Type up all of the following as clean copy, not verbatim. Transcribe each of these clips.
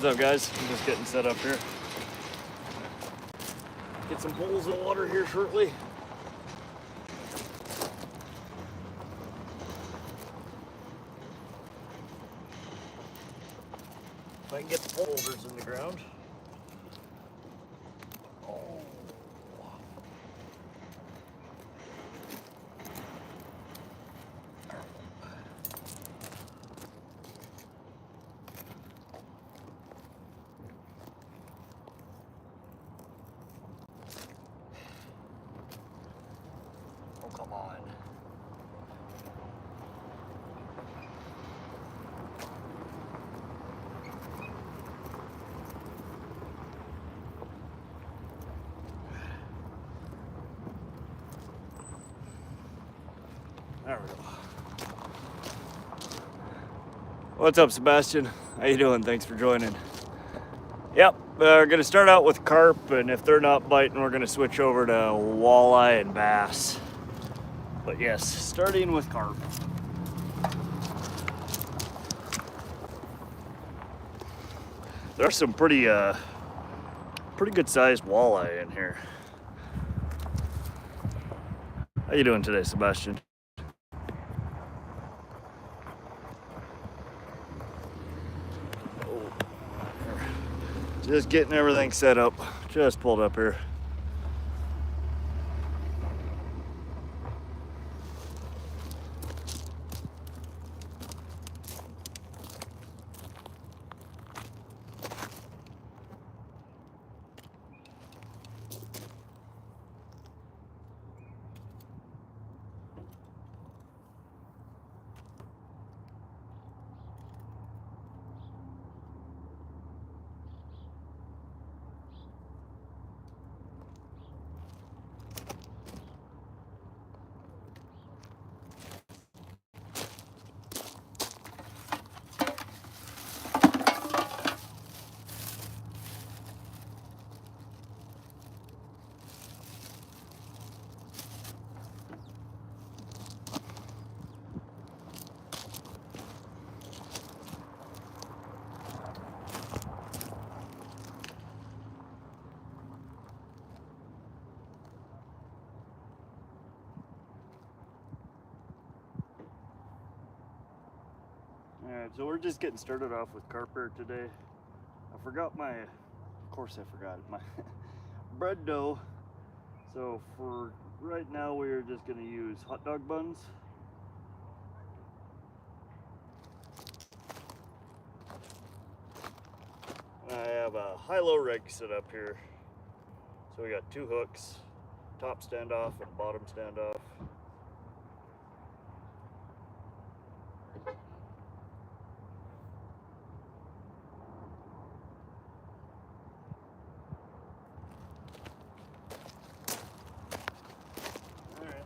What's up, guys? I'm just getting set up here. Get some holes in water here shortly. If I can get the pole holders in the ground. Come on. There we go. What's up, Sebastian? How you doing? Thanks for joining. Yep, we're gonna start out with carp, and if they're not biting, we're gonna switch over to walleye and bass. But yes, starting with carp. There's some pretty good sized walleye in here. How you doing today, Sebastian? Oh, just getting everything set up. Just pulled up here. Alright, so we're just getting started off with carp here today. I forgot my, of course I forgot it, my bread dough. So for right now we're just going to use hot dog buns. I have a high-low rig set up here. So we got two hooks, top standoff and bottom standoff.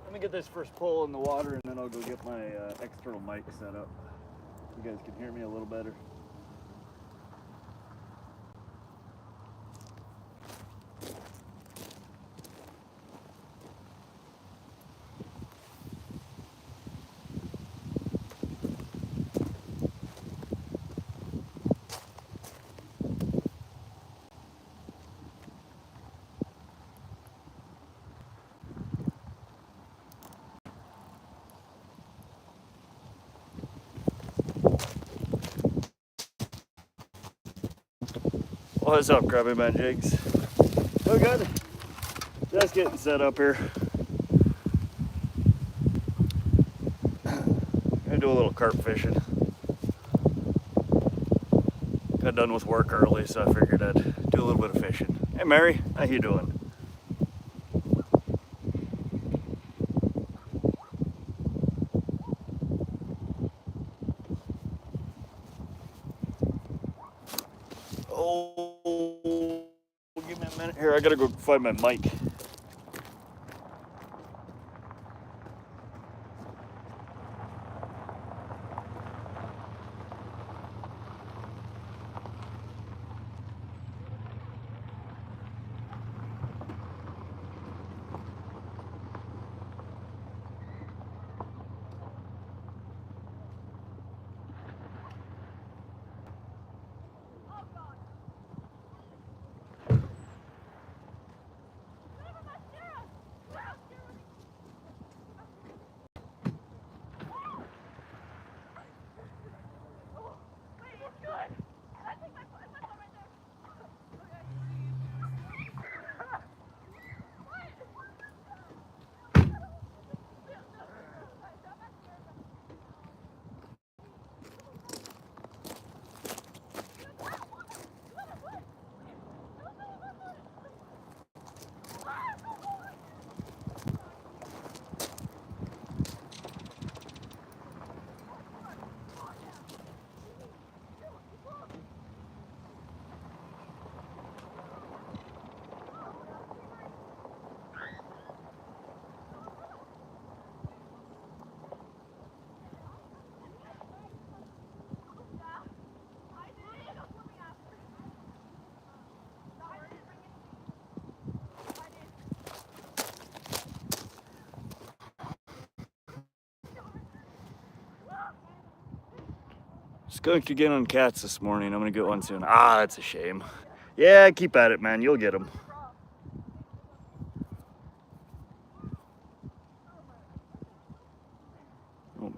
Let me get this first pole in the water, and then I'll go get my external mic set up. You guys can hear me a little better. What's up, Krabby Man Jigs? Oh, good. Just getting set up here. Gonna do a little carp fishing. Got done with work early, so I figured I'd do a little bit of fishing. Hey, Mary, how you doing? Oh, give me a minute here. I gotta go find my mic. Skunked again on cats this morning. I'm gonna get one soon. Ah, that's a shame. Yeah, keep at it, man. You'll get them.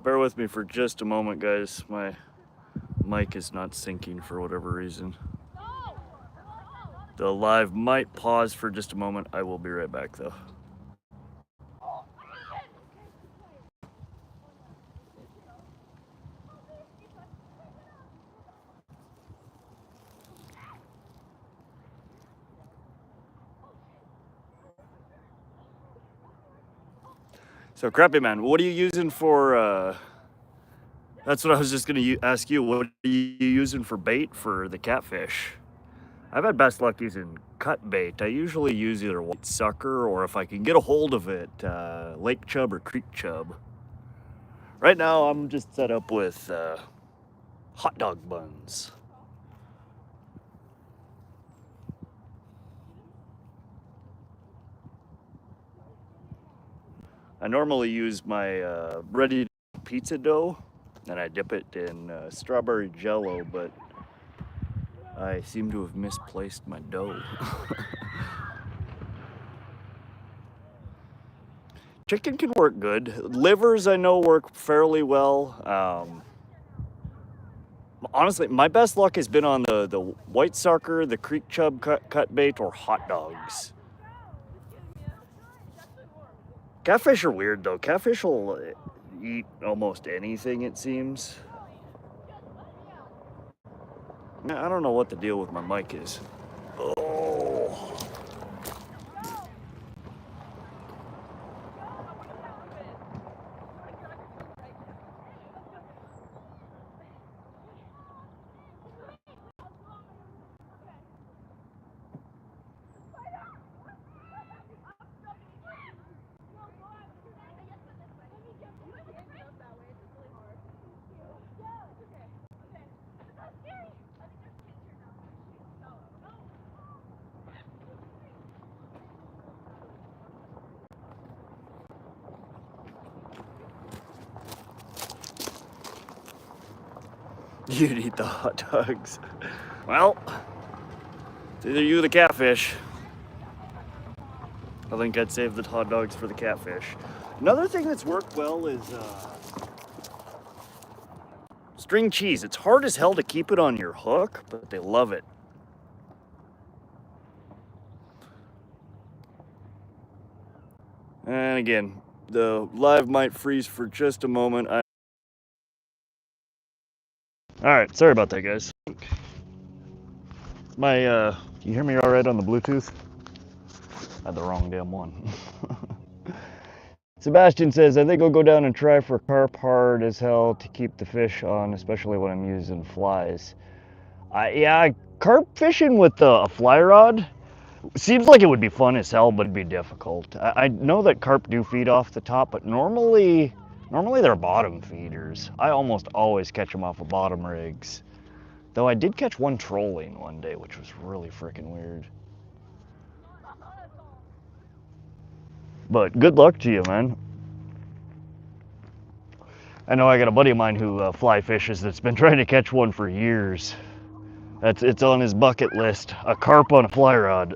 Bear with me for just a moment, guys. My mic is not syncing for whatever reason. The live might pause for just a moment. I will be right back, though. So, Crappy Man, what are you using for, that's what I was just going to ask you. What are you using for bait for the catfish? I've had best luck using cut bait. I usually use either white sucker or if I can get a hold of it, lake chub or creek chub. Right now, I'm just set up with hot dog buns. I normally use my ready pizza dough and I dip it in strawberry jello, but I seem to have misplaced my dough. Chicken can work good. Livers I know work fairly well. Honestly, my best luck has been on the white sucker, the creek chub cut bait, or hot dogs. Catfish are weird though. Catfish will eat almost anything, it seems. I don't know what the deal with my mic is. Oh. You'd eat the hot dogs. Well, it's either you or the catfish. I think I'd save the hot dogs for the catfish. Another thing that's worked well is string cheese. It's hard as hell to keep it on your hook, but they love it. And again, the live might freeze for just a moment. Alright, sorry about that, guys. You hear me all right on the Bluetooth? I had the wrong damn one. Sebastian says, I think I'll go down and try for carp. Hard as hell to keep the fish on, especially when I'm using flies. Yeah, carp fishing with a fly rod seems like it would be fun as hell, but it'd be difficult. I know that carp do feed off the top, but normally they're bottom feeders. I almost always catch them off of bottom rigs. Though I did catch one trolling one day, which was really freaking weird. But good luck to you, man. I know I got a buddy of mine who fly fishes that's been trying to catch one for years. It's on his bucket list. A carp on a fly rod.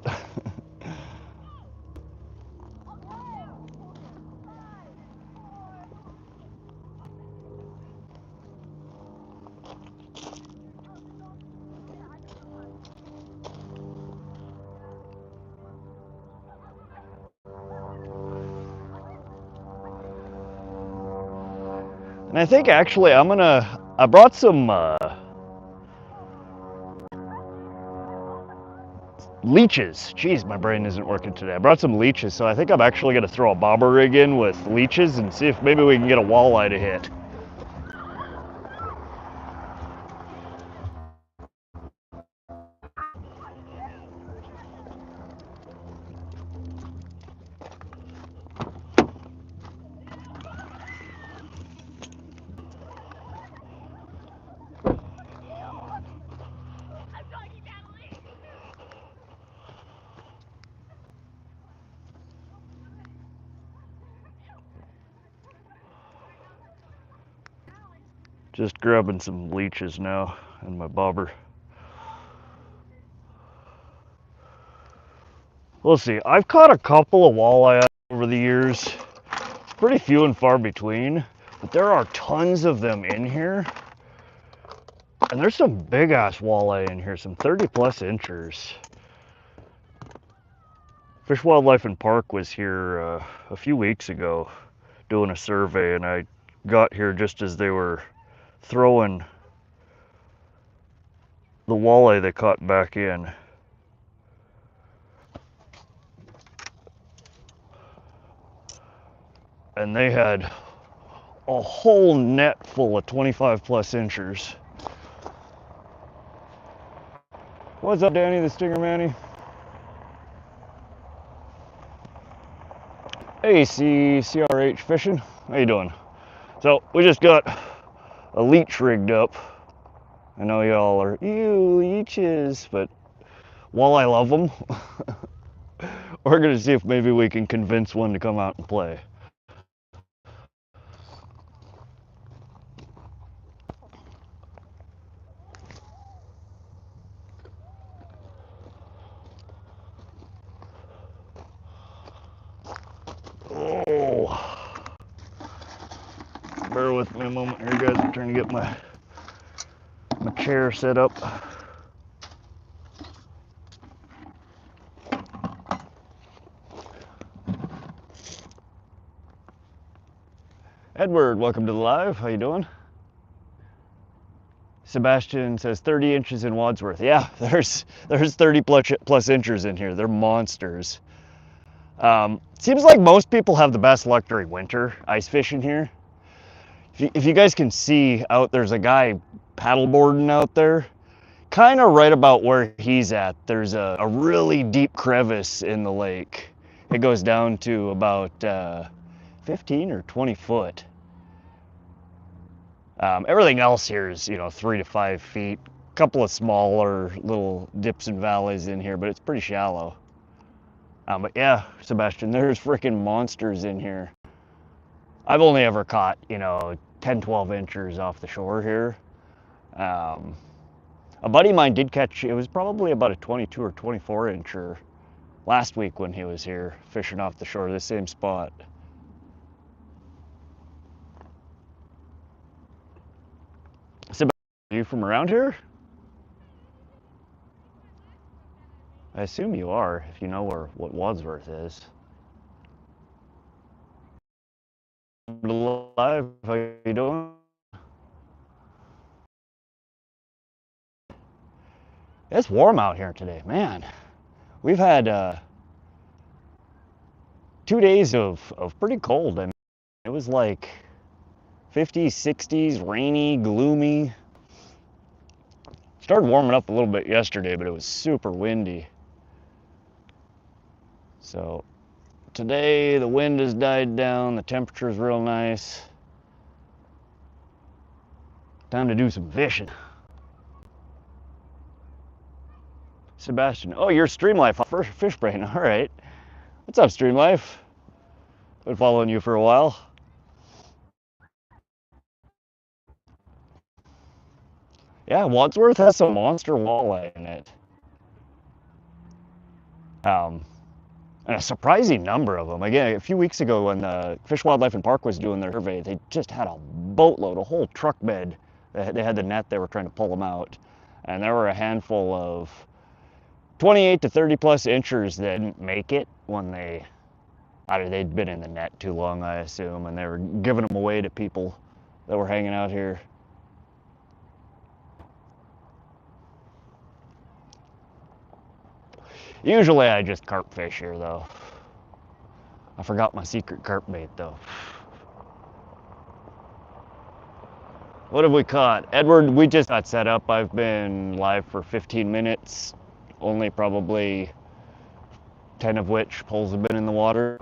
And I think actually I brought some leeches. Jeez, my brain isn't working today. I brought some leeches, so I think I'm actually gonna throw a bobber rig in with leeches and see if maybe we can get a walleye to hit. Just grabbing some leeches now in my bobber. Let's see, I've caught a couple of walleye over the years. It's pretty few and far between, but there are tons of them in here. And there's some big ass walleye in here, some 30+ inchers. Fish, Wildlife, and Park was here a few weeks ago doing a survey, and I got here just as they were throwing the walleye they caught back in. And they had a whole net full of 25+ inchers. What's up, Danny the Stinger Manny? Hey, CRH Fishing. How you doing? So we just got a leech rigged up. I know y'all are, ew, leeches, but walleye love them. We're gonna see if maybe we can convince one to come out and play. Oh, bear with me a moment here, guys. I'm trying to get my chair set up. Edward, welcome to the live. How you doing? Sebastian says 30 inches in Wadsworth. Yeah, there's 30+ inchers in here. They're monsters. Seems like most people have the best luck during winter ice fishing here. If you guys can see out, there's a guy paddleboarding out there. Kind of right about where he's at, there's a really deep crevice in the lake. It goes down to about 15 or 20 foot. Everything else here is, 3 to 5 feet. A couple of smaller little dips and valleys in here, but it's pretty shallow. But yeah, Sebastian, there's freaking monsters in here. I've only ever caught, 10, 12 inchers off the shore here. A buddy of mine did catch, it was probably about a 22 or 24 incher last week when he was here fishing off the shore of the same spot. Sebastian, are you from around here? I assume you are, if you know what Wadsworth is. Live, how you doing? It's warm out here today, man. We've had 2 days of pretty cold. I mean, it was like 50s, 60s, rainy, gloomy. Started warming up a little bit yesterday, but it was super windy. So today the wind has died down, the temperature is real nice. Time to do some fishing. Sebastian, oh, you're Stream Life, Fish Brain, all right. What's up, Stream Life? Been following you for a while. Yeah, Wadsworth has some monster walleye in it. And a surprising number of them. Again, a few weeks ago when the Fish, Wildlife, and Park was doing their survey, they just had a boatload, a whole truck bed. They had the net, they were trying to pull them out. And there were a handful of 28 to 30+ inchers that didn't make it when they'd been in the net too long, I assume, and they were giving them away to people that were hanging out here. Usually I just carp fish here though. I forgot my secret carp bait though. What have we caught? Edward, we just got set up. I've been live for 15 minutes. Only probably 10 of which poles have been in the water.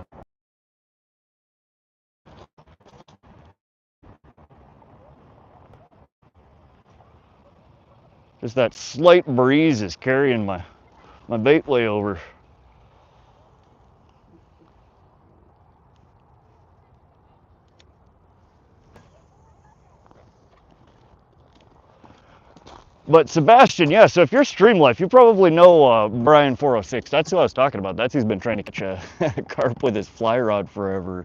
Just that slight breeze is carrying my bait way over. But Sebastian, yeah, so if you're stream life, you probably know Brian 406. That's who I was talking about. That's who's been trying to catch a carp with his fly rod forever.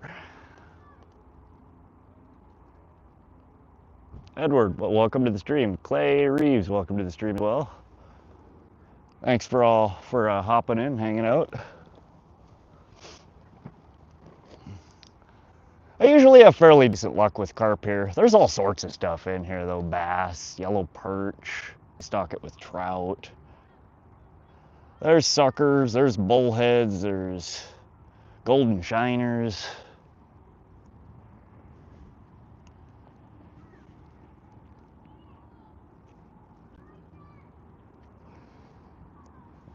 Edward, welcome to the stream. Clay Reeves, welcome to the stream as well. Thanks for hopping in, hanging out. I usually have fairly decent luck with carp here. There's all sorts of stuff in here though. Bass, yellow perch, stock it with trout. There's suckers, there's bullheads, there's golden shiners.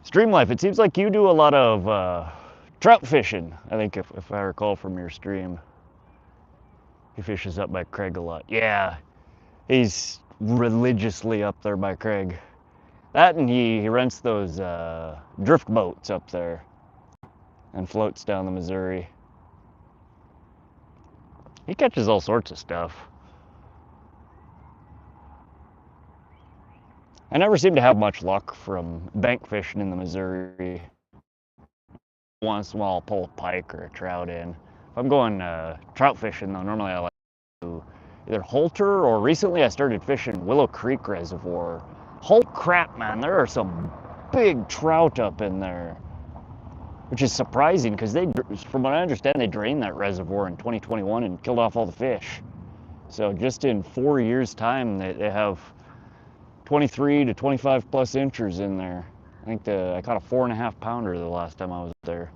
Stream life, it seems like you do a lot of trout fishing, I think, if I recall from your stream. He fishes up by Craig a lot. Yeah, he's religiously up there by Craig. That, and he rents those drift boats up there and floats down the Missouri. He catches all sorts of stuff. I never seem to have much luck from bank fishing in the Missouri. Once in a while I'll pull a pike or a trout in. If I'm going trout fishing though, normally I like to either halter, or recently I started fishing Willow Creek Reservoir. Holy crap, man, there are some big trout up in there, which is surprising because from what I understand, they drained that reservoir in 2021 and killed off all the fish. So just in 4 years' time, they have 23 to 25 plus inchers in there. I think I caught a 4.5 pounder the last time I was there.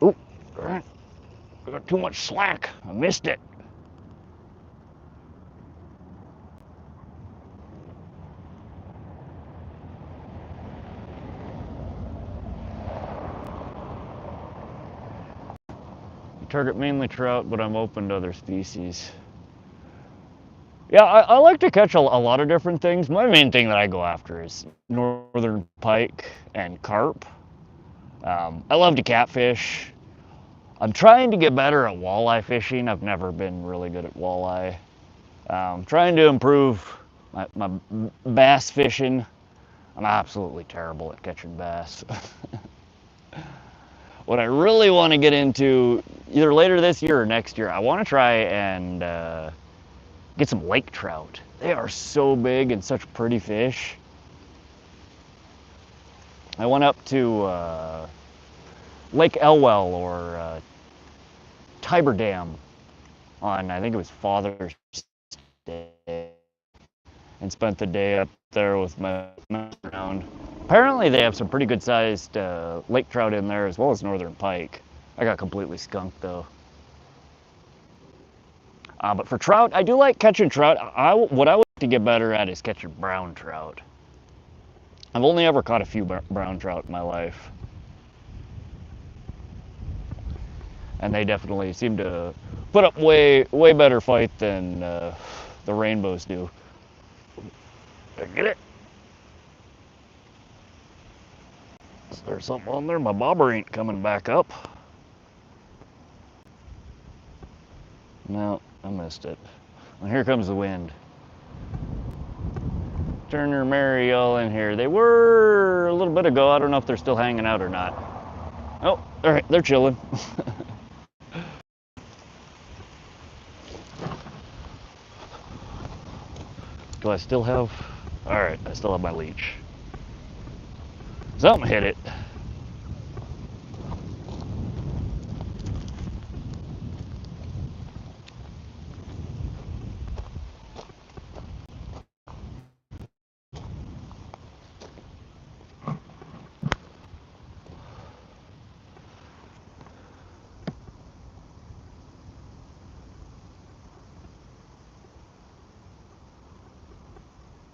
Oop, I got too much slack. I missed it. Target mainly trout, but I'm open to other species. Yeah, I like to catch a lot of different things. My main thing that I go after is northern pike and carp. I love to catfish. I'm trying to get better at walleye fishing. I've never been really good at walleye. Trying to improve my bass fishing. I'm absolutely terrible at catching bass. What I really want to get into, either later this year or next year, I want to try and get some lake trout. They are so big and such pretty fish. I went up to Lake Elwell or Tiber Dam on, I think it was Father's Day, and spent the day up there with my around. Apparently they have some pretty good sized lake trout in there, as well as northern pike. I got completely skunked though. But for trout, I do like catching trout. What I would like to get better at is catching brown trout. I've only ever caught a few brown trout in my life, and they definitely seem to put up way better fight than the rainbows do. Did I get it? Is there something on there? My bobber ain't coming back up. No, I missed it. And here comes the wind. Turner, Mary, all in here. They were a little bit ago. I don't know if they're still hanging out or not. Oh, all right, they're chilling. Do I still have? All right, I still have my leech. Something hit it.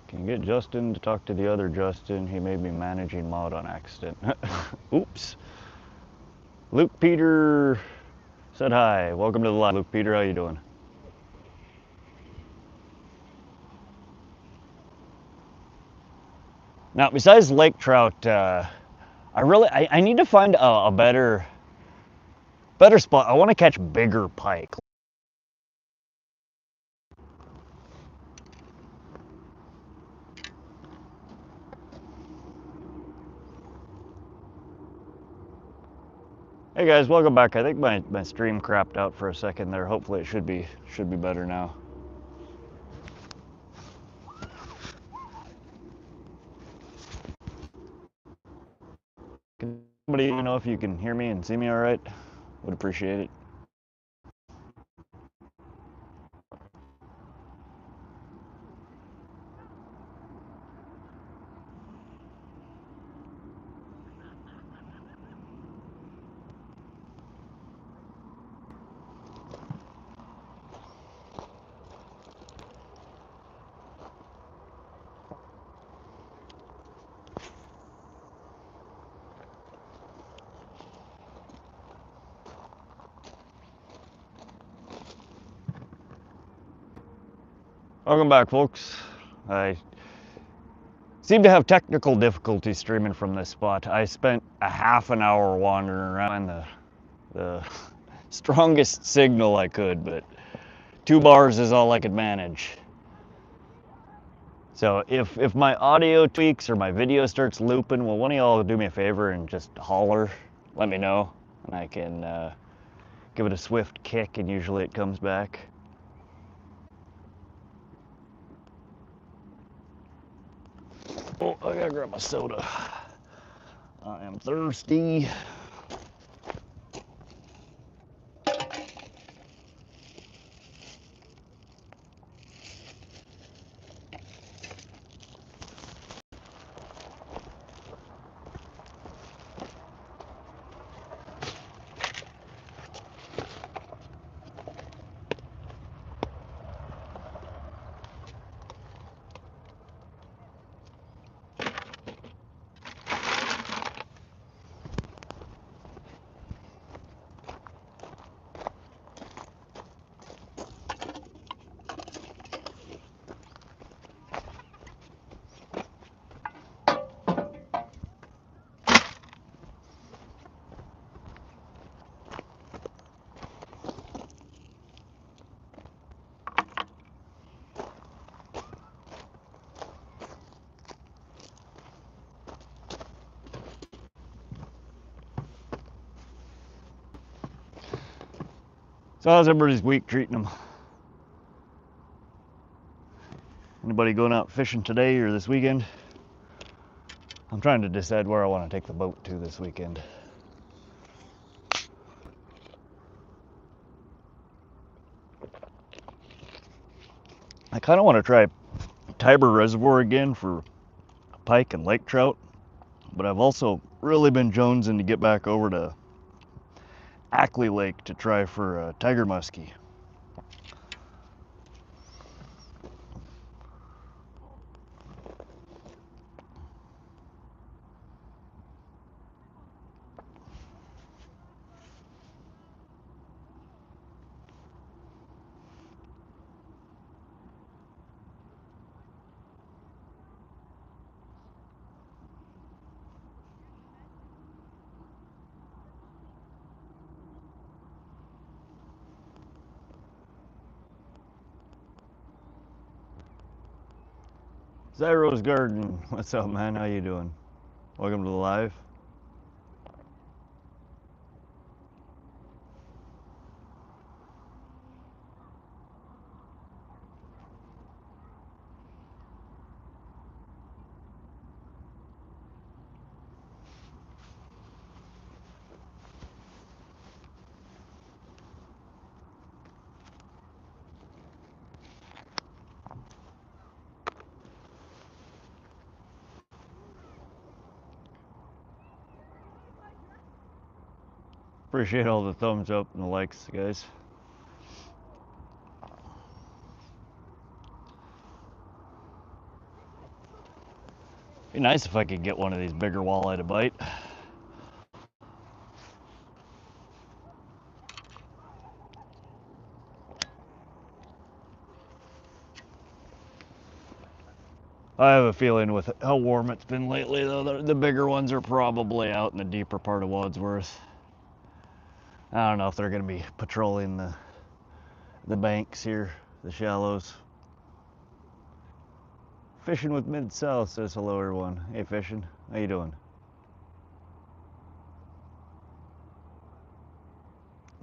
Can get Justin to talk to the other Justin. He may be managing mod on accident. Oops. Luke Peter said hi. Welcome to the live. Luke Peter, how you doing? Now, besides lake trout, I need to find a better Better spot. I want to catch bigger pike. Hey guys, welcome back. I think my stream crapped out for a second there. Hopefully it should be better now. Can somebody know if you can hear me and see me all right? Would appreciate it. Welcome back, folks. I seem to have technical difficulties streaming from this spot. I spent a half an hour wandering around the strongest signal I could, but 2 bars is all I could manage. So if my audio tweaks or my video starts looping, will one of y'all do me a favor and just holler, let me know, and I can give it a swift kick, and usually it comes back. Oh, I gotta grab my soda. I am thirsty. So how's everybody's week treating them? Anybody going out fishing today or this weekend? I'm trying to decide where I want to take the boat to this weekend. I kind of want to try Tiber Reservoir again for pike and lake trout, but I've also really been jonesing to get back over to Ackley Lake to try for tiger muskie. Zyro's Garden, what's up, man? How you doing? Welcome to the live. Appreciate all the thumbs up and the likes, guys. Be nice if I could get one of these bigger walleye to bite. I have a feeling with how warm it's been lately, though, the bigger ones are probably out in the deeper part of Wadsworth. I don't know if they're going to be patrolling the banks here, the shallows. Fishing with Mid-South says hello everyone. Hey Fishing, how you doing?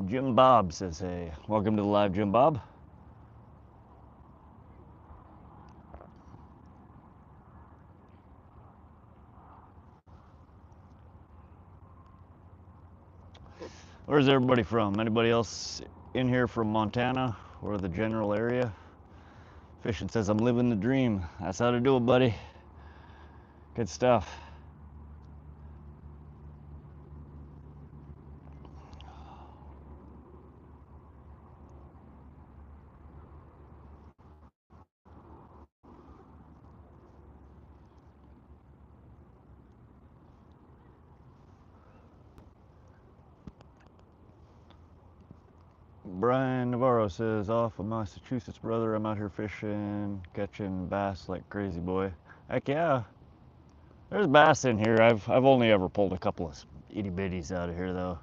Jim Bob says hey. Welcome to the live, Jim Bob. Where's everybody from? Anybody else in here from Montana or the general area? Fishing says I'm living the dream. That's how to do it, buddy. Good stuff. Brian Navarro says, off of Massachusetts, brother. I'm out here fishing, catching bass like crazy, boy. Heck yeah. There's bass in here. I've only ever pulled a couple of itty bitties out of here, though.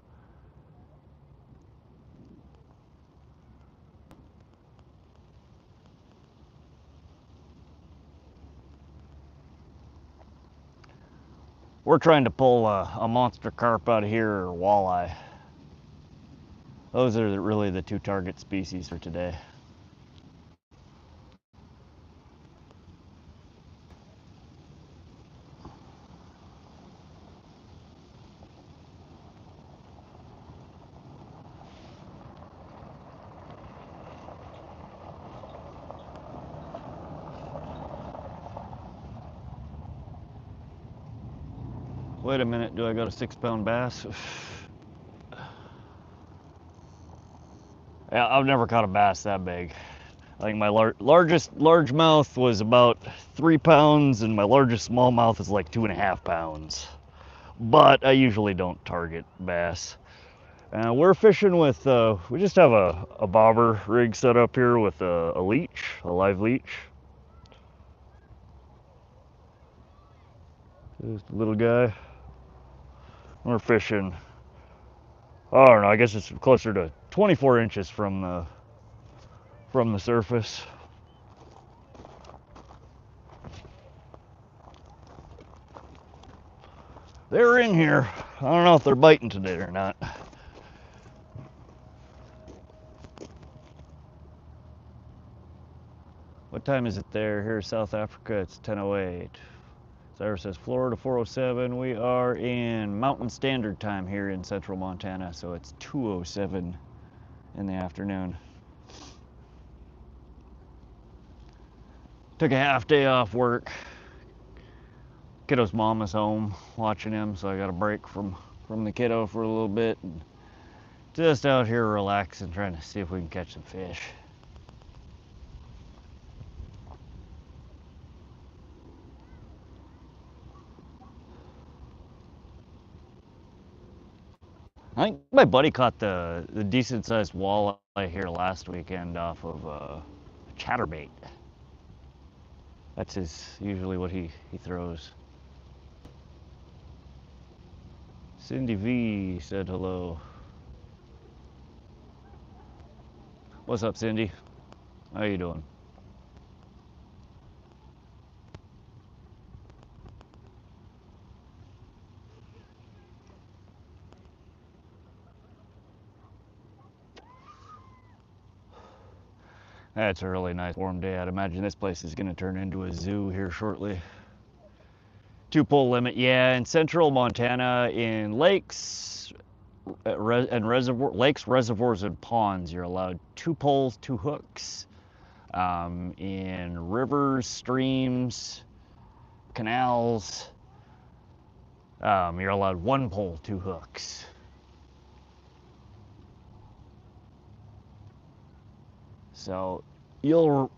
We're trying to pull a monster carp out of here, or walleye. Those are really the two target species for today. Wait a minute, do I got a 6-pound bass? Yeah, I've never caught a bass that big. I think my largest largemouth was about 3 pounds, and my largest smallmouth is like 2.5 pounds. But I usually don't target bass. We're fishing with, we just have a bobber rig set up here with a leech, a live leech. Just a little guy. We're fishing, I don't know, I guess it's closer to 24 inches from the surface. They're in here. I don't know if they're biting today or not. What time is it there? Here in South Africa, it's 10:08. Cyrus says Florida 4:07. We are in Mountain Standard Time here in central Montana, so it's 2:07 in the afternoon. Took a half day off work. Kiddo's mom is home watching him, so I got a break from the kiddo for a little bit. And just out here relaxing, trying to see if we can catch some fish. I think my buddy caught the decent sized walleye here last weekend off of chatterbait. That's usually what he throws. Cindy V said hello. What's up, Cindy? How you doing? That's a really nice warm day. I'd imagine this place is going to turn into a zoo here shortly. 2-pole limit, yeah. In central Montana, in lakes and lakes, reservoirs, and ponds, you're allowed 2 poles, 2 hooks. In rivers, streams, canals, you're allowed 1 pole, 2 hooks. So you'll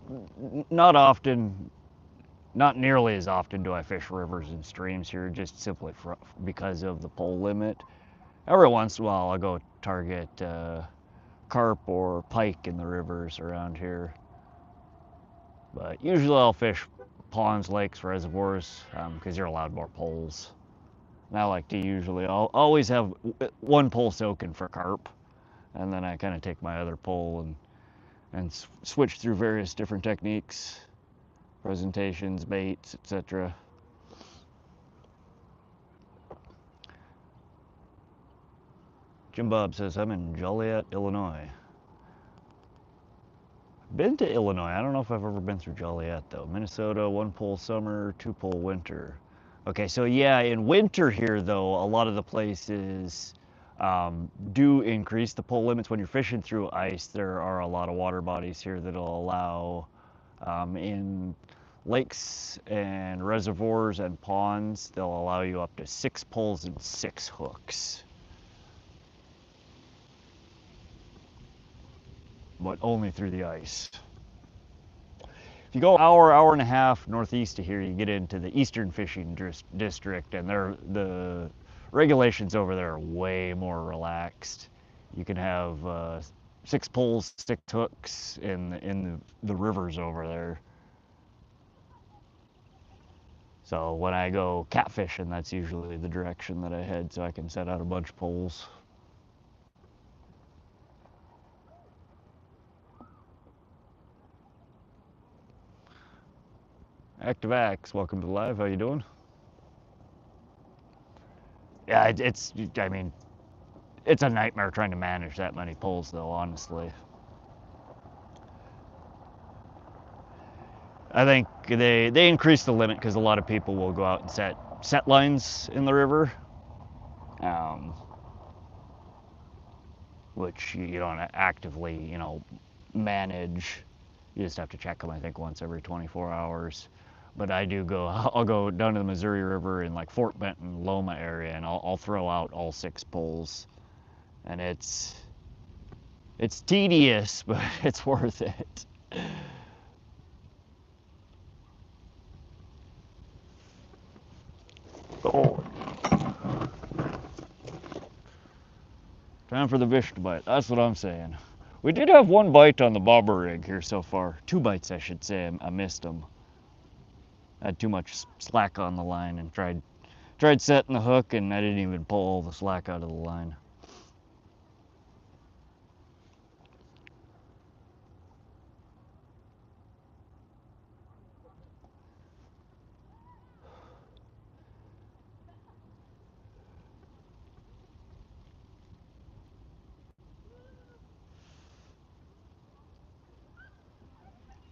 not nearly as often do I fish rivers and streams here, just simply because of the pole limit. Every once in a while I'll go target carp or pike in the rivers around here. But usually I'll fish ponds, lakes, reservoirs, because you're allowed more poles. And I like to I'll always have 1 pole soaking for carp. and then I kind of take my other pole and switch through various different techniques, presentations, baits, etc. Jim Bob says, I'm in Joliet, Illinois. Been to Illinois. I don't know if I've ever been through Joliet, though. Minnesota, 1 pole summer, 2 pole winter. Okay, so yeah, in winter here, though, a lot of the places do increase the pole limits. When you're fishing through ice, there are a lot of water bodies here that'll allow, in lakes and reservoirs and ponds, they'll allow you up to 6 poles and 6 hooks. But only through the ice. If you go hour and a half northeast of here, you get into the Eastern Fishing District, and the regulations over there are way more relaxed. You can have 6 poles, 6 hooks in the rivers over there. So when I go catfishing, that's usually the direction that I head, so I can set out a bunch of poles. Active Axe, welcome to live. How you doing? Yeah, I mean, it's a nightmare trying to manage that many poles, though, honestly. I think they increase the limit because a lot of people will go out and set lines in the river, which you don't actively, manage. You just have to check them, I think, once every 24 hours. But I'll go down to the Missouri River in like Fort Benton, Loma area, and I'll throw out all 6 poles. And it's tedious, but it's worth it. Oh. Time for the fish to bite. That's what I'm saying. We did have 1 bite on the bobber rig here so far. 2 bites, I should say. I missed them. I had too much slack on the line and tried setting the hook, and I didn't even pull all the slack out of the line.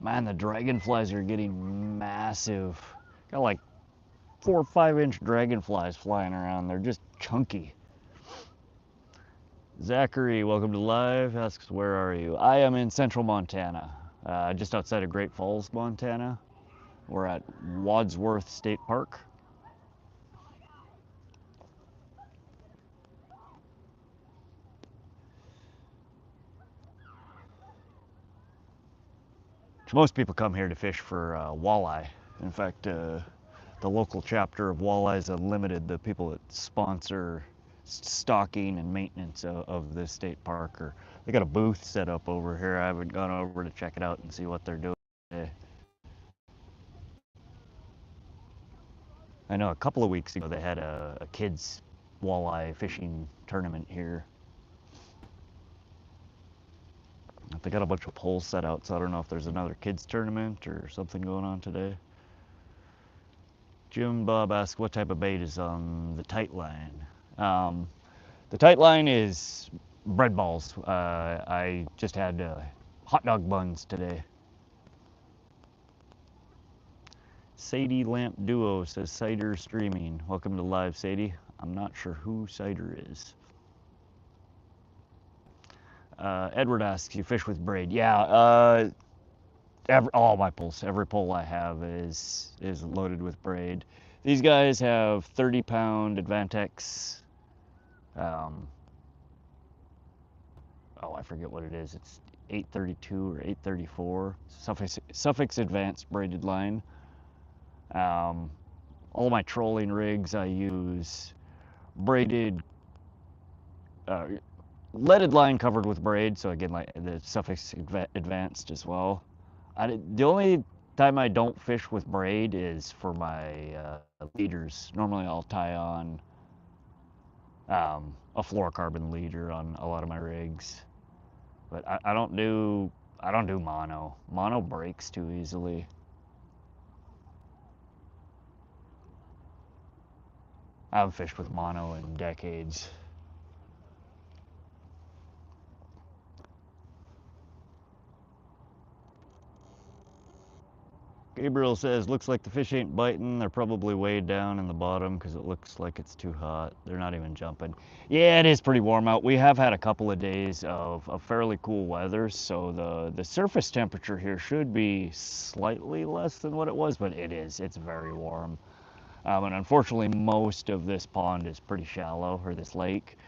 Man, the dragonflies are getting massive. Got like 4 or 5 inch dragonflies flying around. They're just chunky. Zachary, welcome to live. Asks, where are you? I am in central Montana, just outside of Great Falls, Montana. We're at Wadsworth State Park. Most people come here to fish for walleye. In fact, the local chapter of Walleyes Unlimited, the people that sponsor stocking and maintenance of this state park, they got a booth set up over here. I haven't gone over to check it out and see what they're doing today. I know a couple of weeks ago they had a kids walleye fishing tournament here. They got a bunch of poles set out, so I don't know if there's another kids tournament or something going on today. Jim Bob asks, what type of bait is on the tight line? The tight line is bread balls. I just had hot dog buns today. Sadie Lamp Duo says, Cider streaming. Welcome to live, Sadie. I'm not sure who Cider is. Edward asks, you fish with braid? Yeah, all my poles, every pole I have is loaded with braid. These guys have 30-pound Advantex. I forget what it is. It's 832 or 834. Suffix Advanced braided line. All my trolling rigs, I use braided, leaded line covered with braid. So again, like the Suffix Advanced as well. The only time I don't fish with braid is for my leaders. Normally I'll tie on a fluorocarbon leader on a lot of my rigs. but I don't do mono. Mono breaks too easily. I haven't fished with mono in decades. Gabriel says, looks like the fish ain't biting. They're probably way down in the bottom because it looks like it's too hot. They're not even jumping. Yeah, it is pretty warm out. We have had a couple of days of fairly cool weather, so the surface temperature here should be slightly less than what it was, but it is. It's very warm. And unfortunately, most of this pond is pretty shallow, or this lake.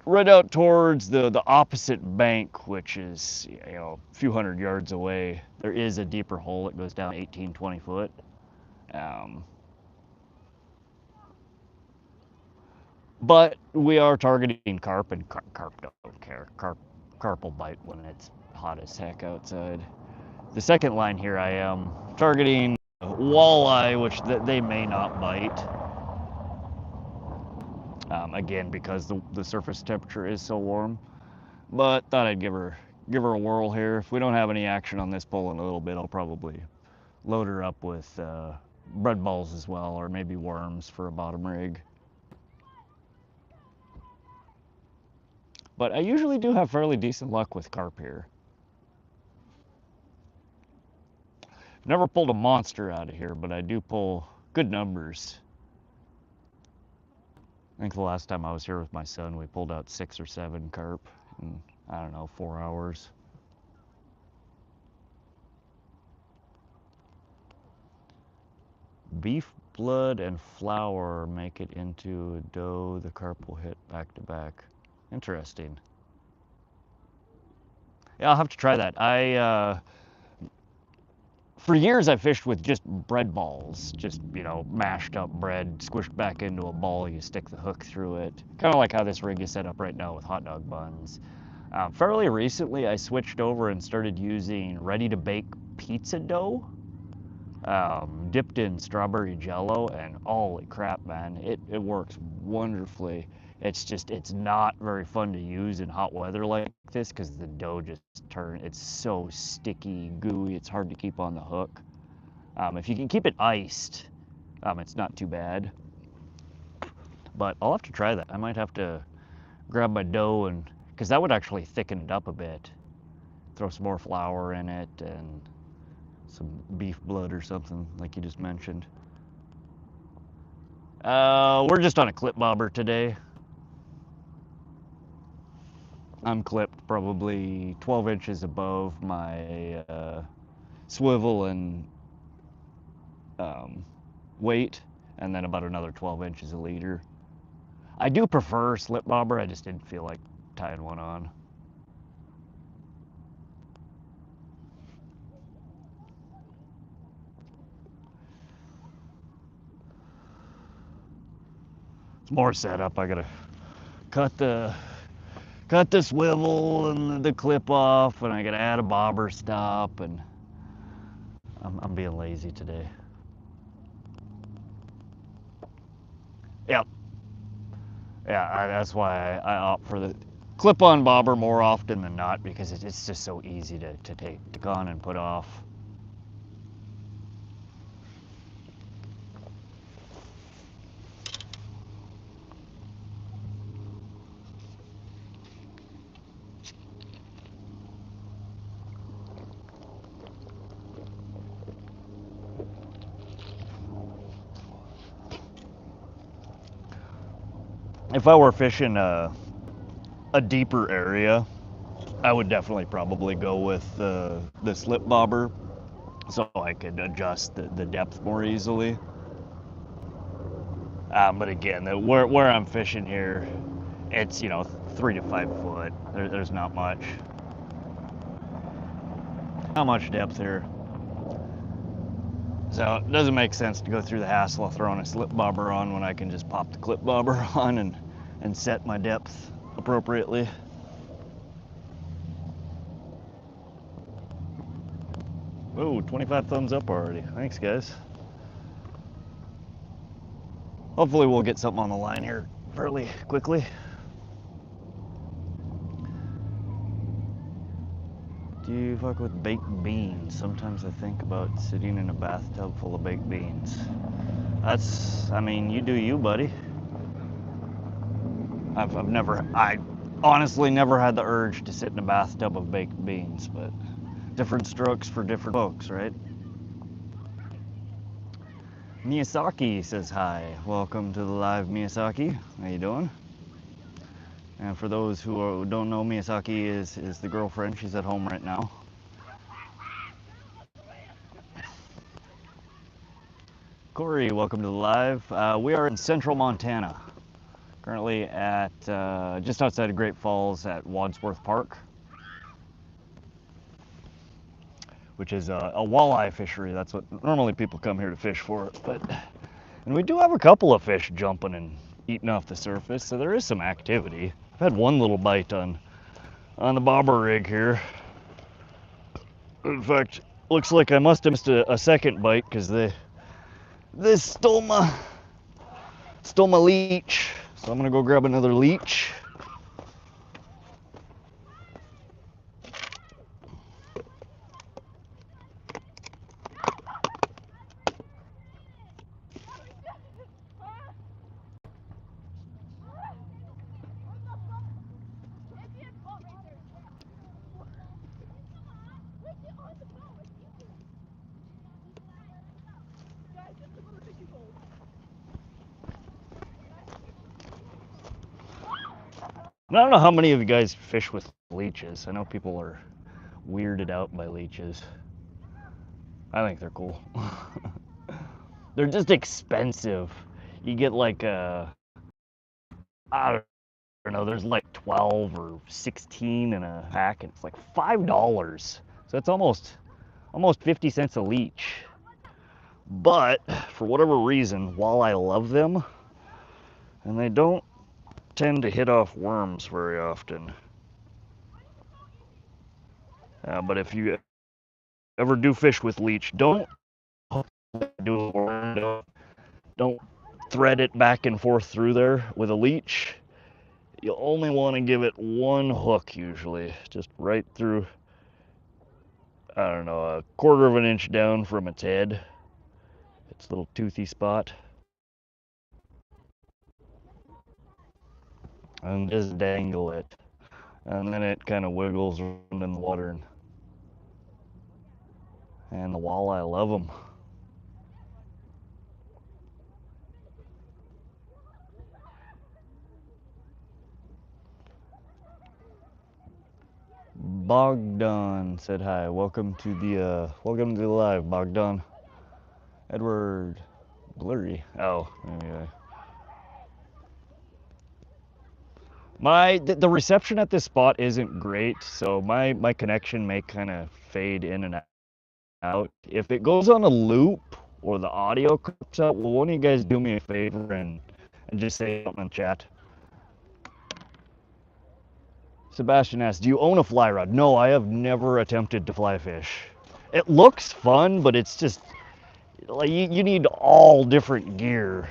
Right out towards the opposite bank, which is, you know, a few hundred yards away, there is a deeper hole that goes down 18, 20 foot. But we are targeting carp, and carp don't care. Carp will bite when it's hot as heck outside. The second line here, I am targeting walleye, which they may not bite. Again, because the surface temperature is so warm. But thought I'd give her a whirl here. If we don't have any action on this pole in a little bit, I'll probably load her up with bread balls as well, or maybe worms for a bottom rig. But I usually do have fairly decent luck with carp here. Never pulled a monster out of here, but I do pull good numbers. I think the last time I was here with my son, we pulled out 6 or 7 carp in, I don't know, 4 hours. Beef blood and flour make it into a dough the carp will hit back to back. Interesting. Yeah, I'll have to try that. For years I fished with just bread balls, just, you know, mashed up bread, squished back into a ball, you stick the hook through it. Kind of like how this rig is set up right now with hot dog buns. Fairly recently I switched over and started using ready-to-bake pizza dough, dipped in strawberry jello, and holy crap, man, it works wonderfully. It's not very fun to use in hot weather like this because the dough just it's so sticky, gooey, it's hard to keep on the hook. If you can keep it iced, it's not too bad. But I'll have to try that. I might have to grab my dough, and because that would actually thicken it up a bit. Throw some more flour in it and some beef blood or something like you just mentioned. We're just on a clip bobber today. I'm clipped probably 12 inches above my swivel and weight, and then about another 12 inches a leader. I do prefer slip bobber, I just didn't feel like tying one on. It's more setup. I gotta cut the swivel and the clip off, and I gotta add a bobber stop, and I'm being lazy today. Yep. Yeah, that's why I opt for the clip-on bobber more often than not, because it's just so easy to take on and put off. If I were fishing a deeper area, I would definitely probably go with the slip bobber, so I could adjust the depth more easily. But again, where I'm fishing here, it's, you know, 3 to 5 foot. There's not much. Not much depth here. So it doesn't make sense to go through the hassle of throwing a slip bobber on when I can just pop the clip bobber on and set my depth appropriately. Whoa, 25 thumbs up already. Thanks, guys. Hopefully we'll get something on the line here fairly quickly. Do you fuck with baked beans? Sometimes I think about sitting in a bathtub full of baked beans. I mean, you do you, buddy. I honestly never had the urge to sit in a bathtub of baked beans, but different strokes for different folks, right? Miyazaki says hi. Welcome to the live, Miyazaki. How you doing? And for those who don't know, Miyazaki is the girlfriend. She's at home right now. Corey, welcome to the live. We are in central Montana. Currently at just outside of Great Falls at Wadsworth Park, which is a walleye fishery. That's what normally people come here to fish for. And we do have a couple of fish jumping and eating off the surface, so there is some activity. I've had one little bite on the bobber rig here. In fact, looks like I must have missed a second bite because this stole my leech. So I'm gonna go grab another leech. I don't know how many of you guys fish with leeches. I know people are weirded out by leeches. I think they're cool. They're just expensive. You get like I don't know, there's like 12 or 16 in a pack, and it's like $5. So it's almost 50 cents a leech. But for whatever reason, while I love them, and they don't tend to hit off worms very often. But if you ever do fish with leech, don't thread it back and forth through there with a leech. You only want to give it one hook usually, just right through, I don't know, a quarter of an inch down from its head, its little toothy spot. And just dangle it. And then it kind of wiggles around in the water. And the walleye love them. Bogdan said hi. Welcome to the live, Bogdan. Edward Blurry. Oh, anyway. The reception at this spot isn't great, so my connection may kind of fade in and out. If it goes on a loop or the audio clips out, will one of you guys do me a favor and just say something in chat? Sebastian asks, do you own a fly rod? No, I have never attempted to fly fish. It looks fun, but it's just, like, you need all different gear.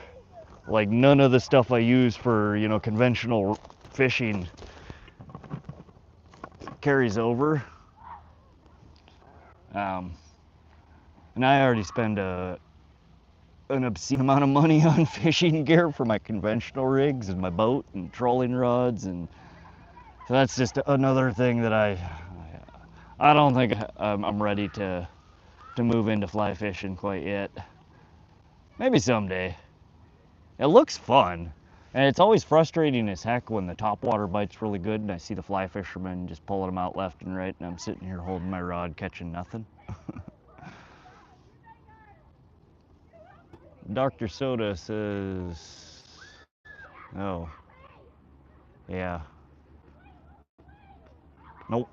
Like, none of the stuff I use for, conventional fishing carries over. And I already spend an obscene amount of money on fishing gear for my conventional rigs and my boat and trolling rods, and so that's just another thing that I don't think I'm ready to move into fly fishing quite yet. Maybe someday. It looks fun, and it's always frustrating as heck when the topwater bite's really good and I see the fly fishermen just pulling them out left and right, and I'm sitting here holding my rod catching nothing. Dr. Soda says, oh, yeah. Nope.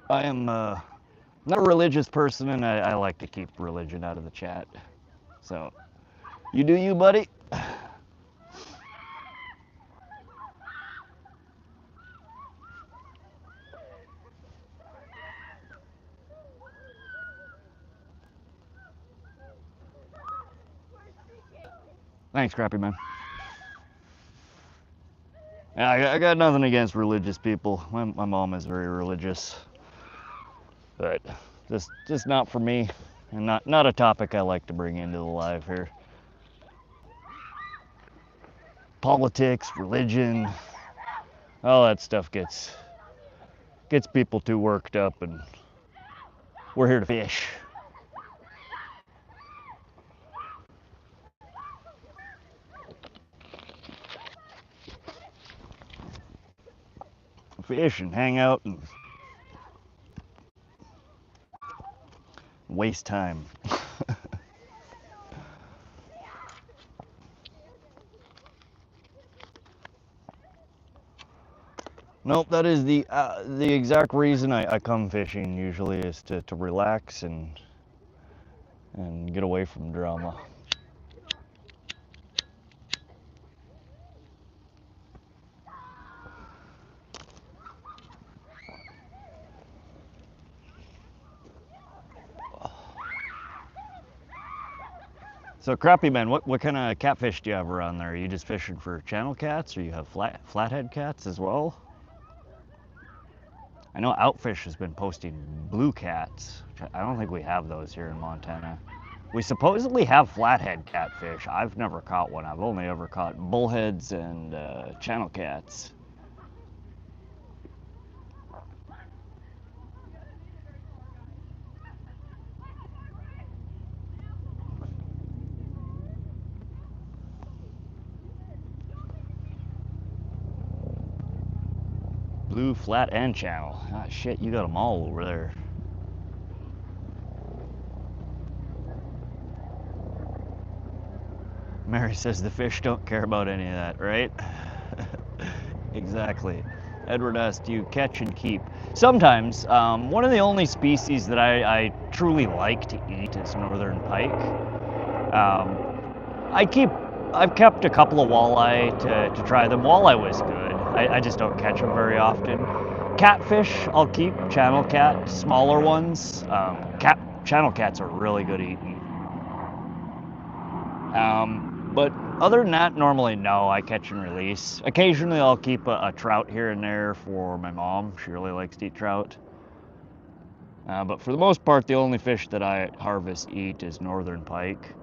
I am not a religious person, and I like to keep religion out of the chat. So, you do you, buddy. Thanks, Crappy Man. I got nothing against religious people. My mom is very religious, but just not for me, and not a topic I like to bring into the live here. Politics, religion, all that stuff gets people too worked up, and we're here to fish. Fish and hang out and waste time. Nope, that is the exact reason I come fishing usually, is to relax and get away from drama. So Crappie Man, what kind of catfish do you have around there? Are you just fishing for channel cats, or you have flathead cats as well? I know Outfish has been posting blue cats. I don't think we have those here in Montana. We supposedly have flathead catfish. I've never caught one. I've only ever caught bullheads and channel cats. Blue, flat, and channel. Ah, shit, you got them all over there. Mary says the fish don't care about any of that, right? Exactly. Edward asked, do you catch and keep? Sometimes. One of the only species that I truly like to eat is northern pike. I've kept a couple of walleye to try them. Walleye was good. I just don't catch them very often. Catfish, I'll keep. Channel cat, smaller ones. Channel cats are really good eating. But other than that, normally no, I catch and release. Occasionally I'll keep a trout here and there for my mom. She really likes to eat trout. But for the most part, the only fish that I harvest eat is northern pike.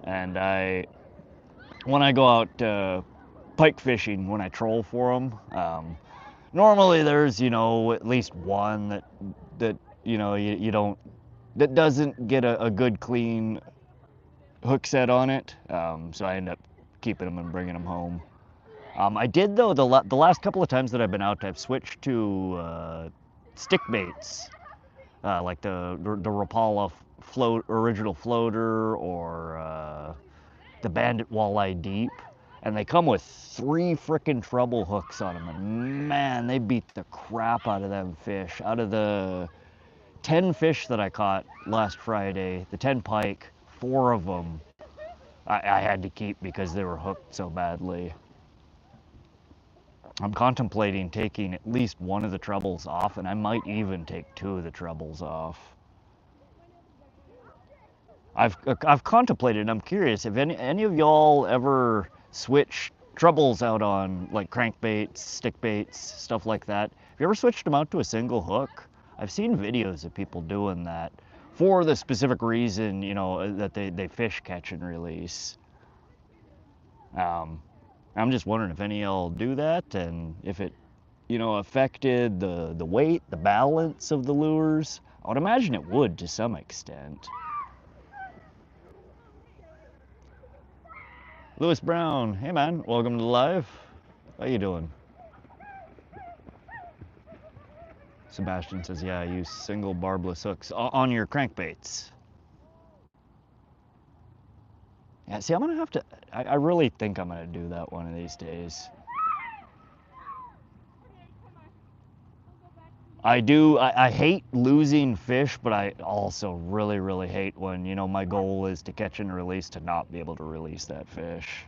And when I go out pike fishing, when I troll for them, normally there's, at least one that you don't, that doesn't get a good clean hook set on it, so I end up keeping them and bringing them home. I did, though, the last couple of times that I've been out, I've switched to stick baits, like the Rapala original floater, or the Bandit Walleye Deep, and they come with 3 frickin' treble hooks on them, and man, they beat the crap out of them fish. Out of the 10 fish that I caught last Friday, the 10 pike, 4 of them I had to keep because they were hooked so badly. I'm contemplating taking at least one of the trebles off, and I might even take 2 of the trebles off. I've contemplated. I'm curious if any of y'all ever switch trebles out on, like, crankbaits, stick baits, stuff like that. Have you ever switched them out to a single hook? I've seen videos of people doing that for the specific reason, that they fish, catch, and release. I'm just wondering if any of y'all do that, and if it, affected the weight, the balance of the lures. I would imagine it would to some extent. Lewis Brown, hey man, welcome to the live. How you doing? Sebastian says, yeah, I use single barbless hooks on your crankbaits. Yeah, see, I'm gonna have to, I really think I'm gonna do that one of these days. I hate losing fish, but I also really, really hate when, my goal is to catch and release, to not be able to release that fish.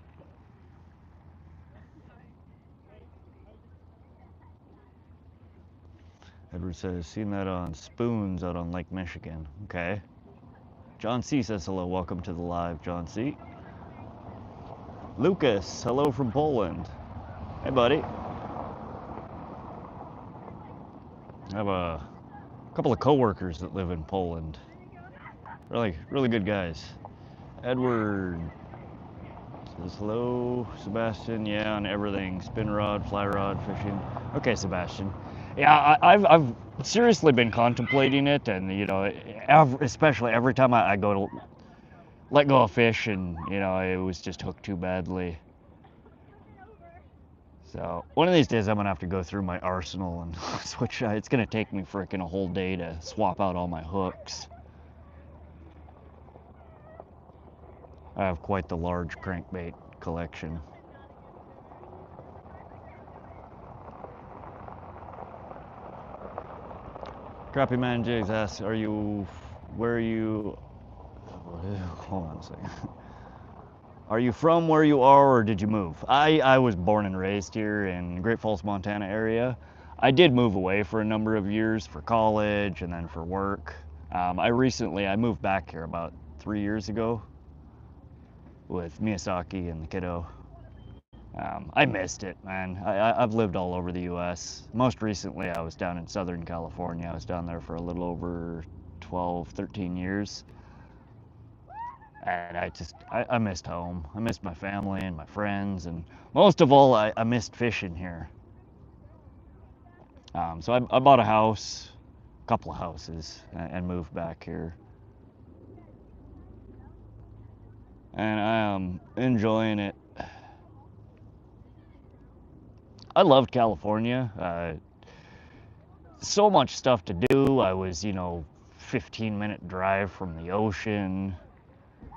Edward says, seen that on spoons out on Lake Michigan. Okay. John C says hello, welcome to the live, John C. Lucas, hello from Poland. Hey, buddy. I have a couple of coworkers that live in Poland. Really good guys. Edward says hello, Sebastian. Yeah, on everything, spin rod, fly rod, fishing. Okay, Sebastian. Yeah, I've seriously been contemplating it, and you know, especially every time I go to let go of fish, and you know, it was just hooked too badly. So one of these days I'm gonna have to go through my arsenal and switch. It's gonna take me frickin' a whole day to swap out all my hooks. I have quite the large crankbait collection. Crappy Man Jigs asks, where are you, hold on a second. Are you from where you are, or did you move? I was born and raised here in Great Falls, Montana area. I did move away for a number of years for college and then for work. I moved back here about 3 years ago with Miyazaki and the kiddo. I missed it, man. I've lived all over the U.S. Most recently, I was down in Southern California. I was down there for a little over 12, 13 years. And I missed home. I missed my family and my friends, and most of all, I missed fishing here. So I bought a house, a couple of houses, and moved back here. And I am enjoying it. I loved California. So much stuff to do. I was, 15-minute drive from the ocean.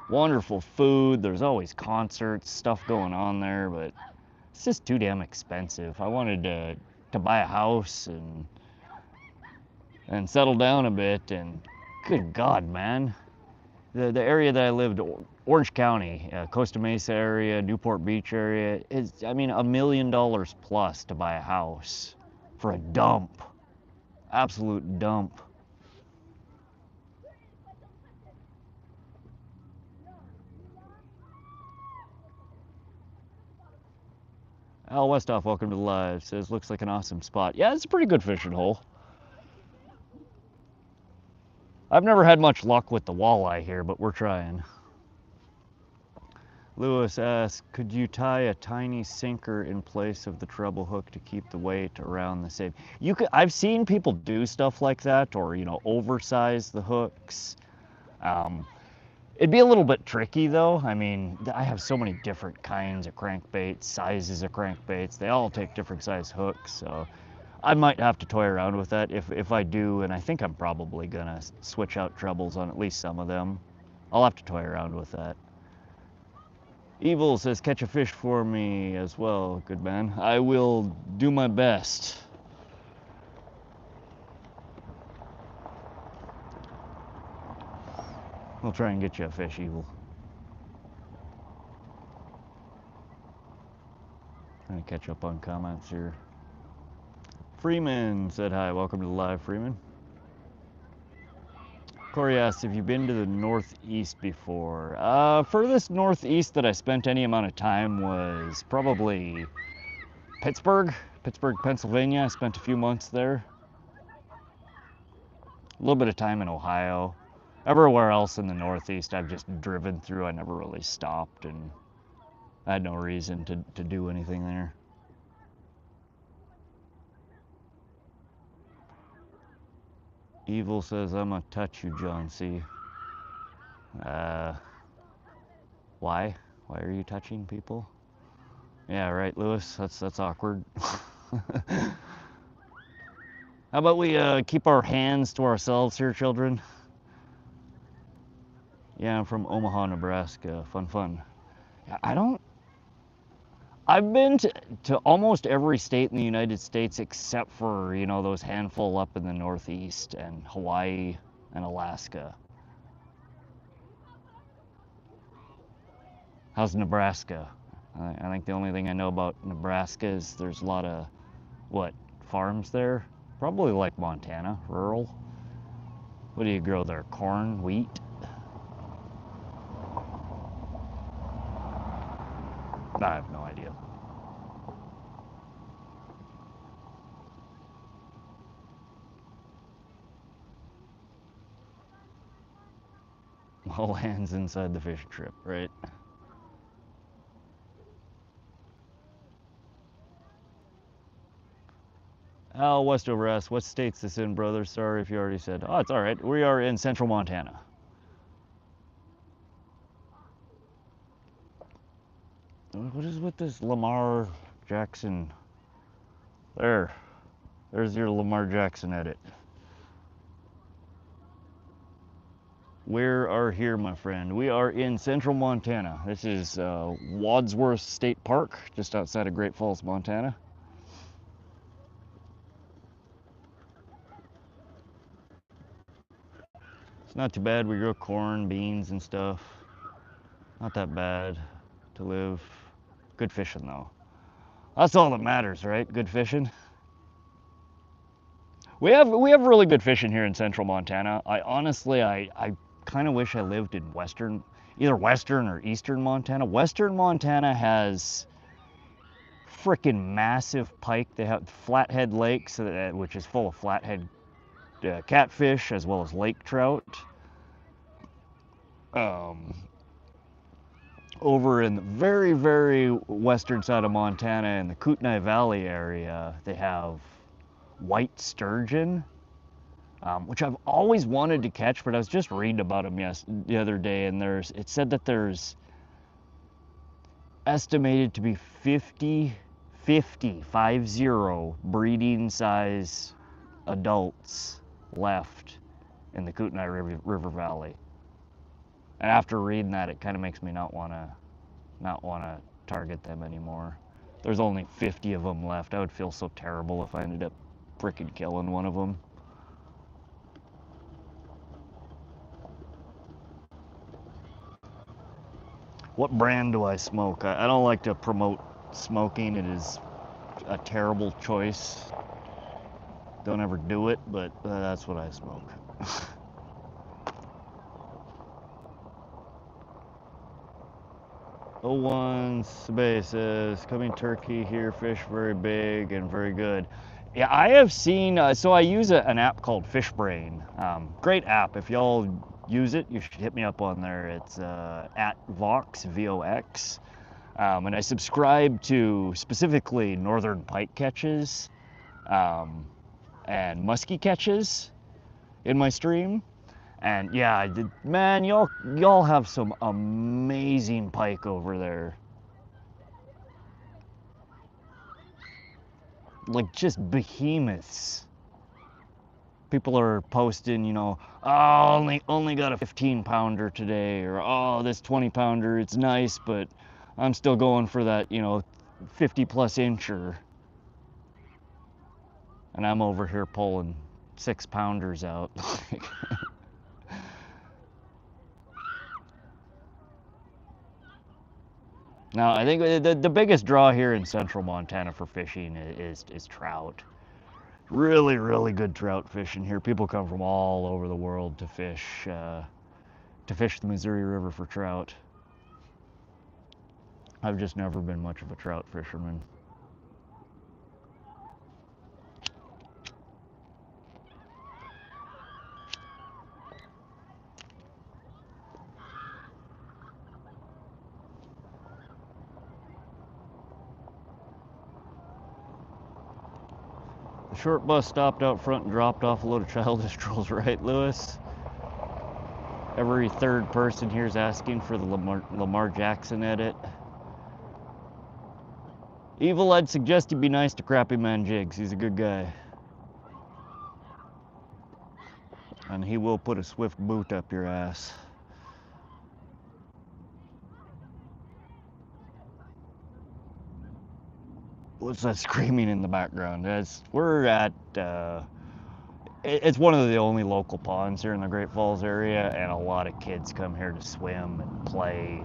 Wonderful food. There's always concerts, stuff going on there, but it's just too damn expensive. I wanted to buy a house and settle down a bit, and good God, man. The area that I lived, Orange County, Costa Mesa area, Newport Beach area, is, $1 million plus to buy a house for a dump. Absolute dump. Al Westoff, welcome to the live. Says, looks like an awesome spot. Yeah, it's a pretty good fishing hole. I've never had much luck with the walleye here, but we're trying. Lewis asks, could you tie a tiny sinker in place of the treble hook to keep the weight around the same? I've seen people do stuff like that, or oversize the hooks. It'd be a little bit tricky though. I have so many different kinds of crankbaits, sizes of crankbaits. They all take different size hooks, so I might have to toy around with that. If I do, and I think I'm probably gonna switch out trebles on at least some of them, I'll have to toy around with that. Evil says, catch a fish for me as well. Good man. I will do my best. We'll try and get you a fish, Evil. Trying to catch up on comments here. Freeman said hi. Welcome to the live, Freeman. Corey asks if you've been to the Northeast before. Furthest Northeast that I spent any amount of time was probably Pittsburgh, Pennsylvania. I spent a few months there. A little bit of time in Ohio. Everywhere else in the Northeast I've just driven through. I never really stopped, and I had no reason to do anything there. Evil says, I'm gonna touch you, John C. Why? Why are you touching people? Yeah, right, Lewis. That's awkward. How about we keep our hands to ourselves here, children? Yeah, I'm from Omaha, Nebraska. Fun. I've been to almost every state in the United States except for, those handful up in the Northeast and Hawaii and Alaska. How's Nebraska? I think the only thing I know about Nebraska is there's a lot of, farms there? Probably like Montana, rural. What do you grow there? Corn, wheat? I have no idea. all hands inside the fishing trip, right? Al Westover asks, what state's this in, brother? Sorry if you already said. Oh, it's all right. We are in central Montana. What is with this Lamar Jackson? There's your Lamar Jackson edit. We are here, my friend. We are in central Montana. This is Wadsworth State Park, just outside of Great Falls, Montana. It's not too bad. We grow corn, beans, and stuff. Not that bad to live. Good fishing, though. That's all that matters, right? Good fishing. We have really good fishing here in central Montana. I honestly kind of wish I lived in either western or eastern Montana. Western Montana has freaking massive pike. They have Flathead Lake, which is full of flathead catfish as well as lake trout. Over in the very, very western side of Montana, in the Kootenai Valley area, they have white sturgeon, which I've always wanted to catch, but I was just reading about them the other day, and it said that there's estimated to be 50 breeding size adults left in the Kootenai River Valley. And after reading that, it kind of makes me not want to target them anymore. There's only 50 of them left. I would feel so terrible if I ended up freaking killing one of them. What brand do I smoke? I don't like to promote smoking. It is a terrible choice. Don't ever do it, but that's what I smoke. Oh1 Sabe says, coming turkey here, fish very big and very good. Yeah, I have seen, so I use an app called FishBrain. Great app. If y'all use it, you should hit me up on there. It's at Vox, V-O-X. And I subscribe to specifically northern pike catches and muskie catches in my stream. And yeah, man, y'all have some amazing pike over there. Like just behemoths. People are posting, oh, only got a 15-pounder today, or oh, this 20-pounder, it's nice, but I'm still going for that, 50-plus incher. And I'm over here pulling 6-pounders out. Now, I think the biggest draw here in central Montana for fishing is trout. Really, really good trout fishing here. People come from all over the world to fish the Missouri River for trout. I've just never been much of a trout fisherman. The short bus stopped out front and dropped off a load of childish trolls, right, Lewis? Every third person here is asking for the Lamar Jackson edit. Evil, I'd suggest you be nice to Crappy Man Jigs. He's a good guy. And he will put a swift boot up your ass. What's that screaming in the background? We're at, it's one of the only local ponds here in the Great Falls area, and a lot of kids come here to swim and play.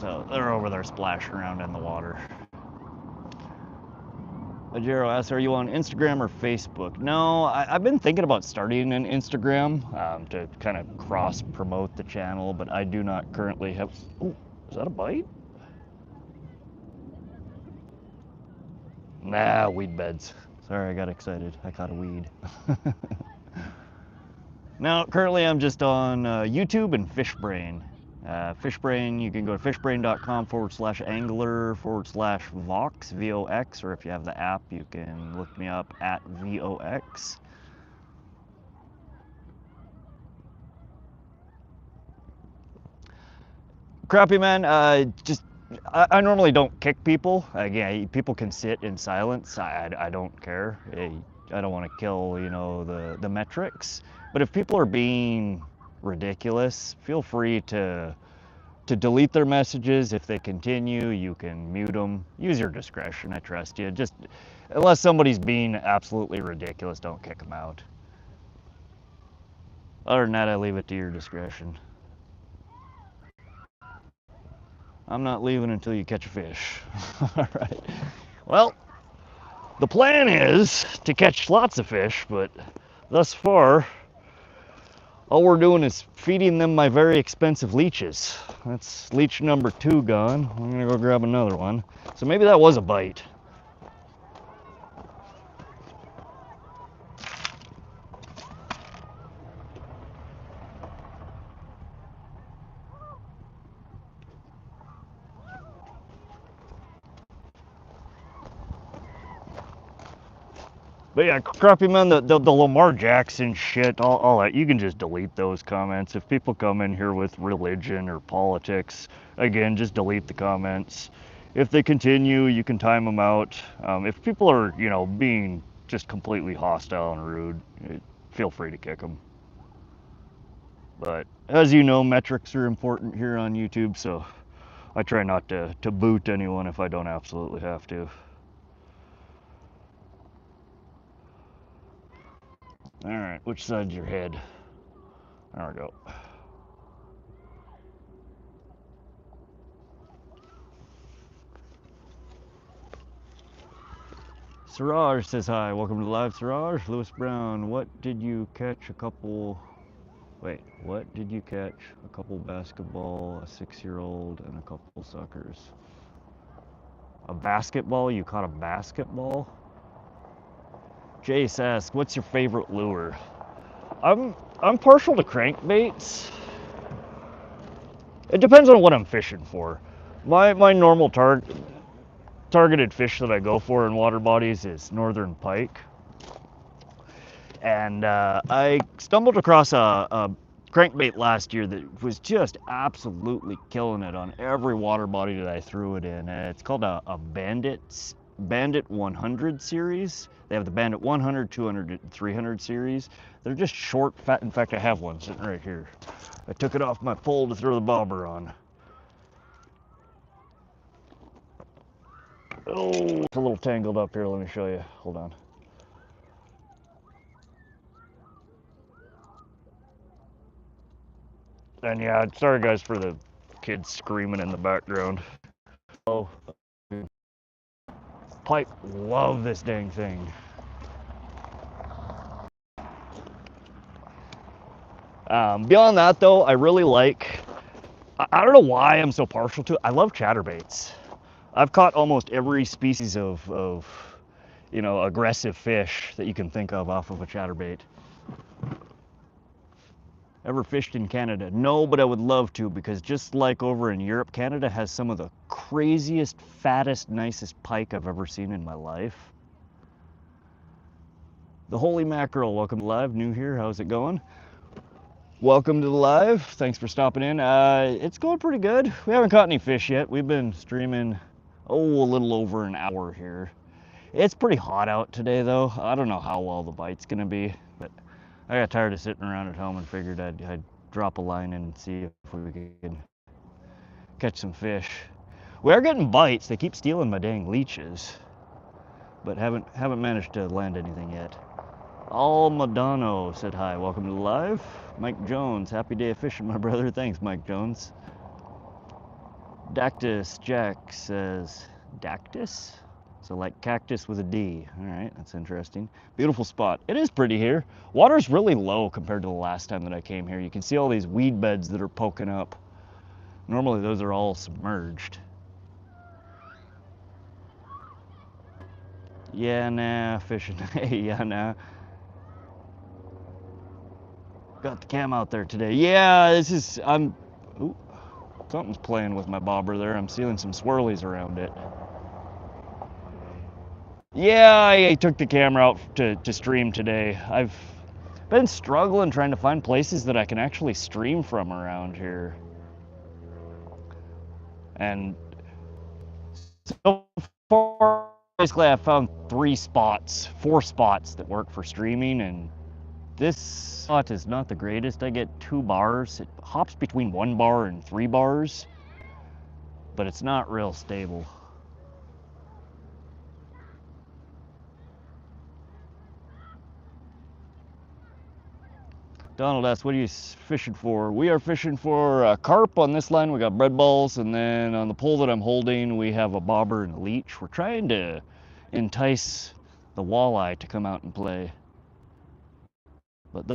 So they're over there splashing around in the water. Ajero asks, are you on Instagram or Facebook? No, I've been thinking about starting an Instagram to kind of cross-promote the channel, but I do not currently have... Ooh, is that a bite? Nah, weed beds. Sorry, I got excited. I caught a weed. Now, currently I'm just on YouTube and FishBrain. FishBrain, you can go to fishbrain.com/angler/Vox, VOX, or if you have the app, you can look me up at VOX. Crappie man, I normally don't kick people. Again, people can sit in silence. I don't care. I don't want to kill, you know, the metrics. But if people are being ridiculous, feel free to delete their messages. If they continue, you can mute them. Use your discretion. I trust you. Just unless somebody's being absolutely ridiculous, don't kick them out. Other than that, I leave it to your discretion. I'm not leaving until you catch a fish. All right. Well, the plan is to catch lots of fish, but thus far, all we're doing is feeding them my very expensive leeches. That's leech number 2 gone. I'm gonna go grab another one. So maybe that was a bite. But yeah, crappie man, the Lamar Jackson shit, all that, you can just delete those comments. If people come in here with religion or politics, again, just delete the comments. If they continue, you can time them out. If people are, you know, being just completely hostile and rude, feel free to kick them. But as you know, metrics are important here on YouTube, so I try not to boot anyone if I don't absolutely have to. All right, which side's your head? There we go. Siraj says hi. Welcome to the live, Siraj. Lewis Brown, what did you catch a couple... Wait, what did you catch? A couple basketball, a 6-year-old, and a couple suckers. A basketball? You caught a basketball? Jace asks, what's your favorite lure? I'm partial to crankbaits. It depends on what I'm fishing for. My normal targeted fish that I go for in water bodies is northern pike. And I stumbled across a crankbait last year that was just absolutely killing it on every water body that I threw it in. It's called a Bandit 100 series. They have the Bandit 100, 200, and 300 series. They're just short, fat. In fact, I have one sitting right here. I took it off my pole to throw the bobber on. Oh, it's a little tangled up here. Let me show you. Hold on. And yeah, sorry guys for the kids screaming in the background. Oh, pike love this dang thing. Beyond that though, I really like, I don't know why I'm so partial to it. I love chatterbaits. I've caught almost every species of you know, aggressive fish that you can think of off of a chatterbait. Ever fished in Canada? No, but I would love to, because just like over in Europe, Canada has some of the craziest, fattest, nicest pike I've ever seen in my life. The Holy Mackerel, welcome to live. New here, how's it going? Welcome to the live. Thanks for stopping in. It's going pretty good. We haven't caught any fish yet. We've been streaming, a little over an hour here. It's pretty hot out today though. I don't know how well the bite's gonna be, but I got tired of sitting around at home and figured I'd drop a line in and see if we could catch some fish. We are getting bites. They keep stealing my dang leeches, but haven't managed to land anything yet. Al Madano said hi. Welcome to the live. Mike Jones, happy day of fishing, my brother. Thanks, Mike Jones. Dactus Jack says, Dactus? So like cactus with a D. All right, that's interesting. Beautiful spot. It is pretty here. Water's really low compared to the last time that I came here. You can see all these weed beds that are poking up. Normally those are all submerged. Yeah, nah, fishing. Hey, yeah, nah. Got the cam out there today. Yeah, ooh, something's playing with my bobber there. I'm seeing some swirlies around it. Yeah, I took the camera out to stream today. I've been struggling trying to find places that I can actually stream from around here. And so far, basically I've found 4 spots that work for streaming, and this spot is not the greatest. I get 2 bars. It hops between 1 bar and 3 bars, but it's not real stable. Donald asks, what are you fishing for? We are fishing for carp on this line. We got bread balls, and then on the pole that I'm holding, we have a bobber and a leech. We're trying to entice the walleye to come out and play, but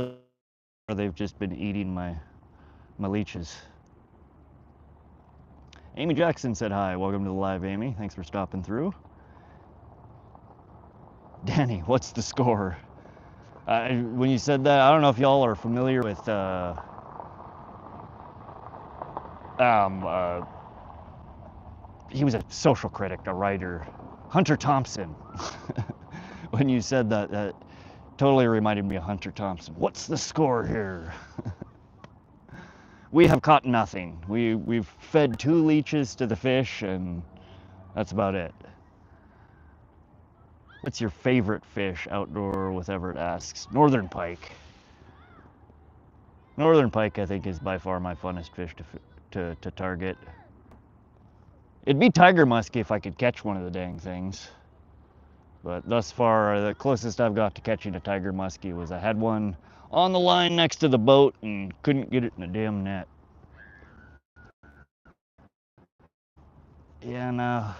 they've just been eating my leeches. Amy Jackson said hi. Welcome to the live, Amy. Thanks for stopping through. Danny, what's the score? When you said that, I don't know if y'all are familiar with he was a social critic, a writer, Hunter Thompson. When you said that, that totally reminded me of Hunter Thompson. What's the score here? We have caught nothing. We've fed 2 leeches to the fish, and that's about it. What's your favorite fish outdoor with Everett asks? Northern pike. Northern pike, I think, is by far my funnest fish to target. It'd be tiger muskie if I could catch one of the dang things. But thus far, the closest I've got to catching a tiger muskie was I had one on the line next to the boat and couldn't get it in a damn net. Yeah, no.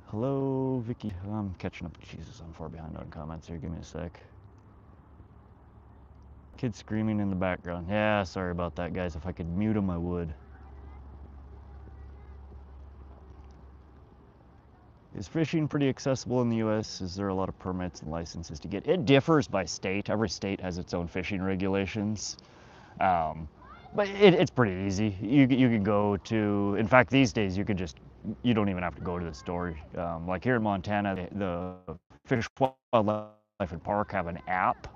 Hello, Vicky. I'm catching up. Jesus, I'm far behind on comments here. Give me a sec. Kids screaming in the background. Yeah, sorry about that, guys. If I could mute them, I would. Is fishing pretty accessible in the U.S.? Is there a lot of permits and licenses to get? It differs by state. Every state has its own fishing regulations. But it's pretty easy. You can go to, in fact, these days you don't even have to go to the store. Like here in Montana, the Fish, Wildlife and Park have an app,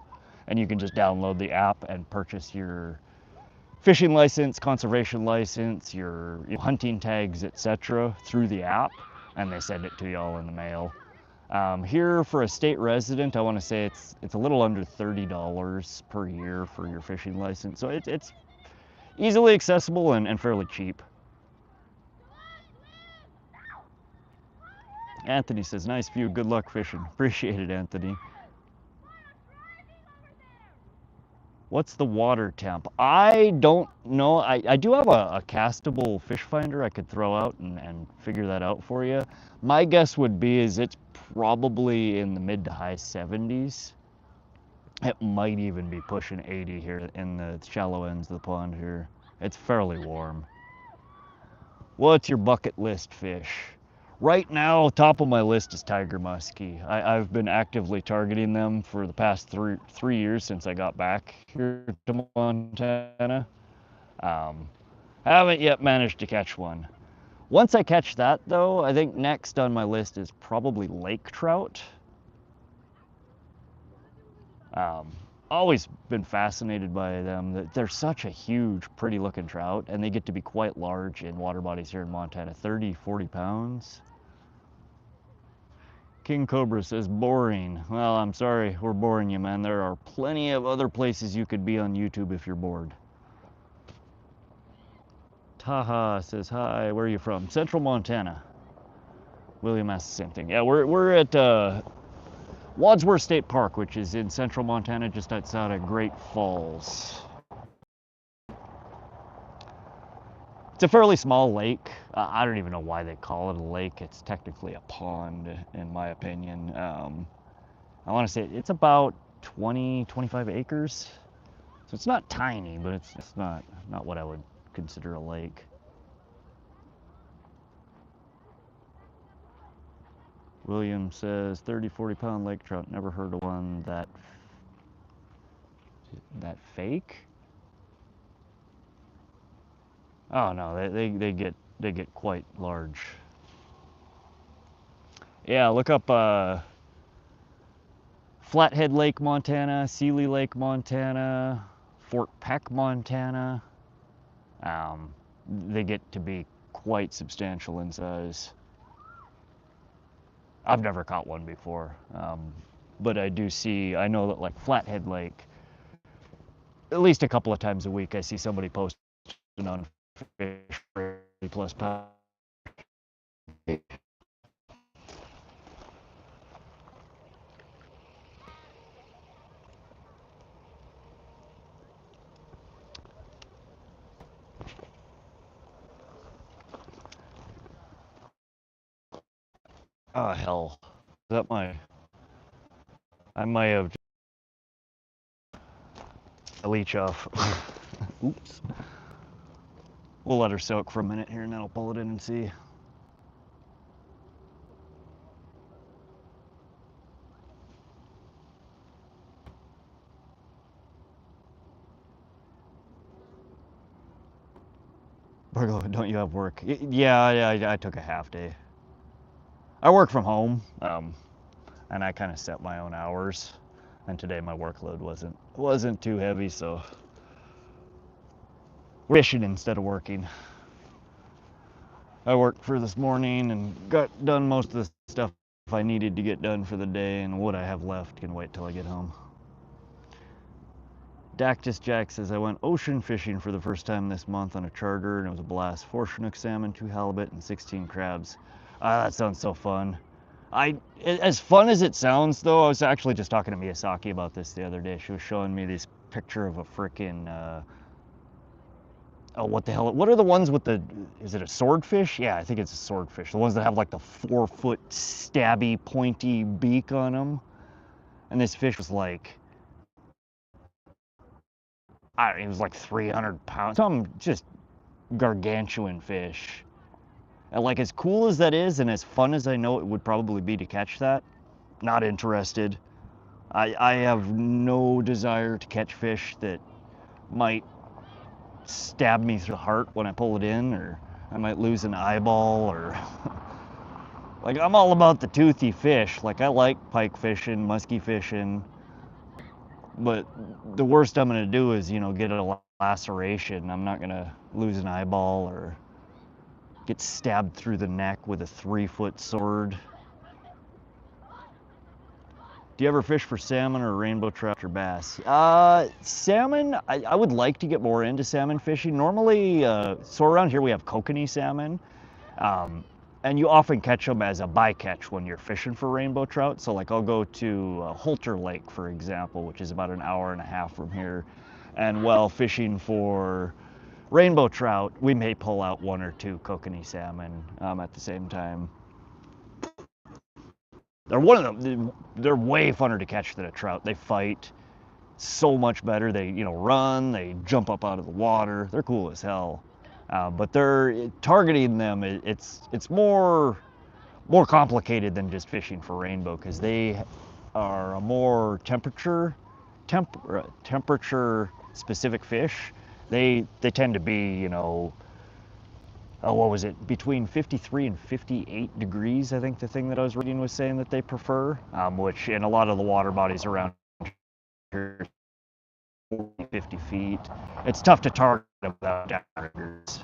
and you can just download the app and purchase your fishing license, conservation license, your hunting tags, etc. through the app, and they send it to you all in the mail. Here for a state resident, I want to say it's a little under $30 per year for your fishing license. So it's easily accessible and fairly cheap. Anthony says, nice view, good luck fishing. Appreciate it, Anthony. What's the water temp? I don't know. I do have a castable fish finder I could throw out and figure that out for you. My guess would be is it's probably in the mid to high 70s. It might even be pushing 80 here in the shallow ends of the pond here. It's fairly warm. What's your bucket list fish? Right now, top of my list is tiger muskie. I've been actively targeting them for the past three years since I got back here to Montana. Haven't yet managed to catch one. Once I catch that though, I think next on my list is probably lake trout. Always been fascinated by them. They're such a huge, pretty looking trout, and they get to be quite large in water bodies here in Montana, 30, 40 pounds. King Cobra says, boring. Well, I'm sorry, we're boring you, man. There are plenty of other places you could be on YouTube if you're bored. Taha says, hi, where are you from? Central Montana. William asks the same thing. Yeah, we're at Wadsworth State Park, which is in central Montana, just outside of Great Falls. It's a fairly small lake. I don't even know why they call it a lake. It's technically a pond, in my opinion. I want to say it's about 25 acres. So it's not tiny, but it's not what I would consider a lake. William says 30, 40 pound lake trout. Never heard of one that that fake? Oh no, they get quite large. Yeah, look up Flathead Lake, Montana, Seeley Lake, Montana, Fort Peck, Montana. They get to be quite substantial in size. I've never caught one before, but I know that like Flathead Lake, at least a couple of times a week, I see somebody posting on fishery plus pound. Oh hell, that I might have a leech off. Oops. We'll let her soak for a minute here and then I'll pull it in and see. Burglar, don't you have work? Yeah, I took a half day. I work from home, and I kind of set my own hours. And today my workload wasn't too heavy, so fishing instead of working. I worked for this morning and got done most of the stuff I needed to get done for the day, and what I have left can wait till I get home. Dactus Jack says, I went ocean fishing for the first time this month on a charter, and it was a blast. 4 Chinook salmon, 2 halibut, and 16 crabs. Ah, that sounds so fun. As fun as it sounds, though, I was actually just talking to Miyazaki about this the other day. She was showing me this picture of a frickin', oh, what the hell? What are the ones with the, is it a swordfish? Yeah, I think it's a swordfish. The ones that have like the 4-foot stabby, pointy beak on them. And this fish was like, I don't know, it was like 300 pounds. Some just gargantuan fish. And like, as cool as that is, and as fun as I know it would probably be to catch that, not interested. I have no desire to catch fish that might stab me through the heart when I pull it in, or I might lose an eyeball, or like, I'm all about the toothy fish. Like, I like pike fishing, musky fishing, but the worst I'm gonna do is, you know, get a laceration. I'm not gonna lose an eyeball or get stabbed through the neck with a 3-foot sword. Do you ever fish for salmon or rainbow trout or bass? Salmon, I would like to get more into salmon fishing. Normally, so around here we have kokanee salmon, and you often catch them as a bycatch when you're fishing for rainbow trout. So like, I'll go to Holter Lake, for example, which is about an hour and a half from here, and while fishing for rainbow trout, we may pull out 1 or 2 kokanee salmon at the same time. They're they're way funner to catch than a trout. They fight so much better. They, you know, run, they jump up out of the water. They're cool as hell. But they're targeting them. It's more complicated than just fishing for rainbow, because they are a more temperature specific fish. They tend to be, you know, what was it, between 53 and 58 degrees, I think the thing that I was reading was saying that they prefer, which in a lot of the water bodies around here, 50 feet, it's tough to target without daggers.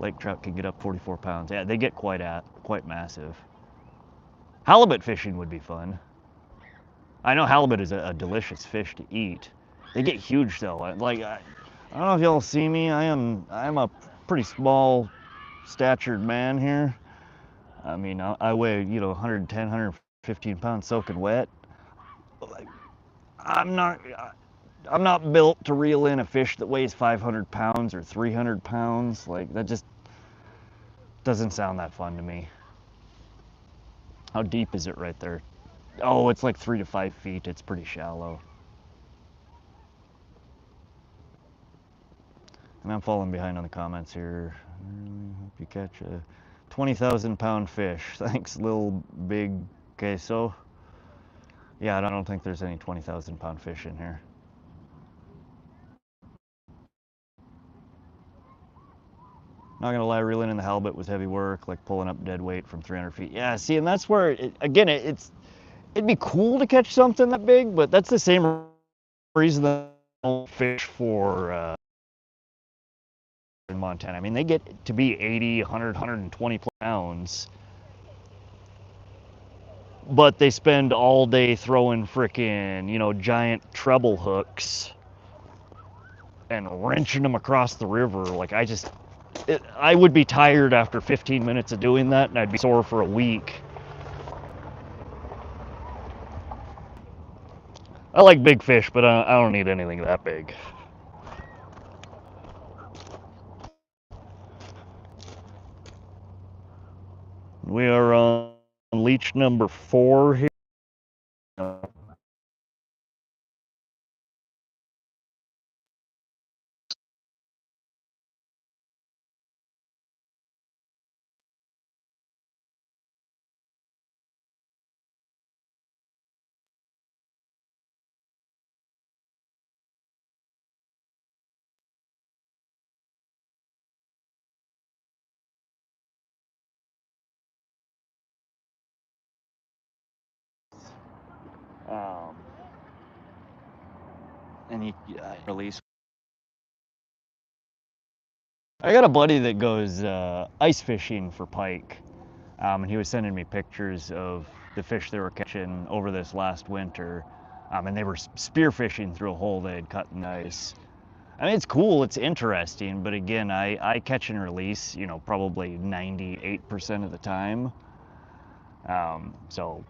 Lake trout can get up 44 pounds. Yeah, they get quite massive. Halibut fishing would be fun. I know halibut is a delicious fish to eat. They get huge though. Like, I don't know if y'all see me. I'm a pretty small statured man here. I mean, I weigh, you know, 110, 115 pounds soaking wet. Like, I'm not built to reel in a fish that weighs 500 pounds or 300 pounds. Like, that just doesn't sound that fun to me. How deep is it right there? Oh, it's like 3 to 5 feet. It's pretty shallow. And I'm falling behind on the comments here. I really hope you catch a 20,000 pound fish. Thanks, little big queso. Yeah, I don't think there's any 20,000 pound fish in here. Not gonna lie, reeling in the halibut was heavy work, like pulling up dead weight from 300 feet. Yeah, see, and that's where, it'd be cool to catch something that big, but that's the same reason that I don't fish for in Montana. I mean, they get to be 80, 100, 120 pounds, but they spend all day throwing frickin', giant treble hooks and wrenching them across the river. Like, I would be tired after 15 minutes of doing that, and I'd be sore for a week. I like big fish, but I don't need anything that big. We are on leech number 4 here. Um, and he release. I got a buddy that goes ice fishing for pike, and he was sending me pictures of the fish they were catching over this last winter, and they were spear fishing through a hole they had cut in the ice. I mean, it's cool, it's interesting, but again, I catch and release, probably 98% of the time. So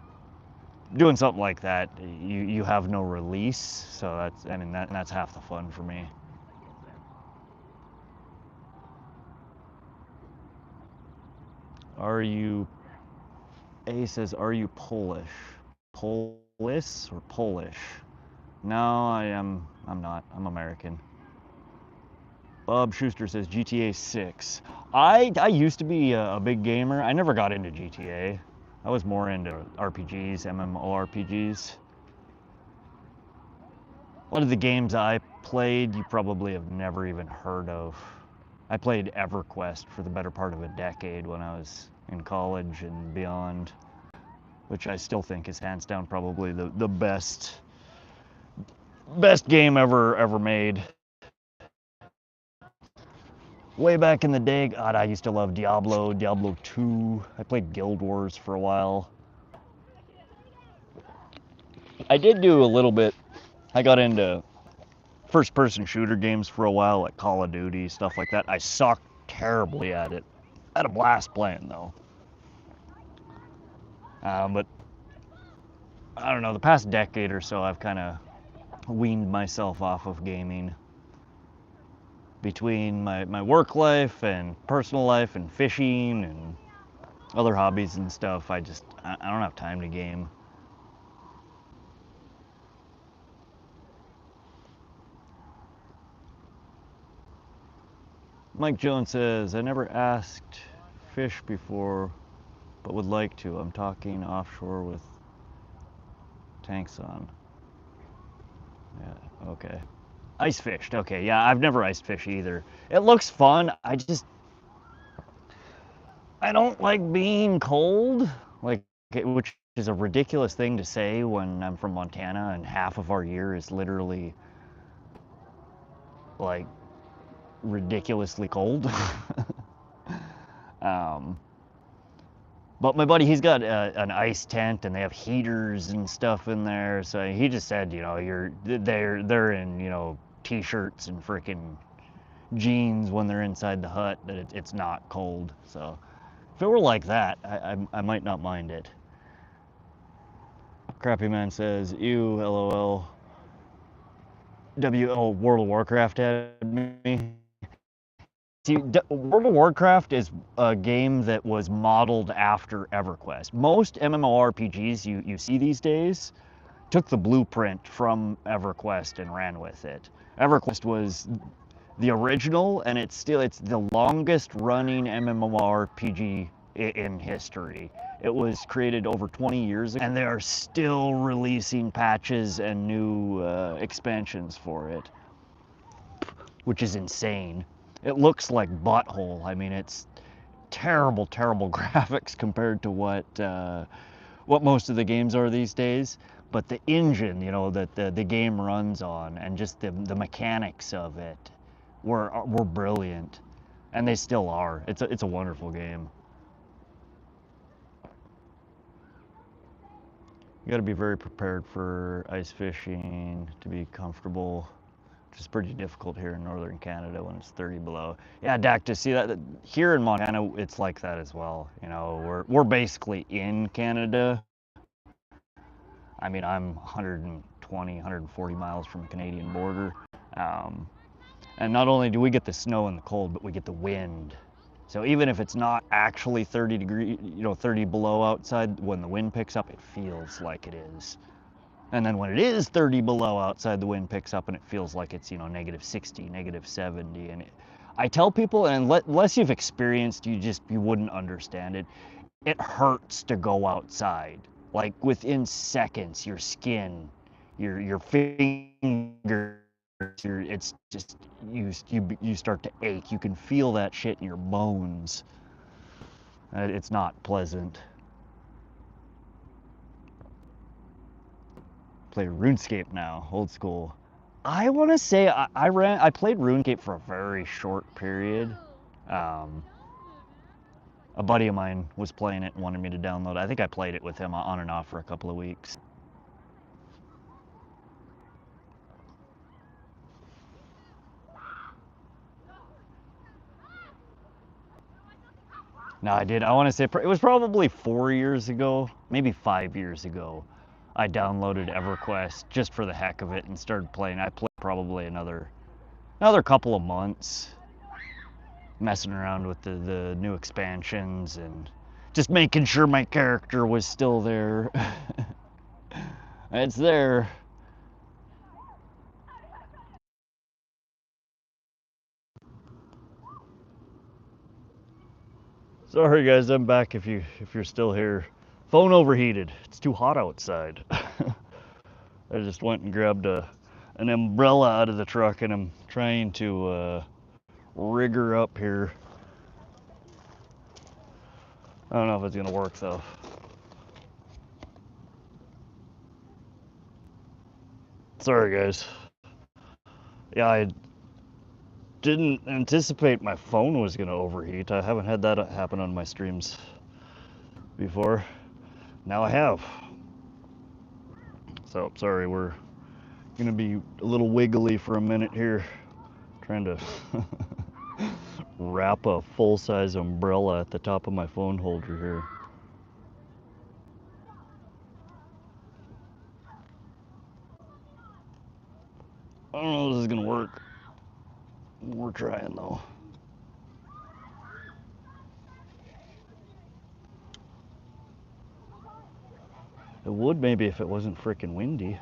doing something like that, you have no release, so that's half the fun for me. A says, are you Polish? Polis or Polish? No, I'm not. I'm American. Bob Schuster says GTA 6. I used to be a big gamer. I never got into GTA. I was more into RPGs, MMORPGs. A lot of the games I played, you probably have never even heard of. I played EverQuest for the better part of a decade when I was in college and beyond, which I still think is hands down probably the best game ever made. Way back in the day, God, I used to love Diablo 2. I played Guild Wars for a while. I did do a little bit. I got into first-person shooter games for a while, like Call of Duty, stuff like that. I sucked terribly at it. I had a blast playing, though. But, I don't know, the past decade or so, I've kind of weaned myself off of gaming. Between my work life and personal life and fishing and other hobbies and stuff, I don't have time to game. Mike Jones says, I never asked fish before, but would like to. I'm talking offshore with tanks on. Yeah, okay. Ice fished, okay. Yeah, I've never ice fished either. It looks fun. I don't like being cold, which is a ridiculous thing to say when I'm from Montana and half of our year is literally like ridiculously cold. But my buddy, he's got an ice tent and they have heaters and stuff in there. So he just said, they're in, t-shirts and freaking jeans when they're inside the hut, that it's not cold. So if it were like that, I might not mind it. Crappy Man says, ew, LOL. World of Warcraft had me. See, World of Warcraft is a game that was modeled after EverQuest. Most MMORPGs you see these days took the blueprint from EverQuest and ran with it. EverQuest was the original, and it's the longest running MMORPG in history. It was created over 20 years ago, and they are still releasing patches and new expansions for it, which is insane. It looks like butthole. I mean, it's terrible, terrible graphics compared to what most of the games are these days. But the engine, you know, that the game runs on, and just the mechanics of it were brilliant, and they still are. It's a wonderful game. You got to be very prepared for ice fishing to be comfortable, which is pretty difficult here in northern Canada when it's 30 below. Yeah, Dak, to see that here in Montana, it's like that as well. You know, we're basically in Canada. I mean, I'm 120, 140 miles from the Canadian border. And not only do we get the snow and the cold, but we get the wind. So even if it's not actually 30 degree, you know, 30 below outside, when the wind picks up, it feels like it is. And then when it is 30 below outside, the wind picks up and it feels like it's, you know, negative 60, negative 70. And I tell people, and unless you've experienced, you wouldn't understand it. It hurts to go outside. Like within seconds, your skin, your fingers, it's just you start to ache. You can feel that shit in your bones. It's not pleasant. Play RuneScape now, old school. I want to say I played RuneScape for a very short period. A buddy of mine was playing it and wanted me to download it. I think I played it with him on and off for a couple of weeks. No, I did. I want to say it was probably 4 years ago, maybe 5 years ago. I downloaded EverQuest just for the heck of it and started playing. I played probably another couple of months, messing around with the new expansions and just making sure my character was still there. It's there. Sorry guys, I'm back if you're still here. Phone overheated. It's too hot outside. I just went and grabbed an umbrella out of the truck and I'm trying to rig her up here. I don't know if it's gonna work though. Sorry guys. Yeah, I didn't anticipate my phone was gonna overheat. I haven't had that happen on my streams before. Now I have. So sorry, we're gonna be a little wiggly for a minute here, trying to wrap a full-size umbrella at the top of my phone holder here. I don't know if this is gonna work. We're trying though. It would maybe if it wasn't freaking windy.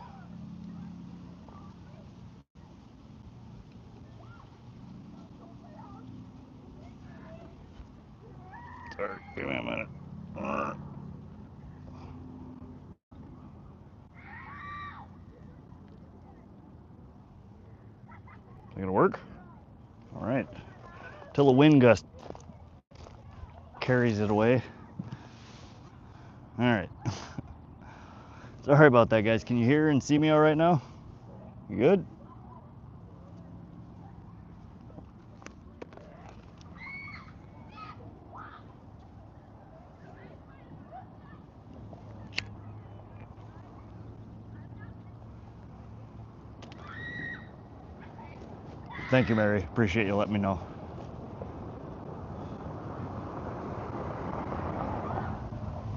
Sorry, give me a minute. Is it gonna work? All right. Till a wind gust carries it away. All right. Sorry about that, guys. Can you hear and see me all right now? You good? Thank you, Mary. Appreciate you letting me know.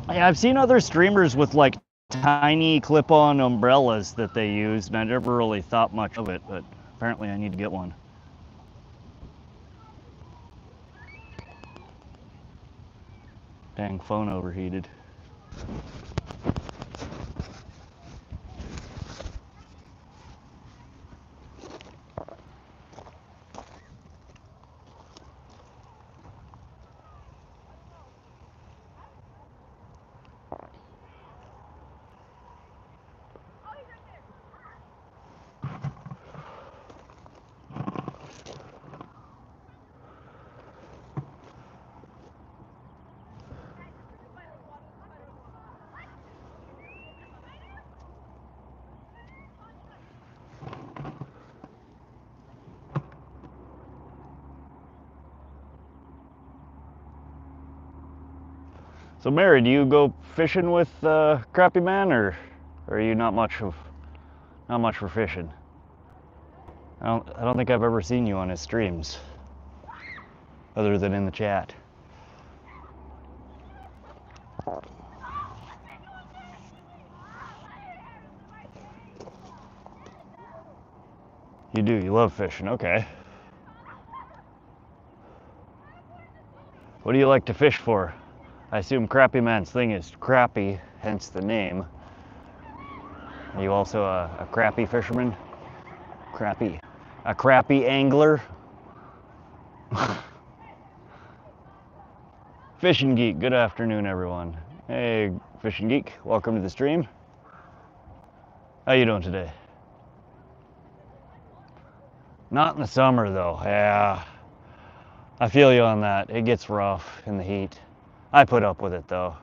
Yeah, I've seen other streamers with like tiny clip-on umbrellas that they use, and I never really thought much of it, but apparently I need to get one. Dang, phone overheated. So Mary, do you go fishing with Crappie Man, or are you not much for fishing? I don't think I've ever seen you on his streams, other than in the chat. You do, you love fishing, okay. What do you like to fish for? I assume Crappie Man's thing is crappie, hence the name. Are you also a crappie fisherman? Crappie. A crappie angler? Fishing Geek, good afternoon everyone. Hey Fishing Geek, welcome to the stream. How you doing today? Not in the summer though, yeah. I feel you on that. It gets rough in the heat. I put up with it though.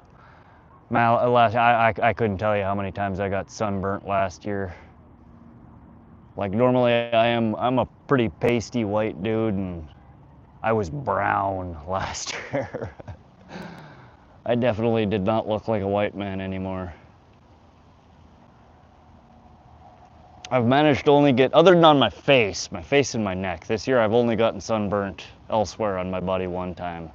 I couldn't tell you how many times I got sunburnt last year. Like normally I'm a pretty pasty white dude, and I was brown last year. I definitely did not look like a white man anymore. I've managed to only get, other than on my face and my neck, this year I've only gotten sunburnt elsewhere on my body one time.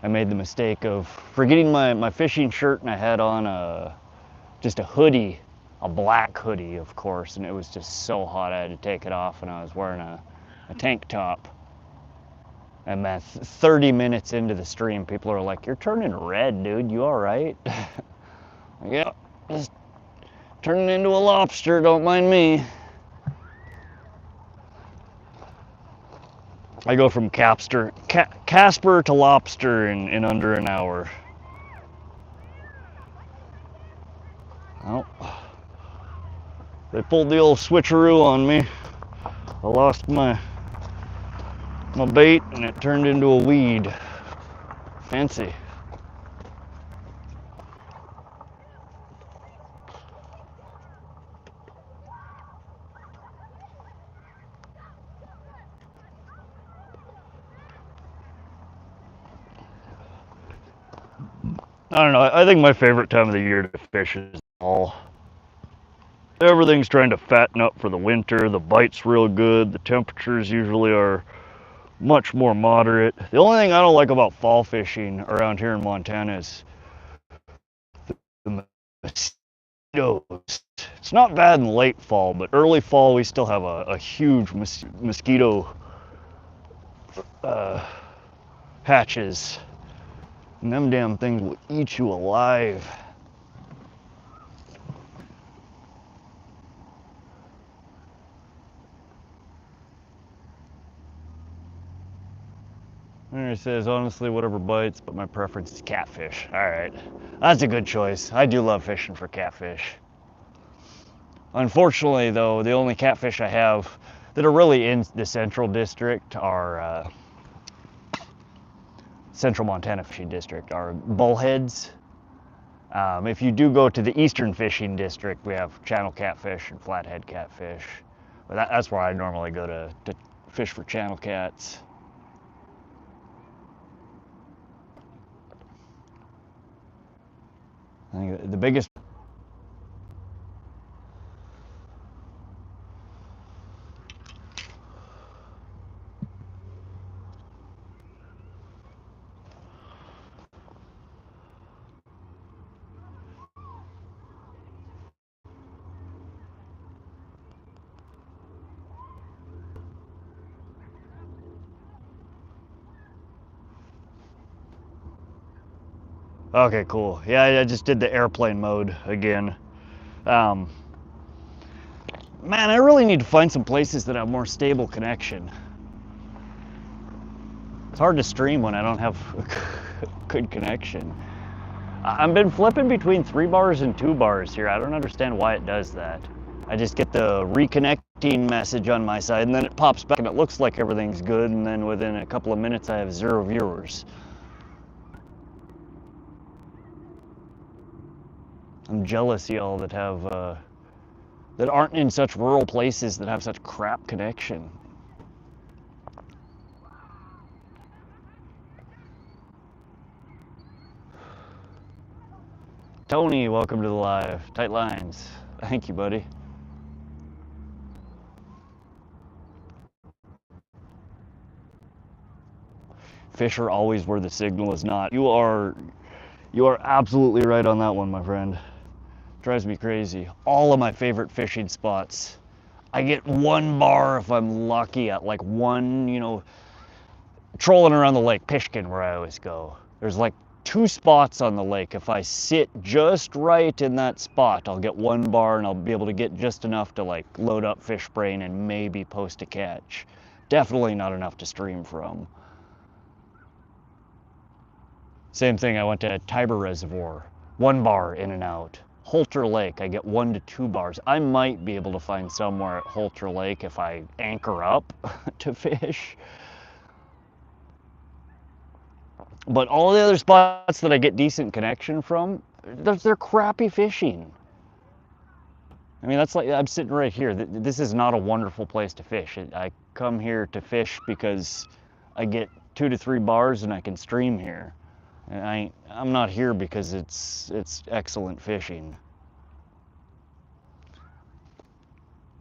I made the mistake of forgetting my fishing shirt, and I had on just a hoodie, a black hoodie of course, and it was just so hot I had to take it off, and I was wearing a tank top. And man, 30 minutes into the stream, people are like, "You're turning red, dude, you alright?" Yeah, just turning into a lobster, don't mind me. I go from Casper to lobster in under an hour. Oh, they pulled the old switcheroo on me. I lost my bait and it turned into a weed. Fancy. I don't know, I think my favorite time of the year to fish is fall. Everything's trying to fatten up for the winter, the bite's real good, the temperatures usually are much more moderate. The only thing I don't like about fall fishing around here in Montana is the mosquitoes. It's not bad in late fall, but early fall we still have a huge mosquito hatches. And them damn things will eat you alive. And it says, honestly, whatever bites, but my preference is catfish. All right, that's a good choice. I do love fishing for catfish. Unfortunately, though, the only catfish I have that are really in the Central District are Central Montana Fishing District are bullheads. If you do go to the Eastern Fishing District, we have channel catfish and flathead catfish. But that's where I normally go to fish for channel cats. I think the biggest... Okay, cool. Yeah, I just did the airplane mode again. Man, I really need to find some places that have more stable connection. It's hard to stream when I don't have a good connection. I've been flipping between 3 bars and 2 bars here. I don't understand why it does that. I just get the reconnecting message on my side, and then it pops back and it looks like everything's good, and then within a couple of minutes I have 0 viewers. I'm jealous, y'all, that have that aren't in such rural places that have such crap connection. Tony, welcome to the live. Tight lines. Thank you, buddy. Fish are always where the signal is not. You are absolutely right on that one, my friend. Drives me crazy. All of my favorite fishing spots, I get one bar if I'm lucky at like one, you know, trolling around the lake, Pishkin, where I always go. There's like 2 spots on the lake. If I sit just right in that spot, I'll get one bar and I'll be able to get just enough to like load up fish brain and maybe post a catch. Definitely not enough to stream from. Same thing, I went to Tiber Reservoir, 1 bar in and out. Holter Lake, I get 1 to 2 bars. I might be able to find somewhere at Holter Lake if I anchor up to fish. But all the other spots that I get decent connection from, they're crappy fishing. I mean, that's like, I'm sitting right here. This is not a wonderful place to fish. I come here to fish because I get 2 to 3 bars and I can stream here. And I'm not here because it's excellent fishing.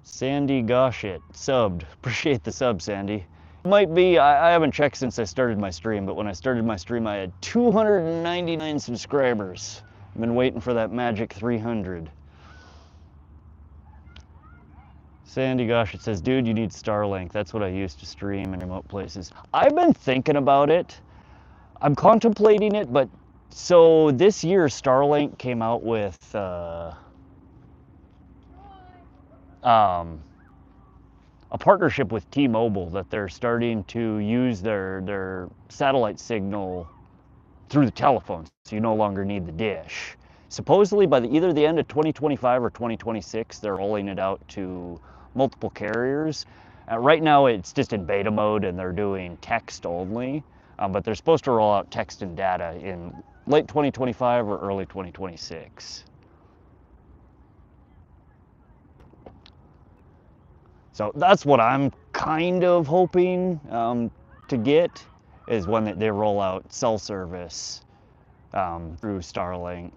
Sandy Goshit, subbed. Appreciate the sub, Sandy. Might be, I haven't checked since I started my stream, but when I started my stream I had 299 subscribers. I've been waiting for that magic 300. Sandy Goshit says, dude, you need Starlink. That's what I use to stream in remote places. I've been thinking about it. I'm contemplating it, but so this year Starlink came out with a partnership with T-Mobile that they're starting to use their satellite signal through the telephone, so you no longer need the dish. Supposedly by either the end of 2025 or 2026, they're rolling it out to multiple carriers. Right now it's just in beta mode and they're doing text only. But they're supposed to roll out text and data in late 2025 or early 2026. So that's what I'm kind of hoping to get, is when they roll out cell service through Starlink.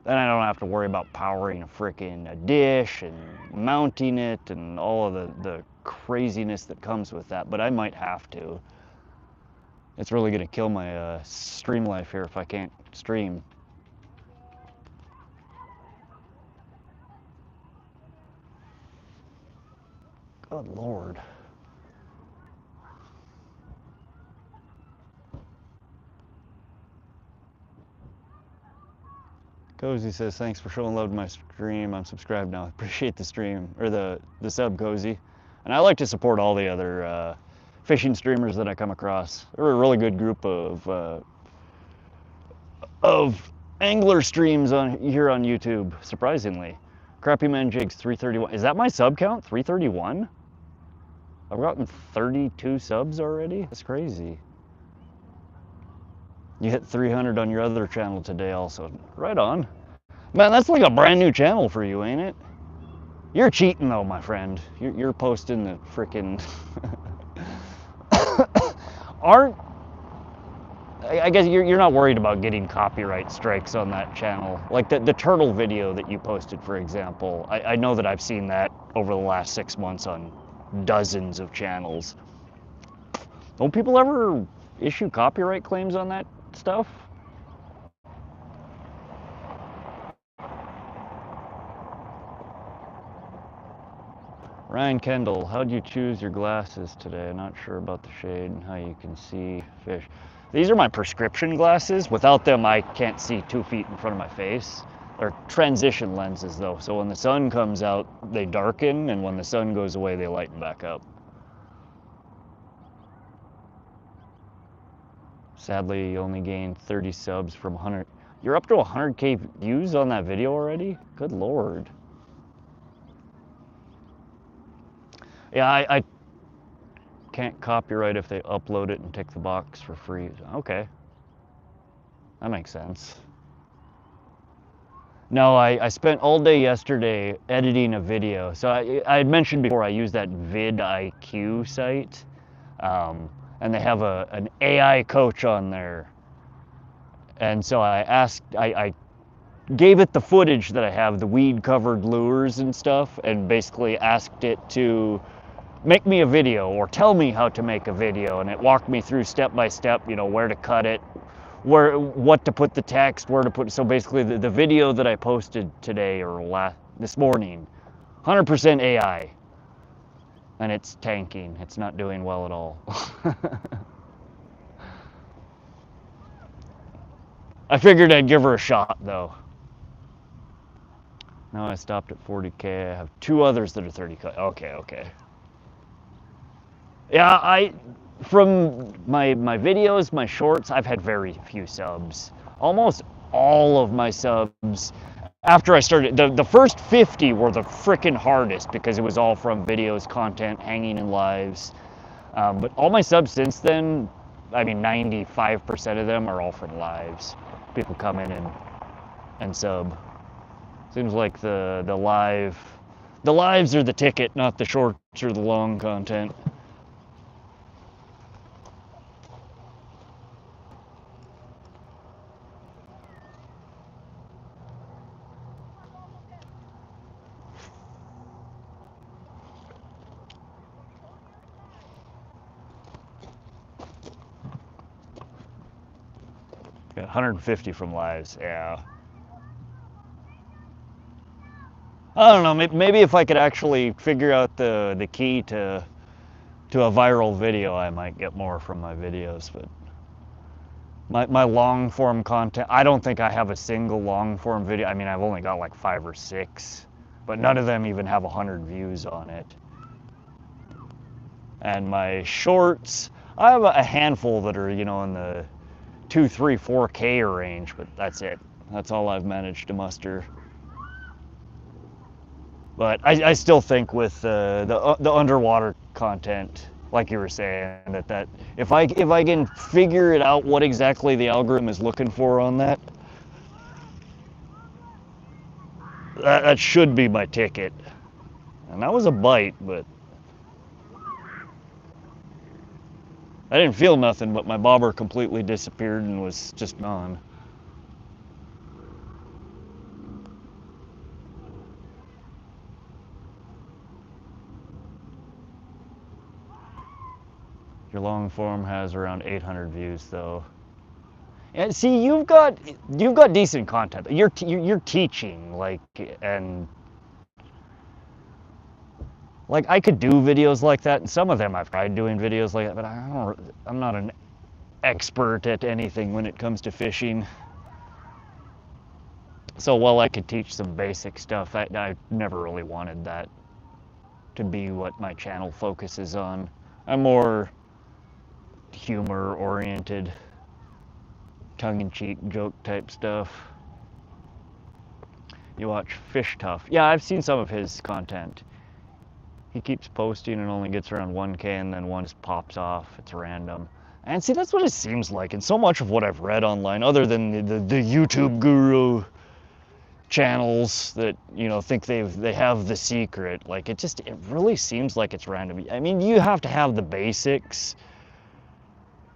Then I don't have to worry about powering a dish and mounting it and all of the craziness that comes with that, but I might have to. It's really gonna kill my stream life here if I can't stream. Good Lord. Cozy says, thanks for showing love to my stream. I'm subscribed now. Appreciate the stream, or the sub, Cozy. And I like to support all the other fishing streamers that I come across. They're a really good group of angler streams here on YouTube, surprisingly. Crappy Man Jigs 331. Is that my sub count? 331? I've gotten 32 subs already? That's crazy. You hit 300 on your other channel today also. Right on. Man, that's like a brand new channel for you, ain't it? You're cheating though, my friend. You're posting the frickin' I guess you're not worried about getting copyright strikes on that channel. Like the turtle video that you posted, for example. I know that I've seen that over the last 6 months on dozens of channels. Don't people ever issue copyright claims on that stuff? Ryan Kendall, how'd you choose your glasses today? I'm not sure about the shade and how you can see fish. These are my prescription glasses. Without them, I can't see 2 feet in front of my face. They're transition lenses though, so when the sun comes out, they darken, and when the sun goes away, they lighten back up. Sadly, you only gained 30 subs from 100. You're up to 100K views on that video already? Good Lord. Yeah, I can't copyright if they upload it and tick the box for free. Okay. That makes sense. No, I spent all day yesterday editing a video. So I had mentioned before I use that vidIQ site. And they have an AI coach on there. And so I gave it the footage that I have, the weed-covered lures and stuff, and basically asked it to make me a video or tell me how to make a video, and it walked me through step by step, you know, where to cut it, what to put the text, where to put. So basically, the video that I posted today or this morning, 100% AI, and it's tanking. It's not doing well at all. I figured I'd give her a shot though. Now I stopped at 40K. I have 2 others that are 30K. Okay. Yeah, from my videos, my shorts, I've had very few subs. Almost all of my subs, after I started, the first 50 were the frickin' hardest because it was all from videos, content, hanging in lives. But all my subs since then, I mean 95% of them are all from lives. People come in and sub. Seems like the lives are the ticket, not the shorts or the long content. Got 150 from lives, yeah. I don't know, maybe if I could actually figure out the key to a viral video, I might get more from my videos, but my long form content, I don't think I have a single long form video. I mean, I've only got like 5 or 6, but none of them even have 100 views on it. And my shorts, I have a handful that are, you know, in the 2, 3, 4K range, but that's it. That's all I've managed to muster. But I still think with the underwater content, like you were saying, that if I can figure it out what exactly the algorithm is looking for on that should be my ticket. And that was a bite, but I didn't feel nothing, but my bobber completely disappeared and was just gone. Your long form has around 800 views though. And see, you've got decent content. You're teaching, like, and like I could do videos like that, and some of them I've tried doing videos like that, but I'm not an expert at anything when it comes to fishing. So while I could teach some basic stuff, I never really wanted that to be what my channel focuses on. I'm more humor oriented, tongue-in-cheek joke type stuff. You watch Fish Tough. Yeah, I've seen some of his content. He keeps posting and only gets around 1K, and then one just pops off. It's random. And see, that's what it seems like. And so much of what I've read online, other than the YouTube guru channels that, you know, think they have the secret, like it really seems like it's random. I mean, you have to have the basics.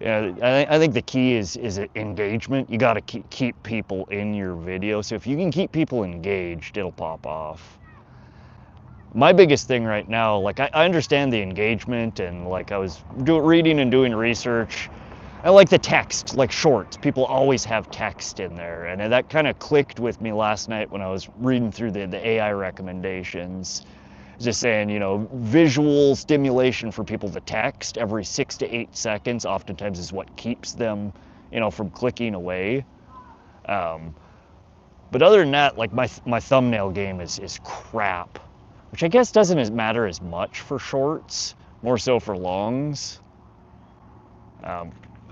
Yeah, I think the key is engagement. You got to keep people in your video. So if you can keep people engaged, it'll pop off. My biggest thing right now, like I understand the engagement, and like I was reading and doing research. I like the text, like shorts. People always have text in there, and that kind of clicked with me last night when I was reading through the AI recommendations. Just saying, you know, visual stimulation for people to text every 6 to 8 seconds oftentimes is what keeps them, you know, from clicking away. But other than that, like my thumbnail game is crap, which I guess doesn't matter as much for shorts, more so for longs.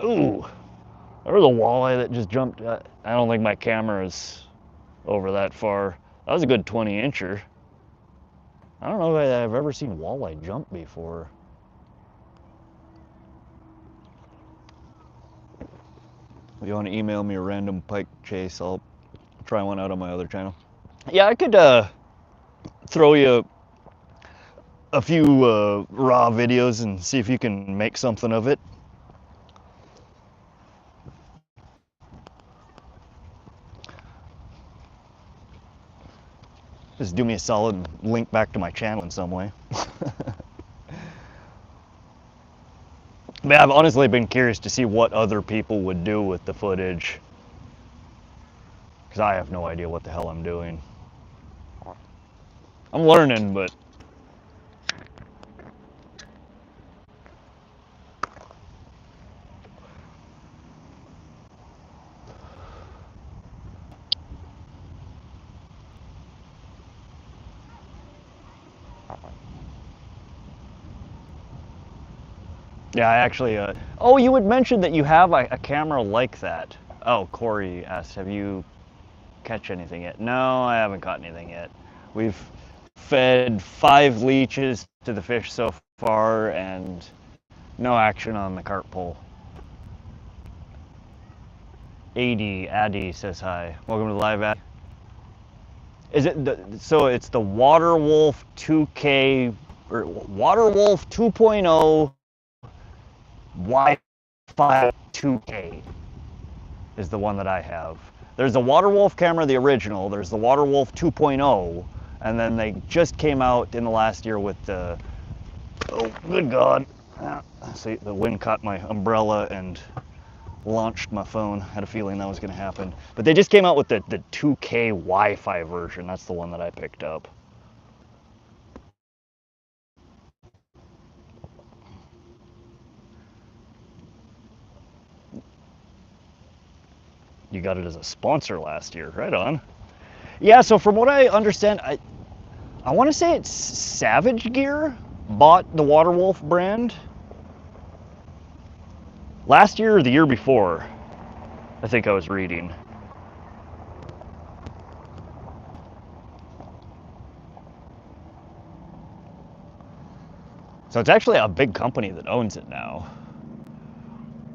Ooh, there was a walleye that just jumped. I don't think my camera is over that far. That was a good 20-incher. I don't know if I've ever seen walleye jump before. If you want to email me a random pike chase, I'll try one out on my other channel. Yeah, I could throw you a few raw videos and see if you can make something of it. Just do me a solid and link back to my channel in some way. But I've honestly been curious to see what other people would do with the footage, because I have no idea what the hell I'm doing. I'm learning, but yeah, I actually, oh, you had mentioned that you have a camera like that. Oh, Corey asked, have you catch anything yet? No, I haven't caught anything yet. We've fed 5 leeches to the fish so far, and no action on the carp pole. Addy says hi. Welcome to the live, Addy. Is it so it's the Waterwolf 2K, or Waterwolf 2.0 Wi-Fi 2K is the one that I have. There's the Waterwolf camera, the original. There's the Waterwolf 2.0, and then they just came out in the last year with the, oh, good God. See, the wind caught my umbrella and launched my phone. Had a feeling that was going to happen. But they just came out with the 2K Wi-Fi version. That's the one that I picked up. You got it as a sponsor last year, right on. Yeah, so from what I understand, I want to say it's Savage Gear bought the Waterwolf brand last year or the year before, I think I was reading. So it's actually a big company that owns it now.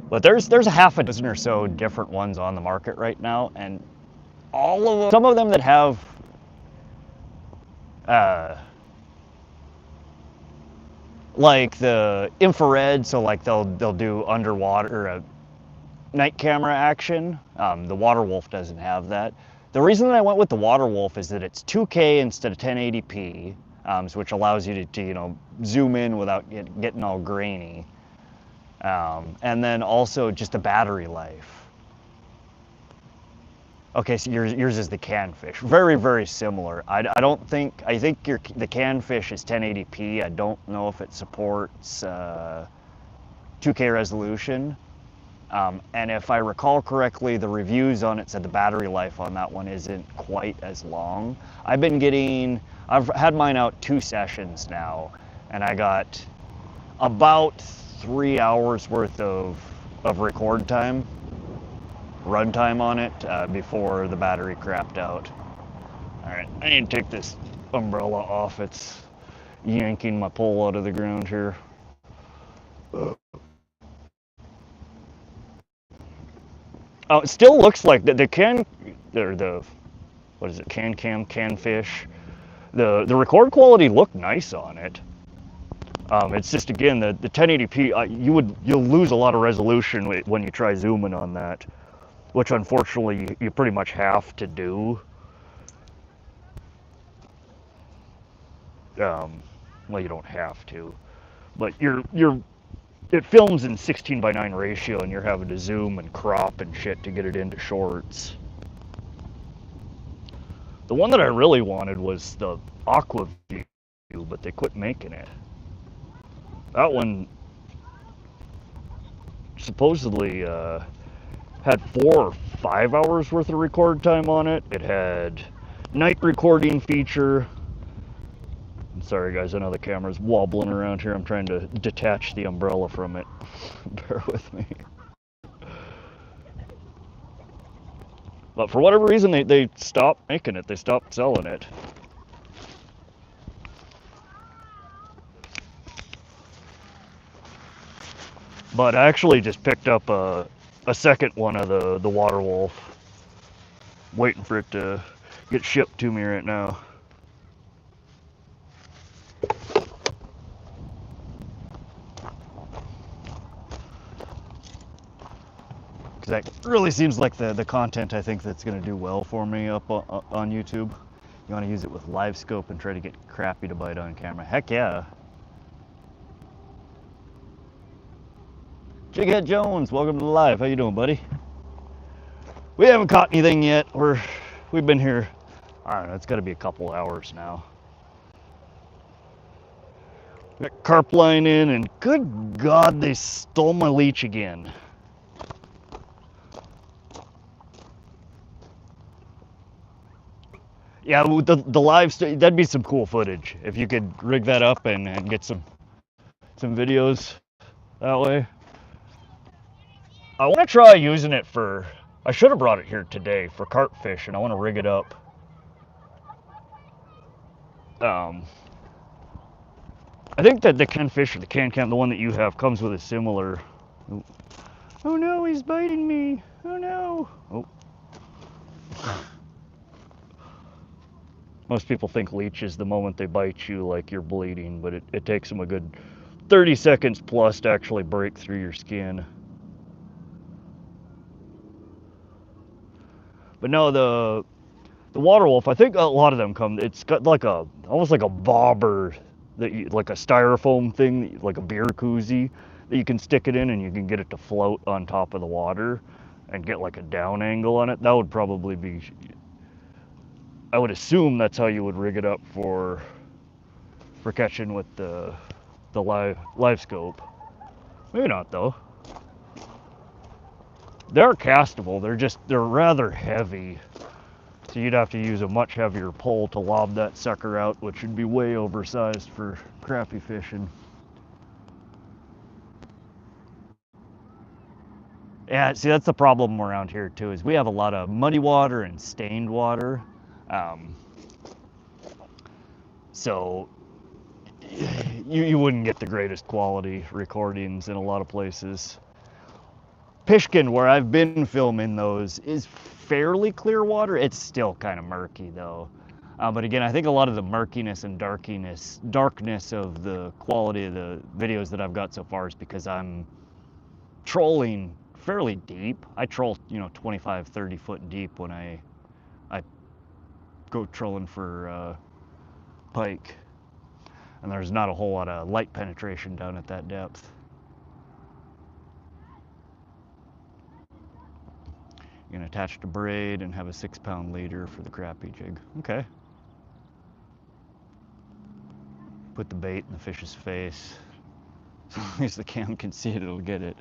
But there's a half a dozen or so different ones on the market right now, and all of them, some of them that have like the infrared, so like they'll do underwater night camera action. The Waterwolf doesn't have that. The reason that I went with the Waterwolf is that it's 2K instead of 1080p, which allows you to you know, zoom in without getting all grainy. And then also just the battery life. Okay, so yours is the canfish. Very, very similar. I think the canfish is 1080p. I don't know if it supports 2K resolution. And if I recall correctly, the reviews on it said the battery life on that one isn't quite as long. I've had mine out 2 sessions now, and I got about 3 hours worth of record time, run time on it before the battery crapped out. All right, I need to take this umbrella off. It's yanking my pole out of the ground here. Oh, it still looks like the what is it, canfish. The record quality looked nice on it. It's just, again, the 1080p, you'll lose a lot of resolution when you try zooming on that, which unfortunately you pretty much have to do. Well, you don't have to, but it films in 16:9 ratio, and you're having to zoom and crop and shit to get it into shorts. The one that I really wanted was the Aqua View, but they quit making it. That one supposedly had 4 or 5 hours worth of record time on it. It had night recording feature. I'm sorry guys, I know the camera's wobbling around here. I'm trying to detach the umbrella from it. Bear with me. But for whatever reason, they stopped making it. They stopped selling it. But I actually just picked up a second one of the Waterwolf. Waiting for it to get shipped to me right now. Because that really seems like the content I think that's going to do well for me up on YouTube. You want to use it with live scope and try to get crappie to bite on camera. Heck yeah. Jighead Jones, welcome to the live. How you doing, buddy? We haven't caught anything yet. We've been here, I don't know, it's got to be a couple hours now. Got carp line in, and good God, they stole my leech again. Yeah, the live, that'd be some cool footage if you could rig that up and get some videos that way. I want to try using it for, I should have brought it here today for carp fish, and I want to rig it up. I think that the Ken Fish or the Can, the one that you have, comes with a similar. Oh no, he's biting me. Oh no. Oh. Most people think leech is the moment they bite you like you're bleeding, but it takes them a good 30 seconds plus to actually break through your skin. But no, the water wolf, I think a lot of them come, it's got like almost like a bobber, like a styrofoam thing, like a beer koozie that you can stick it in, and you can get it to float on top of the water and get like a down angle on it. That would probably be, I would assume that's how you would rig it up for catching with the live scope. Maybe not though. They're castable, they're rather heavy. So you'd have to use a much heavier pole to lob that sucker out, which would be way oversized for crappie fishing. Yeah, see, that's the problem around here too, is we have a lot of muddy water and stained water. So you wouldn't get the greatest quality recordings in a lot of places. Pishkin, where I've been filming those, is fairly clear water. It's still kind of murky though. But again, I think a lot of the murkiness and darkness of the quality of the videos that I've got so far is because I'm trolling fairly deep. I troll, 25, 30 foot deep when I go trolling for pike. And there's not a whole lot of light penetration down at that depth. You're gonna attach the braid and have a 6-pound leader for the crappie jig. Okay. Put the bait in the fish's face. As long as the cam can see it, it'll get it.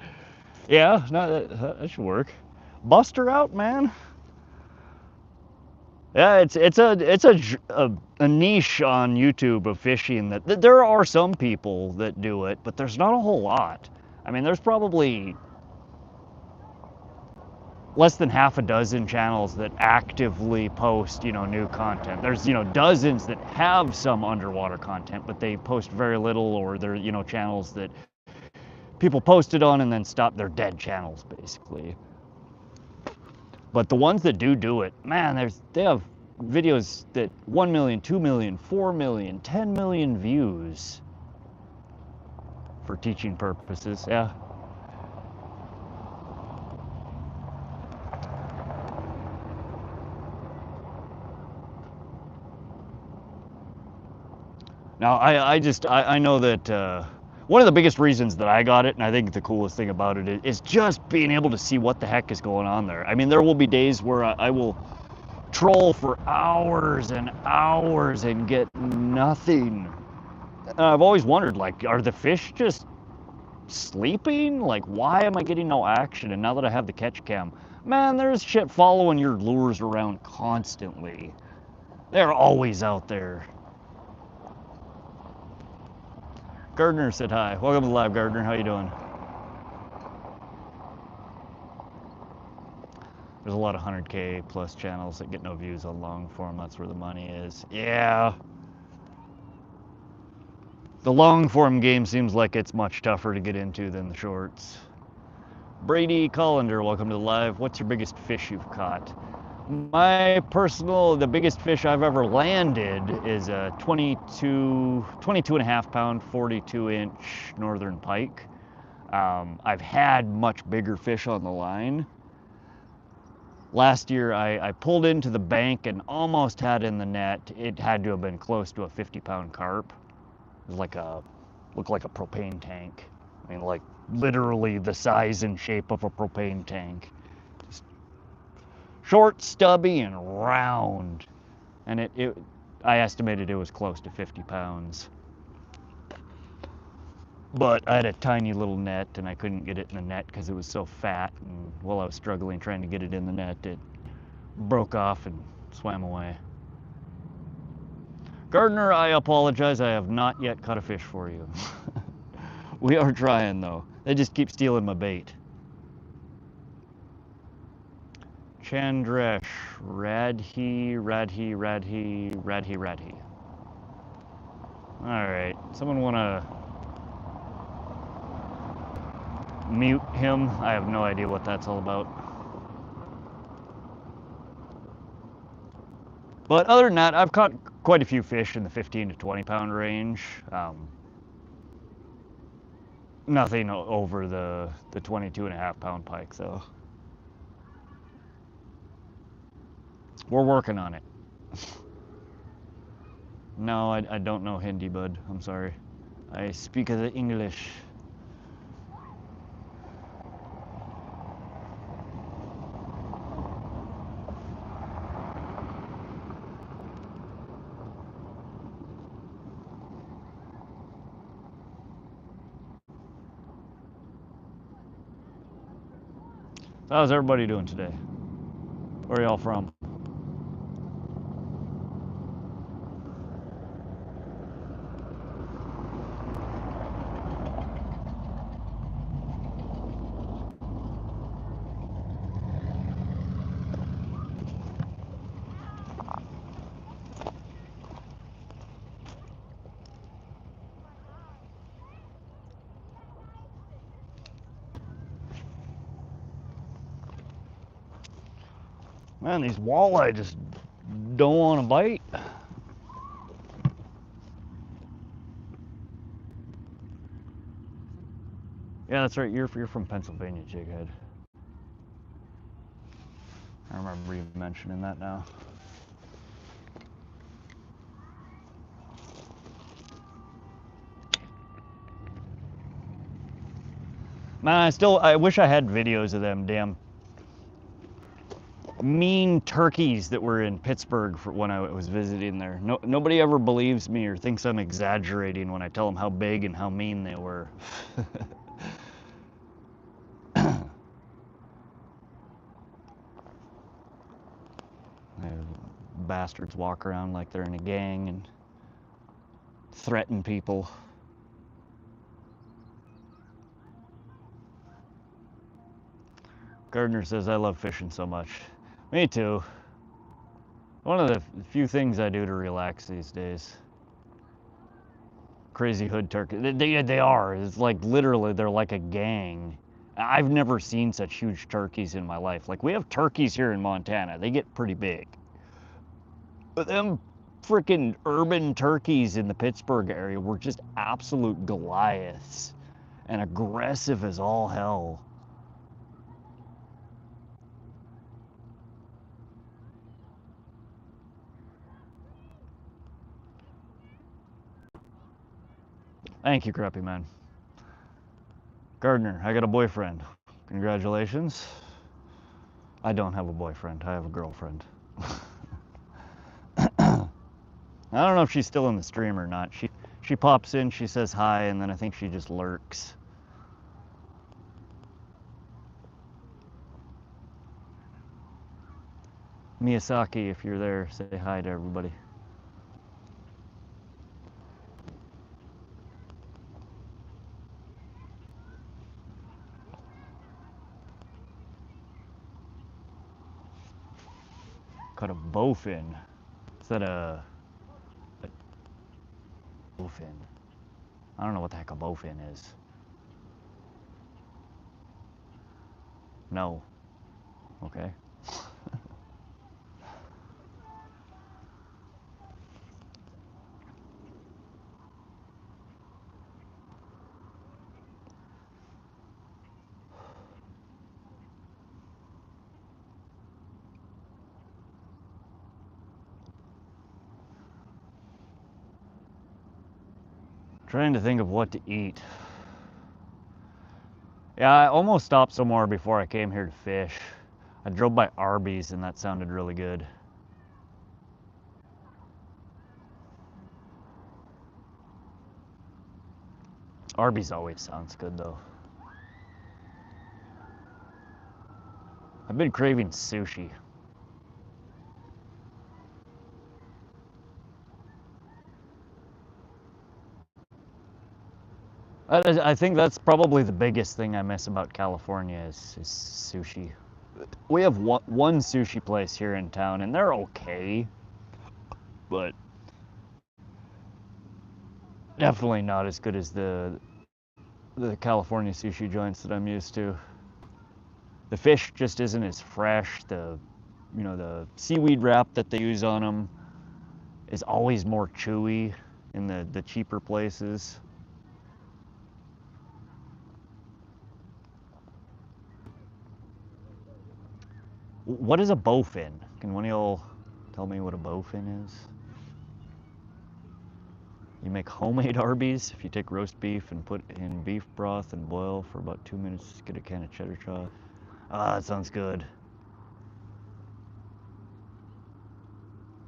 Yeah, no, that should work. Bust her out, man. Yeah, it's a niche on YouTube of fishing that there are some people that do it, but there's not a whole lot. I mean, there's probably less than half a dozen channels that actively post, new content. There's, dozens that have some underwater content, but they post very little, or they're, channels that people posted on and then stop. They're dead channels, basically. But the ones that do it, man, they have videos that 1 million, 2 million, 4 million, 10 million views for teaching purposes. Yeah. Now, I know that one of the biggest reasons that I got it, and I think the coolest thing about it, is just being able to see what the heck is going on there. I mean, there will be days where I will troll for hours and hours and get nothing. And I've always wondered, like, are the fish just sleeping? Like, why am I getting no action? And now that I have the catch cam, man, there's shit following your lures around constantly. They're always out there. Gardner said hi. Welcome to the live, Gardner. How you doing? There's a lot of 100K plus channels that get no views on long form. That's where the money is. Yeah. The long form game seems like it's much tougher to get into than the shorts. Brady Collender, welcome to the live. What's your biggest fish you've caught? The biggest fish I've ever landed is a 22 and a half pound, 42 inch northern pike. I've had much bigger fish on the line. Last year I pulled into the bank and almost had in the net. It had to have been close to a 50-pound carp. It was like looked like a propane tank. I mean, like literally the size and shape of a propane tank. Just short, stubby, and round. And I estimated it was close to 50 pounds. But I had a tiny little net and I couldn't get it in the net because it was so fat. And while I was struggling trying to get it in the net, it broke off and swam away. Gardner, I apologize. I have not yet caught a fish for you. We are trying though. They just keep stealing my bait. Chandresh, Radhi. Alright, someone wanna mute him? I have no idea what that's all about. But other than that, I've caught quite a few fish in the 15 to 20 pound range. Nothing over the 22.5 pound pike though. We're working on it. No, I don't know Hindi, bud. I'm sorry. I speak the English. So how's everybody doing today? Where are y'all from? Man, these walleye just don't want to bite. Yeah, that's right. You're from Pennsylvania, Jighead. I remember you mentioning that now. Man, I wish I had videos of them damn mean turkeys that were in Pittsburgh when I was visiting there. Nobody ever believes me or thinks I'm exaggerating when I tell them how big and how mean they were. Bastards walk around like they're in a gang and threaten people. Gardner says, I love fishing so much. Me too. One of the few things I do to relax these days. Crazy hood turkey. They are. It's like literally they're like a gang. I've never seen such huge turkeys in my life. Like we have turkeys here in Montana. They get pretty big. But them freaking urban turkeys in the Pittsburgh area were just absolute Goliaths and aggressive as all hell. Thank you, Crappy Man. Gardner, I got a boyfriend. Congratulations. I don't have a boyfriend. I have a girlfriend. I don't know if she's still in the stream or not. She pops in, she says hi, and then I think she just lurks. Miyazaki, if you're there, say hi to everybody. Caught a bowfin. Is that a bowfin? I don't know what the heck a bowfin is. No. Okay. Trying to think of what to eat. Yeah, I almost stopped somewhere before I came here to fish. I drove by Arby's and that sounded really good. Arby's always sounds good though. I've been craving sushi. I think that's probably the biggest thing I miss about California is sushi. We have one sushi place here in town and they're okay, but definitely not as good as the California sushi joints that I'm used to. The fish just isn't as fresh. The seaweed wrap that they use on them is always more chewy in the cheaper places. What is a bowfin? Can one of y'all tell me what a bowfin is? You make homemade Arby's. If you take roast beef and put in beef broth and boil for about 2 minutes, get a can of cheddar chaw. Ah, that sounds good.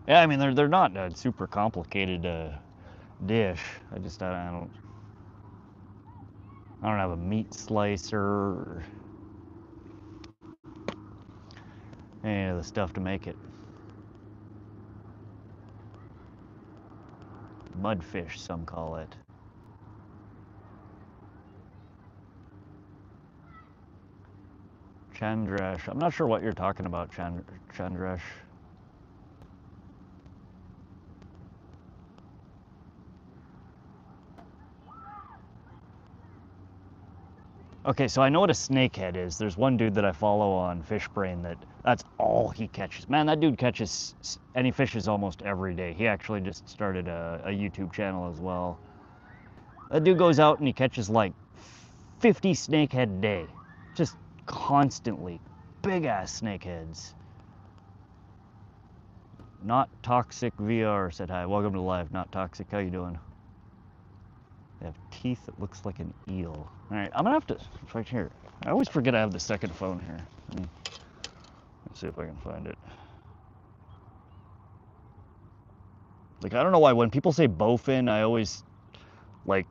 Yeah, I mean they're not a super complicated dish. I don't have a meat slicer or any of the stuff to make it. Mudfish, some call it. Chandrash. I'm not sure what you're talking about, Chandrash. Okay, so I know what a snakehead is. There's one dude that I follow on FishBrain that's all he catches. Man, that dude catches, and he fishes almost every day. He actually just started a YouTube channel as well. That dude goes out and he catches like 50 snakehead a day. Just constantly. Big ass snakeheads. Not Toxic VR said hi. Welcome to live, Not Toxic. How you doing? They have teeth that looks like an eel. All right, I'm gonna have to, right here. I always forget I have the second phone here. Let's see if I can find it. Like, I don't know why when people say bowfin, I always like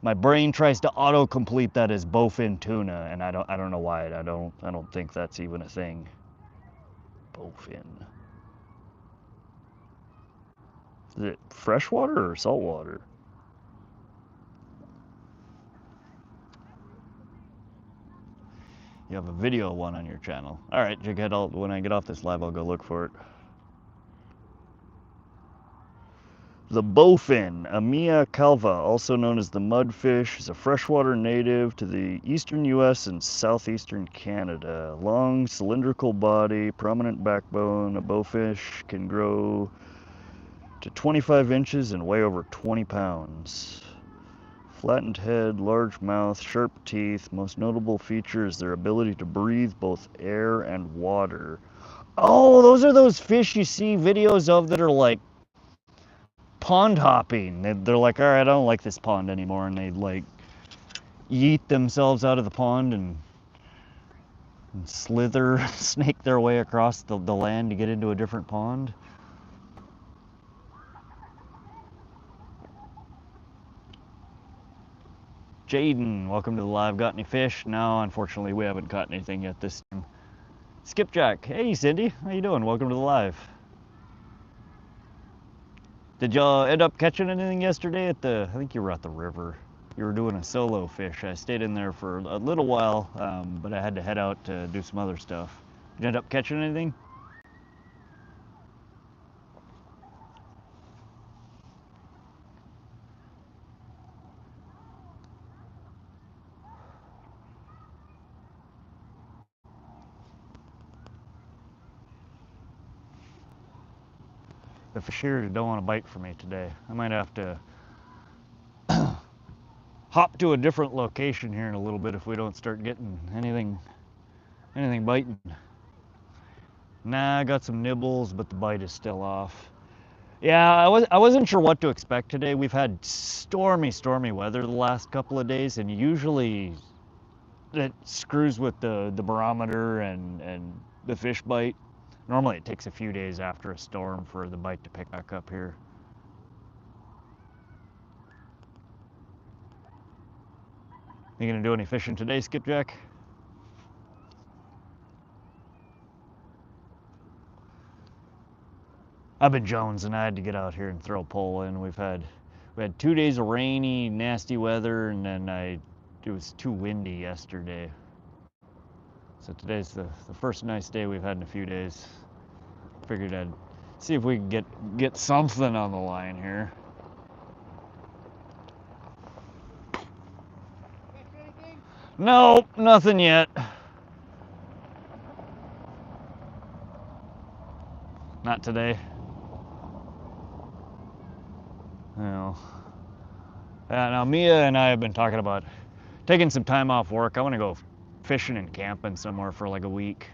my brain tries to auto-complete that as bowfin tuna, and I don't know why. I don't think that's even a thing. Bowfin. Is it freshwater or saltwater? You have a video one on your channel. All right, Jughead, when I get off this live, I'll go look for it. The bowfin, Amia calva, also known as the mudfish, is a freshwater native to the eastern U.S. and southeastern Canada. Long, cylindrical body, prominent backbone. A bowfish can grow to 25 inches and weigh over 20 pounds. Flattened head, large mouth, sharp teeth. Most notable feature is their ability to breathe both air and water. Oh, those are those fish you see videos of that are like pond hopping. They're like, all right, I don't like this pond anymore, and they like yeet themselves out of the pond and slither, snake their way across the land to get into a different pond. Jaden, welcome to the live. Got any fish? No, unfortunately, we haven't caught anything yet this time. Skipjack, hey Cindy, how you doing? Welcome to the live. Did y'all end up catching anything yesterday at I think you were at the river. You were doing a solo fish. I stayed in there for a little while, but I had to head out to do some other stuff. Did you end up catching anything? The fishery don't want to bite for me today. I might have to hop to a different location here in a little bit if we don't start getting anything biting. Nah, I got some nibbles, but the bite is still off. Yeah, I wasn't sure what to expect today. We've had stormy weather the last couple of days, and usually it screws with the barometer and the fish bite. Normally it takes a few days after a storm for the bite to pick back up here. You gonna do any fishing today, Skipjack? I've been jonesing. I had to get out here and throw a pole in. We had 2 days of rainy, nasty weather, and then it was too windy yesterday. So today's the first nice day we've had in a few days. Figured I'd see if we can get something on the line here. Nope, nothing yet. Not today. No. Now Mia and I have been talking about taking some time off work. I want to go fishing and camping somewhere for like a week.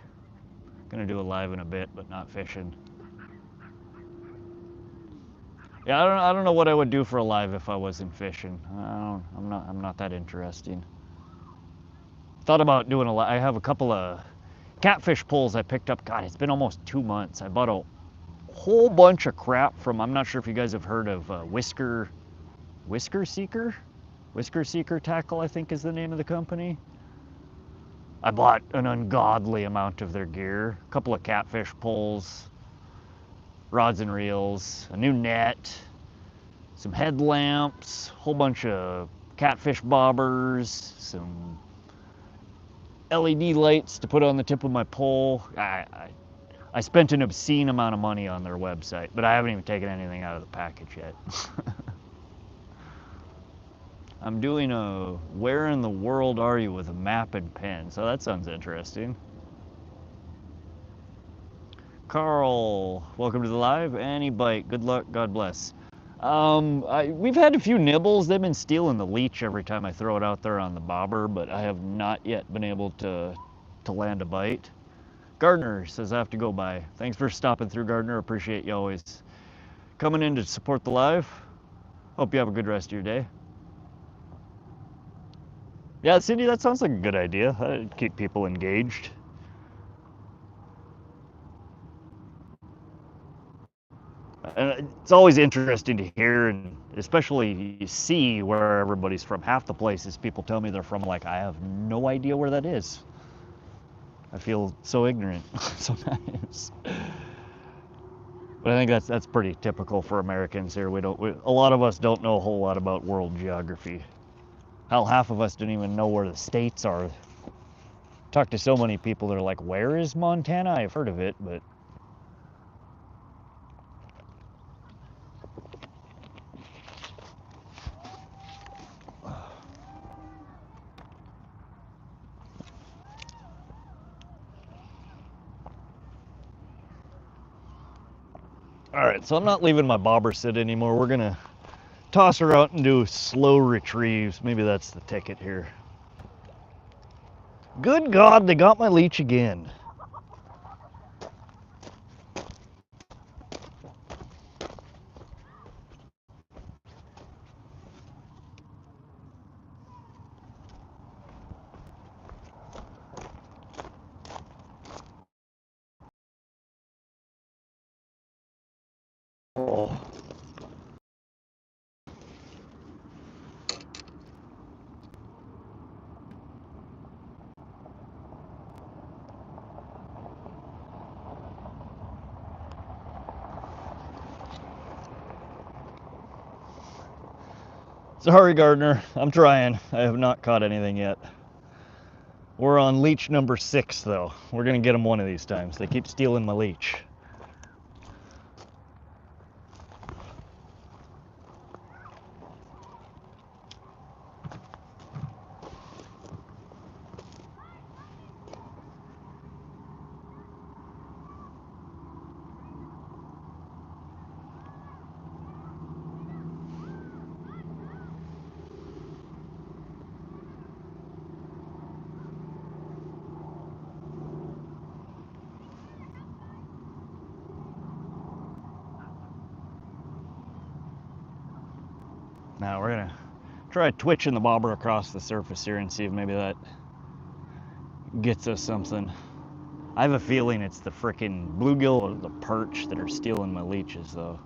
Gonna do a live in a bit, but not fishing. Yeah, I don't know what I would do for a live if I wasn't fishing. I'm not that interesting. Thought about doing a live. I have a couple of catfish poles I picked up. God, it's been almost 2 months. I bought a whole bunch of crap from, I'm not sure if you guys have heard of Whisker Seeker? Whisker Seeker Tackle, I think is the name of the company. I bought an ungodly amount of their gear. A couple of catfish poles, rods and reels, a new net, some headlamps, a whole bunch of catfish bobbers, some LED lights to put on the tip of my pole. I spent an obscene amount of money on their website, but I haven't even taken anything out of the package yet. I'm doing a where in the world are you with a map and pen, so that sounds interesting. Carl, welcome to the live. Any bite, good luck, God bless. We've had a few nibbles. They've been stealing the leech every time I throw it out there on the bobber, but I have not yet been able to land a bite. Gardner says I have to go by. Thanks for stopping through, Gardner. Appreciate you always coming in to support the live. Hope you have a good rest of your day. Yeah, Cindy, that sounds like a good idea. That'd keep people engaged. And it's always interesting to hear, and especially you see where everybody's from. Half the places people tell me they're from, like, I have no idea where that is. I feel so ignorant sometimes. But I think that's pretty typical for Americans here. A lot of us don't know a whole lot about world geography. Hell, half of us don't even know where the states are. Talk to so many people that are like, where is Montana? I've heard of it, but all right, so I'm not leaving my bobber sit anymore. We're gonna toss her out and do slow retrieves. Maybe that's the ticket here. Good God, they got my leech again. Oh. Sorry, Gardner. I'm trying. I have not caught anything yet. We're on leech number 6, though. We're gonna get them one of these times. They keep stealing my leech. Now we're gonna try twitching the bobber across the surface here and see if maybe that gets us something. I have a feeling it's the frickin' bluegill or the perch that are stealing my leeches though.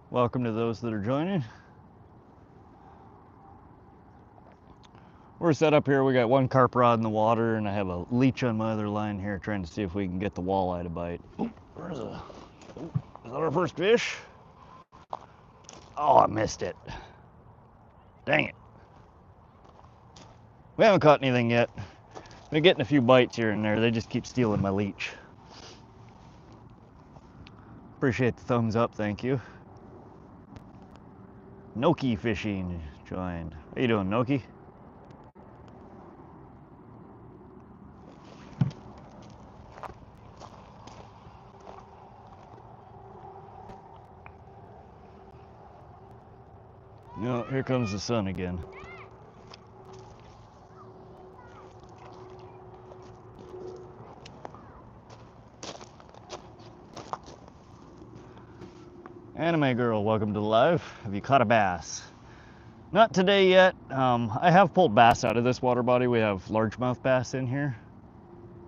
Welcome to those that are joining. We're set up here. We got one carp rod in the water, and I have a leech on my other line here, trying to see if we can get the walleye to bite. Is that our first fish? Oh, I missed it. Dang it. We haven't caught anything yet. Been getting a few bites here and there. They just keep stealing my leech. Appreciate the thumbs up, thank you. Noki Fishing joined. How you doing, Noki? No, here comes the sun again. Anime girl, welcome to the live. Have you caught a bass? Not today yet. I have pulled bass out of this water body. We have largemouth bass in here.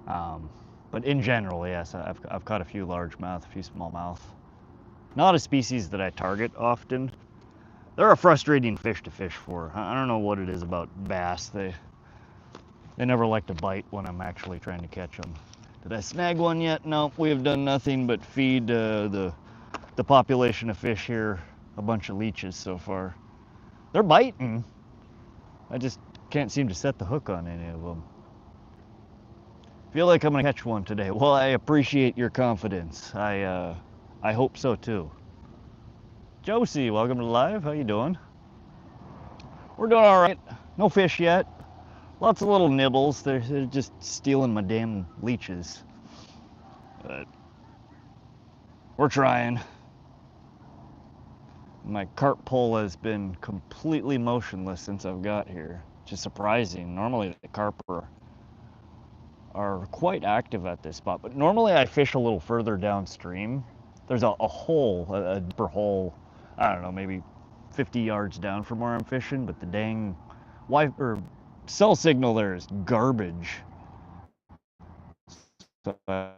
But in general, yes, I've caught a few largemouth, a few smallmouth. Not a species that I target often. They're a frustrating fish to fish for. I don't know what it is about bass. They never like to bite when I'm actually trying to catch them. Did I snag one yet? No, we have done nothing but feed the population of fish here a bunch of leeches so far. They're biting. I just can't seem to set the hook on any of them. Feel like I'm gonna catch one today. Well, I appreciate your confidence. I hope so too. Josie, welcome to live. How you doing? We're doing all right. No fish yet. Lots of little nibbles. They're just stealing my damn leeches. But we're trying. My carp pole has been completely motionless since I've got here, which is surprising. Normally the carp are quite active at this spot, but normally I fish a little further downstream. There's a hole, a deeper hole, I don't know, maybe 50 yards down from where I'm fishing, but the dang cell signal there is garbage. So I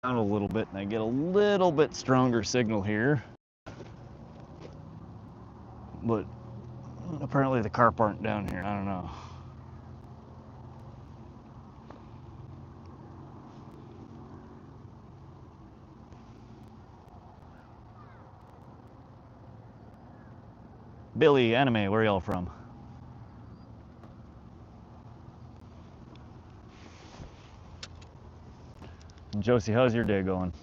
down a little bit and I get a little bit stronger signal here. But apparently the carp aren't down here. I don't know. Billy, Anime, where y'all from? And Josie, how's your day going?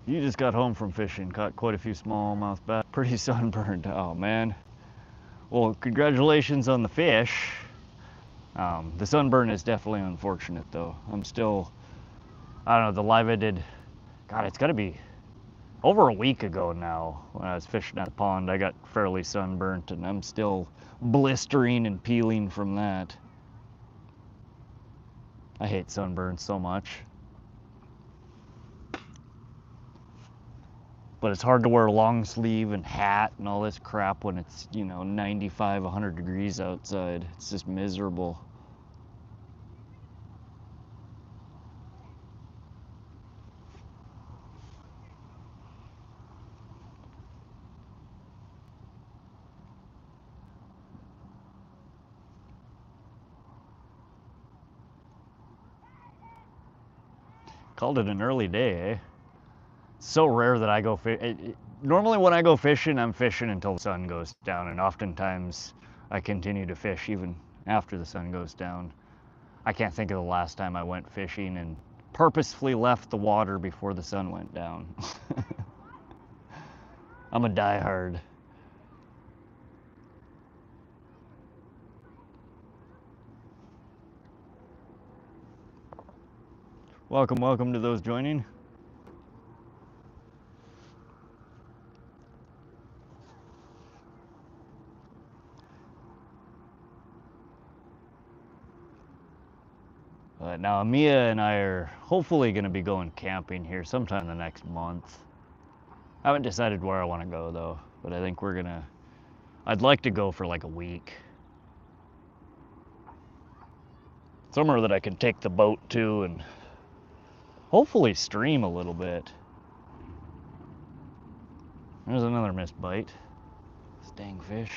You just got home from fishing, caught quite a few smallmouth bass, pretty sunburned. Oh man. Well, congratulations on the fish. The sunburn is definitely unfortunate though. I'm still, I don't know, the live I did, God, it's gotta be over a week ago now when I was fishing at the pond. I got fairly sunburnt and I'm still blistering and peeling from that. I hate sunburn so much. but it's hard to wear a long sleeve and hat and all this crap when it's, you know, 95, 100 degrees outside. It's just miserable. Called it an early day, eh? It's so rare that I go normally when I go fishing, I'm fishing until the sun goes down, and oftentimes I continue to fish even after the sun goes down. I can't think of the last time I went fishing and purposefully left the water before the sun went down. I'm a diehard. Welcome, welcome to those joining. Now Amia and I are hopefully going to be going camping here sometime in the next month. I haven't decided where I want to go though, but I think I'd like to go for like a week. Somewhere that I can take the boat to and hopefully stream a little bit. There's another missed bite. This dang fish.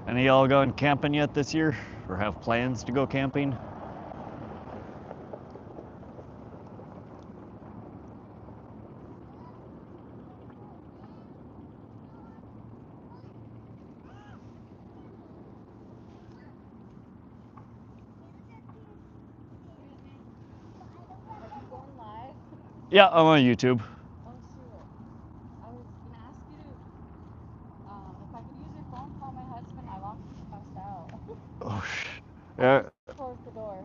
Any of y'all gone camping yet this year? Or have plans to go camping? Yeah, I'm on YouTube. Oh, shoot. I was going to ask you to, if I could use your phone, call my husband. My lock just passed out. Oh, shit. Yeah. Close the door.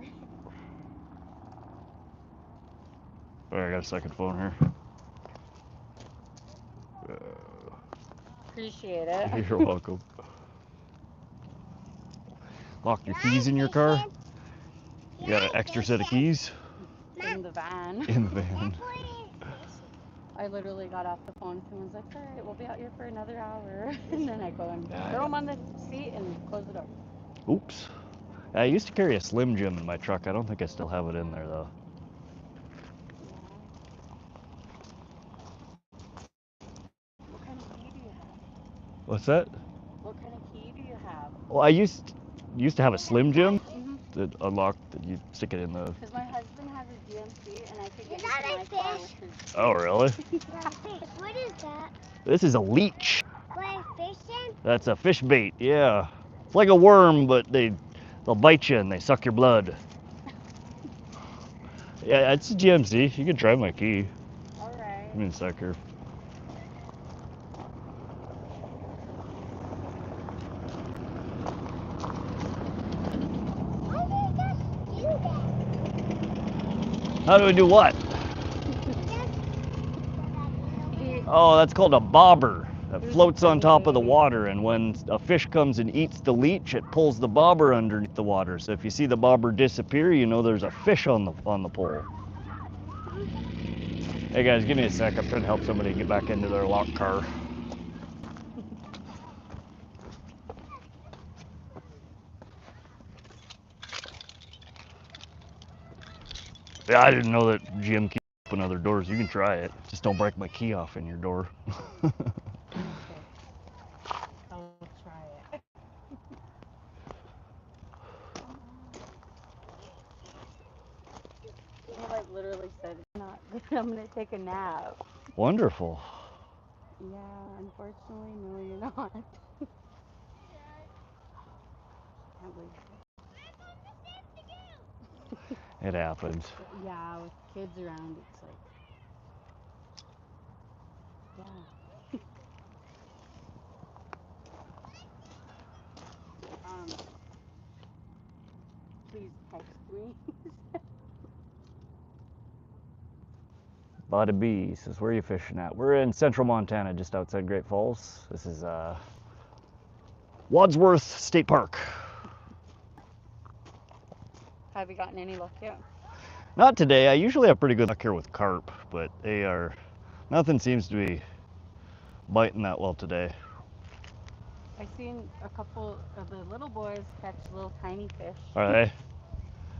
Alright, I got a second phone here. Appreciate it. You're welcome. Lock your keys in your car? You got an extra set of keys? In the van. In the van. I literally got off the phone. Someone's like, all right, we'll be out here for another hour. And then I go and throw them on the seat and close the door. Oops. I used to carry a Slim Jim in my truck. I don't think I still have it in there though. What kind of key do you have? What's that? What kind of key do you have? Well, I used to have a Slim Jim that unlocked that you stick it in the. Because my husband has a GMC and I could get into my car with his. Oh really? What is that? This is a leech. What, fishing? That's a fish bait. Yeah, it's like a worm, but they'll bite you and they suck your blood. Yeah, it's a GMC. You can try my key. All right. Give me a sec here. Why did you just do that? How do we do what? Oh, that's called a bobber. That floats on top of the water, and when a fish comes and eats the leech, it pulls the bobber underneath the water. So if you see the bobber disappear, you know there's a fish on the pole. Hey guys, give me a sec. I'm trying to help somebody get back into their locked car. Yeah, I didn't know that GM keys open other doors. You can try it. Just don't break my key off in your door. I'll try it. He like literally said, "Not good. I'm gonna take a nap." Wonderful. Yeah, unfortunately, no, you're not. Can't believe it. It happens. Yeah, with kids around, it's like, yeah. please text me. Bada Bees says, where are you fishing at? We're in central Montana, just outside Great Falls. This is Wadsworth State Park. Have you gotten any luck yet? Not today. I usually have pretty good luck here with carp, but nothing seems to be biting that well today. I seen a couple of the little boys catch little tiny fish. Are they?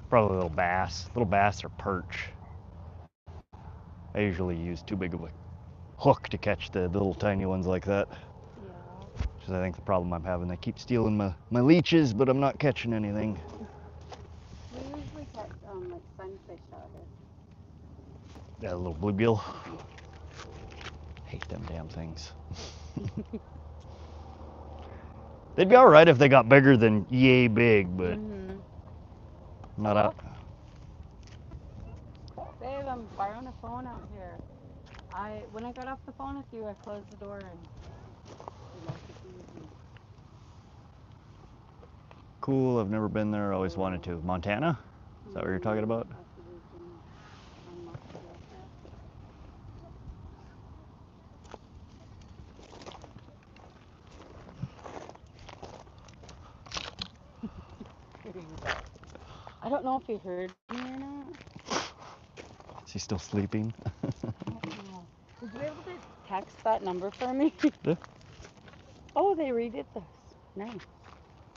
Probably little bass or perch. I usually use too big of a hook to catch the little tiny ones like that. Yeah. Which is I think the problem I'm having. They keep stealing my leeches, but I'm not catching anything. We usually catch like sunfish out here. Yeah, a little bluegill. Hate them damn things. They'd be all right if they got bigger than yay big, but not out. Babe, I'm borrowing a phone out here. When I got off the phone with you, I closed the door and Cool, I've never been there, always wanted to. Montana? Is that what you're talking about? I don't know if he heard me or not. Is he still sleeping? I don't know. Would you be able to text that number for me? Yeah. Oh, they redid this. Nice.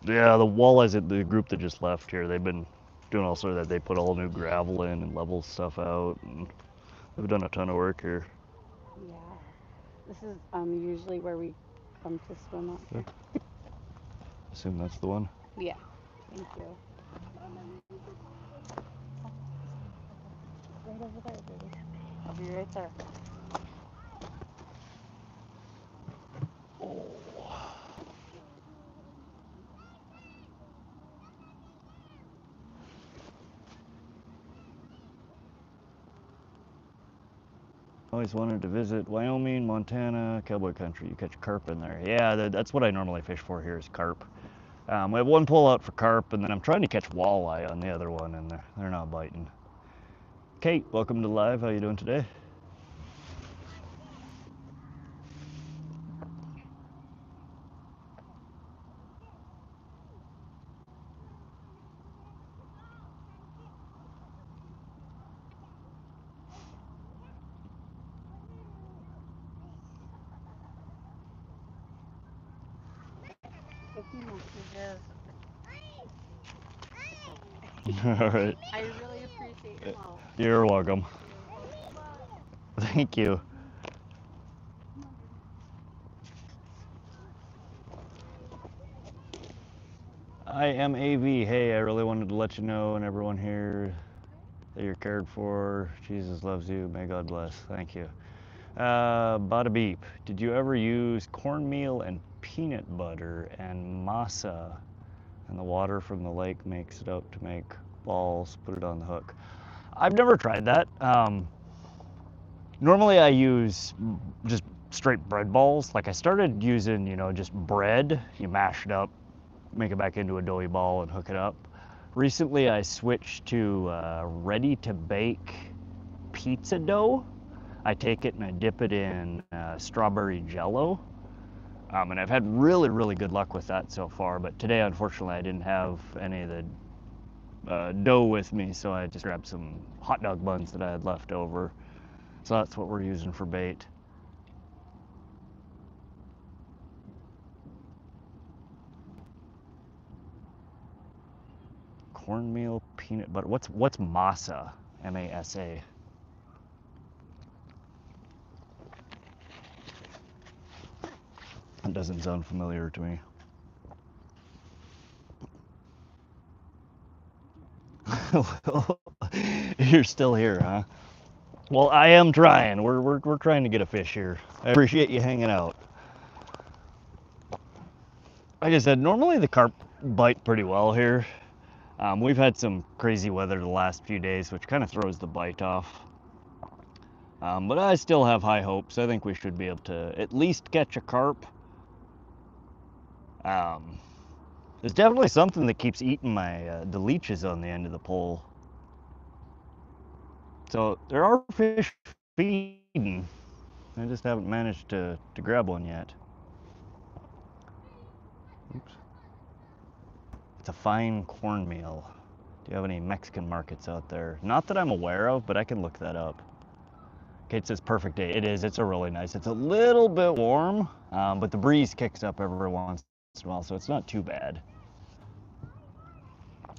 Yeah, the Walleyes, the group that just left here, they've been doing all sorts of that. They put all new gravel in and level stuff out, and they've done a ton of work here. Yeah. This is usually where we come to swim out here. Assume that's the one. Yeah. Thank you. Right over there, baby. I'll be right there. Always wanted to visit Wyoming, Montana, cowboy country. You catch carp in there. Yeah, that's what I normally fish for here is carp. We have one pull out for carp, and then I'm trying to catch walleye on the other one, and they're not biting. Kate, welcome to live. How you doing today? All right. I really appreciate your help. You're welcome. Thank you. I am AV. Hey, I really wanted to let you know and everyone here that you're cared for. Jesus loves you. May God bless. Thank you. Bada Beep. Did you ever use cornmeal and peanut butter and masa? And the water from the lake makes it out to make balls. Put it on the hook. I've never tried that. Normally I use just straight bread balls. Like I started using, just bread. You mash it up, make it back into a doughy ball and hook it up. Recently I switched to ready-to-bake pizza dough. I take it and I dip it in strawberry jello. And I've had really, really good luck with that so far. But today, unfortunately, I didn't have any of the dough with me, so I just grabbed some hot dog buns that I had left over. So that's what we're using for bait. Cornmeal, peanut butter. What's masa? M-A-S-A. That doesn't sound familiar to me. You're still here, huh? Well, I am trying. We're trying to get a fish here. I appreciate you hanging out. Like I said, normally the carp bite pretty well here. We've had some crazy weather the last few days, which kind of throws the bite off. But I still have high hopes. I think we should be able to at least catch a carp. There's definitely something that keeps eating my the leeches on the end of the pole. So there are fish feeding. I just haven't managed to grab one yet. Oops. It's a fine cornmeal. Do you have any Mexican markets out there? Not that I'm aware of, but I can look that up. Okay, it says perfect day. It is. It's a really nice. It's a little bit warm, but the breeze kicks up every once in a while, so it's not too bad.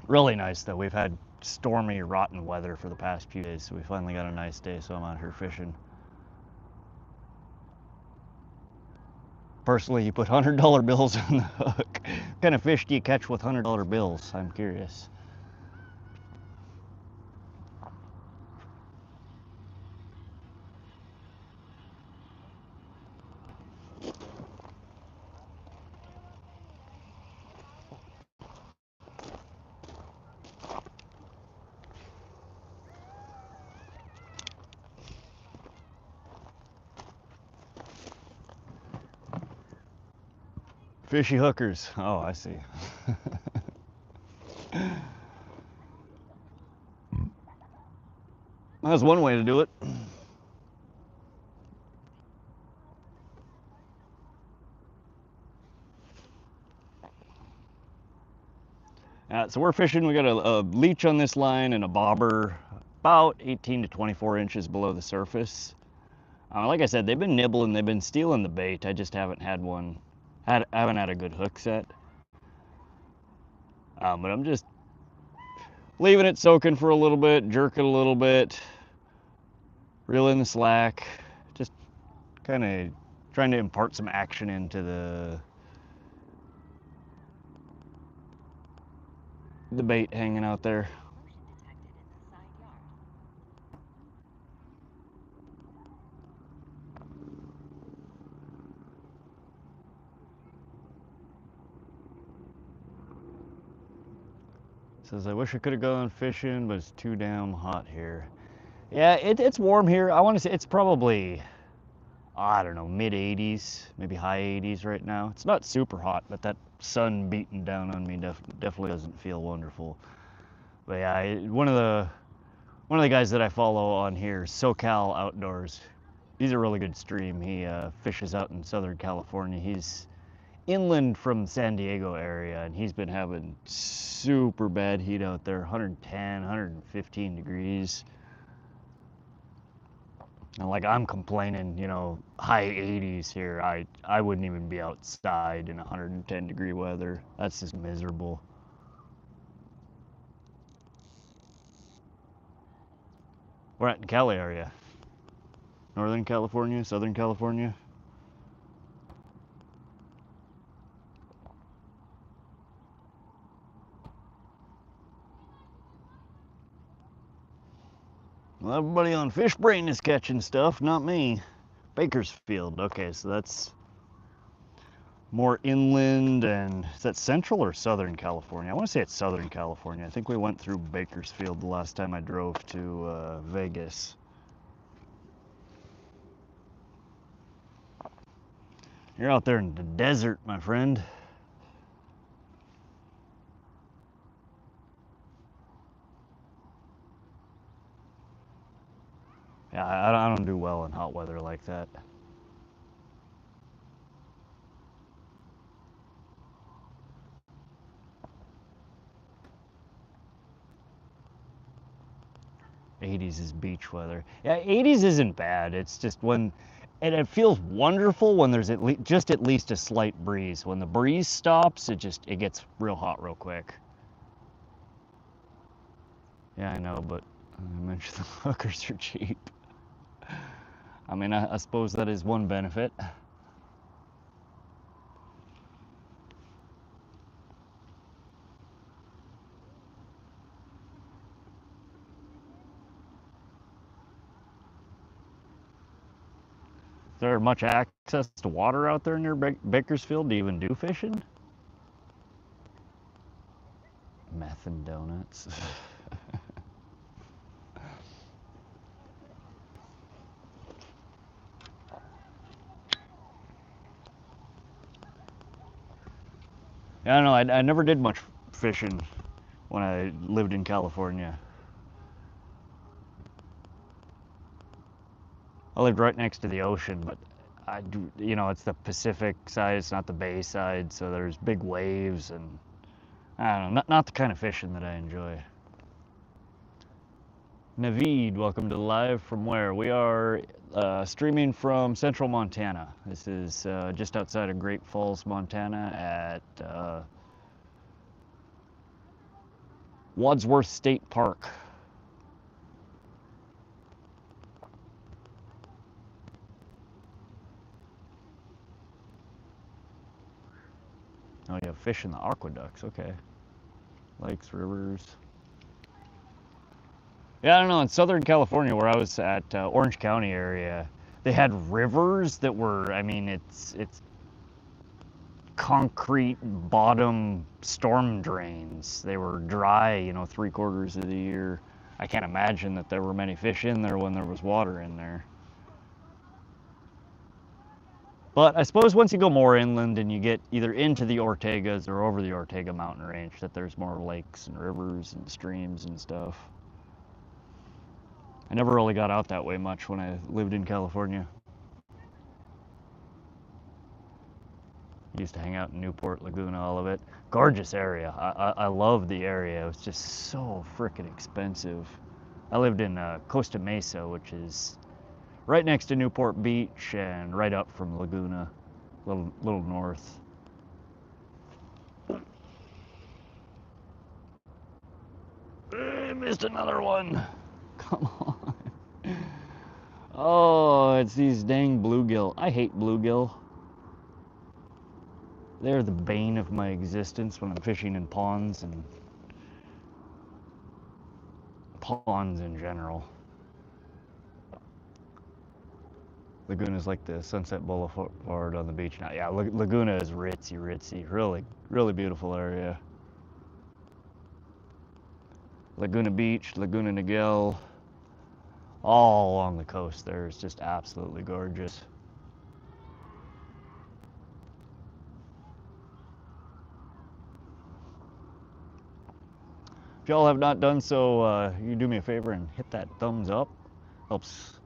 Really nice though. We've had stormy, rotten weather for the past few days, so we finally got a nice day, so I'm out here fishing. Personally, you put $100 bills on the hook. What kind of fish do you catch with $100 bills? I'm curious. Fishy hookers. Oh, I see. That's one way to do it. So we're fishing. We got a leech on this line and a bobber about 18 to 24 inches below the surface. Like I said, they've been nibbling. They've been stealing the bait. I just haven't had one. Haven't had a good hook set. But I'm just leaving it soaking for a little bit, jerk it a little bit, reel in the slack, just kind of trying to impart some action into the bait hanging out there. Says, I wish I could have gone fishing, but it's too damn hot here. Yeah, it's warm here. I want to say it's probably, I don't know, mid 80s, maybe high 80s right now. It's not super hot, but that sun beating down on me definitely doesn't feel wonderful. But yeah, one of the guys that I follow on here, SoCal Outdoors, he's a really good stream. He fishes out in Southern California. He's inland from San Diego area, and he's been having super bad heat out there, 110, 115 degrees. And like I'm complaining, you know, high 80s here. I wouldn't even be outside in 110 degree weather. That's just miserable. We're at in Cali area. Northern California, Southern California. Well, everybody on Fish Brain is catching stuff, not me. Bakersfield, okay, so that's more inland, and is that Central or Southern California? I want to say it's Southern California. I think we went through Bakersfield the last time I drove to Vegas. You're out there in the desert, my friend. Yeah, I don't do well in hot weather like that. '80s is beach weather. Yeah, '80s isn't bad. It's just when, and it feels wonderful when there's at least a slight breeze. When the breeze stops, it gets real hot real quick. Yeah, I know, but I mentioned the hookers are cheap. I mean, I suppose that is one benefit. Is there much access to water out there near Bakersfield to even do fishing? Meth and donuts. Yeah, I don't know. I never did much fishing when I lived in California. I lived right next to the ocean, but I do, you know, it's the Pacific side, it's not the Bay side, so there's big waves and I don't know, not the kind of fishing that I enjoy. Naveed, welcome to live from where? We are streaming from central Montana. This is just outside of Great Falls, Montana at Wadsworth State Park. Oh, you have fish in the aqueducts, okay. Lakes, rivers. Yeah, I don't know, in Southern California where I was at Orange County area, they had rivers that were, I mean, it's concrete bottom storm drains. They were dry, you know, 3/4 of the year. I can't imagine that there were many fish in there when there was water in there. But I suppose once you go more inland and you get either into the Ortegas or over the Ortega mountain range, that there's more lakes and rivers and streams and stuff. I never really got out that way much when I lived in California. Used to hang out in Newport, Laguna, all of it. Gorgeous area. I love the area. It was just so frickin' expensive. I lived in Costa Mesa, which is right next to Newport Beach and right up from Laguna, little north. I missed another one. Come on. Oh, it's these dang bluegill. I hate bluegill. They're the bane of my existence when I'm fishing in ponds and ponds in general. Laguna's like the Sunset Boulevard on the beach now. Yeah, Laguna is ritzy. Really beautiful area. Laguna Beach, Laguna Niguel, all along the coast there is just absolutely gorgeous. If y'all have not done so, you do me a favor and hit that thumbs up. Helps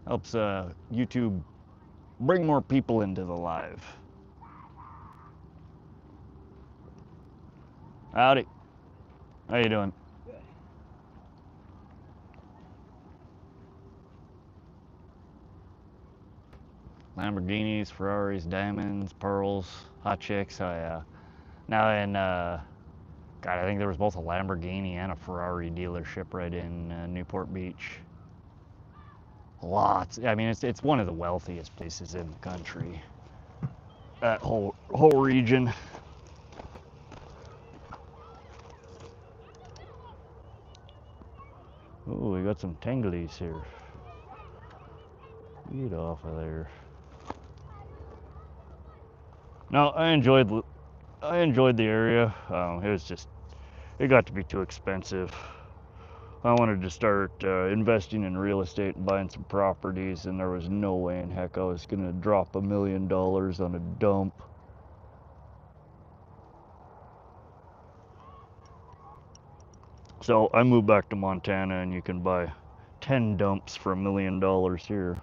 YouTube bring more people into the live. Howdy. How you doing? Lamborghinis, Ferraris, diamonds, pearls, hot chicks. Oh yeah. Now in God, I think there was both a Lamborghini and a Ferrari dealership right in Newport Beach. Lots. I mean, it's one of the wealthiest places in the country. That whole region. Ooh, we got some tanglies here. Get off of there. No, I enjoyed the area. It got to be too expensive. I wanted to start investing in real estate and buying some properties, and there was no way in heck I was gonna drop $1 million on a dump. So I moved back to Montana, and you can buy 10 dumps for $1 million here.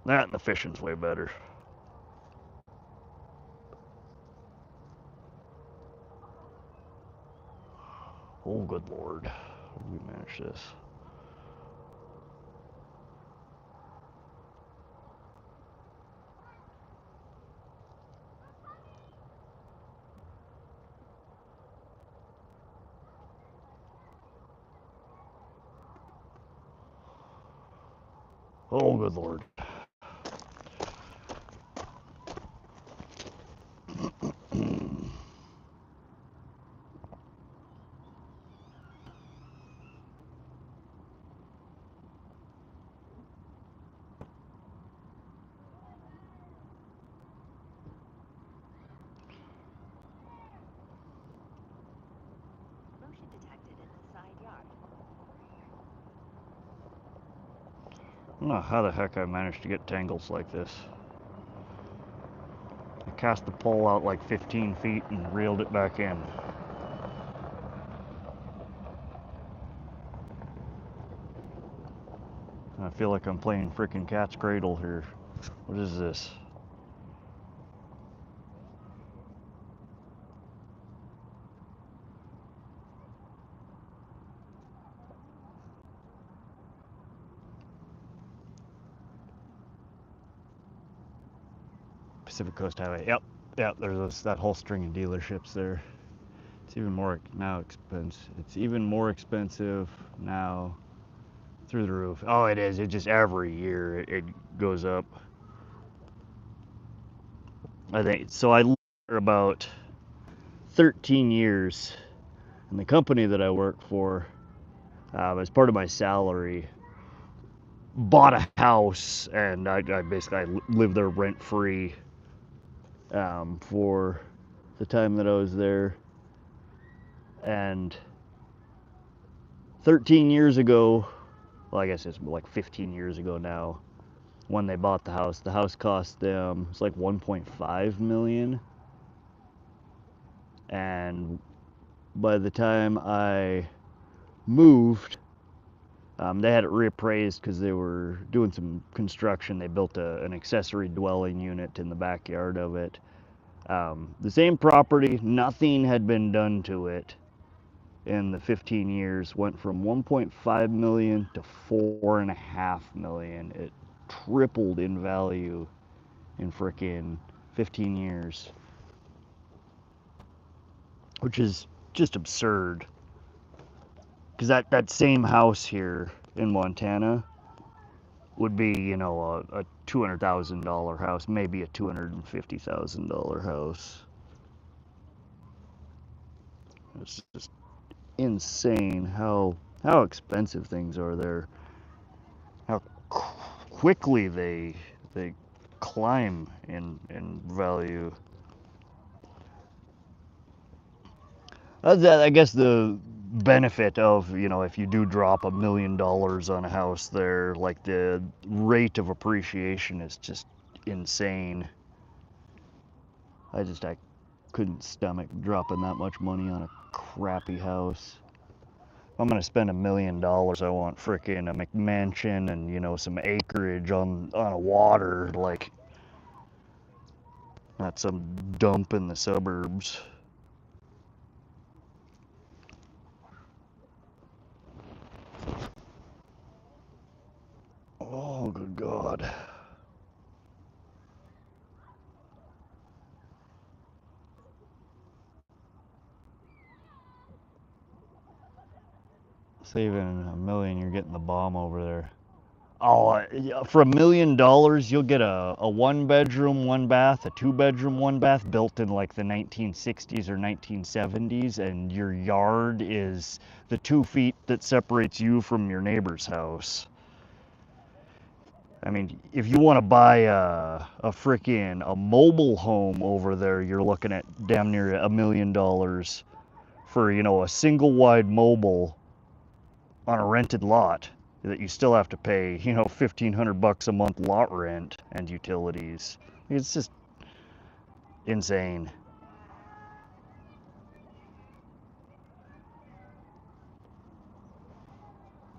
That and the fishing's way better. Oh, good Lord. How did we manage this? Oh, good Lord. I don't know how the heck I managed to get tangles like this. I cast the pole out like 15 feet and reeled it back in. I feel like I'm playing frickin' cat's cradle here. What is this? Pacific Coast Highway. Yep, there's that whole string of dealerships there. It's even more now expensive. It's even more expensive now. Through the roof. Oh, it is. It just every year it goes up. I think so. I lived there about 13 years, and the company that I work for, as part of my salary, bought a house, and I basically lived there rent free for the time that I was there. And 13 years ago, well, I guess it's like 15 years ago now, when they bought the house cost them, it's like 1.5 million. And by the time I moved, they had it reappraised because they were doing some construction. They built an accessory dwelling unit in the backyard of it. The same property, nothing had been done to it in the 15 years, went from 1.5 million to 4.5 million. It tripled in value in frickin' 15 years, which is just absurd. Because that same house here in Montana would be, you know, a $200,000 house, maybe a $250,000 house. It's just insane how expensive things are there. How quickly they climb in value. I guess the benefit of, you know, if you do drop $1 million on a house there, like the rate of appreciation is just insane. I couldn't stomach dropping that much money on a crappy house. If I'm gonna spend $1 million, I want frickin' a McMansion and, you know, some acreage on a water, like not some dump in the suburbs. Oh, good God. Saving $1 million, you're getting the bomb over there. Oh, for $1 million, you'll get a 1-bedroom, 1-bath, a 2-bedroom, 1-bath built in like the 1960s or 1970s, and your yard is the 2 feet that separates you from your neighbor's house. I mean, if you want to buy a mobile home over there, you're looking at damn near $1 million for, you know, a single wide mobile on a rented lot that you still have to pay, you know, $1,500 a month lot rent and utilities. It's just insane.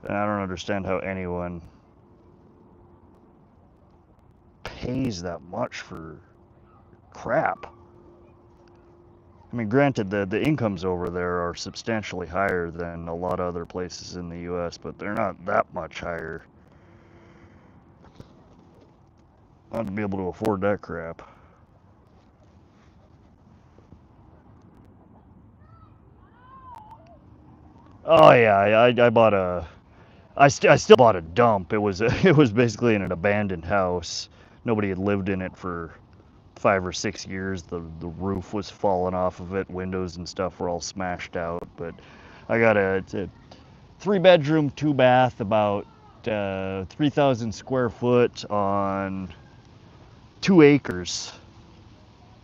And I don't understand how anyone pays that much for crap. I mean, granted, the incomes over there are substantially higher than a lot of other places in the US, but they're not that much higher. Not to be able to afford that crap. Oh yeah, I bought I still bought a dump. It was basically in an abandoned house. Nobody had lived in it for 5 or 6 years. The roof was falling off of it. Windows and stuff were all smashed out. But I got it's a 3-bedroom, 2-bath, about 3,000 square foot on 2 acres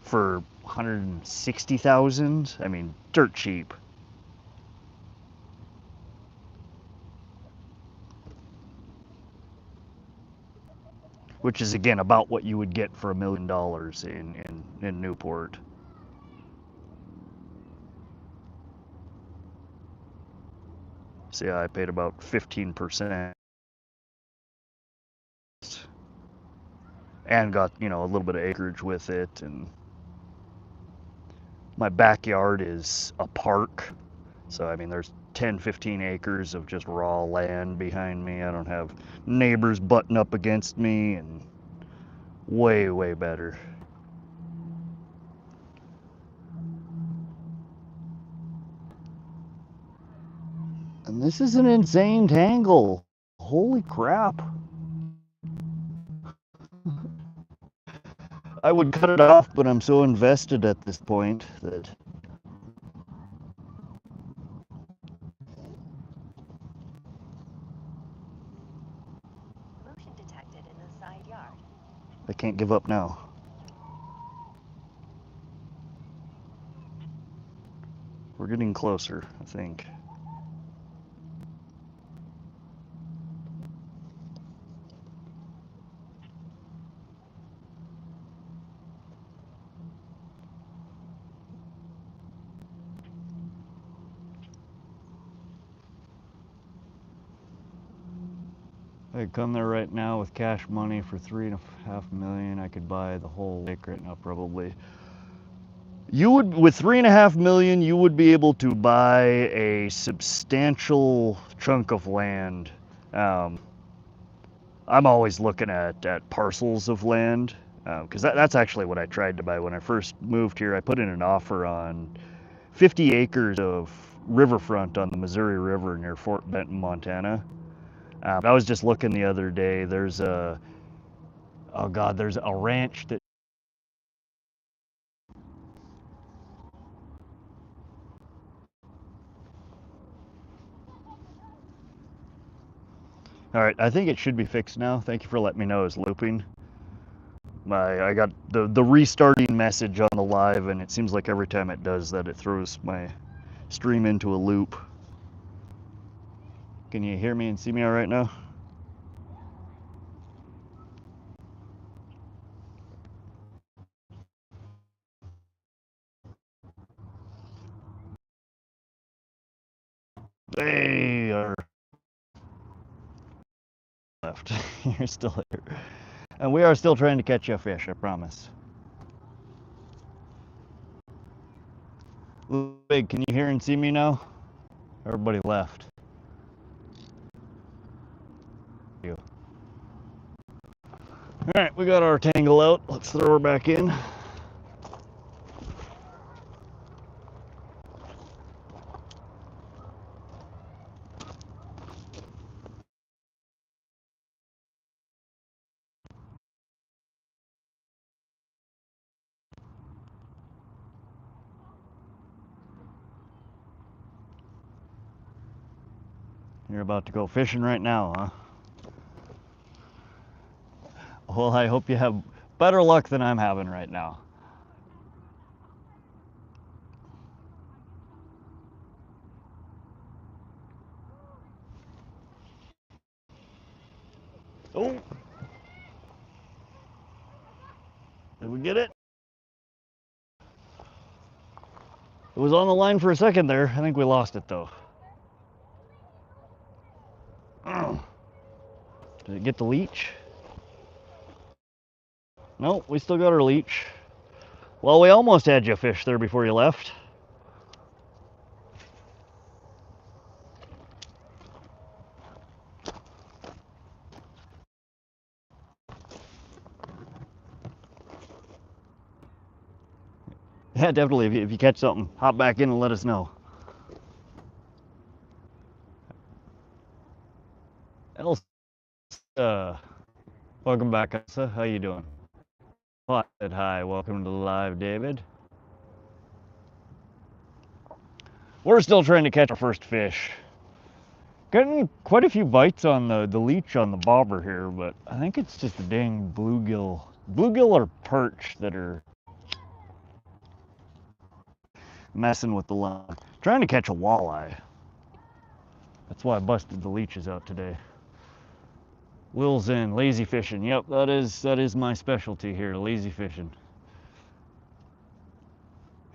for $160,000. I mean, dirt cheap. which is again about what you would get for $1 million in Newport. So yeah, I paid about 15%. And got, you know, a little bit of acreage with it, and my backyard is a park. So I mean, there's 10-15 acres of just raw land behind me. I don't have neighbors butting up against me, and way better. And this is an insane tangle. Holy crap. I would cut it off, but I'm so invested at this point that Motion detected in the side yard. I can't give up now. We're getting closer, I think. I could come there right now with cash money for $3.5 million. I could buy the whole lake right now, probably. You would, with $3.5 million, you would be able to buy a substantial chunk of land. I'm always looking at parcels of land, because that's actually what I tried to buy when I first moved here. I put in an offer on 50 acres of riverfront on the Missouri River near Fort Benton, Montana. I was just looking the other day. There's a, oh God, there's a ranch that. All right, I think it should be fixed now. Thank you for letting me know it's looping. I got the restarting message on the live, and it seems like every time it does that, it throws my stream into a loop. Can you hear me and see me all right now? They are left. You're still here. And we are still trying to catch you a fish, I promise. Wait, can you hear and see me now? Everybody left. You. All right, we got our tangle out. Let's throw her back in. You're about to go fishing right now, huh? Well, I hope you have better luck than I'm having right now. Oh! Did we get it? It was on the line for a second there. I think we lost it though. Oh. Did it get the leech? No, we still got our leech. Well, we almost had you a fish there before you left. Yeah, definitely. If you catch something, hop back in and let us know. Elsa, welcome back, Elsa. How you doing? Pot said hi. Welcome to the live, David. We're still trying to catch our first fish. Getting quite a few bites on the leech on the bobber here, but I think it's just a dang bluegill or perch that are messing with the line. Trying to catch a walleye. That's why I busted the leeches out today. Will's in, lazy fishing. Yep, that is my specialty here, lazy fishing.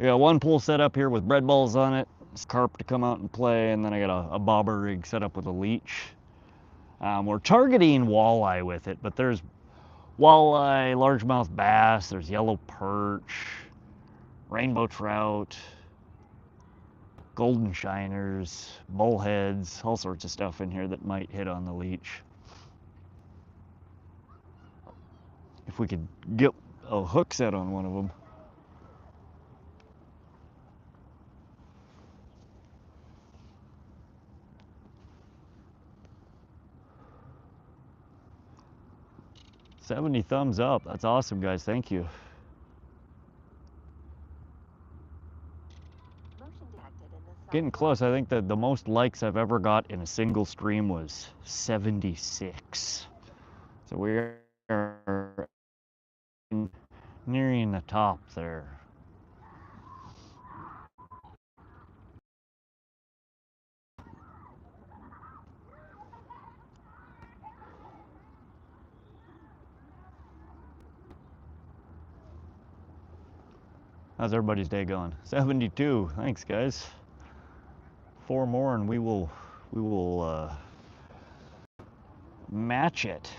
I got one pole set up here with bread balls on it. It's carp to come out and play, and then I got a bobber rig set up with a leech. We're targeting walleye with it, but there's walleye, largemouth bass, there's yellow perch, rainbow trout, golden shiners, bullheads, all sorts of stuff in here that might hit on the leech. If we could get a hook set on one of them. $70 thumbs up. That's awesome, guys. Thank you. Motion detected in the side Getting yard. close. I think that the most likes I've ever got in a single stream was 76. So we are nearing the top there. How's everybody's day going? 72. Thanks, guys. 4 more and we will match it.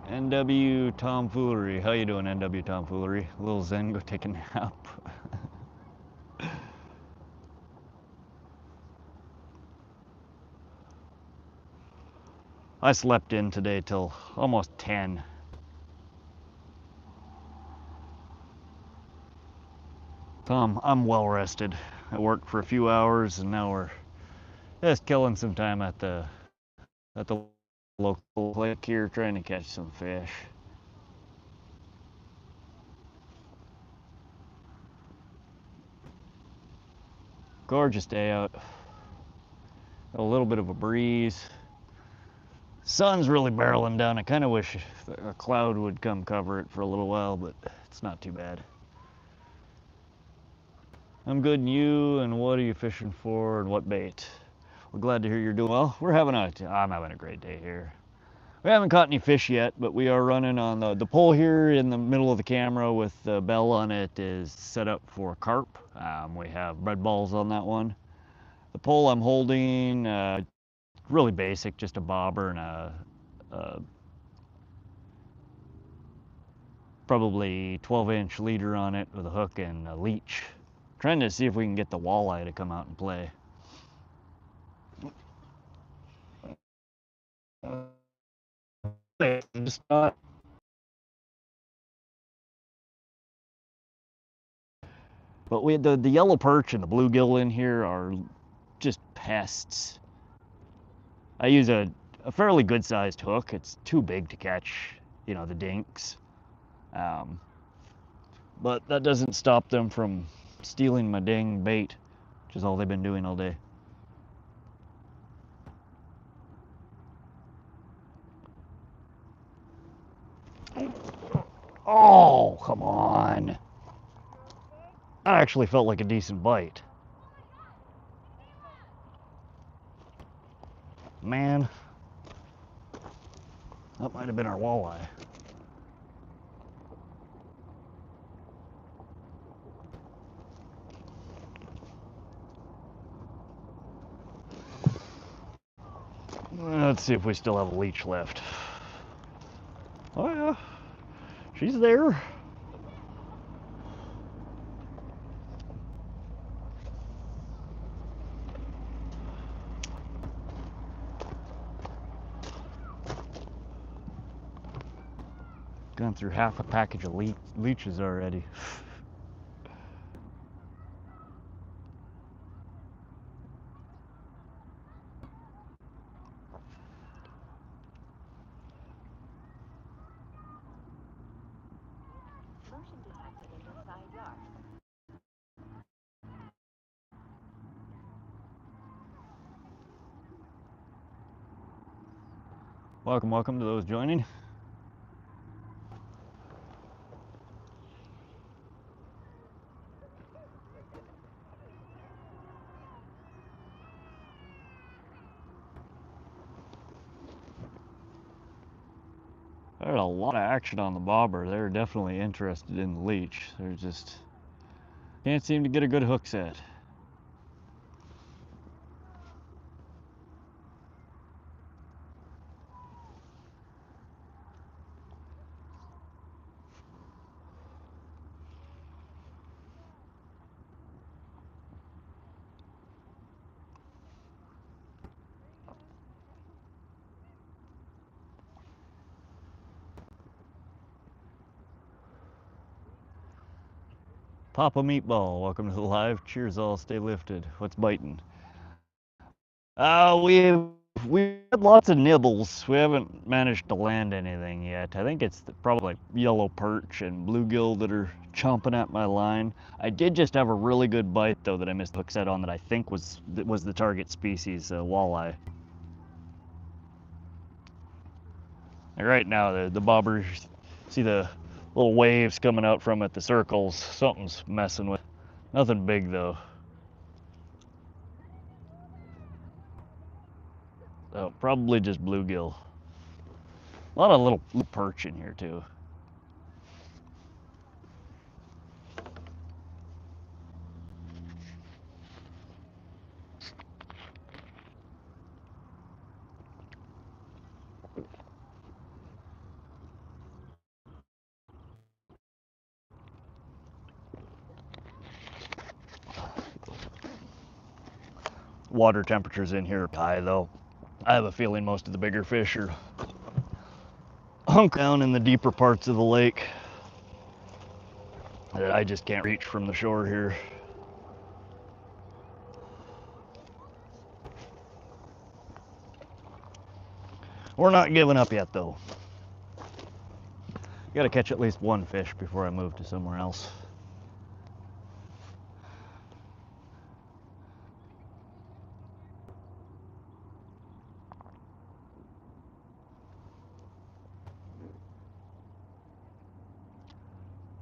NW Tomfoolery. How you doing, NW Tomfoolery? Little Zen, go take a nap. I slept in today till almost 10. So I'm well rested. I worked for a few hours and now we're just killing some time at the local lake here trying to catch some fish. Gorgeous day out. A little bit of a breeze. Sun's really barreling down. I kind of wish a cloud would come cover it for a little while, but it's not too bad. I'm good, and you? And what are you fishing for, and what bait? We're glad to hear you're doing well. I'm having a great day here. We haven't caught any fish yet, but we are running on the pole here in the middle of the camera with the bell on it is set up for carp. We have bread balls on that one. The pole I'm holding, really basic, just a bobber and a probably 12-inch leader on it with a hook and a leech. Trying to see if we can get the walleye to come out and play. Just not. But we had the yellow perch and the bluegill in here are just pests. I use a fairly good sized hook. It's too big to catch, the dinks. But that doesn't stop them from stealing my dang bait, which is all they've been doing all day. Oh, come on. That actually felt like a decent bite. Man, that might have been our walleye. Let's see if we still have a leech left. Oh yeah, she's there. Gone through half a package of leeches already. Motion detected in the side yard. Welcome to those joining. There's a lot of action on the bobber. They're definitely interested in the leech. They're just can't seem to get a good hook set. Papa Meatball, welcome to the live. Cheers all, stay lifted. What's biting? We had lots of nibbles. We haven't managed to land anything yet. I think it's probably like Yellow Perch and Bluegill that are chomping at my line. I did just have a really good bite though that I missed the hook set on that I think was the target species, walleye. And right now the bobbers, see the little waves coming out from it, the circles. Something's messing with. Nothing big though. So probably just bluegill. A lot of little perch in here too. Water temperatures in here are high though. I have a feeling most of the bigger fish are hunk down in the deeper parts of the lake that I just can't reach from the shore here. We're not giving up yet though. Gotta catch at least one fish before I move to somewhere else.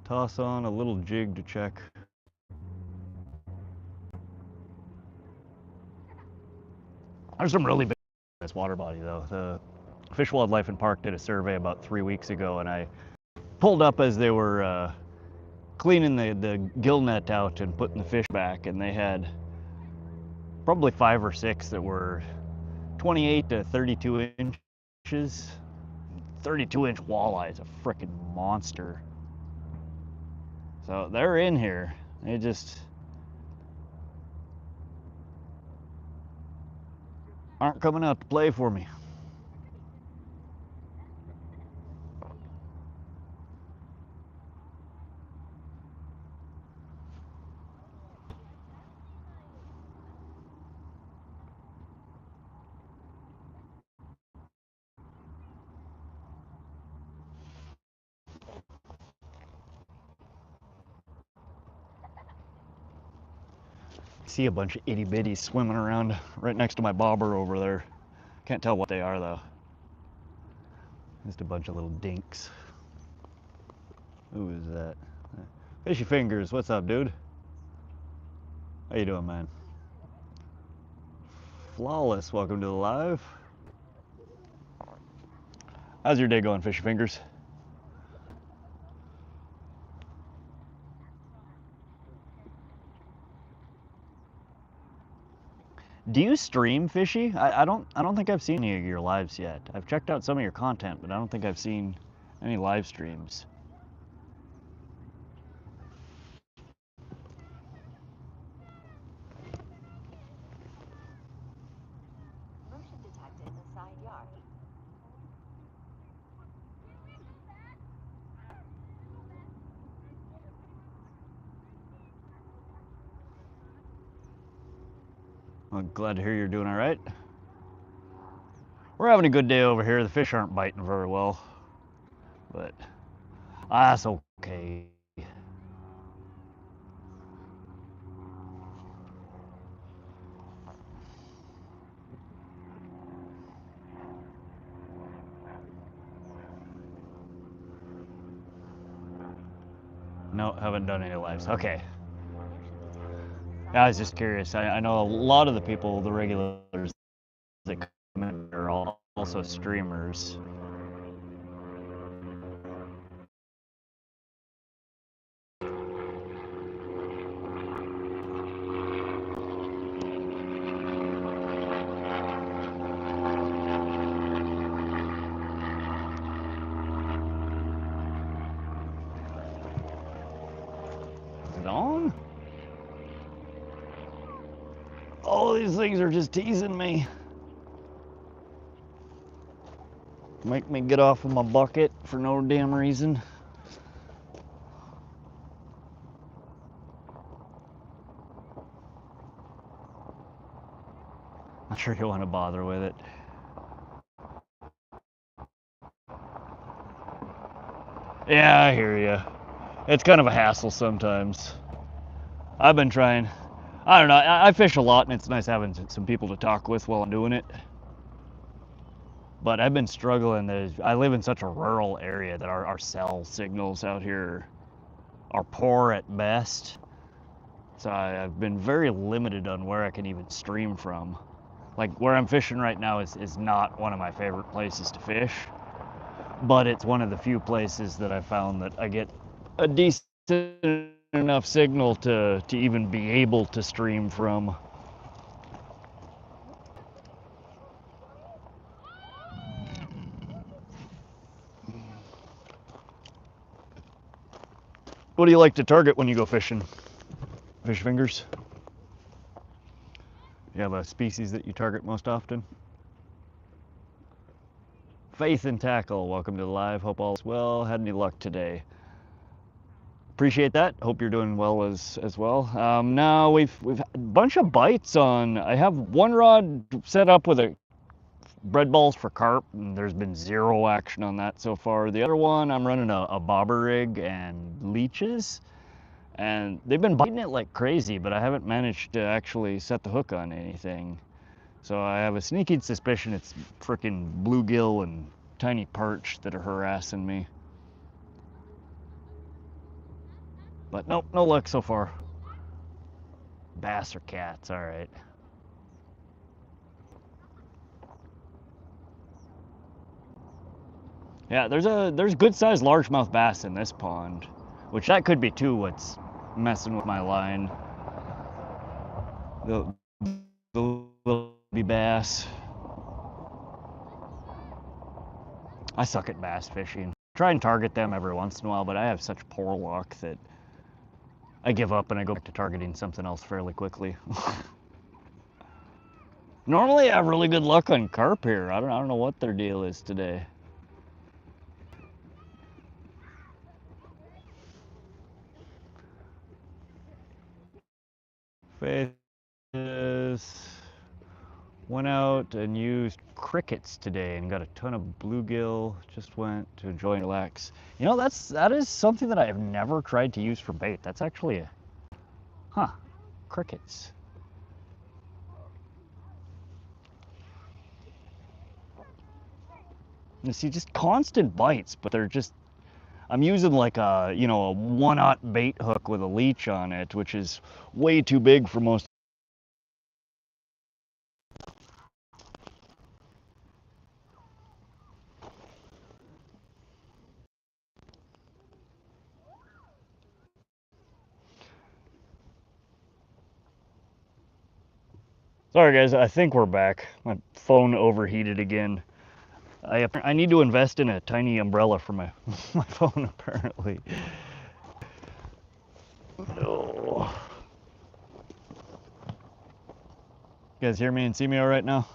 Toss on a little jig to check. There's some really big in this water body though. The Fish, Wildlife and Park did a survey about 3 weeks ago and I pulled up as they were cleaning the gill net out and putting the fish back, and they had probably 5 or 6 that were 28 to 32 inches. 32-inch walleye is a freaking monster. So they're in here. They just aren't coming out to play for me. See a bunch of itty bitties swimming around right next to my bobber over there. Can't tell what they are though. Just a bunch of little dinks. Who is that? Fishy Fingers, what's up, dude? How you doing, man? Flawless, welcome to the live. How's your day going, Fishy Fingers? Do you stream, Fishy? I don't think I've seen any of your lives yet. I've checked out some of your content, but I don't think I've seen any live streams. Motion detected in the side yard. I'm glad to hear you're doing all right. We're having a good day over here. The fish aren't biting very well, but that's okay. No, haven't done any lives. Okay. I was just curious. I know a lot of the people, the regulars that come in, are also streamers. Oh, these things are just teasing me. Make me get off of my bucket for no damn reason. Not sure you want to bother with it. Yeah, I hear you. It's kind of a hassle sometimes. I've been trying. I don't know. I fish a lot, and it's nice having some people to talk with while I'm doing it. But I've been struggling. I live in such a rural area that our cell signals out here are poor at best. So I've been very limited on where I can even stream from. Like where I'm fishing right now is not one of my favorite places to fish, but it's one of the few places that I found that I get a decent enough signal to even be able to stream from. What do you like to target when you go fishing? Fish fingers? You have a species that you target most often? Faith and Tackle, welcome to the live. Hope all is well. Had any luck today? Appreciate that. Hope you're doing well as well. Now we've had a bunch of bites on. I have one rod set up with a bread balls for carp, and there's been zero action on that so far. The other one, I'm running a bobber rig and leeches, and they've been biting it like crazy, but I haven't managed to actually set the hook on anything. So I have a sneaking suspicion it's frickin' bluegill and tiny perch that are harassing me. But nope, no luck so far. Bass or cats, all right. Yeah, there's good sized largemouth bass in this pond, which that could be too what's messing with my line. The little bass. I suck at bass fishing. Try and target them every once in a while, but I have such poor luck that I give up and I go back to targeting something else fairly quickly. Normally I have really good luck on carp here. I don't know what their deal is today. Faith went out and used crickets today and got a ton of bluegill. Just went to enjoy and relax. You know, that is something that I have never tried to use for bait. That's actually crickets. You see, just constant bites, but they're just. I'm using like a 1/0 bait hook with a leech on it, which is way too big for most. Sorry guys, I think we're back. My phone overheated again. I need to invest in a tiny umbrella for my my phone apparently. No. You guys hear me and see me all right now?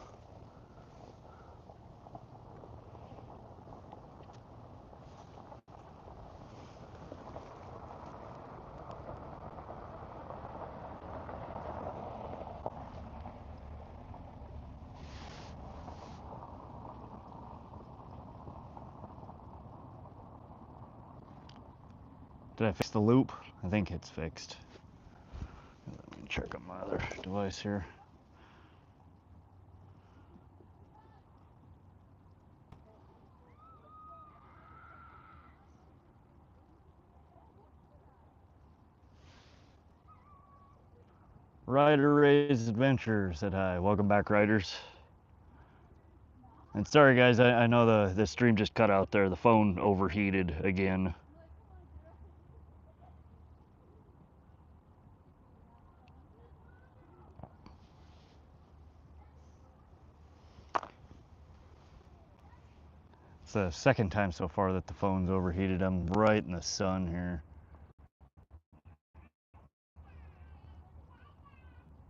Did I fix the loop? I think it's fixed. Let me check on my other device here. Ryder Ray's Adventure said hi. Welcome back, Riders. And sorry guys, I know the stream just cut out there. The phone overheated again. It's the second time so far that the phone's overheated. I'm right in the sun here.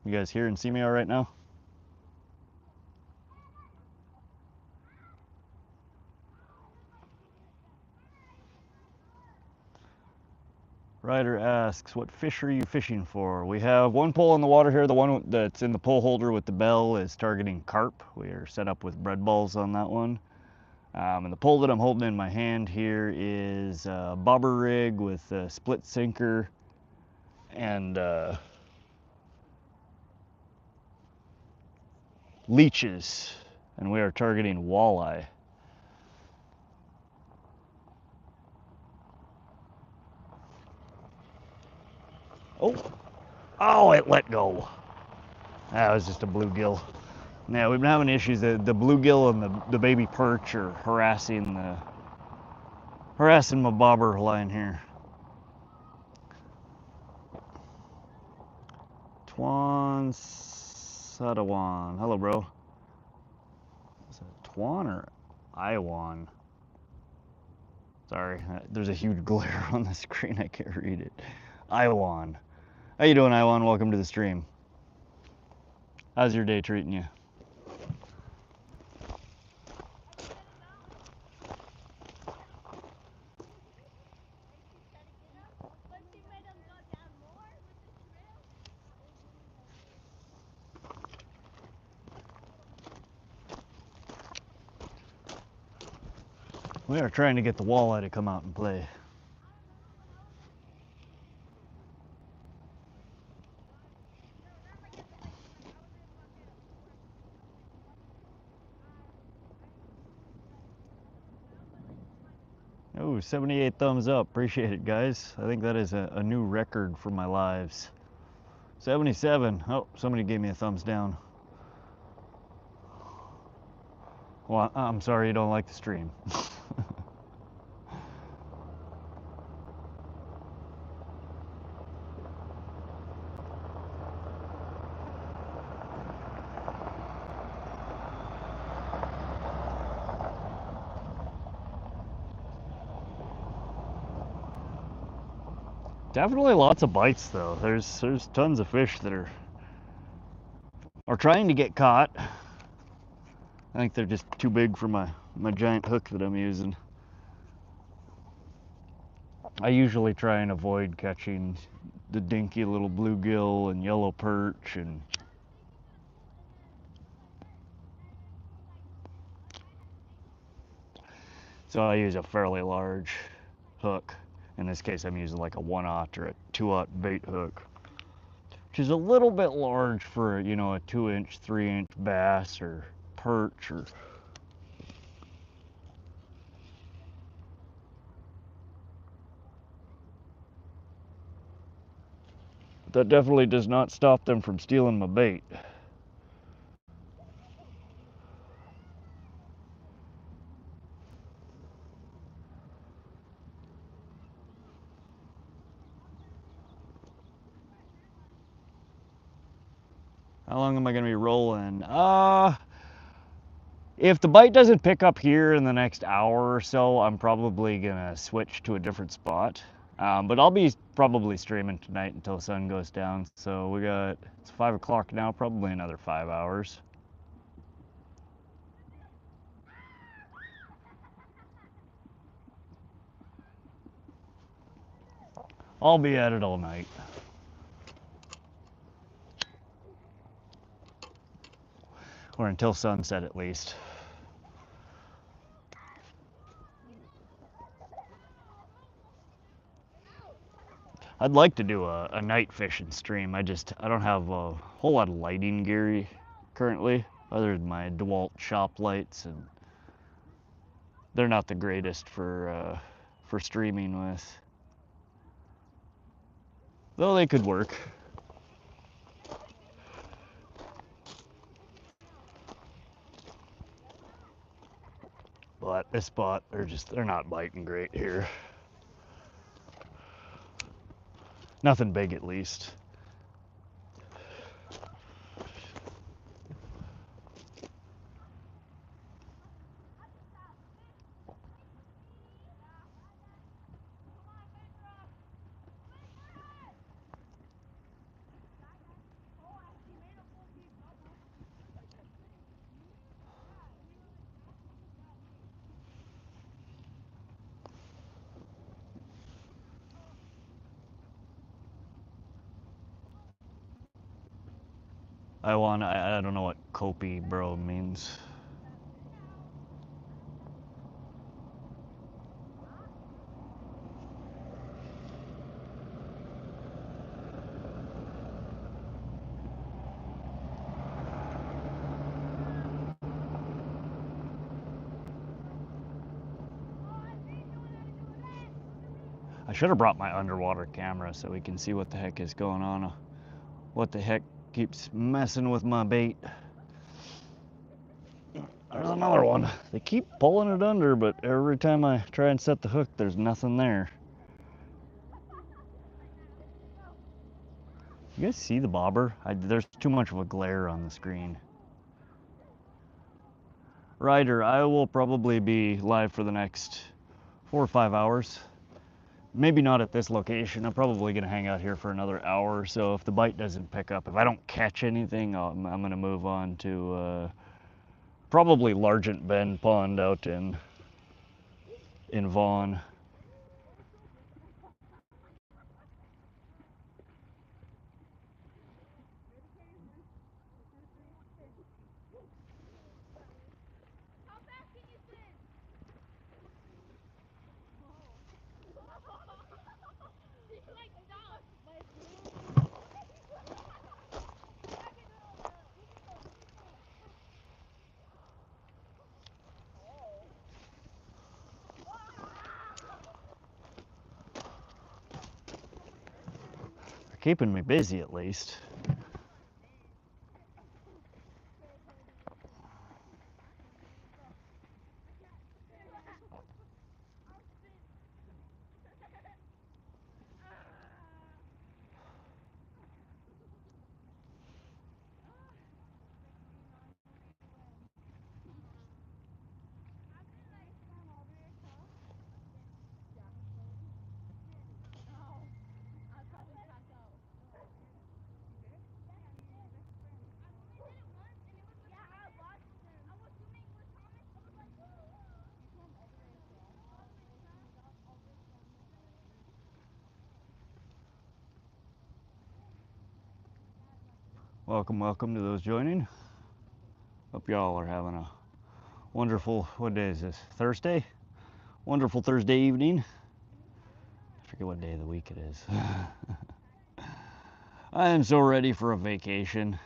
You guys hear and see me all right now? Ryder asks, what fish are you fishing for? We have one pole in the water here. The one that's in the pole holder with the bell is targeting carp. We are set up with bread balls on that one. And the pole that I'm holding in my hand here is a bobber rig with a split sinker and leeches. And we are targeting walleye. Oh, it let go. That was just a bluegill. Yeah, we've been having issues. The bluegill and the baby perch are harassing my bobber line here. Twan Sadawan. Hello, bro. Is that Twan or Iwan? Sorry, there's a huge glare on the screen. I can't read it. Iwan. How you doing, Iwan? Welcome to the stream. How's your day treating you? We are trying to get the walleye to come out and play. Oh, 78 thumbs up. Appreciate it, guys. I think that is a new record for my lives. 77. Oh, somebody gave me a thumbs down. Well, I'm sorry you don't like the stream. Definitely lots of bites though. There's tons of fish that are trying to get caught. I think they're just too big for my giant hook that I'm using. I usually try and avoid catching the dinky little bluegill and yellow perch and so I use a fairly large hook. In this case, I'm using like a 1/0 or a 2/0 bait hook, which is a little bit large for, you know, a 2-inch, 3-inch bass or perch or. That definitely does not stop them from stealing my bait. How long am I going to be rolling? If the bite doesn't pick up here in the next hour or so, I'm probably going to switch to a different spot. But I'll be probably streaming tonight until the sun goes down. So it's 5 o'clock now, probably another 5 hours. I'll be at it all night. Or until sunset at least. I'd like to do a night fishing stream. I don't have a whole lot of lighting gear currently, other than my DeWalt shop lights, and they're not the greatest for streaming with. Though they could work. But this spot, they're not biting great here. Nothing big at least. I don't know what Kopi bro means. I should have brought my underwater camera so we can see what the heck is going on. What the heck keeps messing with my bait. There's another one. They keep pulling it under, but every time I try and set the hook, there's nothing there. You guys see the bobber? There's too much of a glare on the screen. Ryder, I will probably be live for the next 4 or 5 hours. Maybe not at this location. I'm probably going to hang out here for another hour or so. If the bite doesn't pick up, if I don't catch anything, I'm going to move on to probably Largemouth Bend Pond out in Vaughan. Keeping me busy at least. Welcome, welcome to those joining. Hope y'all are having a wonderful, what day is this? Thursday? Wonderful Thursday evening. I forget what day of the week it is. I am so ready for a vacation.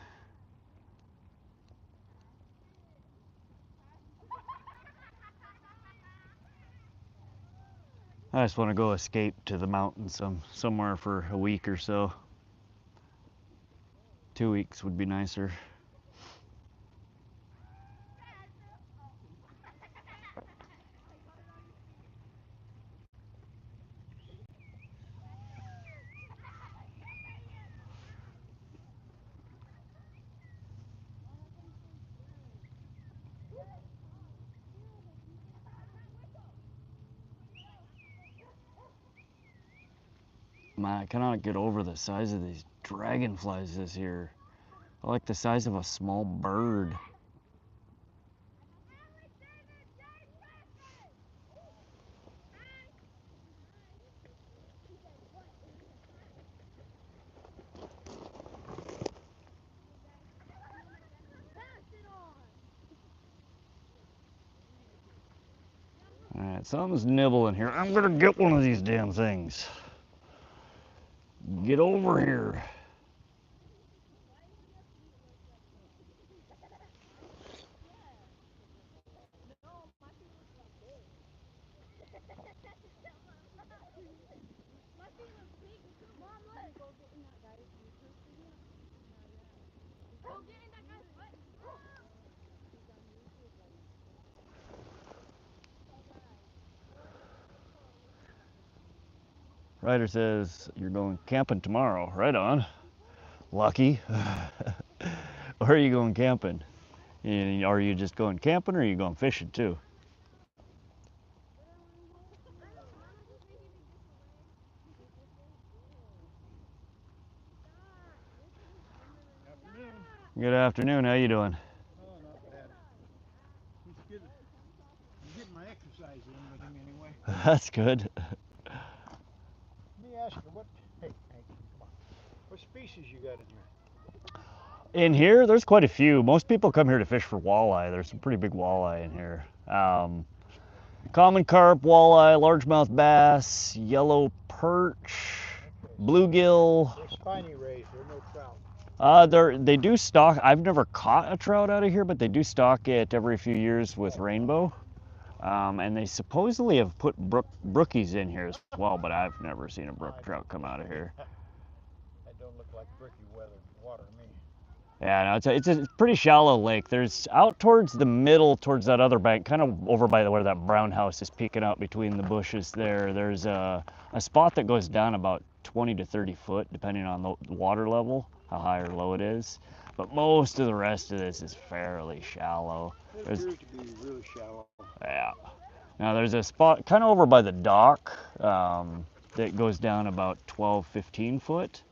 I just want to go escape to the mountains somewhere for a week or so. 2 weeks would be nicer. Man, I cannot get over the size of these dragonflies this year. They're like the size of a small bird. Alright, something's nibbling here. I'm gonna get one of these damn things. Get over here. Ryder says you're going camping tomorrow. Right on. Lucky. Where are you going camping? And are you just going camping or are you going fishing too? Good afternoon. How you doing? Oh, not bad. He's good. I'm getting my exercise in with him anyway. That's good. Let me ask you, hey, come on. What species you got in here? In here, there's quite a few. Most people come here to fish for walleye. There's some pretty big walleye in here. Common carp, walleye, largemouth bass, yellow perch, bluegill. They're spiny rays. They're no trout. They do stock. I've never caught a trout out of here, but they do stock it every few years with rainbow. And they supposedly have put brookies in here as well, but I've never seen a brook trout come out of here. That don't look like brookie water to me. Yeah, no, it's a pretty shallow lake. There's out towards the middle, towards that other bank, kind of over by where that brown house is peeking out between the bushes there. There's a spot that goes down about 20 to 30 foot, depending on the water level, how high or low it is. But most of the rest of this is fairly shallow. It appears to be really shallow. Yeah. Now there's a spot kind of over by the dock that goes down about 12, 15 foot.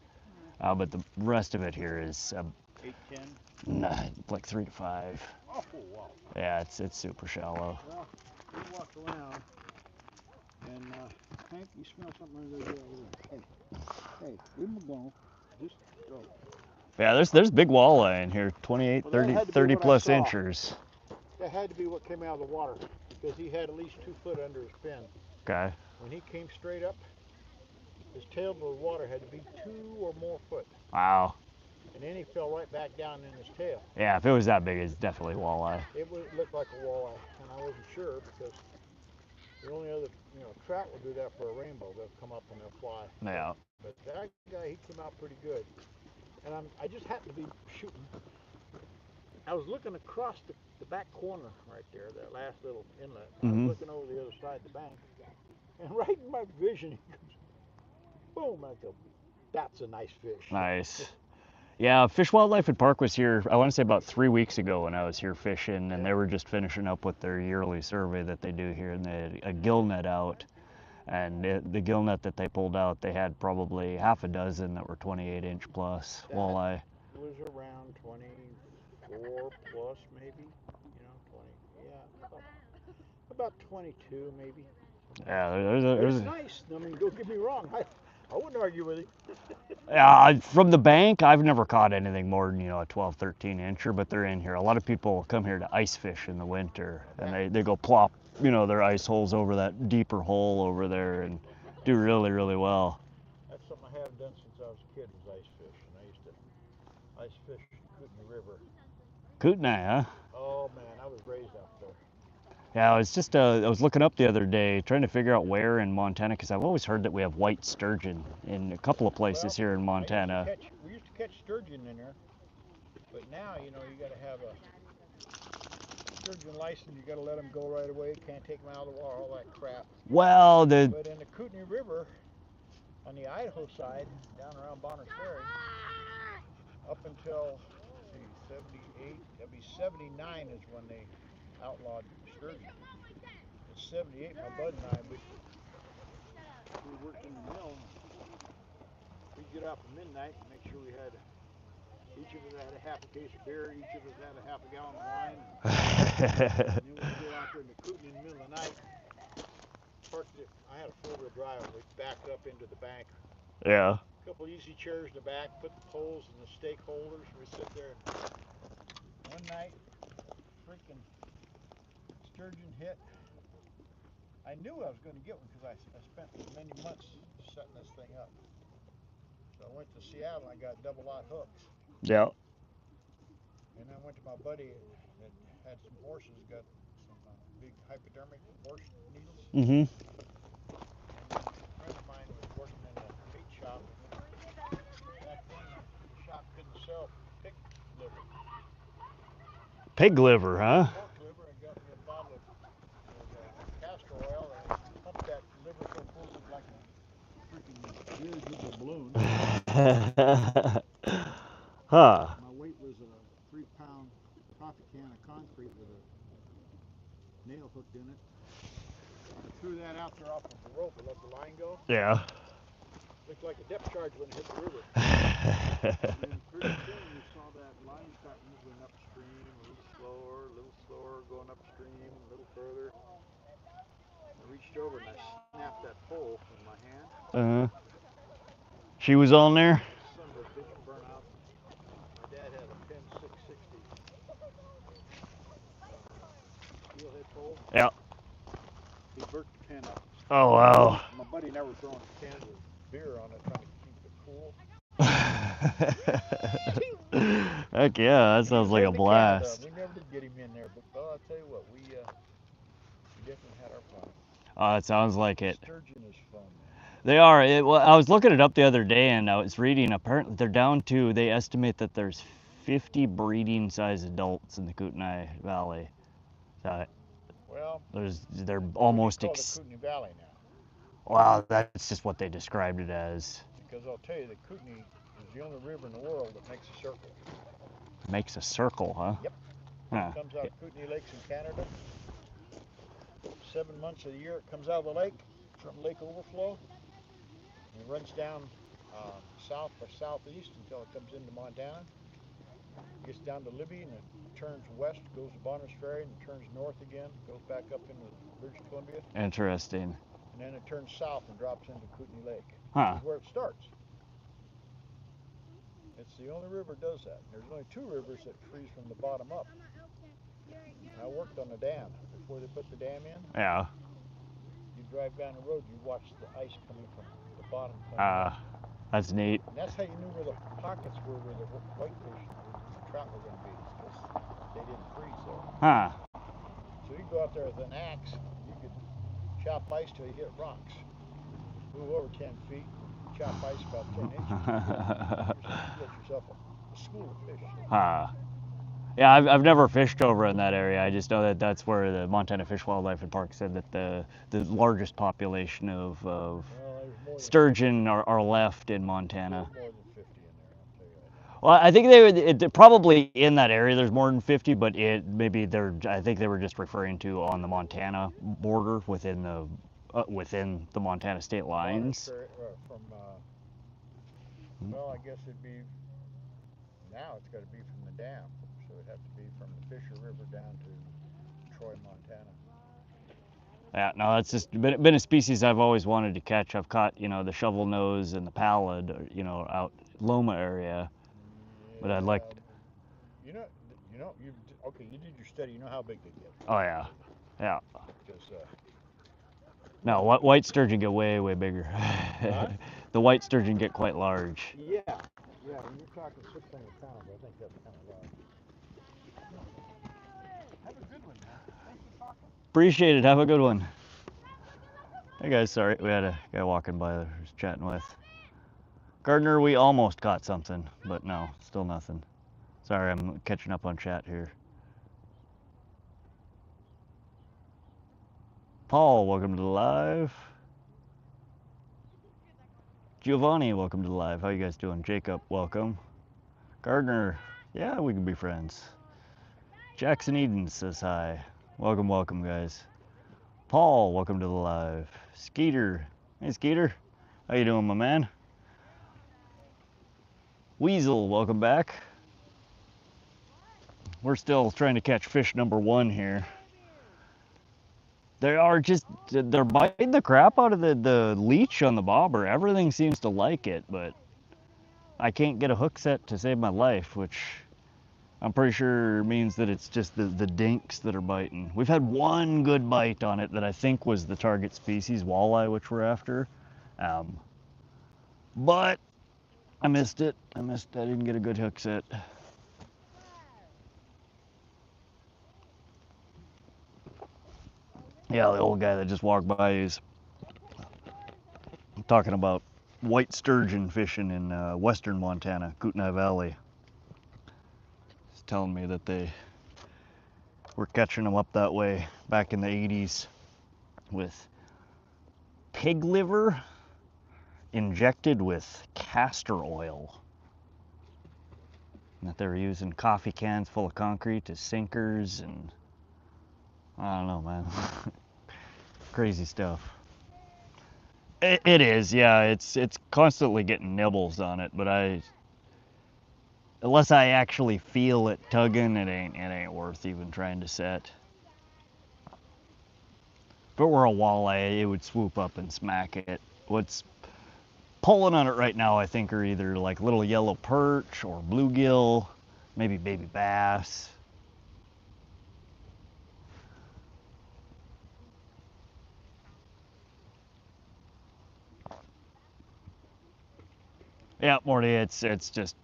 But the rest of it here is 8, 10? nah, like 3 to 5. Oh, wow. Yeah, it's super shallow. Well, we walked around, and Hank, you smell something right there. Hey, leave him alone. Just go. Yeah, there's big walleye in here, 28, Well, that 30, had to be 30 what I plus saw. inchers. That had to be what came out of the water, because he had at least 2 foot under his fin. Okay. When he came straight up, his tail to the water had to be 2 or more foot. Wow. And then he fell right back down in his tail. Yeah, if it was that big, it's definitely walleye. It looked like a walleye, and I wasn't sure because the only other, trout will do that for a rainbow. They'll come up and they'll fly. Yeah. But that guy, he came out pretty good. And I just happened to be shooting. I was looking across the back corner right there, that last little inlet. I was looking over the other side of the bank. And right in my vision, he goes, boom, I go, that's a nice fish. Nice. Yeah, Fish, Wildlife, and Park was here, I want to say about 3 weeks ago when I was here fishing, and they were just finishing up with their yearly survey that they do here, and they had a gill net out. And the gill net that they pulled out, they had probably half a dozen that were 28-inch plus walleye. It was around 24 plus, maybe. 20. Yeah, about 22, maybe. Yeah, there's It's nice. I mean, don't get me wrong. I wouldn't argue with Yeah, from the bank, I've never caught anything more than, a 12, 13 incher, but they're in here. A lot of people come here to ice fish in the winter, and they go plop, their ice holes over that deeper hole over there and do really, really well. That's something I haven't done since I was a kid, was ice fish. And I used to ice fish Kootenai River. Kootenai, huh? Oh, man, I was raised up there. Yeah, I was looking up the other day, trying to figure out where in Montana, because I've always heard that we have white sturgeon in a couple of places here in Montana. We used to catch sturgeon in there, but now, you got to have a sturgeon license. You got to let them go right away. Can't take them out of the water, all that crap. Well, But in the Kootenai River, on the Idaho side, down around Bonner's Ferry, up until 78, that'd be 79 is when they outlawed sturgeon. In 78, my bud and I, we worked in the mill. We'd get out at midnight and make sure we had, each of us had a half a case of beer, each of us had a half a gallon of wine. And then we'd go out there in the Kootenai in the middle of the night, parked it. I had a 4-wheel drive, and we'd back up into the bank. yeah. A couple easy chairs in the back, put the poles and the stake holders. We sit there, and one night, freaking sturgeon hit. I knew I was going to get one because I spent many months setting this thing up. So I went to Seattle and I got double-aught hooks. Yeah. And I went to my buddy that had some horses, got some big hypodermic horse needles. Mm-hmm. And a friend of mine was working in a meat shop. Back then, the shop couldn't sell pig liver. Pig liver, huh? Pork liver, and got me a bottle of castor oil and pumped that liver so full it looked like a freaking dirigible balloon. Huh. My weight was a 3-pound coffee can of concrete with a nail hooked in it. I threw that out there off of the rope and let the line go. Yeah. Looked like a depth charge when it hit the river. And then pretty soon we saw that line start moving upstream, a little slower, going upstream, a little further. I reached over and I snapped that pole in my hand. Uh-huh. She was on there? Son of a bitch burned out. My dad had the Penn 660. Steelhead pole. Yeah. He burnt the pin up. Oh, wow. My buddy never thrown cans of beer on it, trying to keep it cool. Heck yeah, that sounds like a blast. We never did get him in there, but I'll tell you what, we definitely had our fun. Oh, it sounds like it. Sturgeon is fun. They are. Well, I was looking it up the other day, and I was reading. Apparently, they're down to. They estimate that there's 50 breeding size adults in the Kootenai Valley. Well, they're almost. Called the Kootenai Valley now. Wow, that's just what they described it as. Because I'll tell you, the Kootenai is the only river in the world that makes a circle. Makes a circle, huh? Yep. Huh. It comes out of Kootenai Lakes in Canada. 7 months of the year it comes out of the lake from lake overflow. And it runs down south by southeast until it comes into Montana. It gets down to Libby and it turns west, goes to Bonners Ferry, and it turns north again, goes back up into British Columbia. Interesting. And then it turns south and drops into Kootenai Lake. Huh. That's where it starts. It's the only river that does that. There's only 2 rivers that freeze from the bottom up. I worked on the dam. Before they put the dam in, Yeah. you drive down the road, you watch the ice coming from the bottom. That's neat. And that's how you knew where the pockets were, where the whitefish and the trout were going to be, because they didn't freeze there. Huh. So you go out there with an axe, you could chop ice till you hit rocks. Move over 10 feet, chop ice about 10 inches. You get yourself a school of fish. Huh. Yeah, I've never fished over in that area. I just know that that's where the Montana Fish, Wildlife, and Park said that the largest population of sturgeon are left in Montana. More than 50 in there, I'll tell you right now. Well, I think they probably in that area there's more than 50, but I think they were just referring to on the Montana border within the Montana state lines. Well, I guess it'd be, now it's got to be from the dam, so it'd have to be from the Fisher River down to Troy, Montana. Yeah, no, that's just been a species I've always wanted to catch. I've caught, the shovel nose and the pallid, out Loma area. Yeah, But I'd like. You did your study. You know how big they get. Oh yeah, yeah. Because no, white sturgeon get way bigger. Huh? The white sturgeon get quite large. yeah. When you're talking 600 pounds, I think that's kind of large. Have a good one, man. Thanks for talking. Appreciate it. Have a good one. Hey guys, sorry, we had a guy walking by that I was chatting with. Gardner, we almost caught something, but no, still nothing. Sorry, I'm catching up on chat here. Paul, welcome to the live. Giovanni, welcome to the live. How you guys doing? Jacob, welcome. Gardner, yeah, we can be friends. Jackson Eden says hi. Welcome, guys. Paul, welcome to the live. Skeeter, hey Skeeter, how you doing, my man? Weasel, welcome back. We're still trying to catch fish number 1 here. They're biting the crap out of the leech on the bobber. Everything seems to like it, but I can't get a hook set to save my life, which I'm pretty sure means that it's just the dinks that are biting. We've had 1 good bite on it that I think was the target species, walleye, which we're after. But I missed it. I didn't get a good hook set. Yeah, the old guy that just walked by is talking about white sturgeon fishing in western Montana, Kootenai Valley. He's telling me that they were catching them up that way back in the 80s with pig liver injected with castor oil. And that they were using coffee cans full of concrete as sinkers, and I don't know, man. Crazy stuff. It is, yeah. It's constantly getting nibbles on it, but unless I actually feel it tugging, it ain't worth even trying to set. If it were a walleye, it would swoop up and smack it. What's pulling on it right now, I think, are either like little yellow perch or bluegill. maybe baby bass. Yeah, Morty, it's just,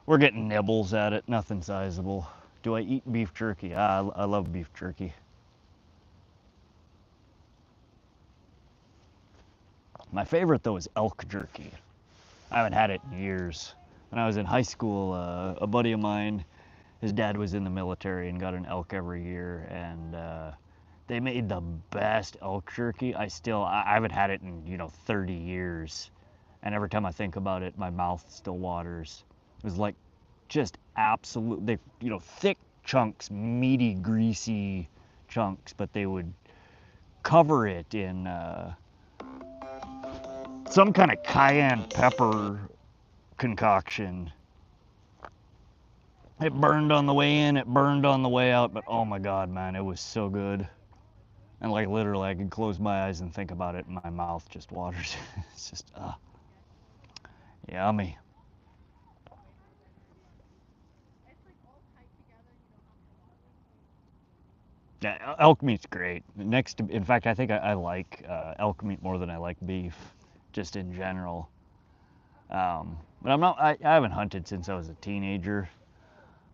we're getting nibbles at it, nothing sizable. Do I eat beef jerky? I love beef jerky. My favorite though is elk jerky. I haven't had it in years. When I was in high school, a buddy of mine, his dad was in the military and got an elk every year, and they made the best elk jerky. I haven't had it in 30 years, and every time I think about it, my mouth still waters. It was like just absolute, thick chunks, meaty, greasy chunks, but they would cover it in some kind of cayenne pepper concoction. It burned on the way in, it burned on the way out, but oh my God, man, it was so good. And like literally, I could close my eyes and think about it, and my mouth just waters. It's just, yummy. Yeah, elk meat's great. In fact, I think I like elk meat more than I like beef, just in general. But I haven't hunted since I was a teenager.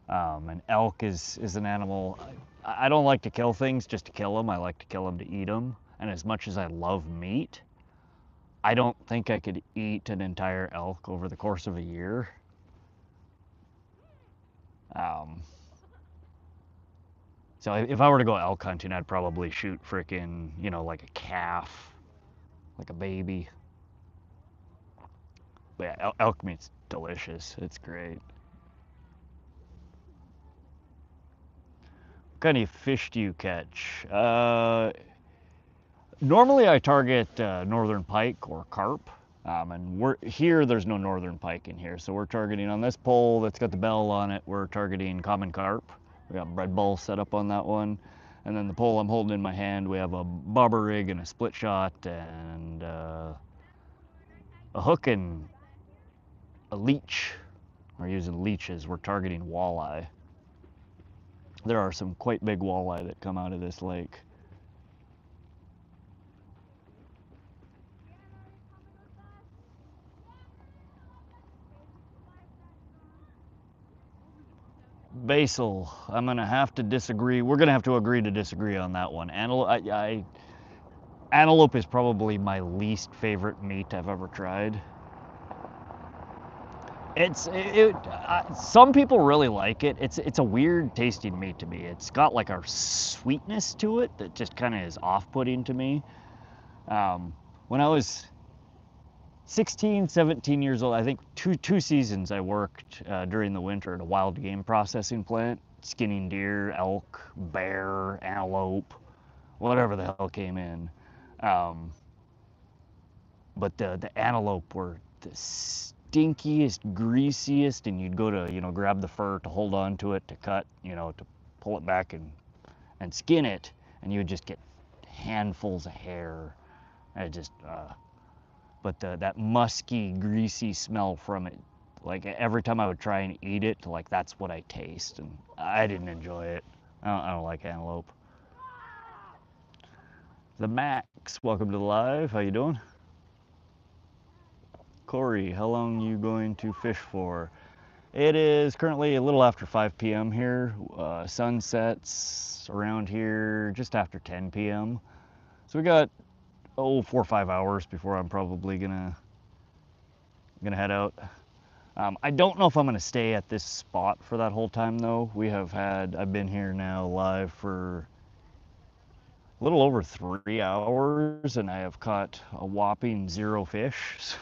And elk is an animal. I don't like to kill things just to kill them. I like to kill them to eat them. And as much as I love meat, I don't think I could eat an entire elk over the course of a year. So if I were to go elk hunting, I'd probably shoot frickin', like a calf, like a baby. But yeah, elk meat's delicious. It's great. What kind of fish do you catch? Normally I target northern pike or carp. And there's no northern pike in here. So we're targeting on this pole that's got the bell on it. We're targeting common carp. We got bread balls set up on that one. And then the pole I'm holding in my hand, we have a bobber rig and a split shot and a hook and a leech. We're using leeches. We're targeting walleye. There are some quite big walleye that come out of this lake. Basil, I'm gonna have to disagree. We're gonna have to agree to disagree on that one. Antelope is probably my least favorite meat I've ever tried. Some people really like it. It's a weird tasting meat to me. It's got like a sweetness to it that just kind of is off-putting to me. When I was 16, 17 years old, I think two seasons I worked during the winter at a wild game processing plant, skinning deer, elk, bear, antelope, whatever the hell came in. But the antelope were the stinkiest, greasiest, and you'd go to, grab the fur to hold on to it, to cut, to pull it back and skin it, and you would just get handfuls of hair. And it just, but that musky, greasy smell from it, like every time I would try and eat it, like that's what I taste, and I didn't enjoy it. I don't like antelope. The Max, welcome to the live. How you doing? Corey, how long you going to fish for? It is currently a little after 5 p.m. here. Sun sets around here just after 10 p.m. So we got 4 or 5 hours before I'm probably gonna head out. I don't know if I'm gonna stay at this spot for that whole time though. I've been here now live for a little over 3 hours and I have caught a whopping 0 fish. So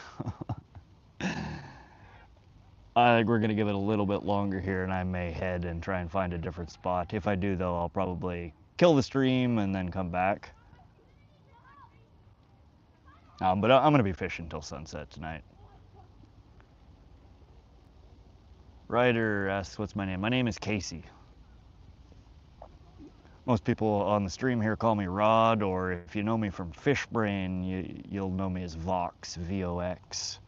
I think we're gonna give it a little bit longer here and I may head and try and find a different spot. If I do though, I'll probably kill the stream and then come back. But I'm gonna be fishing till sunset tonight. Ryder asks, what's my name? My name is Casey. Most people on the stream here call me Rod, or if you know me from Fish Brain, you'll know me as Vox, V-O-X.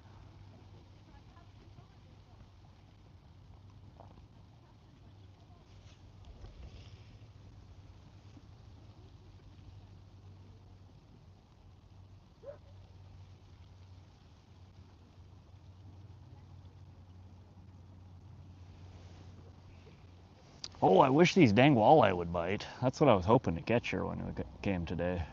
Oh, I wish these dang walleye would bite. That's what I was hoping to catch here when we came today.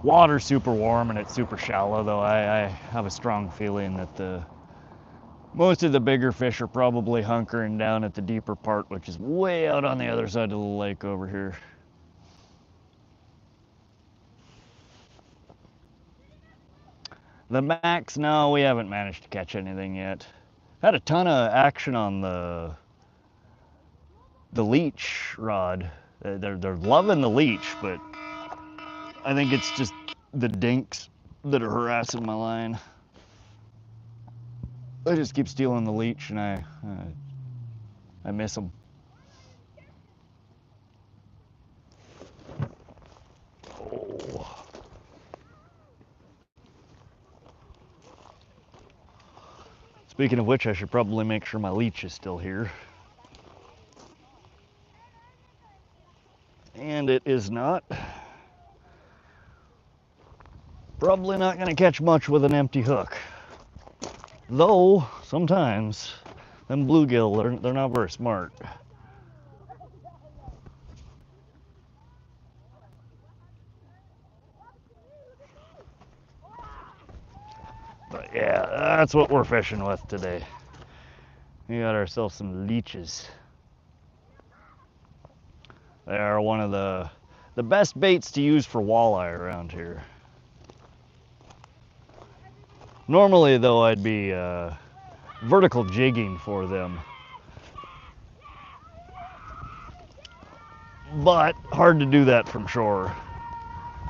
Water's super warm and it's super shallow, though. I have a strong feeling that most of the bigger fish are probably hunkering down at the deeper part, which is way out on the other side of the lake over here. The max, no, we haven't managed to catch anything yet. Had a ton of action on the leech rod. They're loving the leech, but I think it's just the dinks that are harassing my line. I just keep stealing the leech, and I miss them. Oh. Speaking of which, I should probably make sure my leech is still here. And it is not. Probably not going to catch much with an empty hook. Though, sometimes, them bluegill, they're not very smart. But yeah, that's what we're fishing with today. We got ourselves some leeches. They are one of the best baits to use for walleye around here. Normally though, I'd be vertical jigging for them. But hard to do that from shore.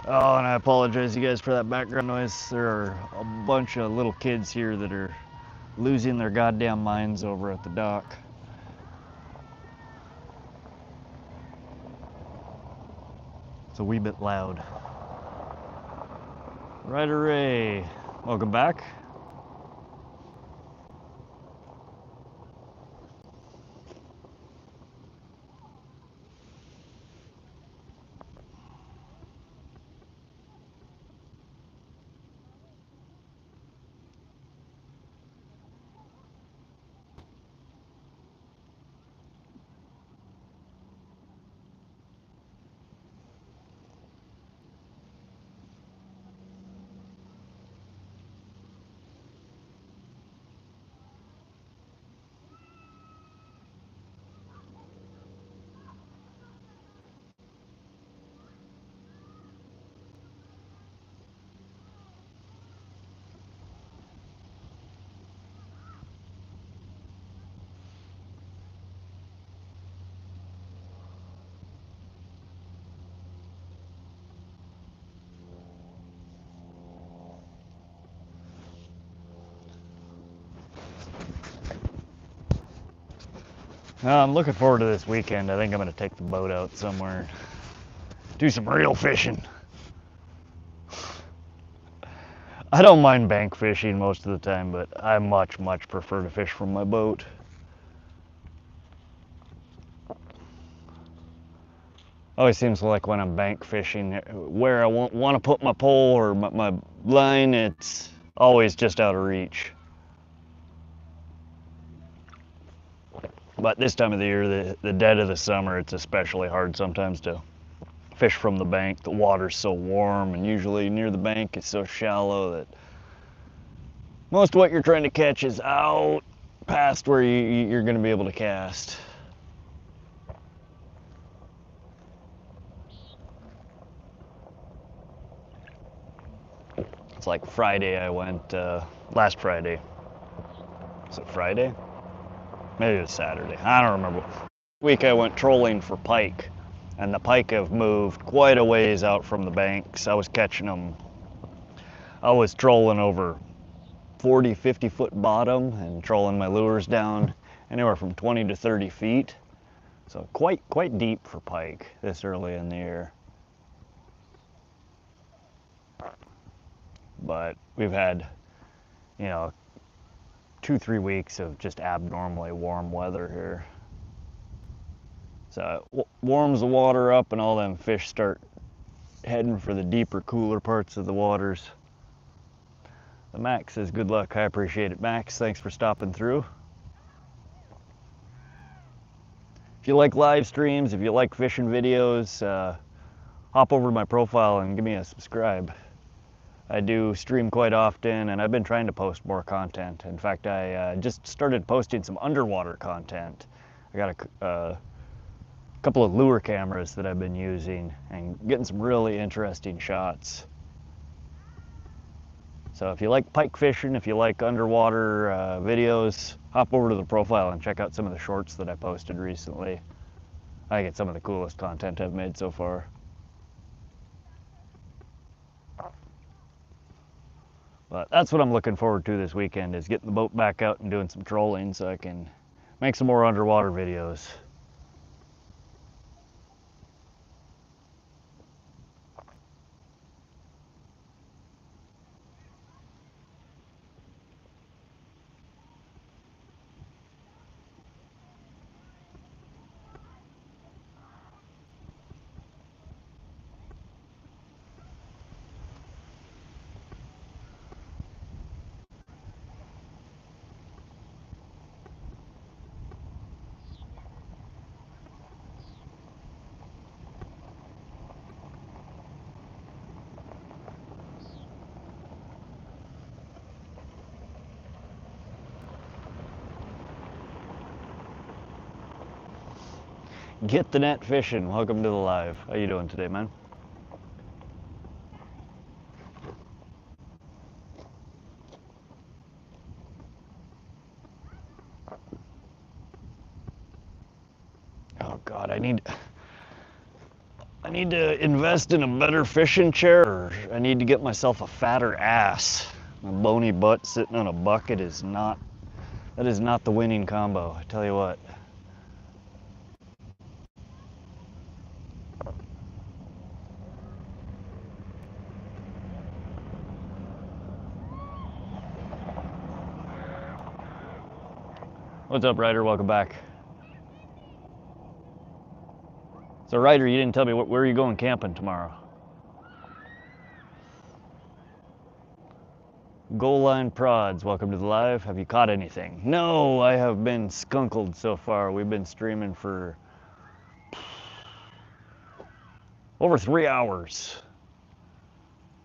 Oh, and I apologize you guys for that background noise. There are a bunch of little kids here that are losing their goddamn minds over at the dock. It's a wee bit loud. Right array. Welcome back. I'm looking forward to this weekend. I think I'm going to take the boat out somewhere, do some real fishing. I don't mind bank fishing most of the time, but I much prefer to fish from my boat. Always seems like when I'm bank fishing, where I want to put my pole or my line, it's always just out of reach. But this time of the year, the dead of the summer, it's especially hard sometimes to fish from the bank. The water's so warm, and usually near the bank it's so shallow that most of what you're trying to catch is out past where you're going to be able to cast. It's like Friday I went, last Friday. Was it Friday? Maybe it was Saturday. I don't remember. Week I went trolling for pike, and the pike have moved quite a ways out from the banks. I was catching them. I was trolling over 40, 50 foot bottom and trolling my lures down anywhere from 20 to 30 feet. So quite deep for pike this early in the year. But we've had, 2-3 weeks of just abnormally warm weather here. So it warms the water up and all them fish start heading for the deeper, cooler parts of the waters. The Max says good luck. I appreciate it, Max. Thanks for stopping through. If you like live streams, if you like fishing videos, hop over to my profile and give me a subscribe. I do stream quite often, and I've been trying to post more content. In fact, I just started posting some underwater content. I got a couple of lure cameras that I've been using and getting some really interesting shots. So if you like pike fishing, if you like underwater videos, hop over to the profile and check out some of the shorts that I posted recently. I think it's some of the coolest content I've made so far. But that's what I'm looking forward to this weekend, is getting the boat back out and doing some trolling so I can make some more underwater videos. Get the net fishing. Welcome to the live. How you doing today, man? Oh God, I need to invest in a better fishing chair, or I need to get myself a fatter ass. A bony butt sitting on a bucket is not, that is not the winning combo, I tell you what. What's up, Ryder? Welcome back. So, Ryder, you didn't tell me where are you going camping tomorrow? Goal Line Prods, welcome to the live. Have you caught anything? No, I have been skunkled so far. We've been streaming for over 3 hours.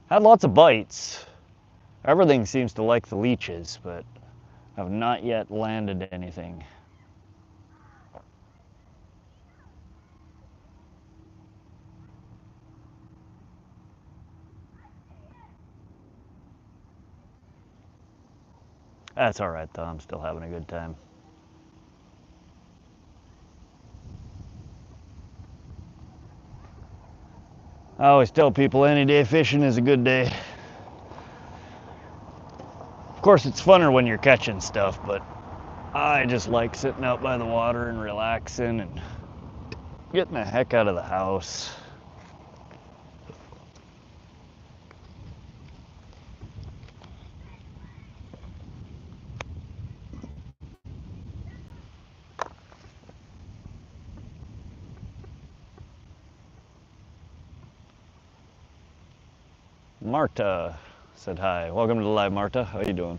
Had lots of bites. Everything seems to like the leeches, but I've not yet landed anything. That's all right, though. I'm still having a good time. I always tell people any day fishing is a good day. Of course, it's funner when you're catching stuff, but I just like sitting out by the water and relaxing and getting the heck out of the house. Marta said hi. Welcome to the live, Marta. How you doing?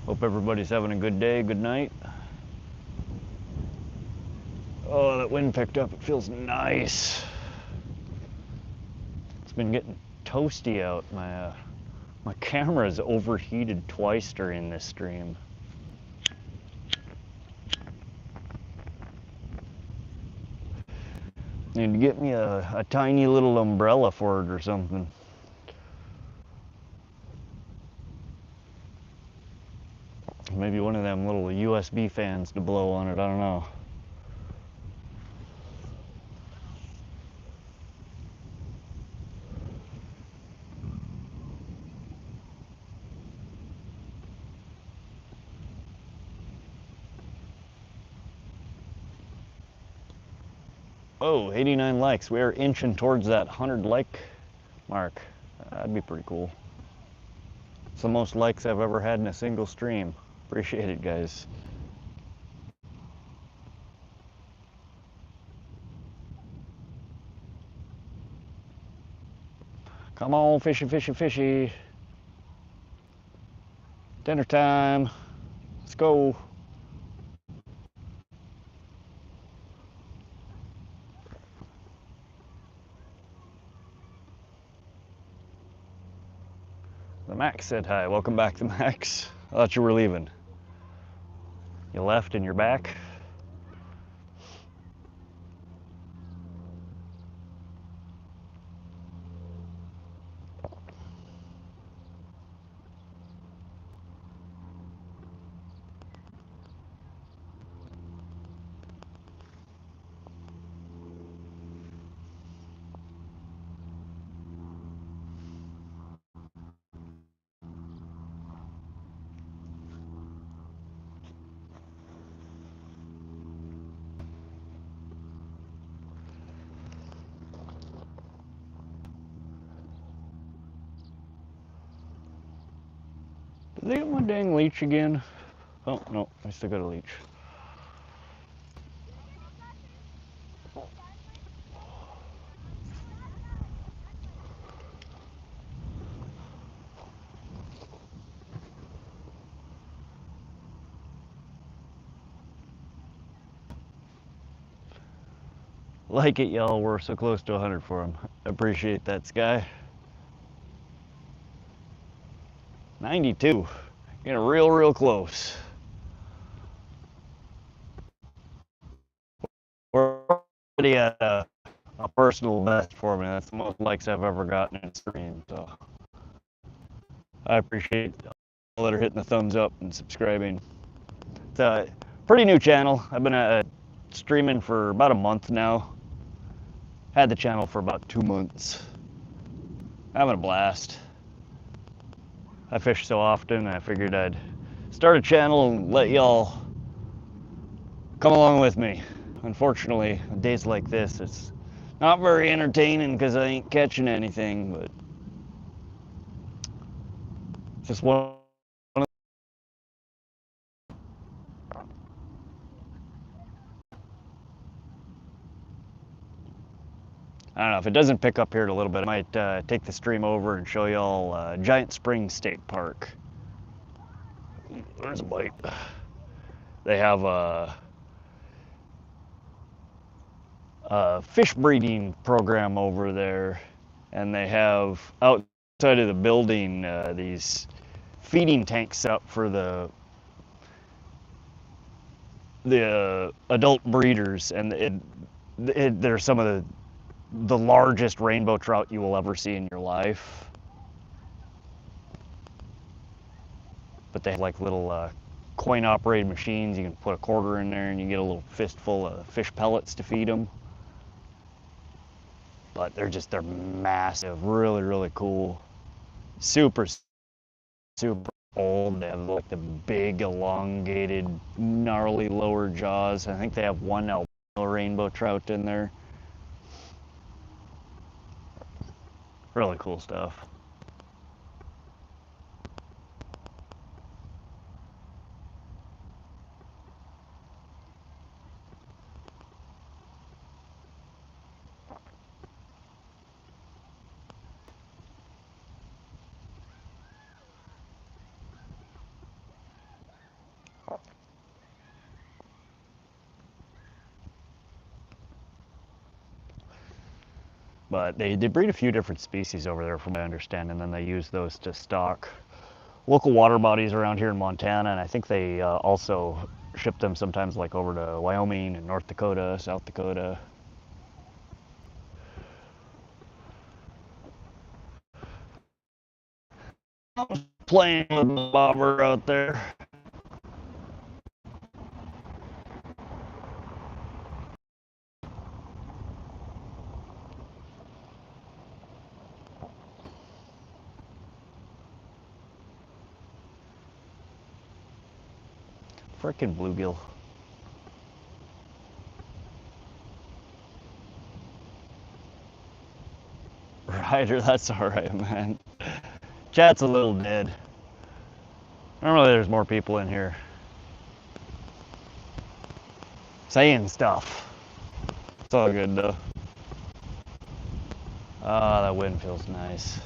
Hope everybody's having a good day, good night. Oh, that wind picked up. It feels nice. It's been getting toasty out. My camera's overheated twice during this stream. Need to get me a tiny little umbrella for it or something. Maybe one of them little USB fans to blow on it, I don't know. Oh, 89 likes. We're inching towards that 100 like mark. That'd be pretty cool. It's the most likes I've ever had in a single stream. Appreciate it, guys. Come on, fishy, fishy, fishy. Dinner time. Let's go. The Max said hi. Welcome back, the Max. I thought you were leaving. You left and you're back? Did they get my dang leech again? Oh, no, I still got a leech. Like it, y'all. We're so close to 100 for him. Appreciate that, Sky. 92. Getting real close. We're already at a personal best for me. That's the most likes I've ever gotten in stream. So I appreciate all that are hitting the thumbs up and subscribing. It's a pretty new channel. I've been streaming for about a month now. Had the channel for about 2 months. Having a blast. I fish so often, I figured I'd start a channel and let y'all come along with me. Unfortunately, on days like this, it's not very entertaining because I ain't catching anything, but it's just one of I don't know, if it doesn't pick up here in a little bit, I might take the stream over and show y'all Giant Springs State Park. There's a bite. They have a fish breeding program over there, and they have outside of the building these feeding tanks up for the adult breeders, and they're some of the largest rainbow trout you will ever see in your life. But they have like little coin operated machines. You can put a quarter in there and you get a little fistful of fish pellets to feed them. But they're massive, really cool. Super old. They have like the big elongated gnarly lower jaws. I think they have one albino rainbow trout in there. Really cool stuff. But they breed a few different species over there from what I understand, and then they use those to stock local water bodies around here in Montana, and I think they also ship them sometimes like over to Wyoming and North Dakota, South Dakota. I was playing with the bobber out there. Frickin' bluegill. Ryder, that's alright, man. Chat's a little dead. Normally there's more people in here saying stuff. It's all good though. Ah, that wind feels nice.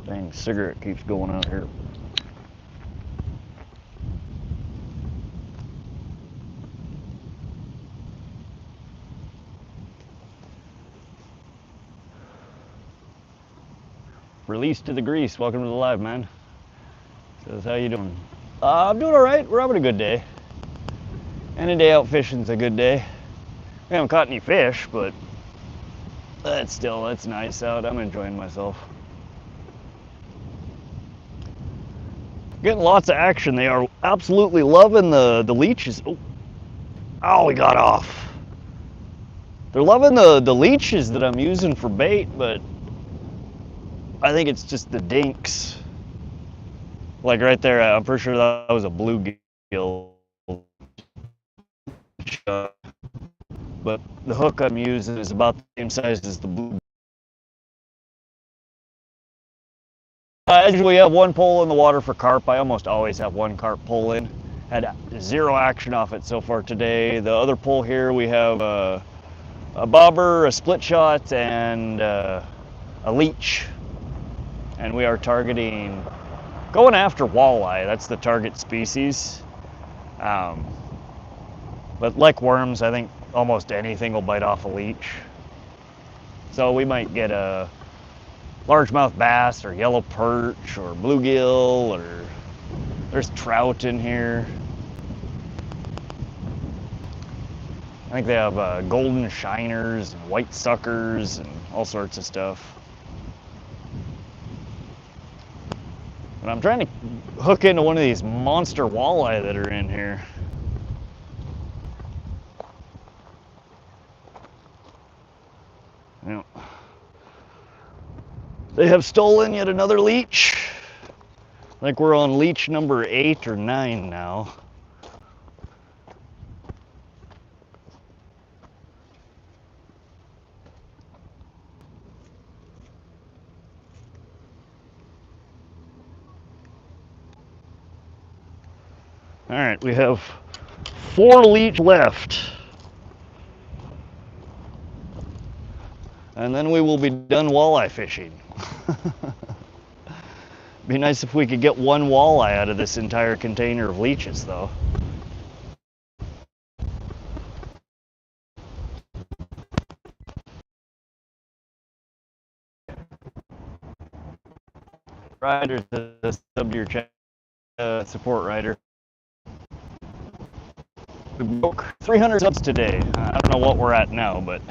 Dang, cigarette keeps going out here. Release to the grease. Welcome to the live, man. Says, how you doing? I'm doing all right. We're having a good day. Any day out fishing's a good day. We haven't caught any fish, but that's nice out. I'm enjoying myself. Getting lots of action. They are absolutely loving the leeches. Oh, we got off. They're loving the leeches that I'm using for bait, but I think it's just the dinks. Like right there, I'm pretty sure that was a bluegill. But the hook I'm using is about the same size as the blue. I usually have one pole in the water for carp. I almost always have one carp pole in. Had zero action off it so far today. The other pole here, we have a bobber, a split shot, and a leech. And we are targeting, going after walleye. That's the target species. But like worms, I think almost anything will bite off a leech. So we might get a largemouth bass or yellow perch or bluegill, or there's trout in here. I think they have golden shiners and white suckers and all sorts of stuff. But I'm trying to hook into one of these monster walleye that are in here. Yeah. They have stolen yet another leech. I think we're on leech number 8 or 9 now. All right, we have 4 leech left. And then we will be done walleye fishing. Be nice if we could get one walleye out of this entire container of leeches, though. Rider, the sub to your channel, support rider. We broke 300 subs today. I don't know what we're at now, but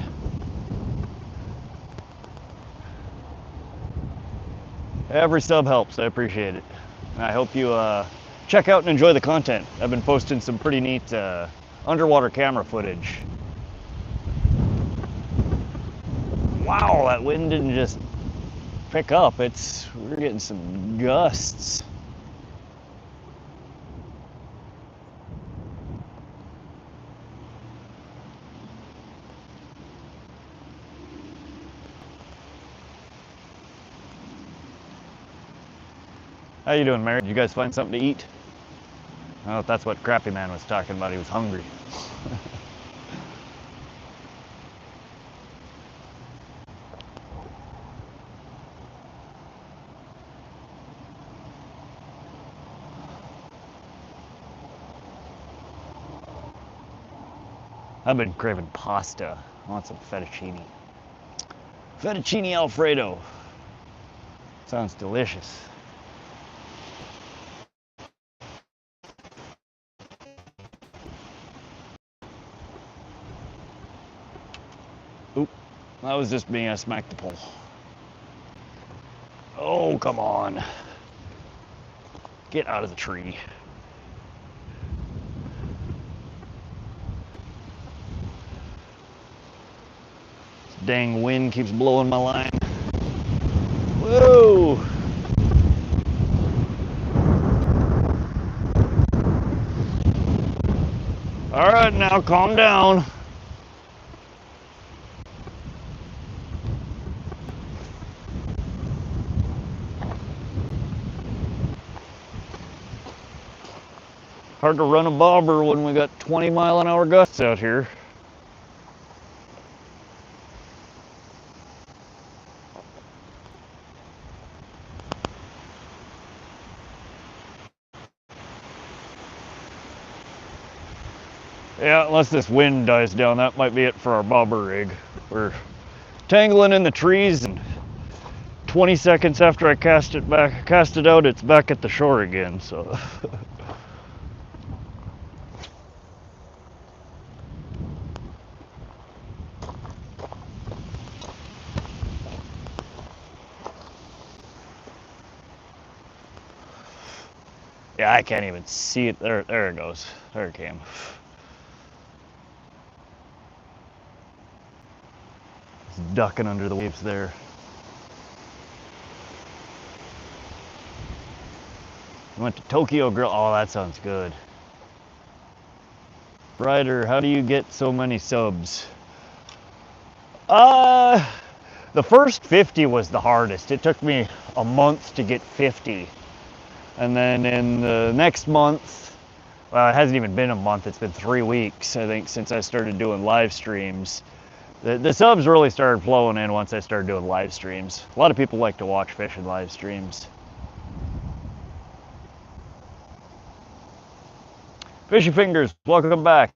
every sub helps. I appreciate it. I hope you check out and enjoy the content. I've been posting some pretty neat underwater camera footage. Wow, that wind didn't just pick up. We're getting some gusts. How you doing, Mary? Did you guys find something to eat? Oh, that's what Crappy Man was talking about. He was hungry. I've been craving pasta. I want some fettuccine. Fettuccine Alfredo. Sounds delicious. Oop, that was just me. I smacked the pole. Oh, come on. Get out of the tree. This dang wind keeps blowing my line. Whoa! All right, now calm down. Hard to run a bobber when we got 20-mile-an-hour gusts out here. Yeah, unless this wind dies down, that might be it for our bobber rig. We're tangling in the trees, and 20 seconds after I cast it out, it's back at the shore again, so. Yeah, I can't even see it. There it goes. There it came. It's ducking under the waves there. Went to Tokyo Grill. Oh, that sounds good. Ryder, how do you get so many subs? The first 50 was the hardest. It took me a month to get 50. And then in the next month, well, it hasn't even been a month, it's been 3 weeks, I think, since I started doing live streams. The subs really started flowing in once I started doing live streams. A lot of people like to watch fishing live streams. Fishy Fingers, welcome back.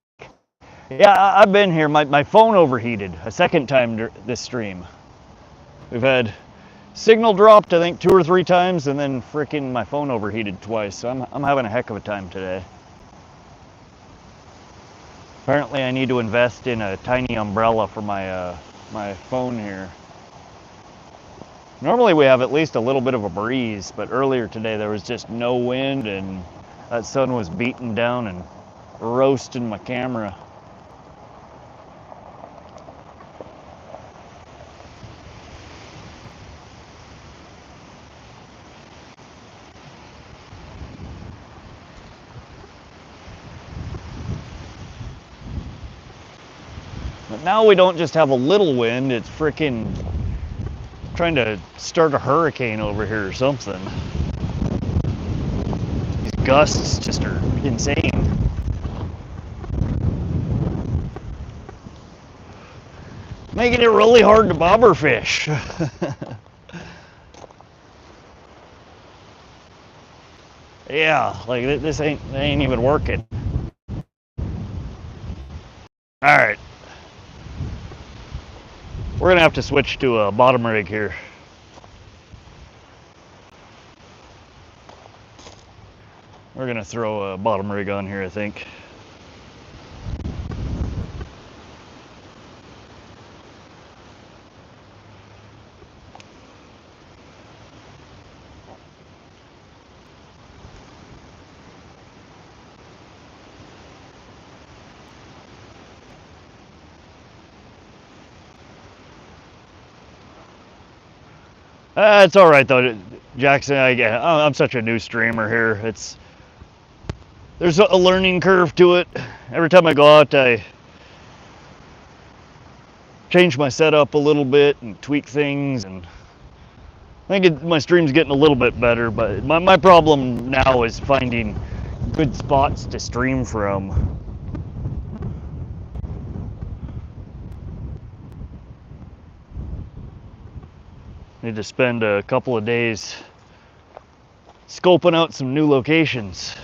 Yeah, I've been here. My phone overheated a second time this stream. We've had signal dropped, I think, 2 or 3 times, and then frickin' my phone overheated twice. So I'm having a heck of a time today. Apparently, I need to invest in a tiny umbrella for my phone here. Normally, we have at least a little bit of a breeze, but earlier today there was just no wind, and that sun was beating down and roasting my camera. But now we don't just have a little wind, it's frickin' trying to start a hurricane over here or something. These gusts just are insane. Making it really hard to bobber fish. Yeah, like this ain't even working. All right. We're gonna have to switch to a bottom rig here. We're gonna throw a bottom rig on here, I think. It's all right though, Jackson. I'm such a new streamer here. There's a learning curve to it. Every time I go out, I change my setup a little bit and tweak things, and I think my stream's getting a little bit better. But my problem now is finding good spots to stream from. Need to spend a couple of days scoping out some new locations.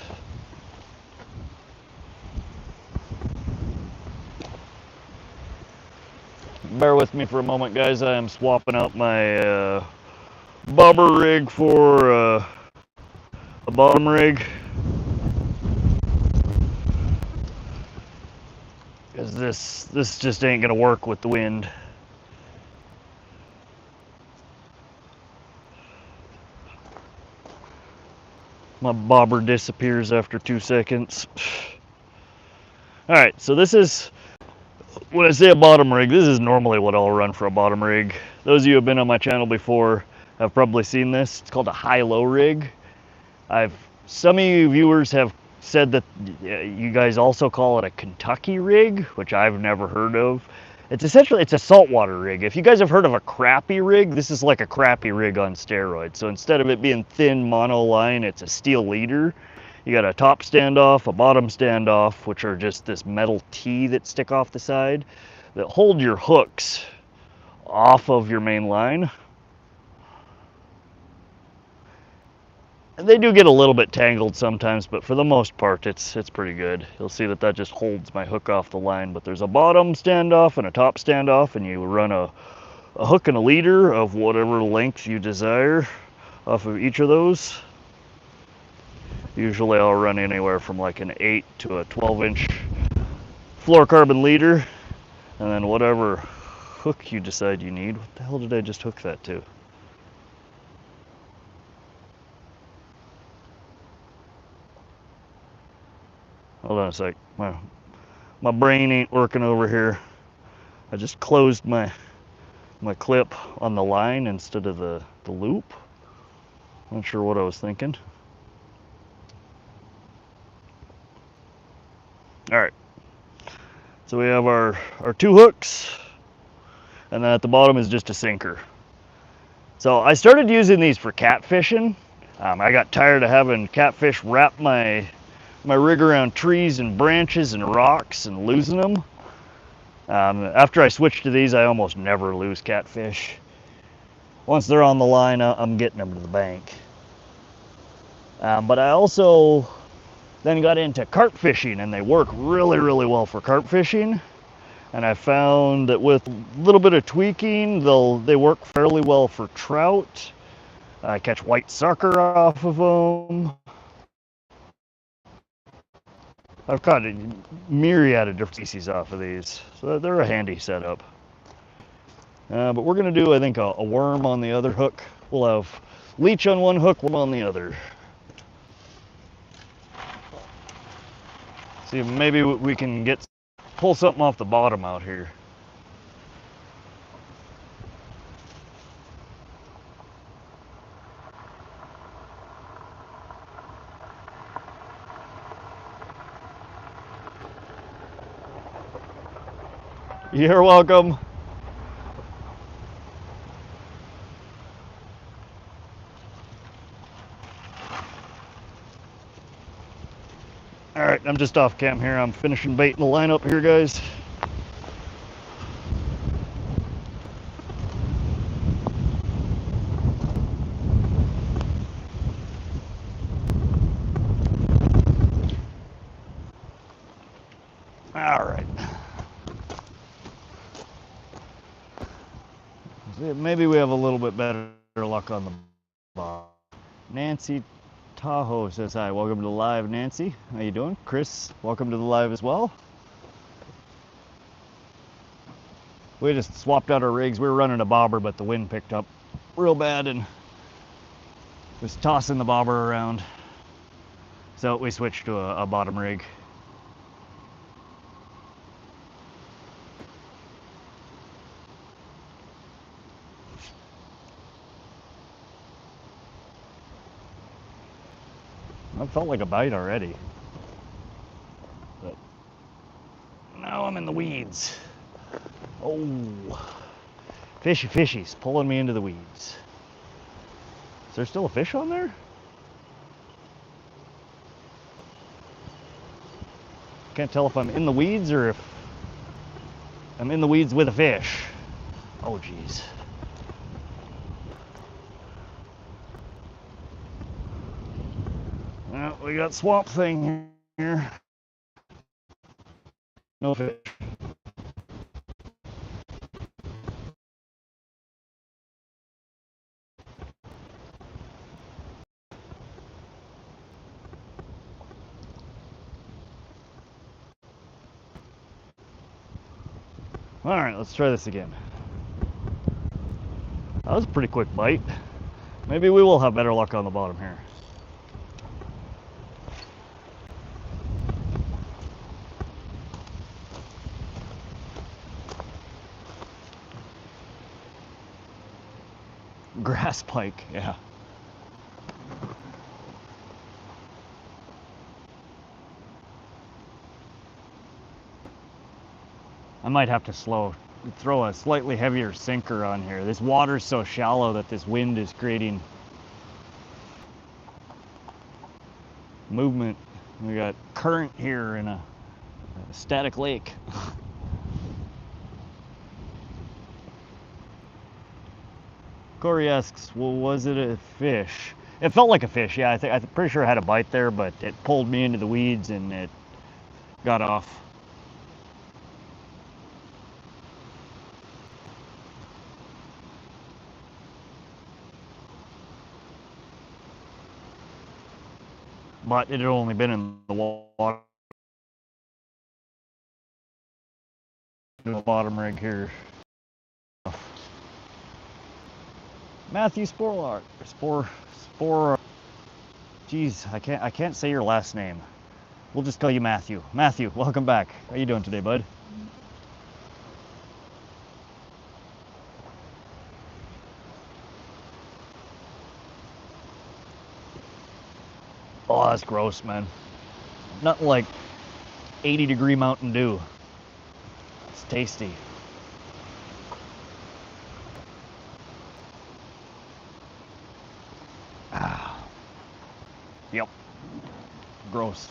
Bear with me for a moment, guys. I am swapping out my bobber rig for a bottom rig, because this just ain't gonna work with the wind. My bobber disappears after 2 seconds. All right, so this is, when I say a bottom rig, this is normally what I'll run for a bottom rig. Those of you who have been on my channel before have probably seen this. It's called a high-low rig. Some of you viewers have said that you guys also call it a Kentucky rig, which I've never heard of. It's a saltwater rig. If you guys have heard of a crappie rig, this is like a crappie rig on steroids. So instead of it being thin monoline, it's a steel leader. You got a top standoff, a bottom standoff, which are just this metal T that stick off the side that hold your hooks off of your main line. They do get a little bit tangled sometimes, but for the most part, it's pretty good. You'll see that that just holds my hook off the line, but there's a bottom standoff and a top standoff, and you run a hook and a leader of whatever length you desire off of each of those. Usually I'll run anywhere from like an 8 to a 12-inch fluorocarbon leader, and then whatever hook you decide you need. What the hell did I just hook that to? Hold on a sec. My brain ain't working over here. I just closed my clip on the line instead of the loop. Not sure what I was thinking. All right. So we have our 2 hooks, and then at the bottom is just a sinker. So I started using these for catfishing. I got tired of having catfish wrap my rig around trees and branches and rocks and losing them. After I switched to these, I almost never lose catfish. Once they're on the line, I'm getting them to the bank. But I also then got into carp fishing, and they work really, really well for carp fishing. And I found that with a little bit of tweaking, they work fairly well for trout. I catch white sucker off of them. I've caught a myriad of different species off of these, so they're a handy setup. But we're going to do, I think, a worm on the other hook. We'll have leech on one hook, worm on the other. See, maybe we can pull something off the bottom out here. You're welcome. All right, I'm just off cam here. I'm finishing baiting the line up here, guys. All right. Maybe we have a little bit better luck on the bottom. Nancy Tahoe says hi. Welcome to the live, Nancy. How you doing? Chris, welcome to the live as well. We just swapped out our rigs. We were running a bobber, but the wind picked up real bad and was tossing the bobber around. So we switched to a bottom rig. That felt like a bite already. But now I'm in the weeds. Oh, fishy's pulling me into the weeds. Is there still a fish on there? Can't tell if I'm in the weeds or if I'm in the weeds with a fish. Oh, geez. Well, we got Swamp Thing here. No fish. All right, let's try this again. That was a pretty quick bite. Maybe we will have better luck on the bottom here. Grass pike, yeah. I might have to throw a slightly heavier sinker on here. This water's so shallow that this wind is creating movement. We got current here in a static lake. Corey asks, well, was it a fish? It felt like a fish, yeah. I'm pretty sure I had a bite there, but it pulled me into the weeds and it got off. But it had only been in the water. The bottom rig here. Matthew Spore. Geez, I can't say your last name. We'll just call you Matthew. Matthew, welcome back. How you doing today, bud? Oh, that's gross, man. Nothing like 80-degree Mountain Dew. It's tasty. Ah. Yep. Gross.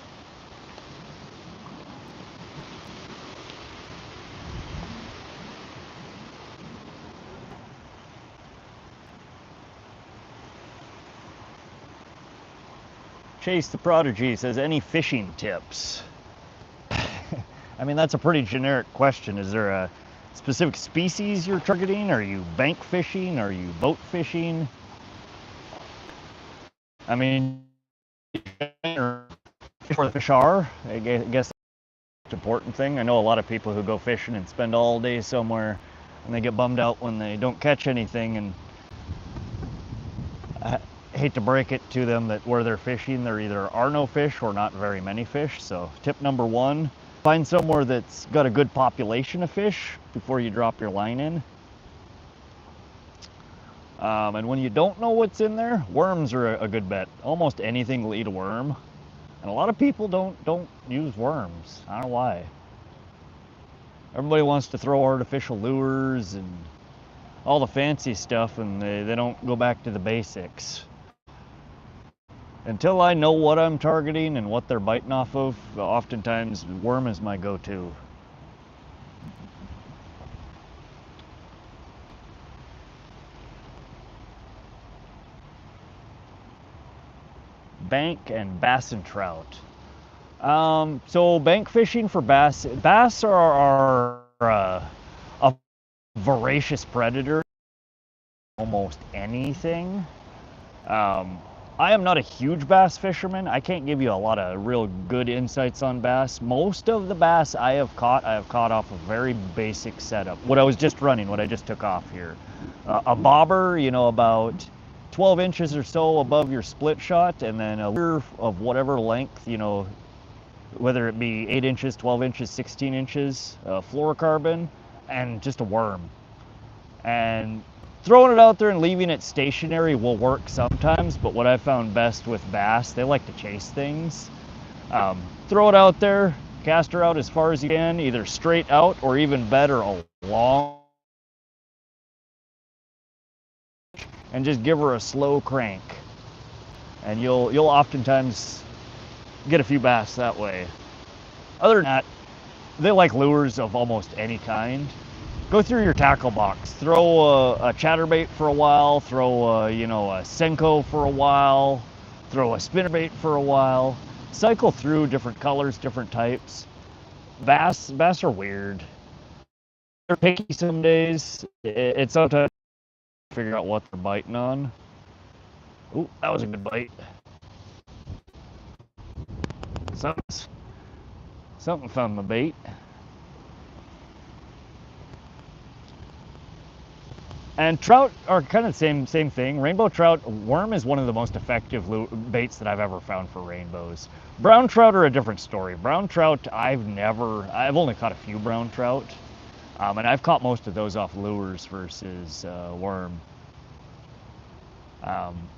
Chase the Prodigy says, any fishing tips? I mean, that's a pretty generic question. Is there a specific species you're targeting? Are you bank fishing? Are you boat fishing? I mean, for the fish are, I guess that's the important thing. I know a lot of people who go fishing and spend all day somewhere and they get bummed out when they don't catch anything, and I hate to break it to them that where they're fishing there either are no fish or not very many fish. So tip number one, find somewhere that's got a good population of fish before you drop your line in. And when you don't know what's in there, worms are a good bet. Almost anything will eat a worm. And a lot of people don't use worms. I don't know why. Everybody wants to throw artificial lures and all the fancy stuff, and they don't go back to the basics. Until I know what I'm targeting and what they're biting off of, oftentimes worm is my go-to. Bank and bass and trout. So bank fishing for bass. Bass are a voracious predator. Almost anything. I am not a huge bass fisherman. I can't give you a lot of real good insights on bass. Most of the bass I have caught off a very basic setup. What I was just running, what I just took off here. A bobber, you know, about 12 inches or so above your split shot, and then a lure of whatever length, you know, whether it be 8 inches, 12 inches, 16 inches, fluorocarbon, and just a worm. And throwing it out there and leaving it stationary will work sometimes, but what I found best with bass, they like to chase things. Throw it out there, cast her out as far as you can, either straight out or even better, a long, and just give her a slow crank. And you'll oftentimes get a few bass that way. Other than that, they like lures of almost any kind. Go through your tackle box. Throw a chatterbait for a while. Throw a Senko for a while. Throw a spinnerbait for a while. Cycle through different colors, different types. Bass are weird. They're picky some days. It's sometimes figure out what they're biting on. Ooh, that was a good bite. Something found my bait. And trout are kind of the same thing. Rainbow trout, worm is one of the most effective baits that I've ever found for rainbows. Brown trout are a different story. Brown trout, I've only caught a few brown trout. And I've caught most of those off lures versus worm.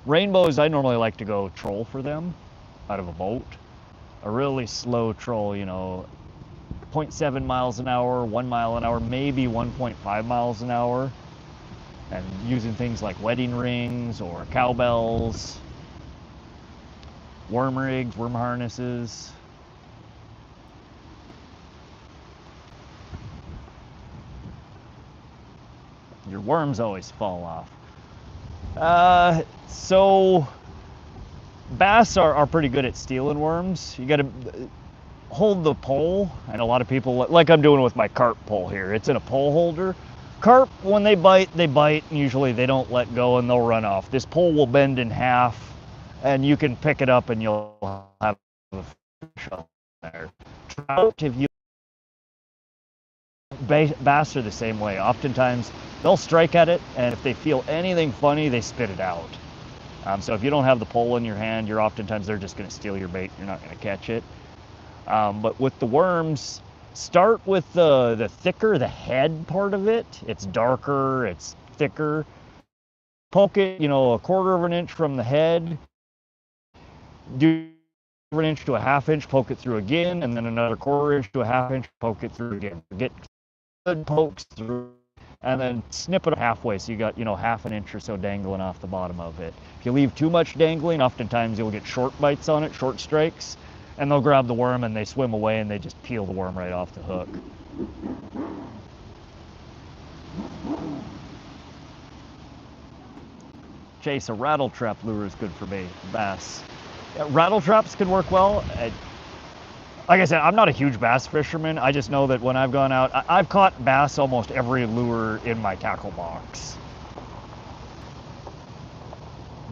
Rainbows, I normally like to go troll for them out of a boat. A really slow troll, you know, 0.7 miles an hour, 1 mile an hour, maybe 1.5 miles an hour. And using things like wedding rings or cowbells, worm rigs, worm harnesses. Your worms always fall off. So Bass are pretty good at stealing worms. You got to hold the pole, and a lot of people, like I'm doing with my carp pole here, it's in a pole holder. Carp, when they bite, and usually they don't let go and they'll run off. This pole will bend in half, and you can pick it up and you'll have a fish on there. Trout, if you bass are the same way. Oftentimes they'll strike at it, and if they feel anything funny, they spit it out. So if you don't have the pole in your hand, they're just going to steal your bait. You're not going to catch it. But with the worms, start with the thicker, the head part of it. It's darker, it's thicker. Poke it, a 1/4 of an inch from the head. Do 1/4 inch to a 1/2 inch, poke it through again, and then another 1/4 inch to a 1/2 inch, poke it through again. Get good pokes through, and then snip it halfway so you got 1/2 inch or so dangling off the bottom of it. If you leave too much dangling, oftentimes you'll get short bites on it, short strikes, and they'll grab the worm and they swim away and they just peel the worm right off the hook. Chase, a rattle trap lure is good for me, bass. Yeah, rattle traps can work well. Like I said, I'm not a huge bass fisherman. I just know that when I've gone out, I've caught bass almost every lure in my tackle box.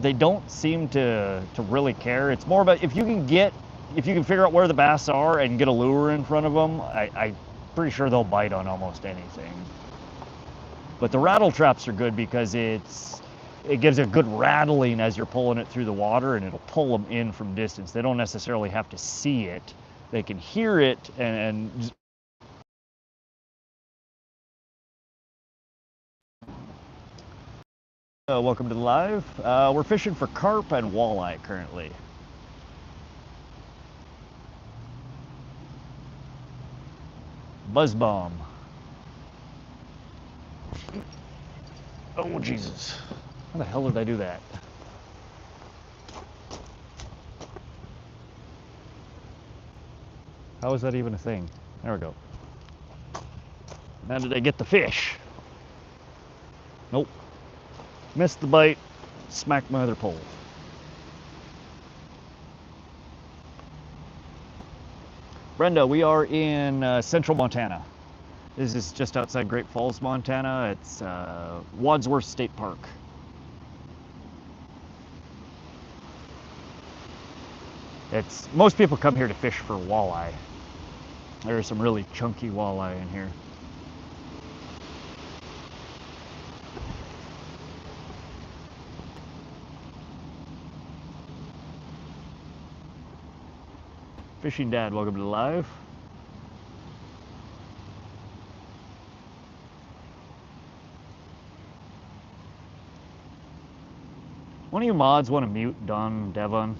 They don't seem to really care. It's more about if you can figure out where the bass are and get a lure in front of them, I'm pretty sure they'll bite on almost anything. But the rattle traps are good because it gives a good rattling as you're pulling it through the water, and it'll pull them in from distance. They don't necessarily have to see it. They can hear it and welcome to the live. We're fishing for carp and walleye currently. Buzz bomb. Oh Jesus! How the hell did I do that? How is that even a thing? There we go. Now did I get the fish? Nope. Missed the bite. Smacked my other pole. Brenda, we are in central Montana. This is just outside Great Falls, Montana. It's Wadsworth State Park. Most people come here to fish for walleye. There are some really chunky walleye in here. Fishing Dad, welcome to the live. One of you mods want to mute Don Devon?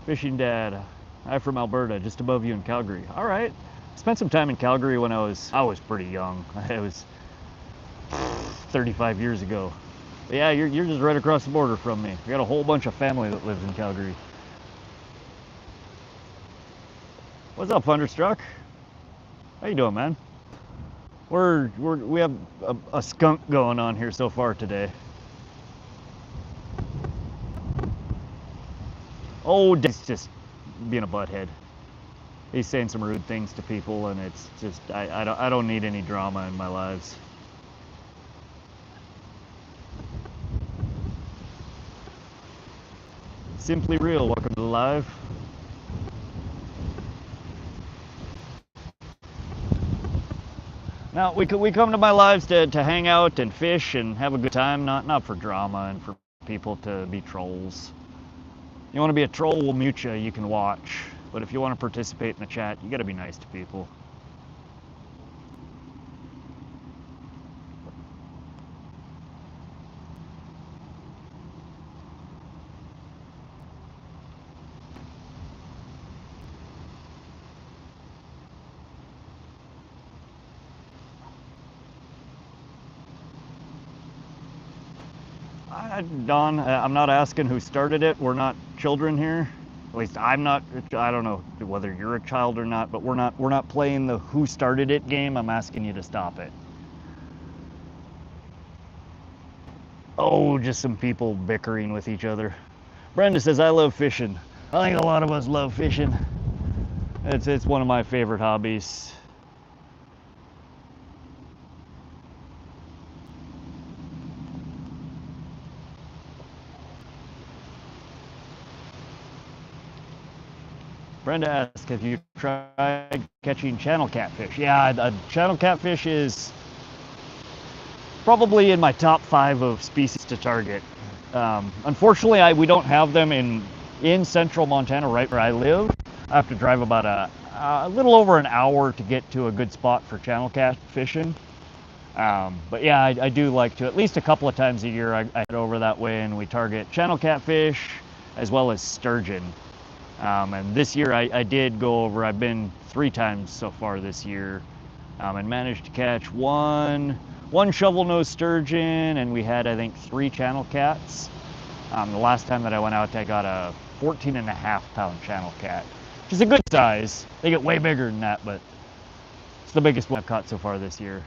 Fishing Dad, I'm from Alberta, just above you in Calgary. All right. Spent some time in Calgary when I was pretty young. It was 35 years ago. But yeah, you're just right across the border from me. We got a whole bunch of family that lives in Calgary. What's up, Thunderstruck? How you doing, man? We have a skunk going on here so far today. Oh, he's just being a butthead. He's saying some rude things to people, and it's just I don't need any drama in my lives. Simply Real, welcome to the live. Now we come to my lives to hang out and fish and have a good time, not for drama and for people to be trolls. You want to be a troll, we'll mute you, you can watch. But if you want to participate in the chat, you got to be nice to people. Don, I'm not asking who started it. We're not children here. At least I'm not. I don't know whether you're a child or not, but we're not playing the who started it game. I'm asking you to stop it. Oh, just some people bickering with each other. Brenda says, I love fishing. I think a lot of us love fishing. It's one of my favorite hobbies. Brenda asked, have you tried catching channel catfish? Yeah, channel catfish is probably in my top 5 of species to target. Unfortunately, we don't have them in central Montana, right where I live. I have to drive about a little over an hour to get to a good spot for channel cat fishing. But yeah, I do like to, at least a couple of times a year, I head over that way and we target channel catfish as well as sturgeon. And this year I did go over, I've been 3 times so far this year, and managed to catch one shovel-nosed sturgeon, and we had, I think, 3 channel cats. The last time that I went out, I got a 14.5-pound channel cat, which is a good size. They get way bigger than that, but it's the biggest one I've caught so far this year.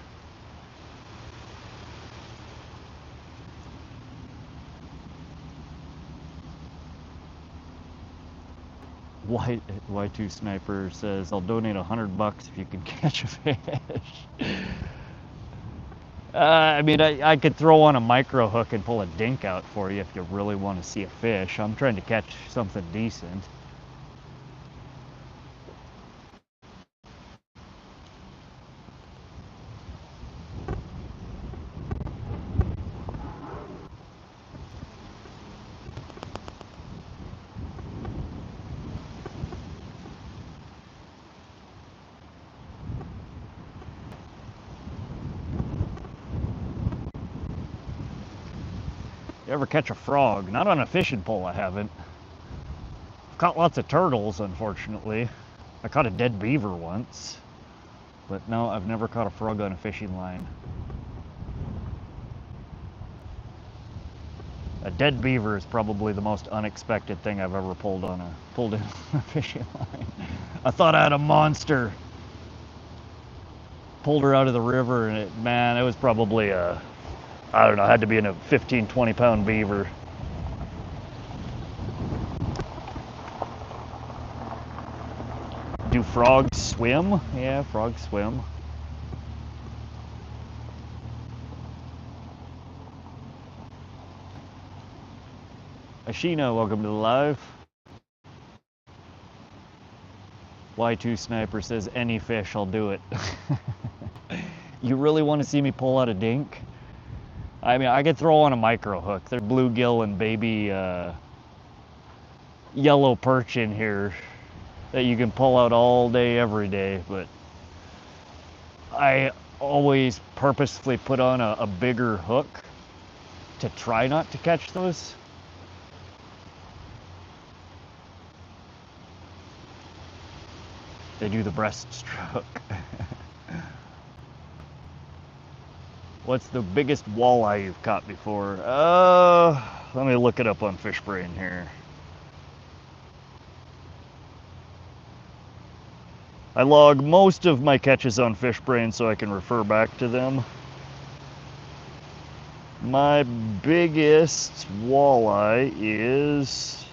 Y2 Sniper says, I'll donate $100 if you can catch a fish. I mean, I could throw on a micro hook and pull a dink out for you if you really want to see a fish. I'm trying to catch something decent. You ever catch a frog? Not on a fishing pole, I haven't. I've caught lots of turtles, unfortunately. I caught a dead beaver once. But no, I've never caught a frog on a fishing line. A dead beaver is probably the most unexpected thing I've ever pulled in on a fishing line. I thought I had a monster. Pulled her out of the river and it was probably I don't know, it had to be in a 15, 20-pound beaver. Do frogs swim? Yeah, frogs swim. Ashina, welcome to the live. Y2 Sniper says, any fish, I'll do it. You really want to see me pull out a dink? I mean, I could throw on a micro hook. There's bluegill and baby yellow perch in here that you can pull out all day, every day, but I always purposefully put on a bigger hook to try not to catch those. They do the breaststroke. What's the biggest walleye you've caught before? Let me look it up on Fish Brain here. I log most of my catches on Fish Brain so I can refer back to them. My biggest walleye is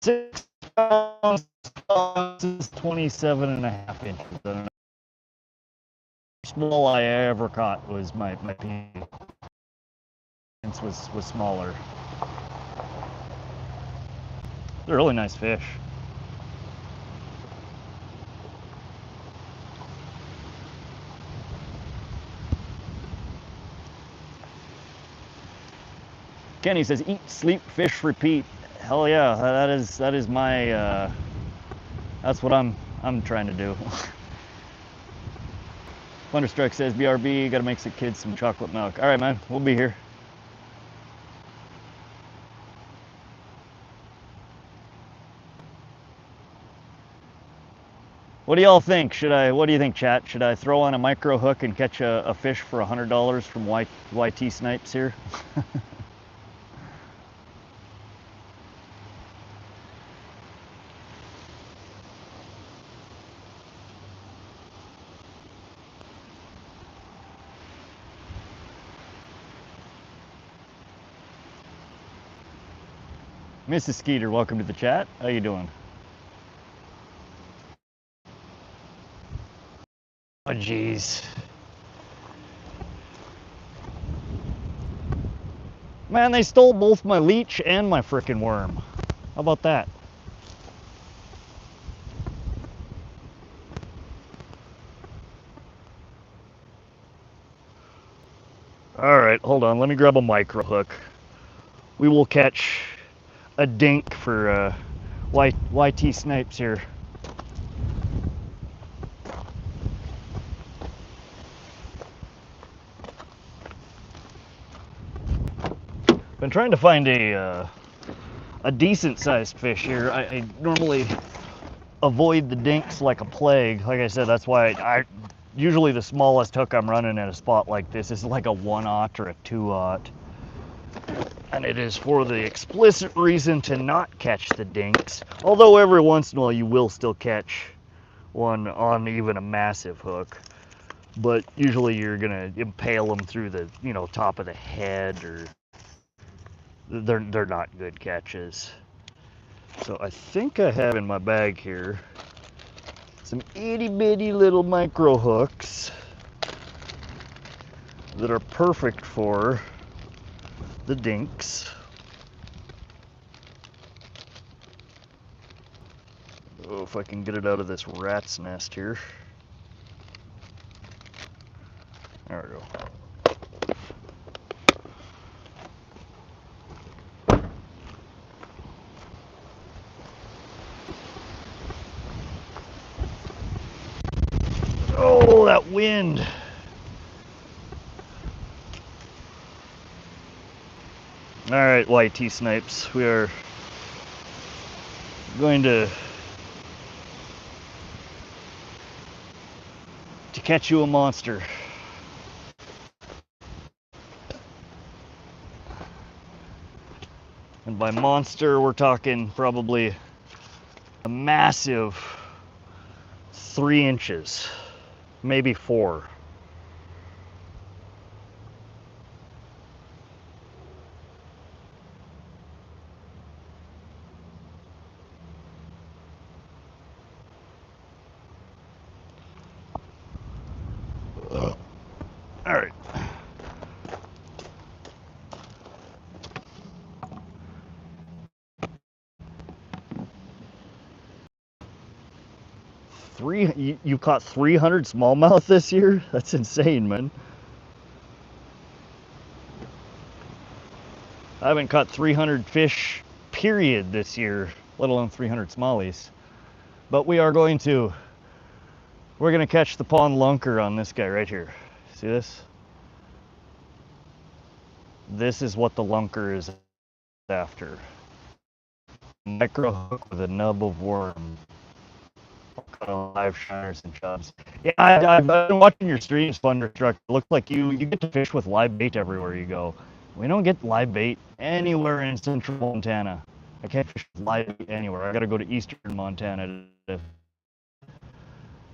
6 pounds, 27.5 inches. Small I ever caught was my pea. Was smaller. They're really nice fish. Kenny says, eat, sleep, fish, repeat. Hell yeah, that is my that's what I'm trying to do. Thunderstrike says, BRB, gotta make some kids some chocolate milk. All right, man, we'll be here. What do y'all think? What do you think, chat? Should I throw on a micro hook and catch a fish for $100 from YT Snipes here? Mrs. Skeeter, welcome to the chat. How you doing? Oh, jeez. Man, they stole both my leech and my frickin' worm. How about that? All right, hold on. Let me grab a micro hook. We will catch a dink for YT snipes here. Been trying to find a decent sized fish here. I normally avoid the dinks like a plague. Like I said, that's why I usually the smallest hook I'm running at a spot like this is like a 1/0 or a 2/0. And it is for the explicit reason to not catch the dinks. Although every once in a while you will still catch one on even a massive hook. But usually you're gonna impale them through the, top of the head, or they're not good catches. So I think I have in my bag here some itty bitty little micro hooks that are perfect for the dinks. Oh, if I can get it out of this rat's nest here. There we go. Oh, that wind. All right, YT snipes, we are going to catch you a monster. And by monster, we're talking probably a massive 3 inches, maybe 4. All right. You caught 300 smallmouth this year? That's insane, man. I haven't caught 300 fish, period, this year, let alone 300 smallies. But we're going to catch the pond lunker on this guy right here. See this? This is what the lunker is after. Micro hook with a nub of worm. Live shiners and chubs. Yeah, I've been watching your streams, Thunderstruck. It looks like you get to fish with live bait everywhere you go. We don't get live bait anywhere in central Montana. I can't fish with live bait anywhere. I gotta go to eastern Montana.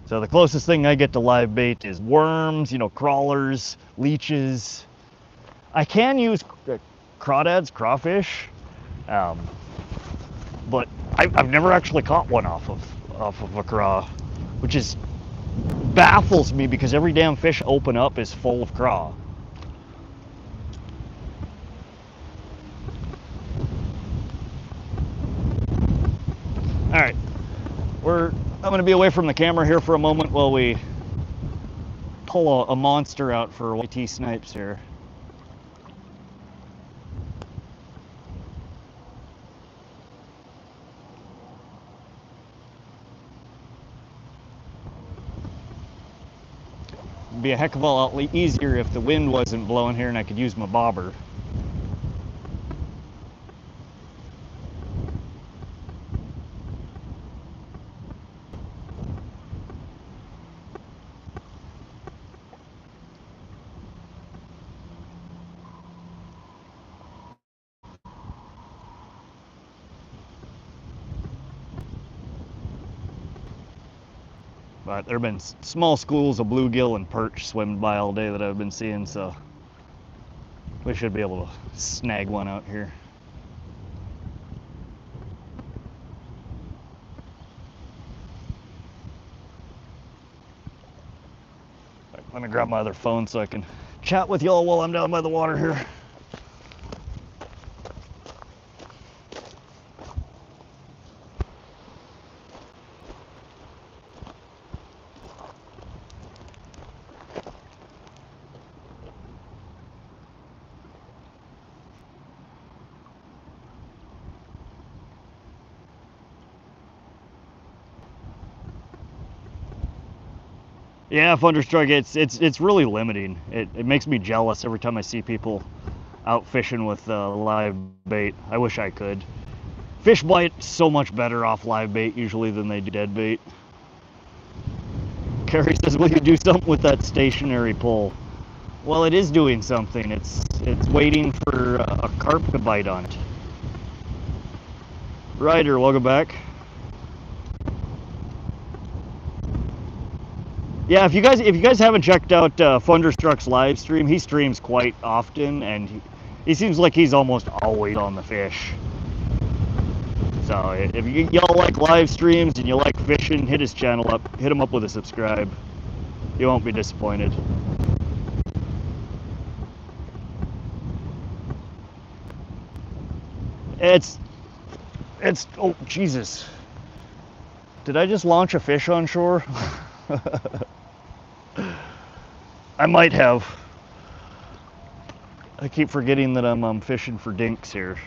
So the closest thing I get to live bait is worms, crawlers, leeches. I can use crawdads, crawfish, but I've never actually caught one off of a craw, which baffles me because every damn fish open up is full of craw. All right, I'm going to be away from the camera here for a moment while we pull a monster out for YT snipes here. It'd be a heck of a lot easier if the wind wasn't blowing here and I could use my bobber. But there have been small schools of bluegill and perch swimming by all day that I've been seeing, so we should be able to snag one out here. Let me grab my other phone so I can chat with y'all while I'm down by the water here. Yeah, Thunderstruck, it's really limiting. It makes me jealous every time I see people out fishing with live bait. I wish I could. Fish bite so much better off live bait usually than they do dead bait. Carrie says, will you do something with that stationary pole? Well, it is doing something. It's waiting for a carp to bite on it. Ryder, welcome back. Yeah, if you guys haven't checked out Thunderstruck's live stream, he streams quite often, and he seems like he's almost always on the fish. So if y'all like live streams and you like fishing, hit his channel up, hit him up with a subscribe. You won't be disappointed. It's oh Jesus. Did I just launch a fish on shore? I might have. I keep forgetting that I'm fishing for dinks here.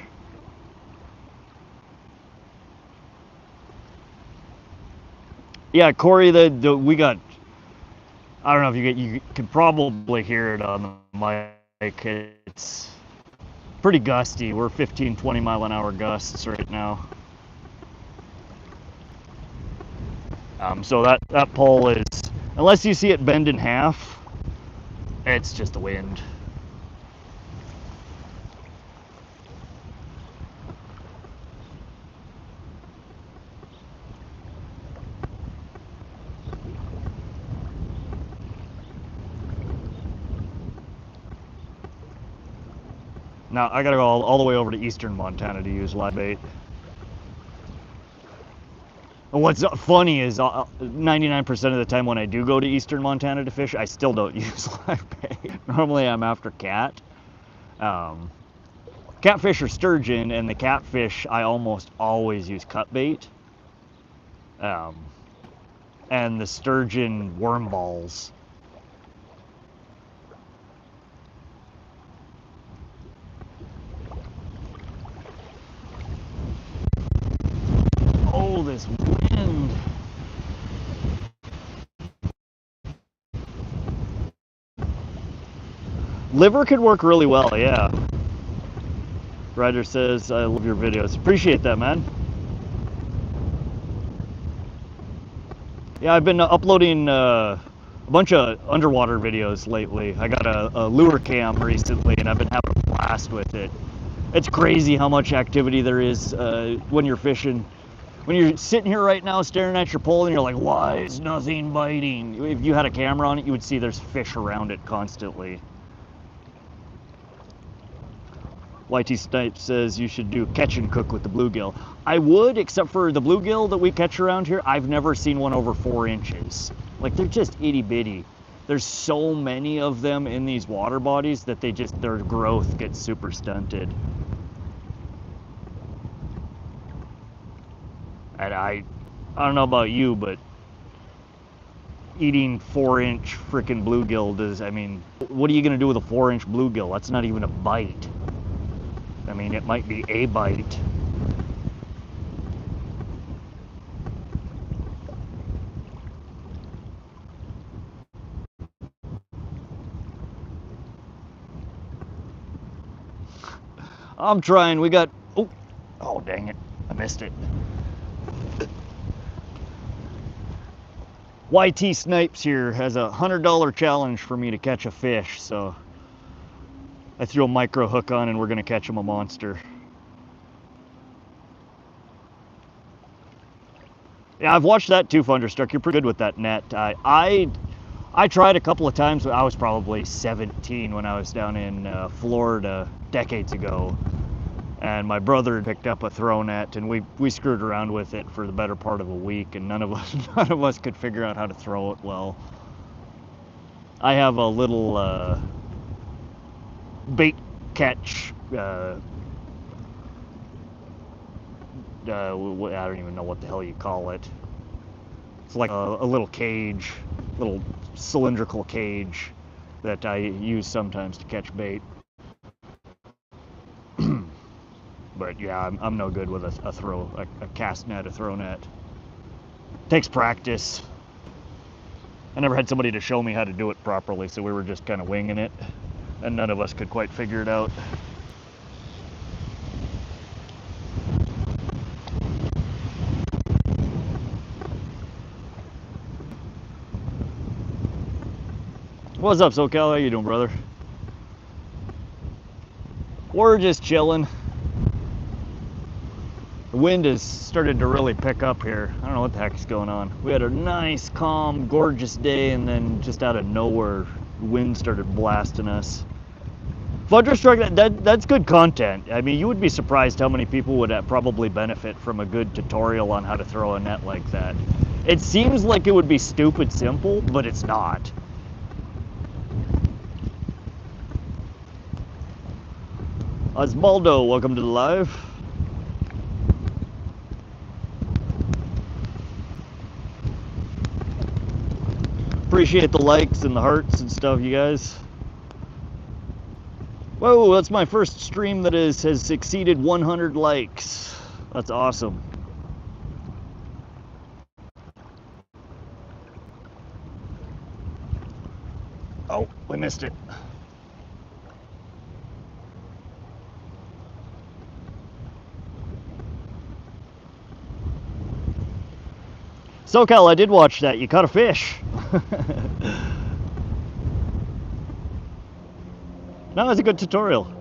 Yeah, Corey, we got. I don't know if you can probably hear it on the mic. It's pretty gusty. We're 15-20 mile an hour gusts right now. So that pole is, unless you see it bend in half, it's just the wind. Now I gotta go all the way over to eastern Montana to use live bait. And what's funny is 99% of the time when I do go to eastern Montana to fish, I still don't use live bait. Normally I'm after cat. Catfish or sturgeon, and the catfish I almost always use cut bait. And the sturgeon worm balls. Oh, this wind. Liver could work really well, yeah. Ryder says, I love your videos. Appreciate that, man. Yeah, I've been uploading a bunch of underwater videos lately. I got a lure cam recently, and I've been having a blast with it. It's crazy how much activity there is when you're fishing. When you're sitting here right now staring at your pole and you're like, why is nothing biting? If you had a camera on it, you would see there's fish around it constantly. YT Snipe says you should do catch and cook with the bluegill. I would, except for the bluegill that we catch around here, I've never seen one over 4 inches. Like, they're just itty bitty. There's so many of them in these water bodies that their growth gets super stunted. And I don't know about you, but eating 4-inch freaking bluegill what are you gonna do with a 4-inch bluegill? That's not even a bite. I mean, it might be a bite. I'm trying. We got, oh dang it, I missed it. YT Snipes here has a $100 challenge for me to catch a fish, so I threw a micro hook on and we're gonna catch him a monster. Yeah, I've watched that too, Thunderstruck. You're pretty good with that net. I tried a couple of times. I was probably 17 when I was down in Florida decades ago, and my brother had picked up a throw net, and we screwed around with it for the better part of a week, and none of us could figure out how to throw it well. I have a little bait catch. I don't even know what the hell you call it. It's like a little cage, little cylindrical cage that I use sometimes to catch bait. But yeah, I'm no good with a cast net, a throw net. Takes practice. I never had somebody to show me how to do it properly, so we were just kind of winging it, and none of us could quite figure it out. What's up, SoCal? How you doing, brother? We're just chilling. The wind has started to really pick up here. I don't know what the heck's going on. We had a nice, calm, gorgeous day, and then just out of nowhere, the wind started blasting us. Thunderstruck, that's good content. I mean, you would be surprised how many people would probably benefit from a good tutorial on how to throw a net like that. It seems like it would be stupid simple, but it's not. Osvaldo, welcome to the live. Appreciate the likes and the hearts and stuff, you guys. Whoa, that's my first stream that has exceeded 100 likes. That's awesome. Oh, we missed it. SoCal, I did watch that. You caught a fish. No, it's a good tutorial.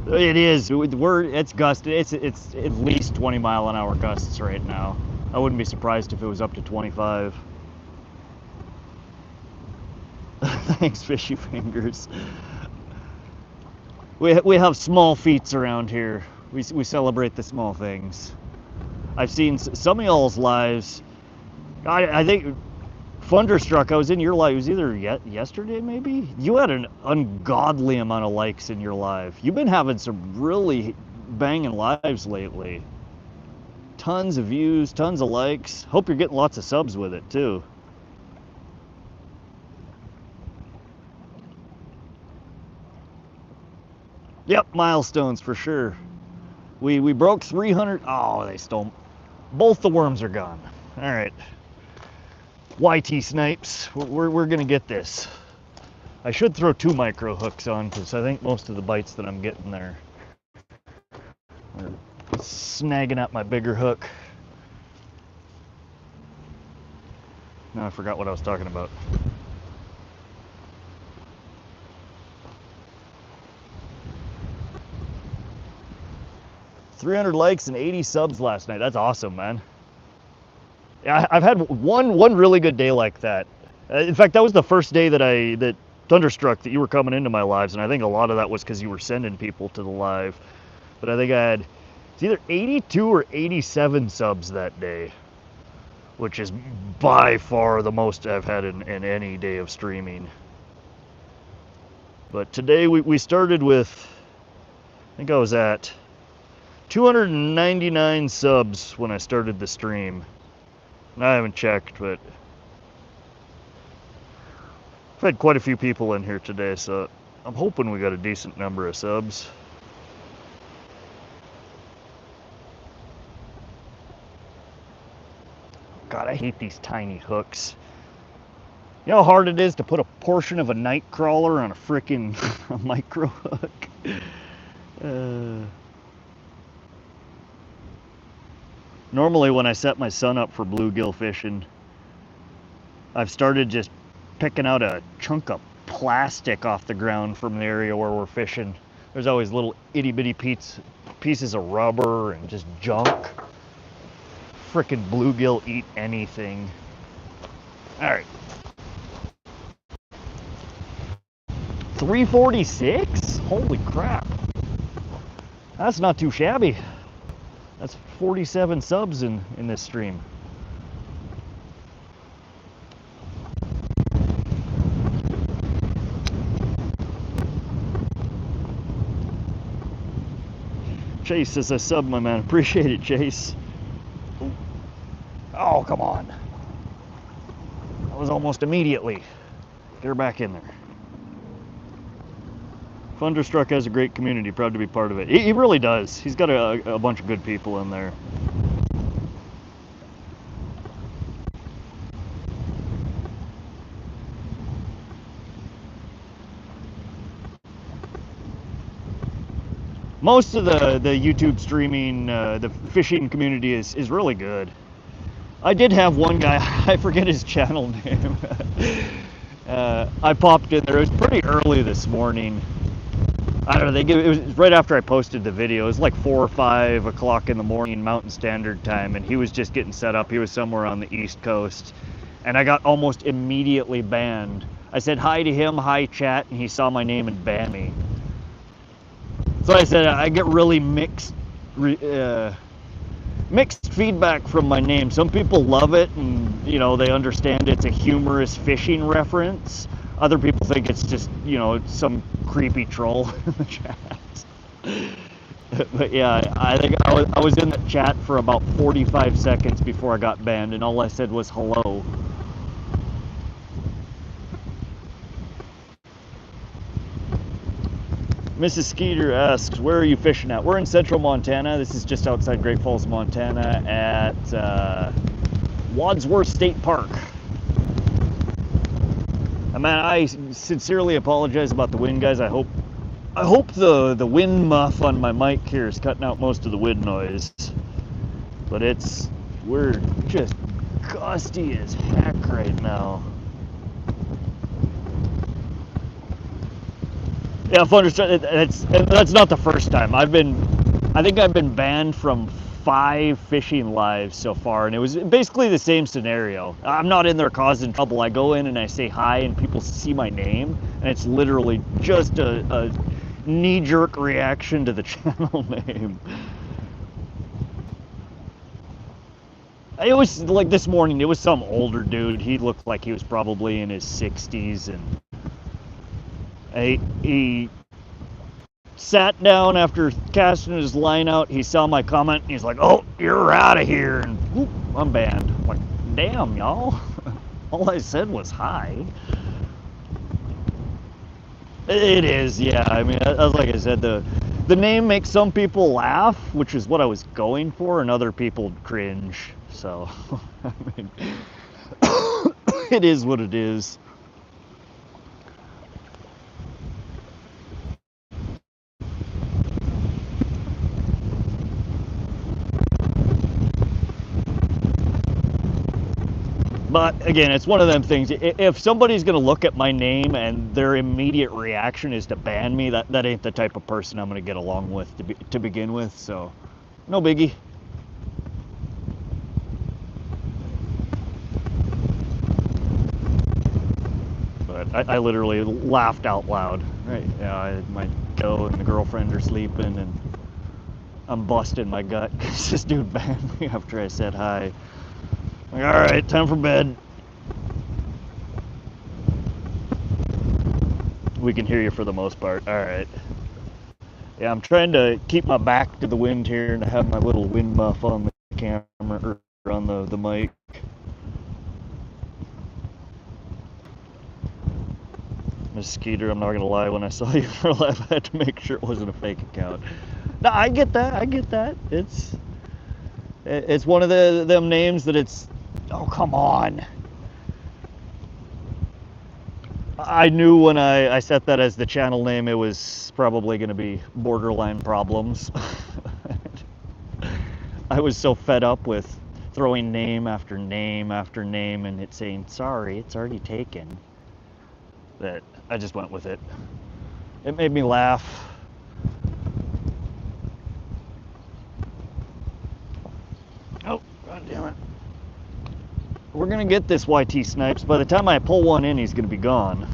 It is. It's gusted. It's at least 20-mile-an-hour gusts right now. I wouldn't be surprised if it was up to 25. Thanks, fishy fingers. We have small feats around here. We celebrate the small things. I've seen some of y'all's lives. I think Thunderstruck, I was in your live. It was either yesterday, maybe? You had an ungodly amount of likes in your live. You've been having some really banging lives lately. Tons of views, tons of likes. Hope you're getting lots of subs with it, too. Yep, milestones for sure. We broke 300. Oh, they stole. Both the worms are gone. All right. YT snipes. We're gonna get this. I should throw 2 micro hooks on because I think most of the bites that I'm getting there are snagging at my bigger hook. Now I forgot what I was talking about. $300 likes and 80 subs last night. That's awesome, man. Yeah, I've had one really good day like that. In fact, that was the first day that Thunderstruck that you were coming into my lives, and I think a lot of that was because you were sending people to the live. But I think I had it's either 82 or 87 subs that day, which is by far the most I've had in any day of streaming. But today we started with, I think I was at 299 subs when I started the stream. I haven't checked, but I've had quite a few people in here today, so I'm hoping we got a decent number of subs. God, I hate these tiny hooks. You know how hard it is to put a portion of a night crawler on a frickin' micro hook? Normally when I set my son up for bluegill fishing, I've started just picking out a chunk of plastic off the ground from the area where we're fishing. There's always little itty bitty pieces of rubber and just junk. Frickin' bluegill eat anything. Alright. 346? Holy crap. That's not too shabby. That's 47 subs in this stream. Chase says I subbed, my man. Appreciate it, Chase. Oh, come on. That was almost immediately. Get her back in there. Thunderstruck has a great community. Proud to be part of it. He really does. He's got a bunch of good people in there. Most of the YouTube streaming, the fishing community is really good. I did have one guy, I forget his channel name. I popped in there. It was pretty early this morning. I don't know. It was right after I posted the video. It was like 4 or 5 o'clock in the morning Mountain Standard Time, and he was just getting set up. He was somewhere on the East Coast, and I got almost immediately banned. I said hi to him, hi chat, and he saw my name and banned me. So I said I get really mixed feedback from my name. Some people love it, and you know, they understand it's a humorous fishing reference. Other people think it's just, you know, some creepy troll in the chat. But yeah, I think I was in the chat for about 45 seconds before I got banned, and all I said was hello. Mrs. Skeeter asks, where are you fishing at? We're in central Montana. This is just outside Great Falls, Montana at Wadsworth State Park. Man, I sincerely apologize about the wind, guys. I hope the wind muff on my mic here is cutting out most of the wind noise. But we're just gusty as heck right now. Yeah, that's not the first time. I think I've been banned from 5 fishing lives so far, and it was basically the same scenario. I'm not in there causing trouble. I go in and I say hi, and people see my name, and it's literally just a knee-jerk reaction to the channel name. It was like this morning, it was some older dude. He looked like he was probably in his 60s, and he sat down after casting his line out. He saw my comment, and he's like, oh, you're out of here, and whoop, I'm banned. I'm like, damn, y'all. All I said was hi. It is, yeah. I mean, like I said, the name makes some people laugh, which is what I was going for, and other people cringe. So, I mean, it is what it is. But again, it's one of them things. If somebody's going to look at my name and their immediate reaction is to ban me, that ain't the type of person I'm going to get along with to begin with. So, no biggie. But I literally laughed out loud. Right? Yeah, my girl and the girlfriend are sleeping, and I'm busting my gut because this dude banned me after I said hi. Like, all right, time for bed. We can hear you for the most part. All right. Yeah, I'm trying to keep my back to the wind here, and I have my little wind muff on the camera or on the mic. Miss Skeeter, I'm not gonna lie. When I saw you for live, I had to make sure it wasn't a fake account. No, I get that. I get that. It's one of them names that it's. Oh, come on. I knew when I set that as the channel name, it was probably going to be borderline problems. I was so fed up with throwing name after name after name and it saying, sorry, it's already taken, that I just went with it. It made me laugh. Oh, god damn it. We're gonna get this YT snipes. By the time I pull one in, he's gonna be gone.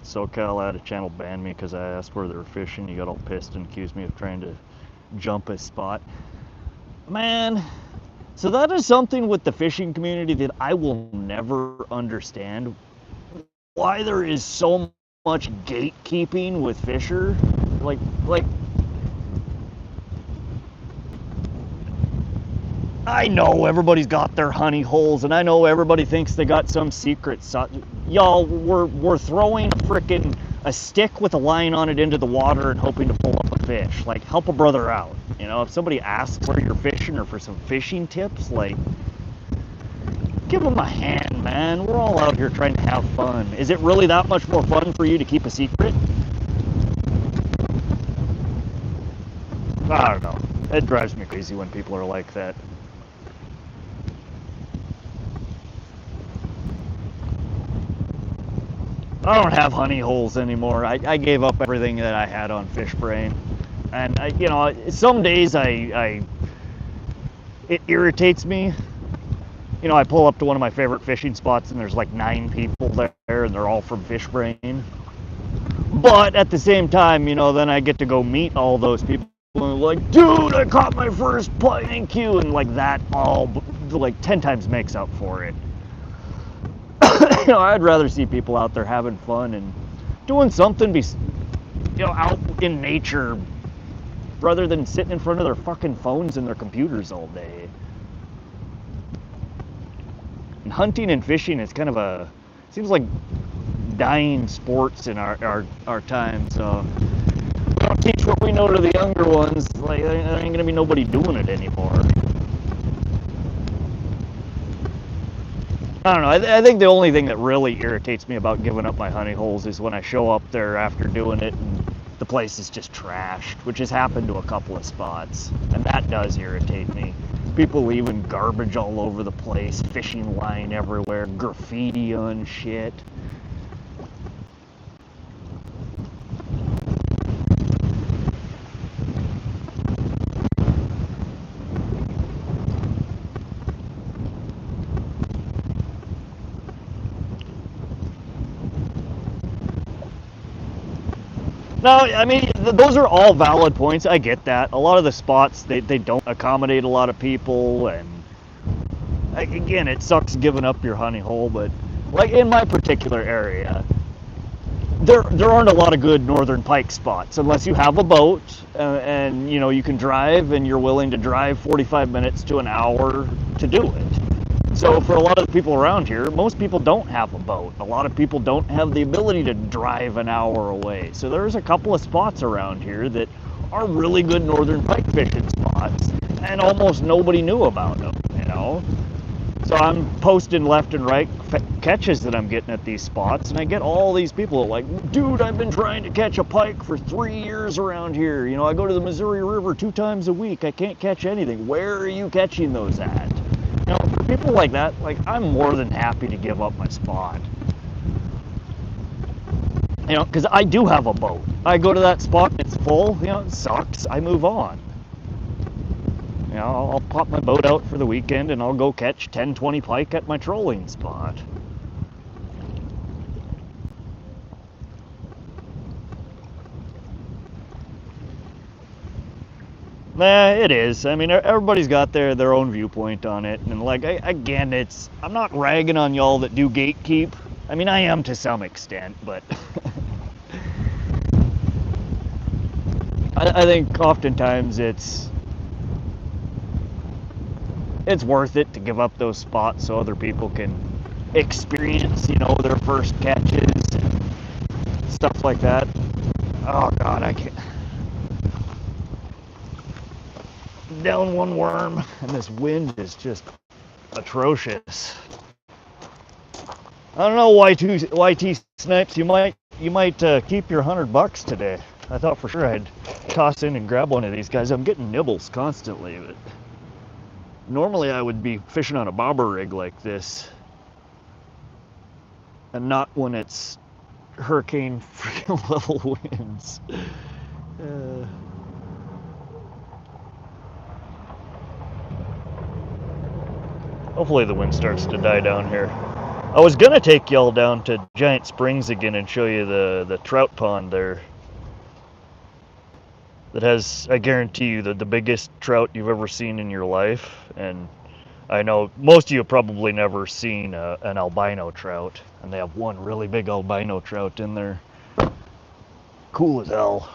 SoCal out of channel banned me because I asked where they were fishing. He got all pissed and accused me of trying to jump his spot. Man, So that is something with the fishing community that I will never understand. Why there is so much gatekeeping with fisher. Like I know everybody's got their honey holes, and I know everybody thinks they got some secret. Y'all, we're throwing a stick with a line on it into the water and hoping to pull up a fish. Like, help a brother out. You know, if somebody asks where you're fishing or for some fishing tips, like, give them a hand, man. We're all out here trying to have fun. Is it really that much more fun for you to keep a secret? I don't know. It drives me crazy when people are like that. I don't have honey holes anymore. I gave up everything that I had on fish brain. And you know, some days it irritates me. You know, I pull up to one of my favorite fishing spots and there's like 9 people there and they're all from fish brain. But at the same time, you know, then I get to go meet all those people and they're like, dude, I caught my first pike, thank you. And like that all like 10 times makes up for it. You know, I'd rather see people out there having fun and doing something, you know, out in nature, rather than sitting in front of their fucking phones and their computers all day. And hunting and fishing is kind of seems like dying sports in our time. So we don't teach what we know to the younger ones. Like, there ain't gonna be nobody doing it anymore. I don't know, I think the only thing that really irritates me about giving up my honey holes is when I show up there after doing it and the place is just trashed, which has happened to a couple of spots, and that does irritate me. People leaving garbage all over the place, fishing line everywhere, graffiti on shit. No, I mean, those are all valid points. I get that. A lot of the spots, they don't accommodate a lot of people, and again, it sucks giving up your honey hole, but like in my particular area, there aren't a lot of good northern pike spots unless you have a boat and you know, you can drive and you're willing to drive 45 minutes to an hour to do it. So for a lot of the people around here, most people don't have a boat. A lot of people don't have the ability to drive an hour away. So there's a couple of spots around here that are really good northern pike fishing spots, and almost nobody knew about them, you know? So I'm posting left and right catches that I'm getting at these spots, and I get all these people like, dude, I've been trying to catch a pike for 3 years around here. You know, I go to the Missouri River 2 times a week. I can't catch anything. Where are you catching those at? You know, for people like that, like, I'm more than happy to give up my spot. You know, because I do have a boat. I go to that spot and it's full, you know, it sucks. I move on. You know, I'll pop my boat out for the weekend and I'll go catch 10, 20 pike at my trolling spot. Nah, it is. I mean, everybody's got their own viewpoint on it, and like, again, I'm not ragging on y'all that do gatekeep. I mean, I am to some extent, but I think oftentimes it's worth it to give up those spots so other people can experience, you know, their first catches and stuff like that. Oh God, I can't. Down one worm, and this wind is just atrocious. I don't know, YT Snipes, you might keep your $100 today. I thought for sure I'd toss in and grab one of these guys. I'm getting nibbles constantly, but normally I would be fishing on a bobber rig like this, and not when it's hurricane freaking level winds. Hopefully the wind starts to die down here. I was gonna take y'all down to Giant Springs again and show you the trout pond there. That has, I guarantee you, the biggest trout you've ever seen in your life. And I know most of you have probably never seen an albino trout, and they have one really big albino trout in there. Cool as hell.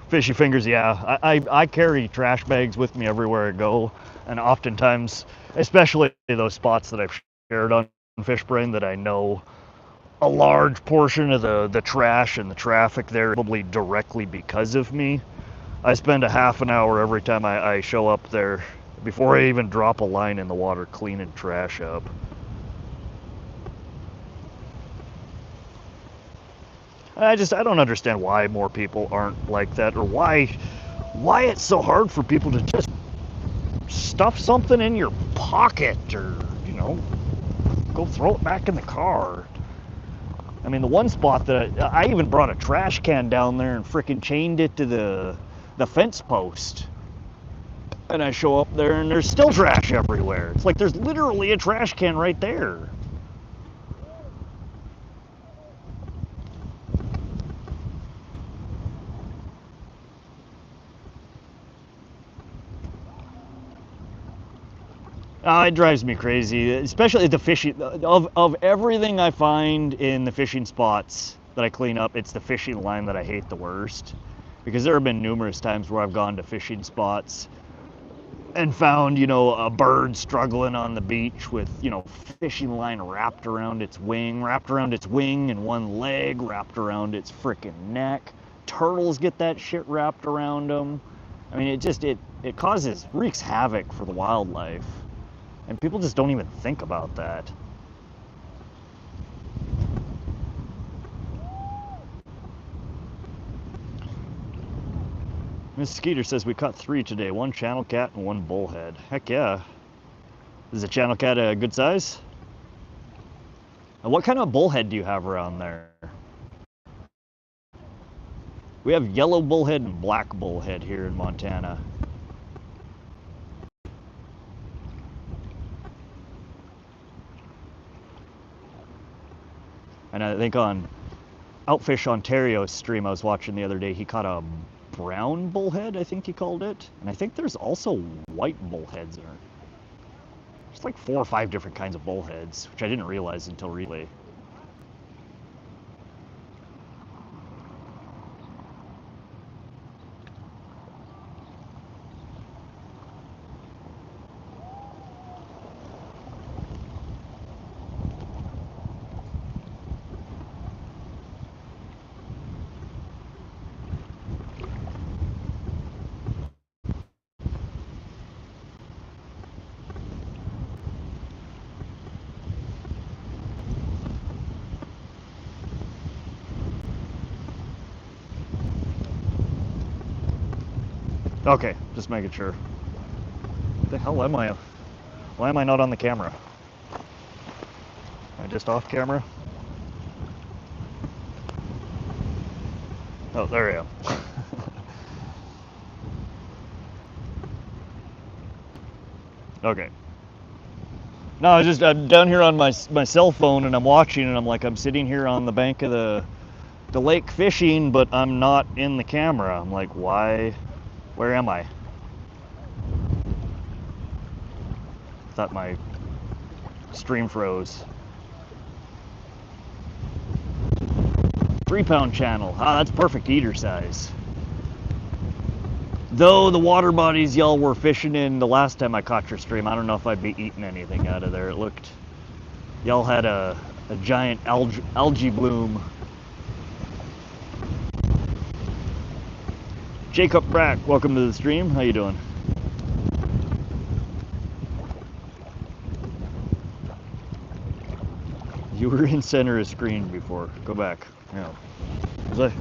Fishy fingers, yeah. I carry trash bags with me everywhere I go, and oftentimes, especially those spots that I've shared on Fishbrain that I know a large portion of the trash and the traffic there probably directly because of me. I spend a half an hour every time I show up there before I even drop a line in the water cleaning trash up. I don't understand why more people aren't like that, or why it's so hard for people to just stuff something in your pocket, or, you know, go throw it back in the car. I mean, the one spot that I even brought a trash can down there and frickin' chained it to the fence post. And I show up there and there's still trash everywhere. It's like there's literally a trash can right there. It drives me crazy, especially the fishing. Of everything I find in the fishing spots that I clean up, it's the fishing line that I hate the worst. Because there have been numerous times where I've gone to fishing spots and found, you know, a bird struggling on the beach with, you know, fishing line wrapped around its wing, and one leg wrapped around its frickin' neck. Turtles get that shit wrapped around them. I mean, it wreaks havoc for the wildlife. And people just don't even think about that. Miss Skeeter says we caught 3 today. 1 channel cat and 1 bullhead. Heck yeah. Is a channel cat a good size? And what kind of bullhead do you have around there? We have yellow bullhead and black bullhead here in Montana. And I think on Outfish Ontario's stream I was watching the other day, he caught a brown bullhead, I think he called it. And I think there's also white bullheads there. There's like 4 or 5 different kinds of bullheads, which I didn't realize until recently. Okay, just making sure. What the hell am I? Why am I not on the camera? Am I just off camera? Oh, there I am. Okay. No, I'm down here on my cell phone and I'm watching and I'm sitting here on the bank of the lake fishing, but I'm not in the camera. I'm like, why? Where am I? Thought my stream froze. 3-pound channel. Ah, that's perfect eater size. Though the water bodies y'all were fishing in the last time I caught your stream, I don't know if I'd be eating anything out of there. It looked, y'all had a giant algae bloom. Jacob Brack, welcome to the stream. How you doing? You were in center of screen before. Go back. Yeah. Was I?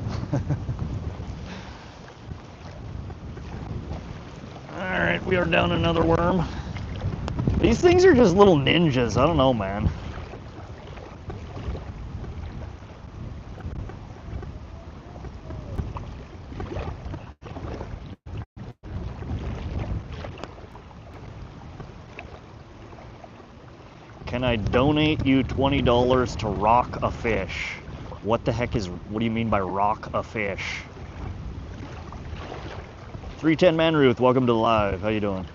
Alright, we are down another worm. These things are just little ninjas. I don't know, man. Can I donate you $20 to rock a fish? What the heck what do you mean by rock a fish? 310 Man Ruth, welcome to the live. How you doing?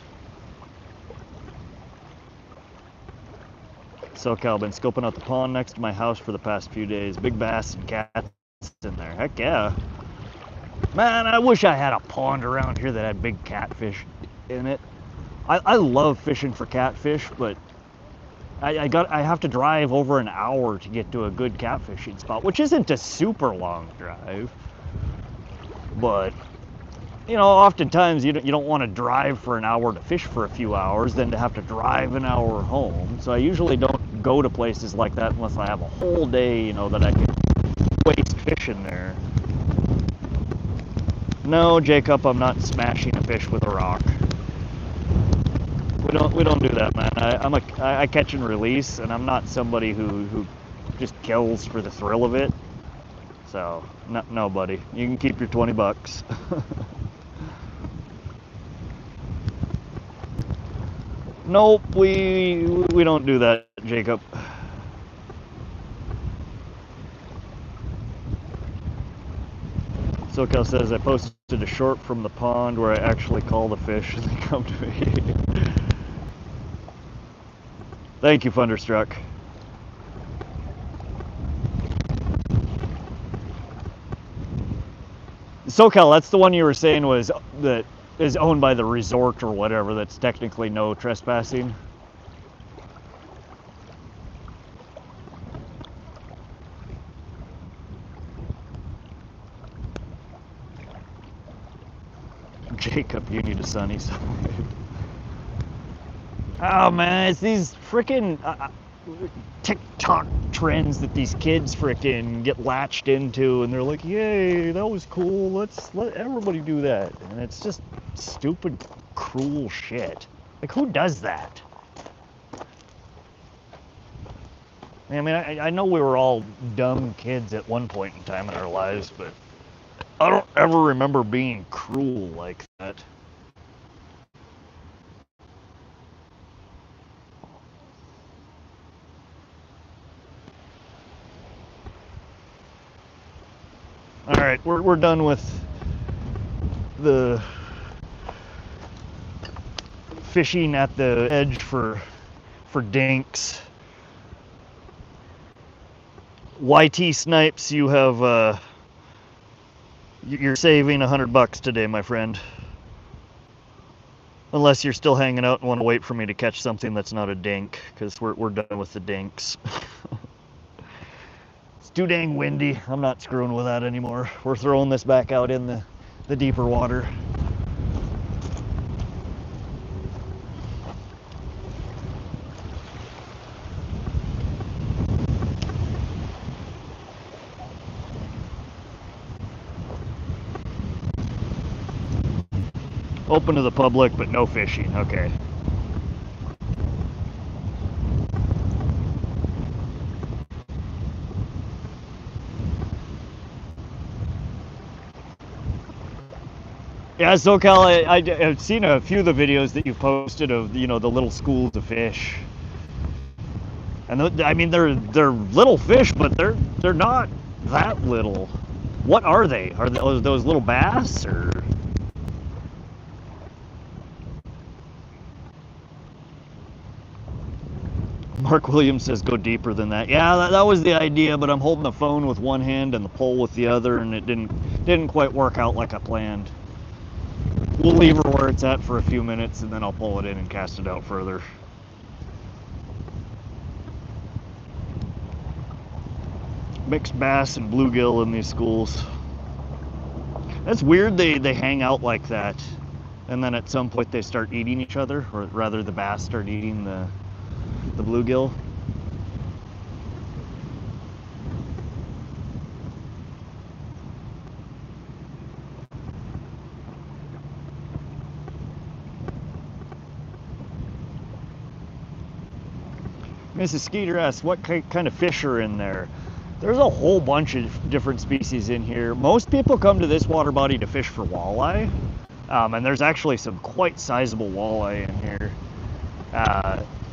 SoCal, been scoping out the pond next to my house for the past few days. Big bass and cats in there. Heck yeah. Man, I wish I had a pond around here that had big catfish in it. I love fishing for catfish, but I have to drive over an hour to get to a good catfishing spot, which isn't a super long drive. But you know, oftentimes you don't want to drive for an hour to fish for a few hours, then to have to drive an hour home. So I usually don't go to places like that unless I have a whole day, you know, that I can waste fishing there. No, Jacob, I'm not smashing a fish with a rock. We don't do that, man. I catch and release, and I'm not somebody who just kills for the thrill of it. So no, buddy, you can keep your 20 bucks. Nope, we don't do that, Jacob. SoCal says I posted a short from the pond where I actually call the fish and they come to me. Thank you, Thunderstruck. SoCal, that's the one you were saying was that is owned by the resort or whatever, that's technically no trespassing. Jacob, you need a sunny side. Oh man, it's these freaking TikTok trends that these kids freaking get latched into, and they're like, yay, that was cool, let's let everybody do that. And it's just stupid, cruel shit. Like, who does that? I mean, I know we were all dumb kids at one point in time in our lives, but I don't ever remember being cruel like that. All right, we're done with the fishing at the edge for dinks. YT Snipes, you have you're saving $100 today, my friend. Unless you're still hanging out and want to wait for me to catch something that's not a dink, because we're done with the dinks. It's too dang windy. I'm not screwing with that anymore. We're throwing this back out in the deeper water. Open to the public, but no fishing. Okay. Yeah, SoCal, I've seen a few of the videos that you've posted of, you know, the little schools of fish. And I mean, they're little fish, but they're not that little. What are they? Are those little bass, or? Mark Williams says go deeper than that. Yeah, that was the idea, but I'm holding the phone with one hand and the pole with the other, and it didn't quite work out like I planned. We'll leave her where it's at for a few minutes, and then I'll pull it in and cast it out further. Mixed bass and bluegill in these schools. That's weird, they hang out like that, and then at some point they start eating each other, or rather the bass start eating the bluegill. Mrs. Skeeter asks, what kind of fish are in there? There's a whole bunch of different species in here. Most people come to this water body to fish for walleye, and there's actually some quite sizable walleye in here.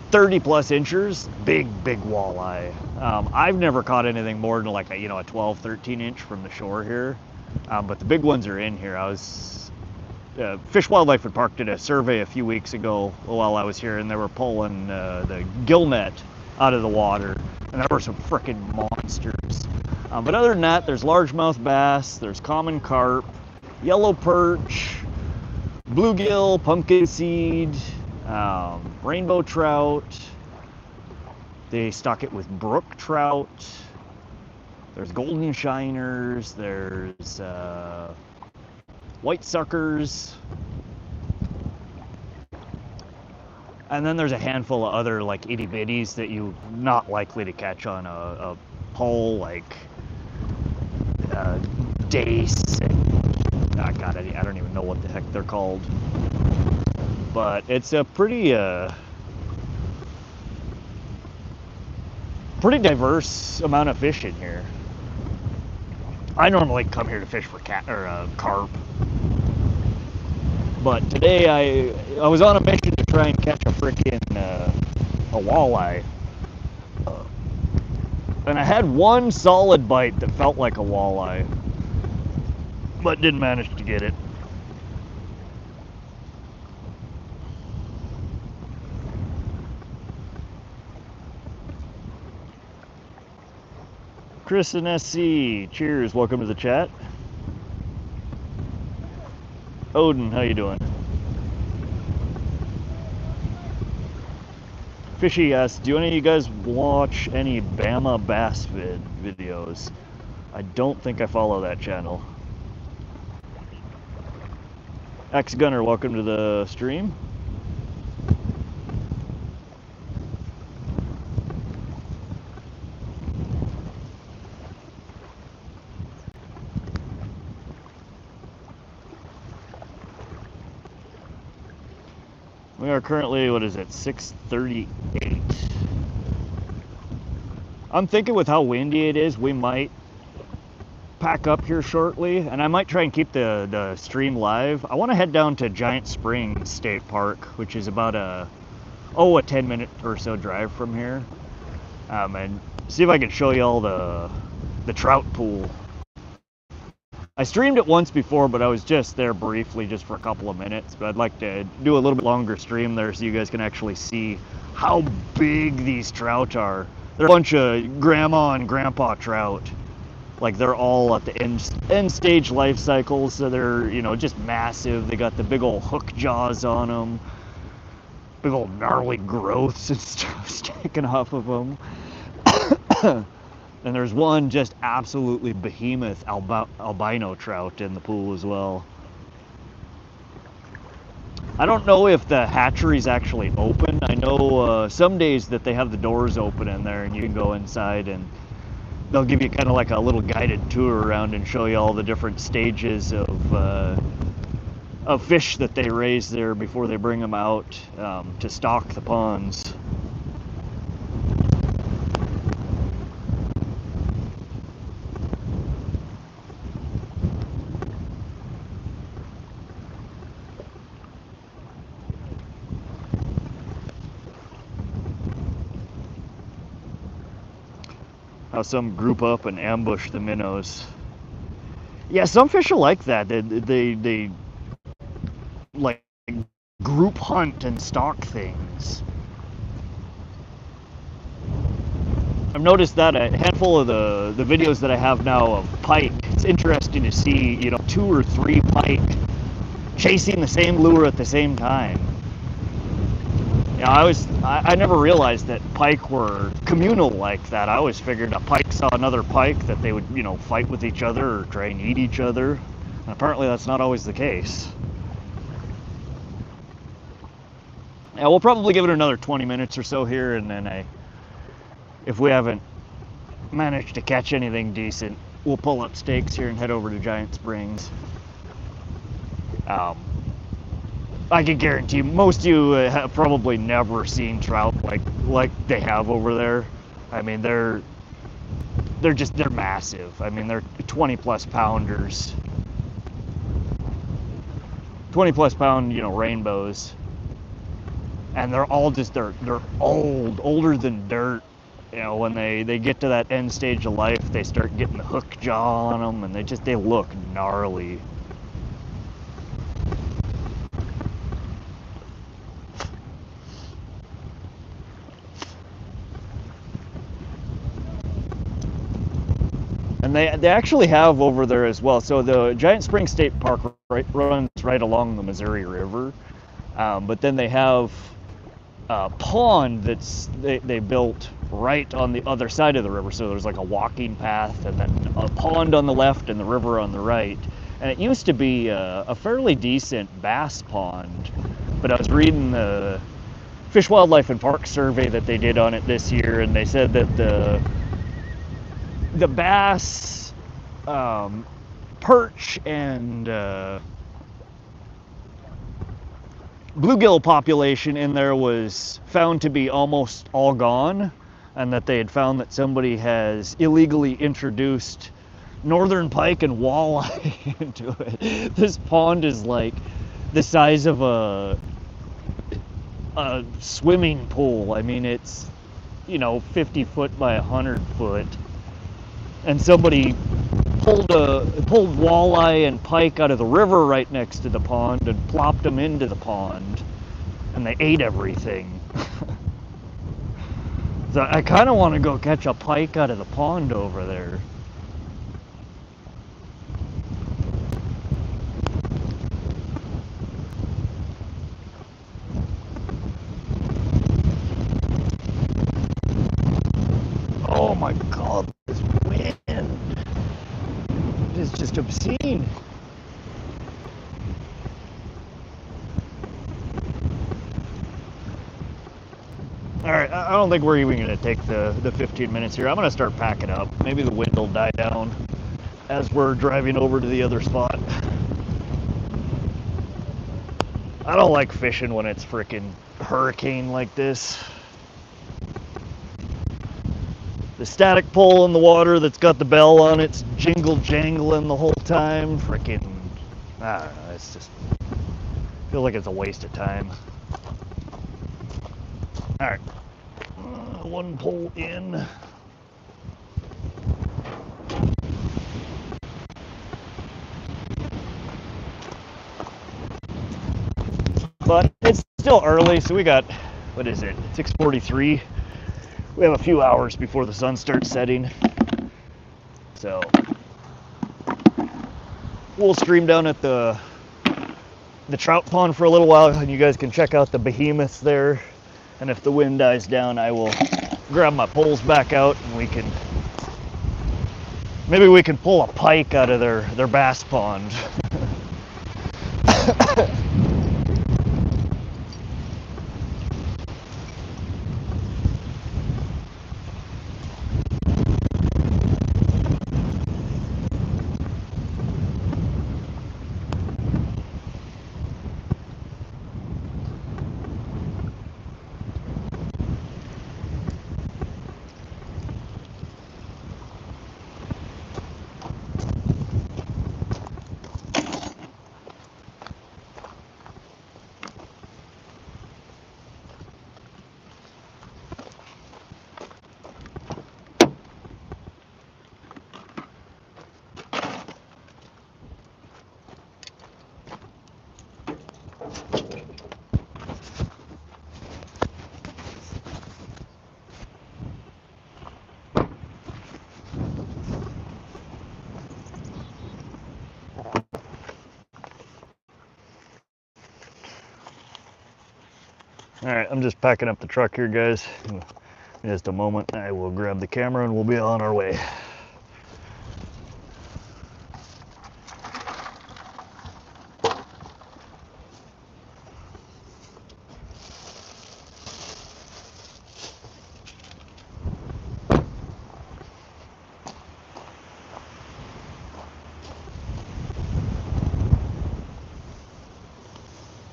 30 plus inches, big walleye. I've never caught anything more than like a 12, 13 inch from the shore here, but the big ones are in here. Fish, Wildlife, and Park did a survey a few weeks ago while I was here, and they were pulling the gill net out of the water, and there were some frickin' monsters. But other than that, there's largemouth bass, there's common carp, yellow perch, bluegill, pumpkinseed, rainbow trout. They stock it with brook trout. There's golden shiners, there's white suckers, and then there's a handful of other like itty bitties that you're not likely to catch on a pole, like dace and God, I don't even know what the heck they're called, but it's a pretty diverse amount of fish in here. I normally come here to fish for carp, but today I was on a mission to try and catch a frickin' a walleye, and I had one solid bite that felt like a walleye, but didn't manage to get it. Chris and SC, cheers, welcome to the chat. Odin, how you doing? Fishy asks, do any of you guys watch any Bama Bass videos? I don't think I follow that channel. X Gunner, welcome to the stream. We are currently, what is it, 6:38. I'm thinking with how windy it is, we might pack up here shortly, and I might try and keep the stream live. I want to head down to Giant Springs State Park, which is about a 10-minute or so drive from here, and see if I can show you all the trout pool. I streamed it once before, but I was just there briefly, just for a couple of minutes. But I'd like to do a little bit longer stream there so you guys can actually see how big these trout are. They're a bunch of grandma and grandpa trout. Like, they're all at the end stage life cycles, so they're, you know, just massive. They got the big old hook jaws on them, big old gnarly growths and stuff sticking off of them. And there's one just absolutely behemoth albino trout in the pool as well. I don't know if the hatchery's actually open. I know some days that they have the doors open in there and you can go inside and they'll give you kind of like a little guided tour around and show you all the different stages of fish that they raise there before they bring them out to stock the ponds. How some group up and ambush the minnows. Yeah, some fish are like that. They like group hunt and stalk things. I've noticed that a handful of the videos that I have now of pike, it's interesting to see, you know, 2 or 3 pike chasing the same lure at the same time. Yeah, I never realized that pike were communal like that. I always figured a pike saw another pike that they would, you know, fight with each other or try and eat each other. And apparently that's not always the case. Yeah, we'll probably give it another 20 minutes or so here, and then if we haven't managed to catch anything decent, we'll pull up stakes here and head over to Giant Springs. I can guarantee most of you have probably never seen trout like they have over there. I mean, they're massive. I mean, they're 20-plus pounders, 20-plus pound, you know, rainbows, and they're all just they're older than dirt. You know, when they get to that end stage of life, they start getting the hook jaw on them, and they look gnarly. they actually have over there as well. So the Giant Springs State Park runs right along the Missouri River, but then they have a pond they built right on the other side of the river. So there's like a walking path and then a pond on the left and the river on the right. And it used to be a fairly decent bass pond, but I was reading the Fish, Wildlife, and Park survey that they did on it this year, and they said that the bass, perch, and bluegill population in there was found to be almost all gone, and that they had found that somebody has illegally introduced northern pike and walleye into it. This pond is like the size of a swimming pool. I mean, it's, 50 foot by 100 foot, and somebody pulled walleye and pike out of the river right next to the pond and plopped them into the pond, and they ate everything. So I kind of want to go catch a pike out of the pond over there. Oh my God, this wind. It is just obscene. Alright, I don't think we're even going to take the 15 minutes here. I'm going to start packing up. Maybe the wind will die down as we're driving over to the other spot. I don't like fishing when it's freaking hurricane like this. The static pole in the water that's got the bell on it's jangling the whole time. Freaking, I don't know, it's just, I feel like it's a waste of time. Alright, one pole in. But it's still early, so we got, what is it, 6:43. We have a few hours before the sun starts setting. So we'll stream down at the trout pond for a little while, and you guys can check out the behemoths there. And if the wind dies down, I will grab my poles back out, and maybe we can pull a pike out of their bass pond. Alright, I'm just packing up the truck here, guys. In just a moment, I will grab the camera and we'll be on our way.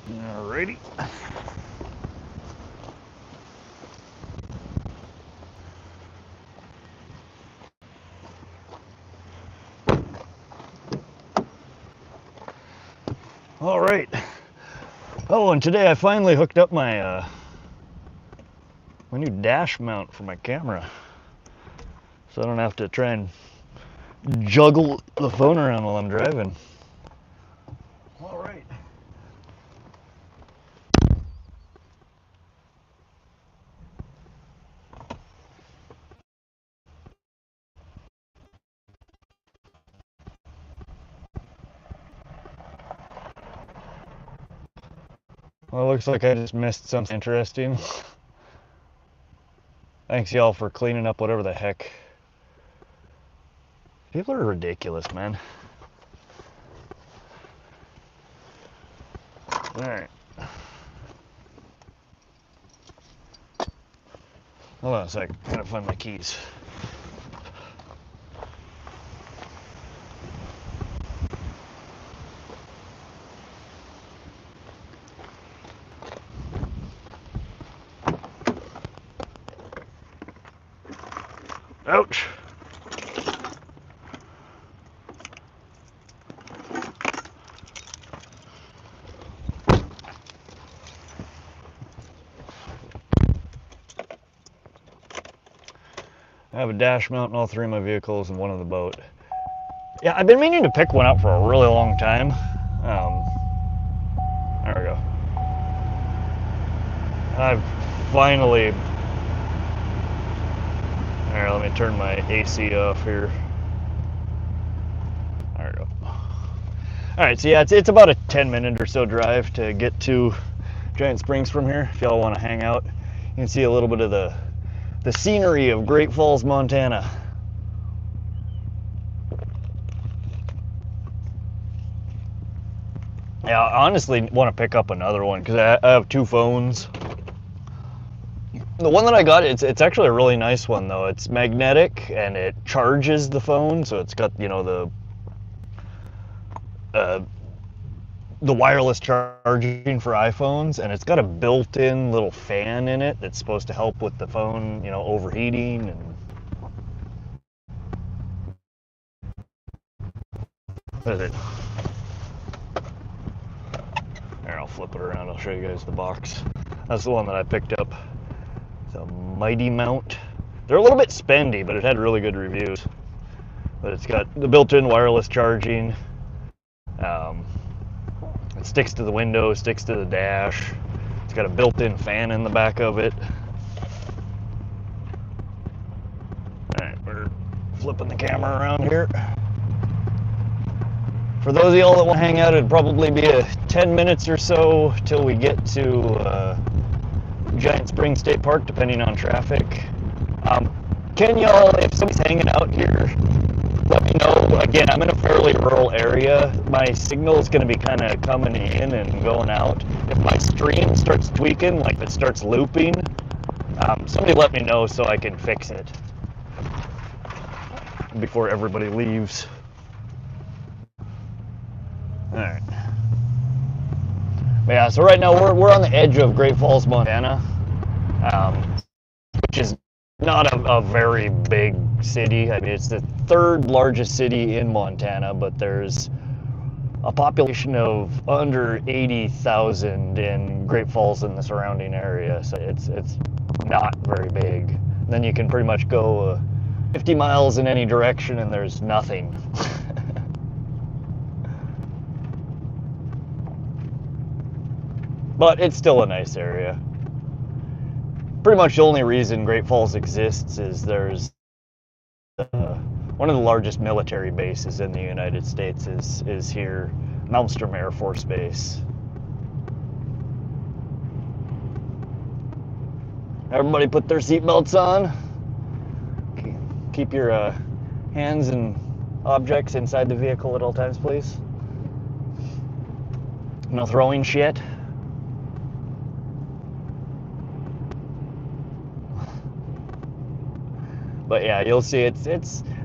Alrighty. All right. Oh, and today I finally hooked up my my new dash mount for my camera, so I don't have to try and juggle the phone around while I'm driving. All right. Well, it looks like I just missed something interesting. Thanks y'all for cleaning up whatever the heck. People are ridiculous, man. Alright. Hold on a sec, gotta find my keys. Ouch. I have a dash mount in all three of my vehicles and one on the boat. Yeah, I've been meaning to pick one up for a really long time. There we go. I've finally... Here, let me turn my AC off here. There we go. Alright, so yeah, it's about a 10-minute or so drive to get to Giant Springs from here. If y'all want to hang out, you can see a little bit of the scenery of Great Falls, Montana. Yeah, I honestly want to pick up another one because I have two phones. The one that I got, it's actually a really nice one though. It's magnetic and it charges the phone, so it's got, you know, the wireless charging for iPhones, and it's got a built-in little fan in it that's supposed to help with the phone, you know, overheating. And what is it? Here, I'll flip it around. I'll show you guys the box. That's the one that I picked up. It's a Mighty Mount. They're a little bit spendy, but it had really good reviews. But it's got the built-in wireless charging. It sticks to the window, sticks to the dash. It's got a built-in fan in the back of it. Alright, we're flipping the camera around here. For those of y'all that want to hang out, it'd probably be 10 minutes or so till we get to Giant Springs State Park, depending on traffic. Can y'all, if somebody's hanging out here, let me know. Again, I'm in a fairly rural area. My signal is going to be kind of coming in and going out. If my stream starts tweaking, like if it starts looping, somebody let me know so I can fix it before everybody leaves. Alright. Yeah, so right now we're on the edge of Great Falls, Montana, which is not a very big city. I mean, it's the third largest city in Montana, but there's a population of under 80,000 in Great Falls and the surrounding area, so it's not very big. And then you can pretty much go 50 miles in any direction and there's nothing. But it's still a nice area. Pretty much the only reason Great Falls exists is there's one of the largest military bases in the United States is here, Malmstrom Air Force Base. Everybody put their seatbelts on. Keep your hands and objects inside the vehicle at all times, please. No throwing shit. But yeah, you'll see it's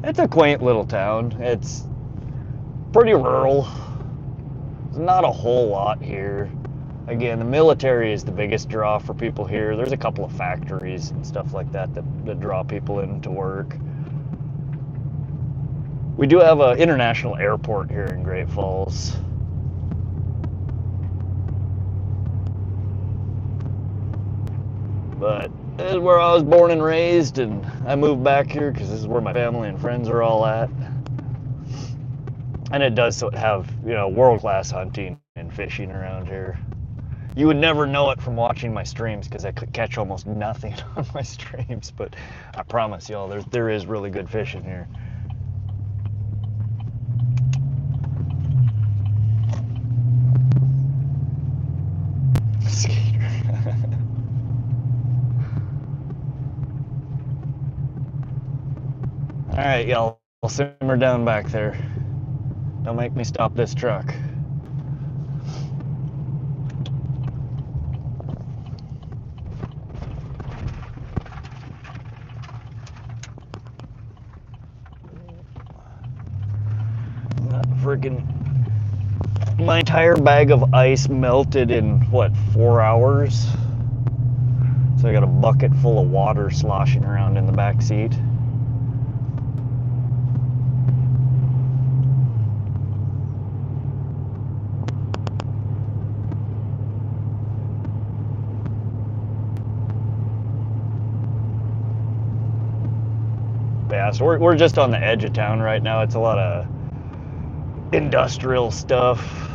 a quaint little town. It's pretty rural. There's not a whole lot here. Again, the military is the biggest draw for people here. There's a couple of factories and stuff like that draw people in to work. We do have an international airport here in Great Falls. But this is where I was born and raised, and I moved back here because this is where my family and friends are all at. And it does have, you know, world-class hunting and fishing around here. You would never know it from watching my streams because I could catch almost nothing on my streams, but I promise y'all there is really good fishing here. Alright, y'all. I'll simmer down back there. Don't make me stop this truck. Freaking my entire bag of ice melted in what, 4 hours? So I got a bucket full of water sloshing around in the back seat. Yeah, so we're just on the edge of town right now. It's a lot of industrial stuff.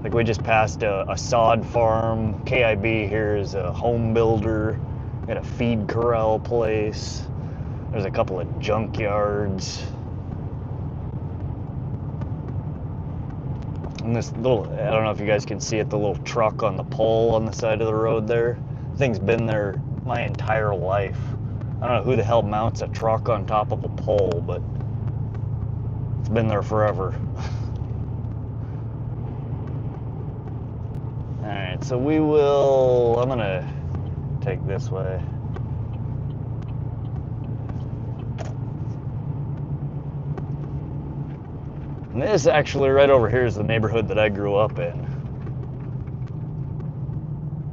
Like we just passed a sod farm. KIB here is a home builder. Got a feed corral place. There's a couple of junkyards. And this little, I don't know if you guys can see it, the little truck on the pole on the side of the road there. Thing's been there my entire life. I don't know who the hell mounts a truck on top of a pole, but it's been there forever. Alright, so I'm gonna take this way. And this actually right over here is the neighborhood that I grew up in.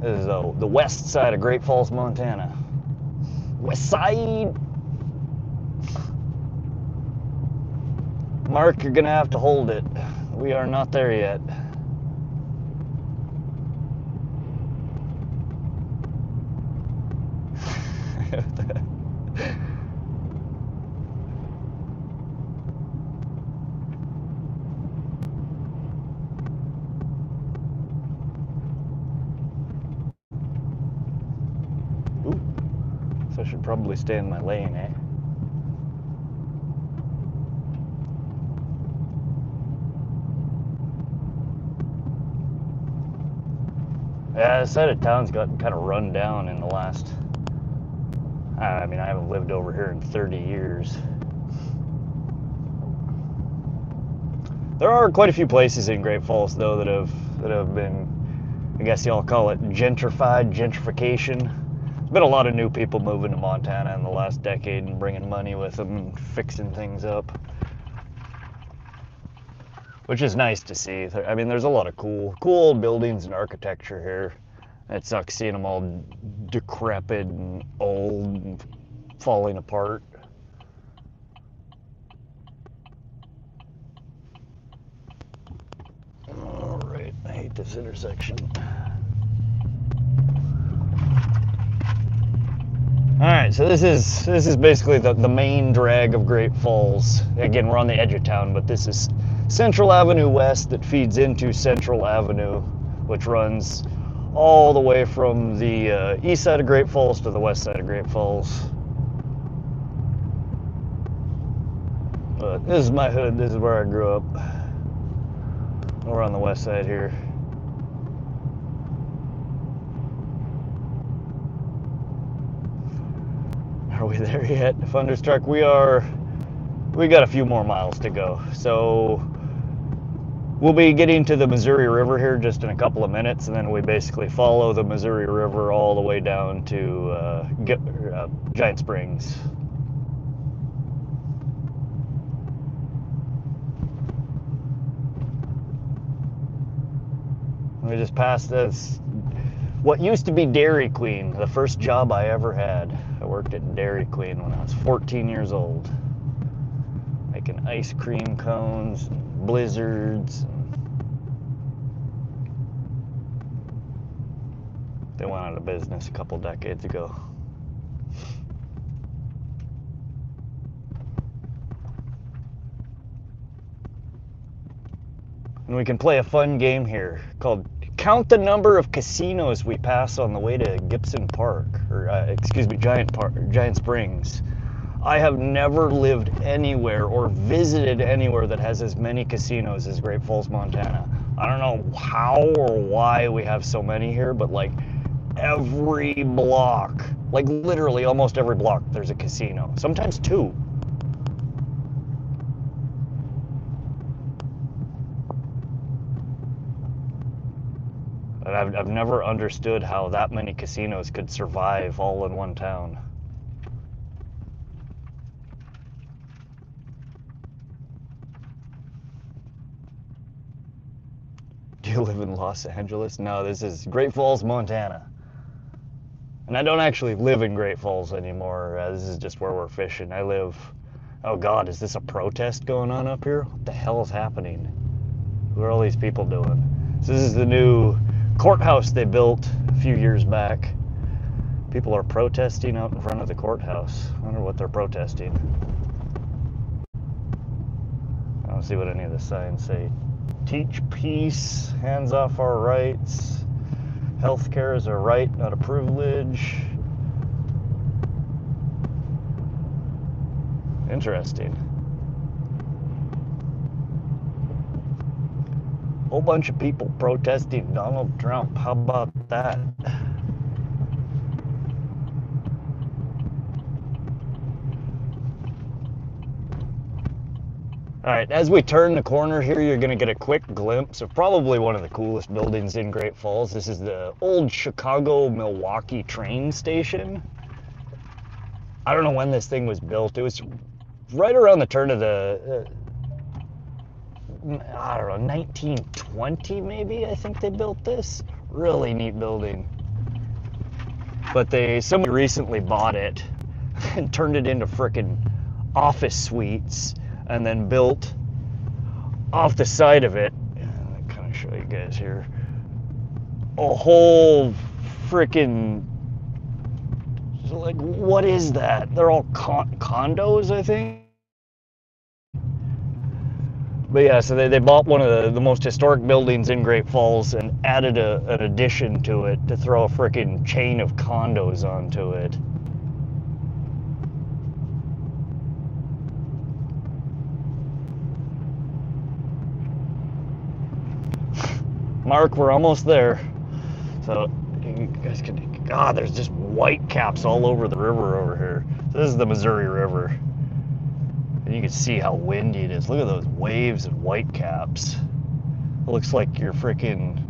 This is the west side of Great Falls, Montana. West side! Mark, you're gonna have to hold it. We are not there yet. Ooh, so I should probably stay in my lane, eh? Yeah, this side of town's gotten kind of run down in the last, I mean, I haven't lived over here in 30 years. There are quite a few places in Great Falls, though, that have been, I guess y'all call it gentrification. There's been a lot of new people moving to Montana in the last decade and bringing money with them and fixing things up, which is nice to see. I mean, there's a lot of cool old buildings and architecture here. It sucks seeing them all decrepit and old and falling apart. All right, I hate this intersection. All right, so this is basically the main drag of Great Falls. Again, we're on the edge of town, but this is Central Avenue West that feeds into Central Avenue, which runs all the way from the east side of Great Falls to the west side of Great Falls. But this is my hood. This is where I grew up. We're on the west side here. Are we there yet? Thunderstruck, we got a few more miles to go. So we'll be getting to the Missouri River here just in a couple of minutes, and then we basically follow the Missouri River all the way down to Giant Springs. We just passed this, what used to be Dairy Queen, the first job I ever had. I worked at Dairy Queen when I was 14 years old, making ice cream cones and blizzards. They went out of business a couple decades ago. And we can play a fun game here called Count the Number of Casinos We Pass on the Way to Gibson Park, or excuse me, Giant Springs. I have never lived anywhere or visited anywhere that has as many casinos as Great Falls, Montana. I don't know how or why we have so many here, but like every block, like literally almost every block, there's a casino. Sometimes two. But I've never understood how that many casinos could survive all in one town. Do you live in Los Angeles? No, this is Great Falls, Montana. And I don't actually live in Great Falls anymore. This is just where we're fishing. I live... Oh God, is this a protest going on up here? What the hell is happening? What are all these people doing? So this is the new courthouse they built a few years back. People are protesting out in front of the courthouse. I wonder what they're protesting. I don't see what any of the signs say. Teach peace, hands off our rights. Healthcare is a right, not a privilege. Interesting. Whole bunch of people protesting Donald Trump. How about that? Alright, as we turn the corner here, you're going to get a quick glimpse of probably one of the coolest buildings in Great Falls. This is the old Chicago-Milwaukee train station. I don't know when this thing was built. It was right around the turn of the, I don't know, 1920 maybe, I think they built this. Really neat building. But somebody recently bought it and turned it into frickin' office suites, and then built off the side of it, and I'll kind of show you guys here, a whole frickin', like, what is that? They're all condos, I think. But yeah, so they bought one of the most historic buildings in Great Falls and added an addition to it to throw a frickin' chain of condos onto it. Mark, we're almost there. So you guys can, God, there's just white caps all over the river over here. So this is the Missouri River. And you can see how windy it is. Look at those waves and white caps. It looks like you're freaking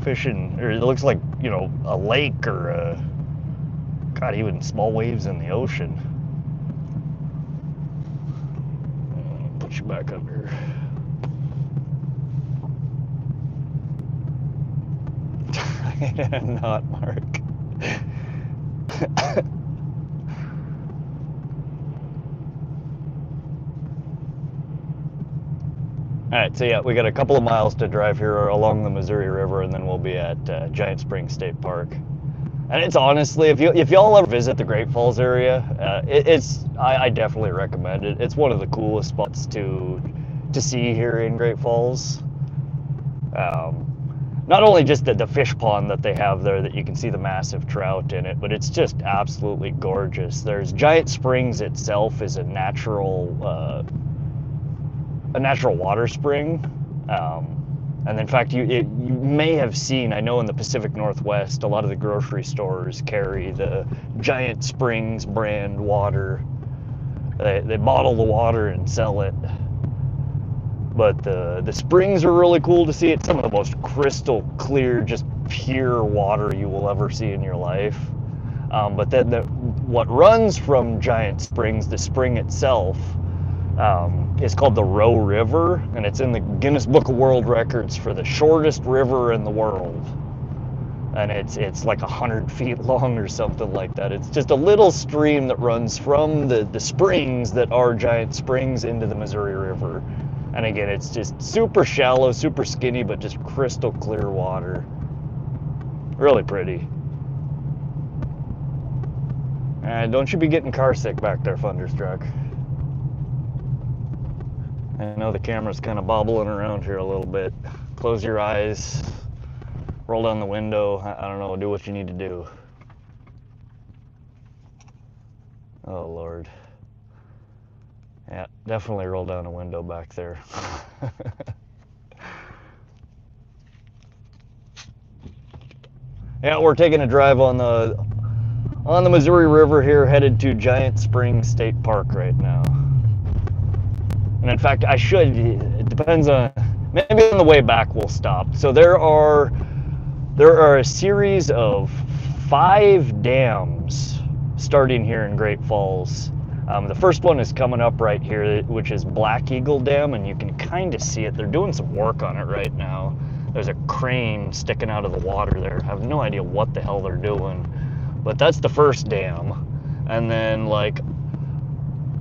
fishing, or it looks like, you know, a lake or a, God, even small waves in the ocean. Put you back up here. Not Mark. Alright, so yeah, we got a couple of miles to drive here along the Missouri River, and then we'll be at Giant Springs State Park. And it's honestly, if y'all ever visit the Great Falls area, I definitely recommend it. It's one of the coolest spots to see here in Great Falls. Not only just the fish pond that they have there that you can see the massive trout in it, but it's just absolutely gorgeous. There's Giant Springs itself is a natural water spring. And in fact, you may have seen, I know in the Pacific Northwest, a lot of the grocery stores carry the Giant Springs brand water. They bottle the water and sell it. But the springs are really cool to see. It's some of the most crystal clear, just pure water you will ever see in your life. But then what runs from Giant Springs, the spring itself, is called the Roe River, and it's in the Guinness Book of World Records for the shortest river in the world. And it's like 100 feet long or something like that. It's just a little stream that runs from the springs that are Giant Springs into the Missouri River. And again, it's just super shallow, super skinny, but just crystal clear water. Really pretty. And don't you be getting car sick back there, Thunderstruck. I know the camera's kind of bobbling around here a little bit. Close your eyes, roll down the window. I don't know, do what you need to do. Oh, Lord. Yeah, definitely roll down a window back there. Yeah, we're taking a drive on the Missouri River here, headed to Giant Springs State Park right now. And in fact, it depends on, maybe on the way back we'll stop. So there are There are a series of 5 dams starting here in Great Falls. The first one is coming up right here, which is Black Eagle Dam, and you can kind of see it. They're doing some work on it right now. There's a crane sticking out of the water there. I have no idea what the hell they're doing, but that's the first dam. And then, like,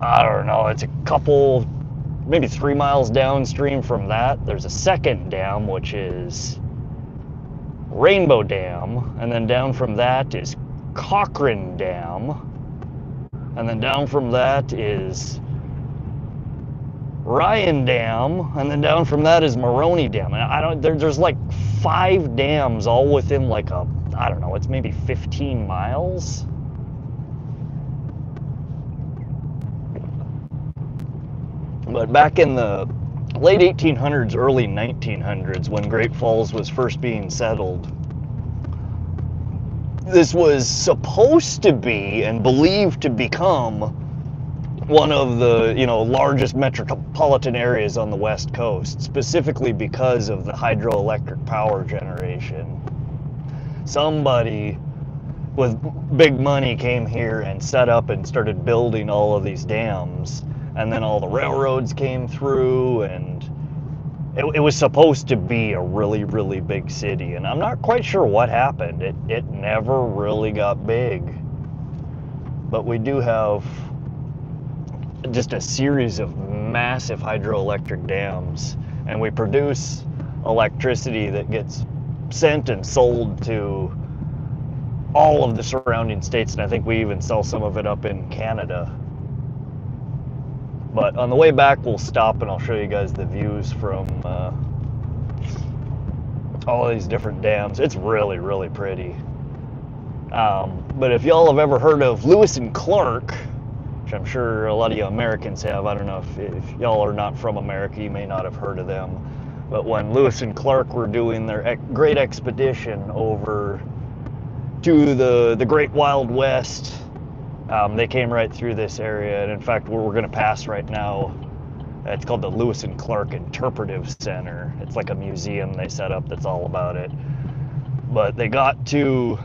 I don't know, it's a couple, maybe 3 miles downstream from that, there's a second dam, which is Rainbow Dam, and then down from that is Cochrane Dam, and then down from that is Ryan Dam, and then down from that is Maroney Dam. And there's like 5 dams all within like I don't know, it's maybe 15 miles. But back in the late 1800s, early 1900s, when Great Falls was first being settled, this was supposed to be and believed to become one of the, largest metropolitan areas on the West Coast, specifically because of the hydroelectric power generation. Somebody with big money came here and set up and started building all of these dams, and then all the railroads came through, and it was supposed to be a really, really big city, and I'm not quite sure what happened. It never really got big. But we do have just a series of massive hydroelectric dams, and we produce electricity that gets sent and sold to all of the surrounding states, and I think we even sell some of it up in Canada. But on the way back, we'll stop and I'll show you guys the views from all of these different dams. It's really, really pretty. But if y'all have ever heard of Lewis and Clark, which I'm sure a lot of you Americans have, I don't know if y'all are not from America, you may not have heard of them. But when Lewis and Clark were doing their great expedition over to the Great Wild West, they came right through this area, and in fact, where we're going to pass right now, it's called the Lewis and Clark Interpretive Center. It's like a museum they set up that's all about it. But they got to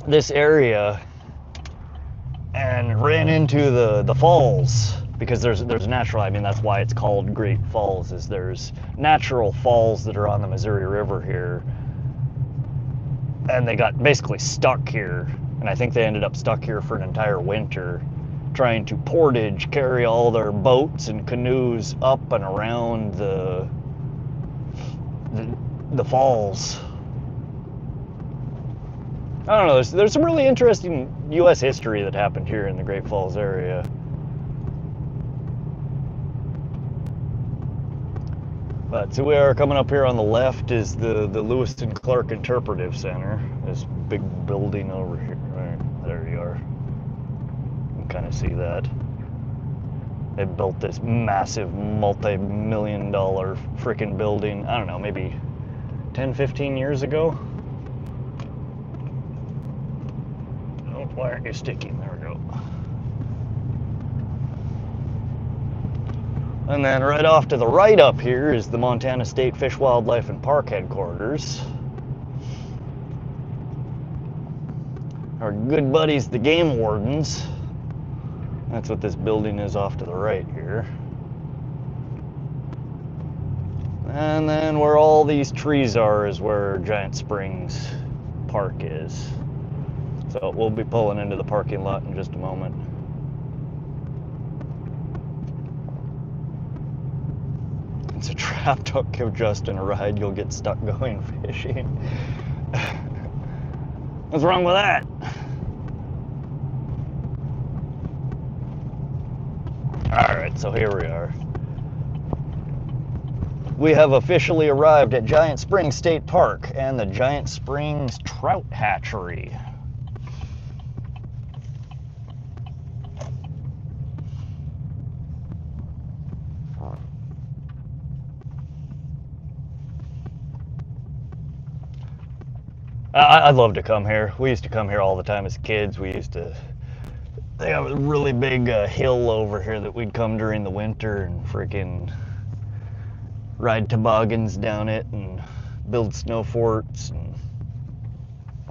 this area and ran into the falls, because there's natural, I mean, that's why it's called Great Falls, is there's natural falls that are on the Missouri River here, and they got basically stuck here. And I think they ended up stuck here for an entire winter, trying to portage, carry all their boats and canoes up and around the falls. I don't know, there's some really interesting U.S. history that happened here in the Great Falls area. But so we are coming up here on the left is the Lewis and Clark Interpretive Center. This big building over here. Right, there you are. You can kind of see that. They built this massive multi-million-dollar freaking building, I don't know, maybe 10, 15 years ago. Oh, why aren't you sticking? There we go. And then right off to the right up here is the Montana State Fish, Wildlife, and Park headquarters. Our good buddies, the game wardens. That's what this building is off to the right here. And then where all these trees are is where Giant Springs Park is. So we'll be pulling into the parking lot in just a moment. It's a trap. Don't give Justin a ride. You'll get stuck going fishing. What's wrong with that? Alright, so here we are. We have officially arrived at Giant Springs State Park and the Giant Springs Trout Hatchery. I'd love to come here. We used to come here all the time as kids. They have a really big hill over here that we'd come during the winter and freaking ride toboggans down it and build snow forts. And,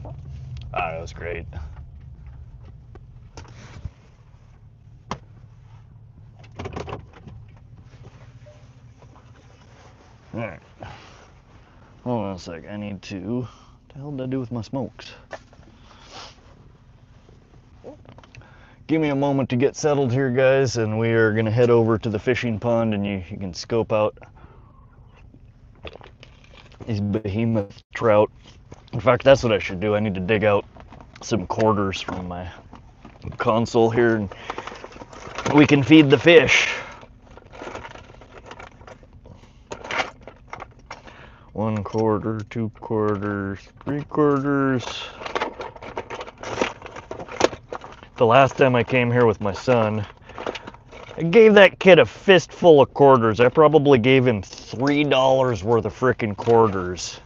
it was great. Alright. Hold on a sec. I need to. What the hell did I do with my smokes? Give me a moment to get settled here, guys, and we are going to head over to the fishing pond, and you can scope out these behemoth trout. In fact, that's what I should do. I need to dig out some quarters from my console here, and we can feed the fish. 1 quarter, 2 quarters, 3 quarters. The last time I came here with my son, I gave that kid a fistful of quarters. I probably gave him $3 worth of frickin' quarters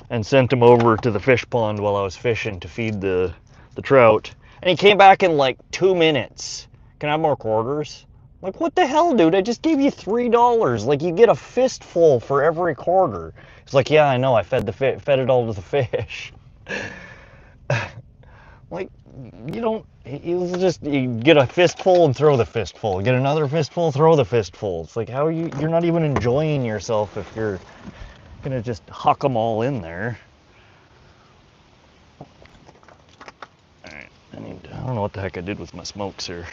and sent him over to the fish pond while I was fishing to feed the trout. And he came back in like 2 minutes. Can I have more quarters? I'm like, what the hell, dude? I just gave you $3. Like, you get a fistful for every quarter. He's like, yeah, I know. I fed it all to the fish. Like, you get a fistful and throw the fistful. Get another fistful, throw the fistful. It's like, you're not even enjoying yourself if you're gonna just huck them all in there. Alright, I don't know what the heck I did with my smokes here.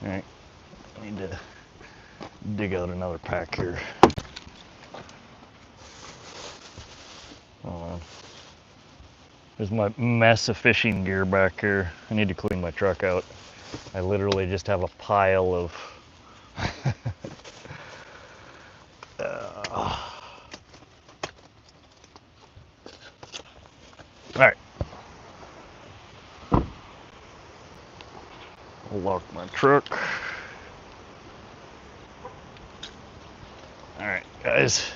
Alright, I need to dig out another pack here. Hold on. There's my mess of fishing gear back here. I need to clean my truck out. I literally just have a pile of Alright. I'll lock my truck. Alright, guys.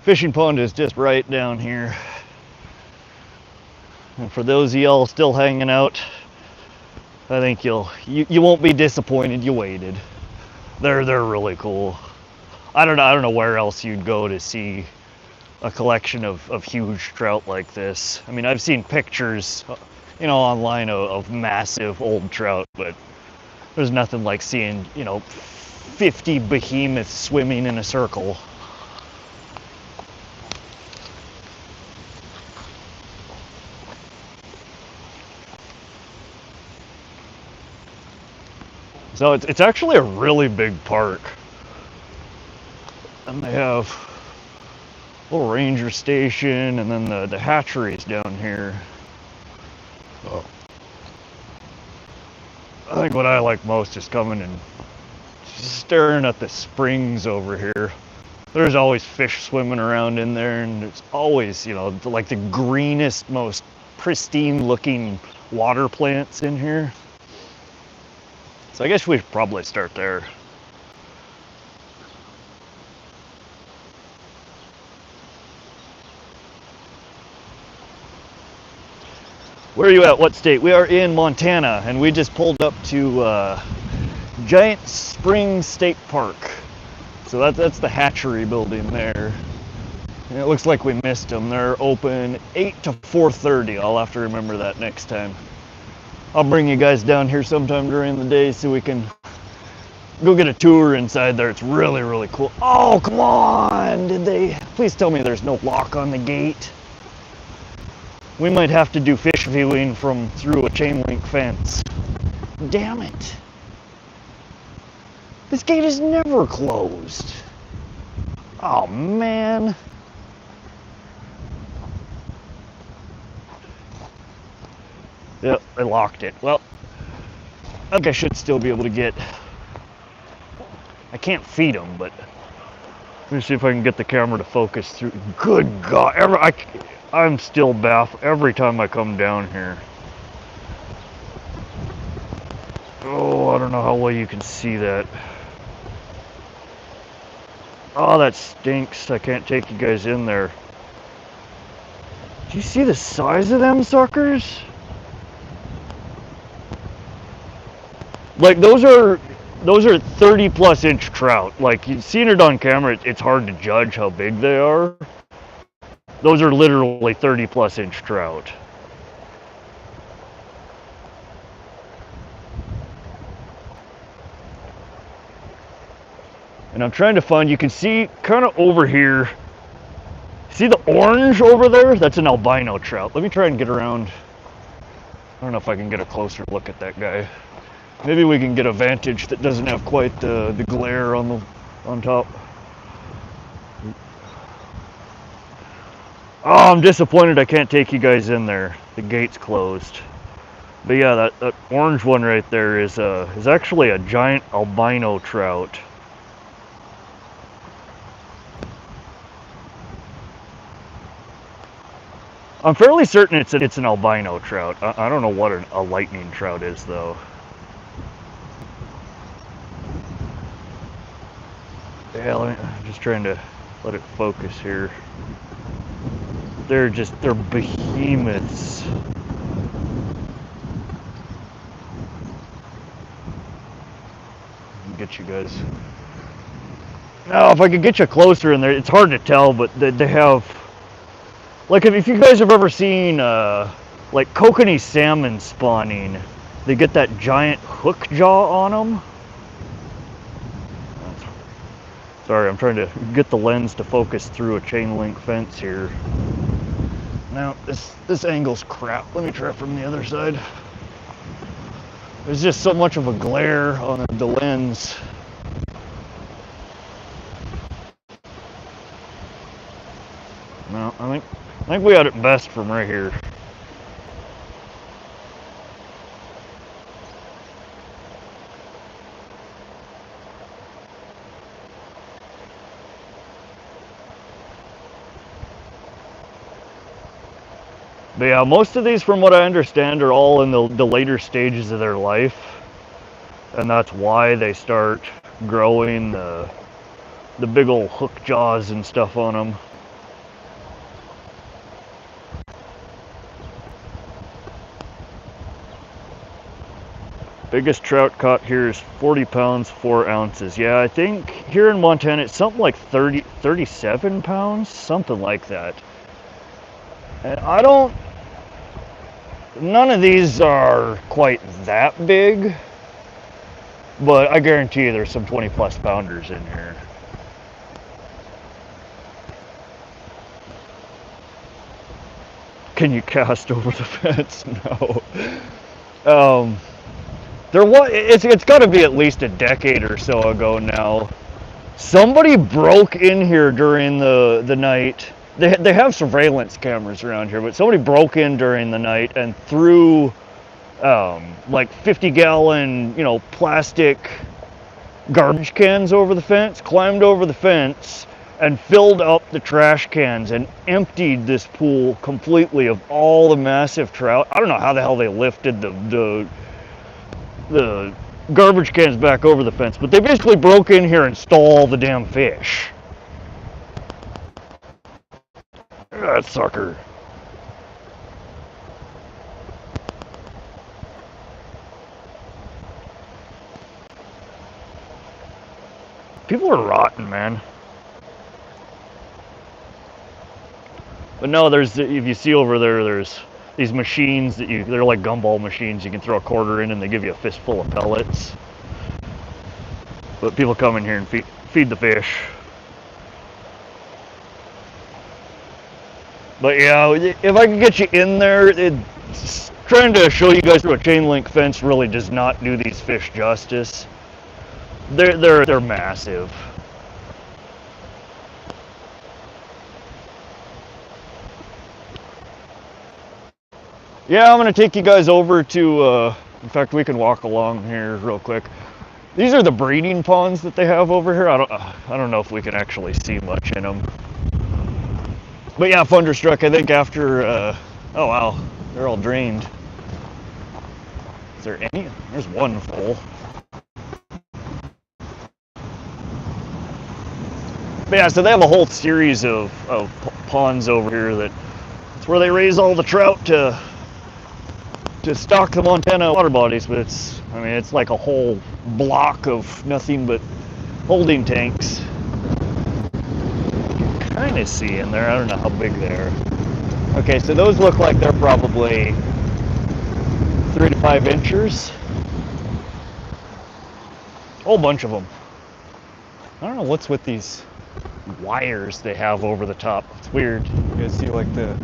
Fishing pond is just right down here. And for those of y'all still hanging out, I think you won't be disappointed you waited. They're really cool. I don't know where else you'd go to see a collection of huge trout like this. I mean, I've seen pictures, online of massive old trout, but there's nothing like seeing, 50 behemoths swimming in a circle. So it's actually a really big park. And they have a little ranger station, and then the hatcheries down here. So I think what I like most is coming and staring at the springs over here. There's always fish swimming around in there, and it's always, like the greenest, most pristine looking water plants in here. So I guess we should probably start there. Where are you at? What state? We are in Montana, and we just pulled up to Giant Springs State Park. So that's the hatchery building there. And it looks like we missed them. They're open 8 to 4:30. I'll have to remember that next time. I'll bring you guys down here sometime during the day so we can go get a tour inside there. It's really, really cool. Oh, come on! Please tell me there's no lock on the gate. We might have to do fish viewing through a chain link fence. Damn it. This gate is never closed. Oh, man. Yep, I locked it. Well, I think I should still be able to get... I can't feed them, but... Let me see if I can get the camera to focus through. Good God. I'm still baffled every time I come down here. Oh, I don't know how well you can see that. Oh, that stinks. I can't take you guys in there. Do you see the size of them suckers? Like, those are those are 30 plus inch trout. Like, you've seen it on camera, it's hard to judge how big they are. Those are literally 30 plus inch trout. And I'm trying to find, you can see kind of over here, see the orange over there? That's an albino trout. Let me try and get around. I don't know if I can get a closer look at that guy. Maybe we can get a vantage that doesn't have quite the glare on top. Oh, I'm disappointed I can't take you guys in there. The gate's closed. But yeah, that orange one right there is actually a giant albino trout. I'm fairly certain it's an albino trout. I don't know what a lightning trout is though. Yeah, I'm just trying to let it focus here. They're behemoths. Get you guys. Now, if I could get you closer in there, it's hard to tell, but they have, like, if you guys have ever seen like kokanee salmon spawning, they get that giant hook jaw on them. Sorry, I'm trying to get the lens to focus through a chain link fence here. Now, this angle's crap. Let me try from the other side. There's just so much of a glare on the lens. No, I think we got it best from right here. But yeah, most of these, from what I understand, are all in the later stages of their life. And that's why they start growing the big old hook jaws and stuff on them. Biggest trout caught here is 40 pounds, 4 ounces. Yeah, I think here in Montana it's something like 37 pounds, something like that. And none of these are quite that big, but I guarantee you there's some 20 plus pounders in here. Can you cast over the fence? No. It's got to be at least a decade or so ago now. Somebody broke in here during the night. They have surveillance cameras around here, but somebody broke in during the night and threw like 50-gallon, plastic garbage cans over the fence, climbed over the fence, and filled up the trash cans and emptied this pool completely of all the massive trout. I don't know how the hell they lifted the garbage cans back over the fence, but they basically broke in here and stole all the damn fish. That sucker. People are rotten, man. But no, if you see over there, there's these machines they're like gumball machines. You can throw a quarter in and they give you a fistful of pellets. But people come in here and feed the fish. But yeah, if I could get you in there, trying to show you guys through a chain link fence really does not do these fish justice. They're massive. Yeah, I'm gonna take you guys over to, in fact, we can walk along here real quick. These are the breeding ponds that they have over here. I don't know if we can actually see much in them. But yeah, Thunderstruck, I think after, oh wow, they're all drained. Is there any? There's one full. But yeah, so they have a whole series of ponds over here that's where they raise all the trout to stock the Montana water bodies. But it's like a whole block of nothing but holding tanks. You can kind of see in there. I don't know how big they are. Okay, so those look like they're probably 3 to 5 inches. A whole bunch of them. I don't know what's with these wires they have over the top. It's weird. You guys see like the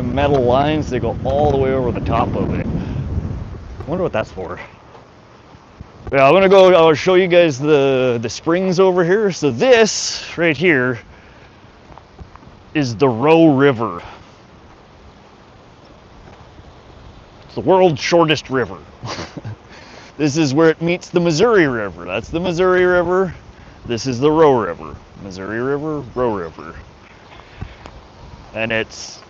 metal lines, they go all the way over the top of it. I wonder what that's for. Yeah, I'll show you guys the springs over here. So this right here is the Roe River. It's the world's shortest river. This is where it meets the Missouri River. That's the Missouri River. This is the Roe River. Missouri River, Roe River. And it's,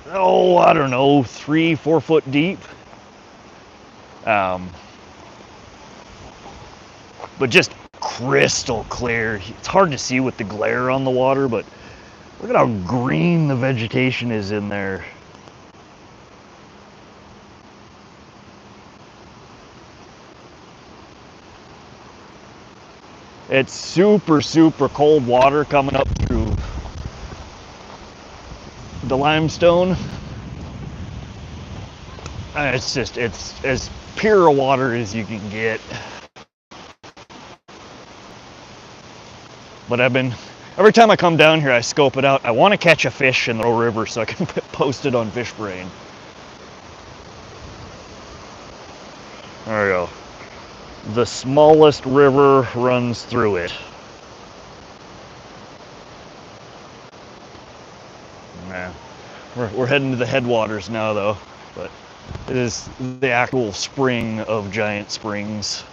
oh, I don't know, 3-4 foot deep. But just crystal clear. It's hard to see with the glare on the water, but look at how green the vegetation is in there. It's super, super cold water coming up through the limestone. It's just, it's as pure a water as you can get. But every time I come down here, I scope it out. I want to catch a fish in the Roe River so I can post it on Fish Brain. There we go. The smallest river runs through it. Yeah. We're heading to the headwaters now though, but it is the actual spring of giant springs.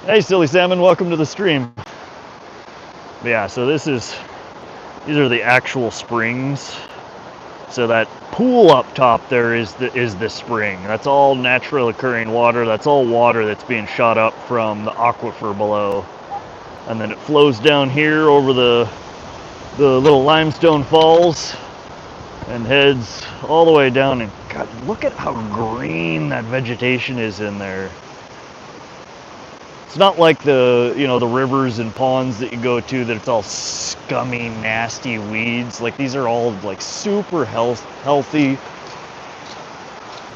Hey Silly Salmon, welcome to the stream. But yeah, so these are the actual springs. So that pool up top there is the spring. That's all natural occurring water. That's all water that's being shot up from the aquifer below. And then it flows down here over the little limestone falls and heads all the way down. And God, look at how green that vegetation is in there. It's not like the rivers and ponds that you go to that it's all scummy, nasty weeds. Like these are all like super healthy.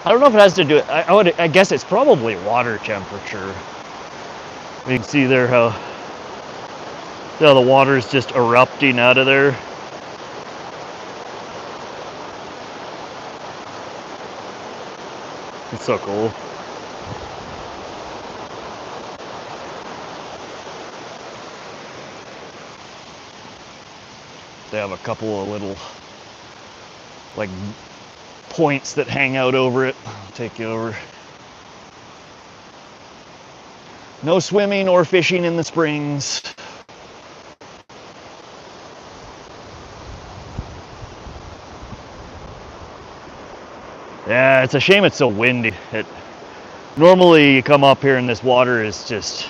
I don't know if it has to do it. I guess it's probably water temperature. You can see there how the water is just erupting out of there. It's so cool. They have a couple of little like points that hang out over it. I'll take you over. No swimming or fishing in the springs. Yeah, it's a shame it's so windy. Normally you come up here and this water is just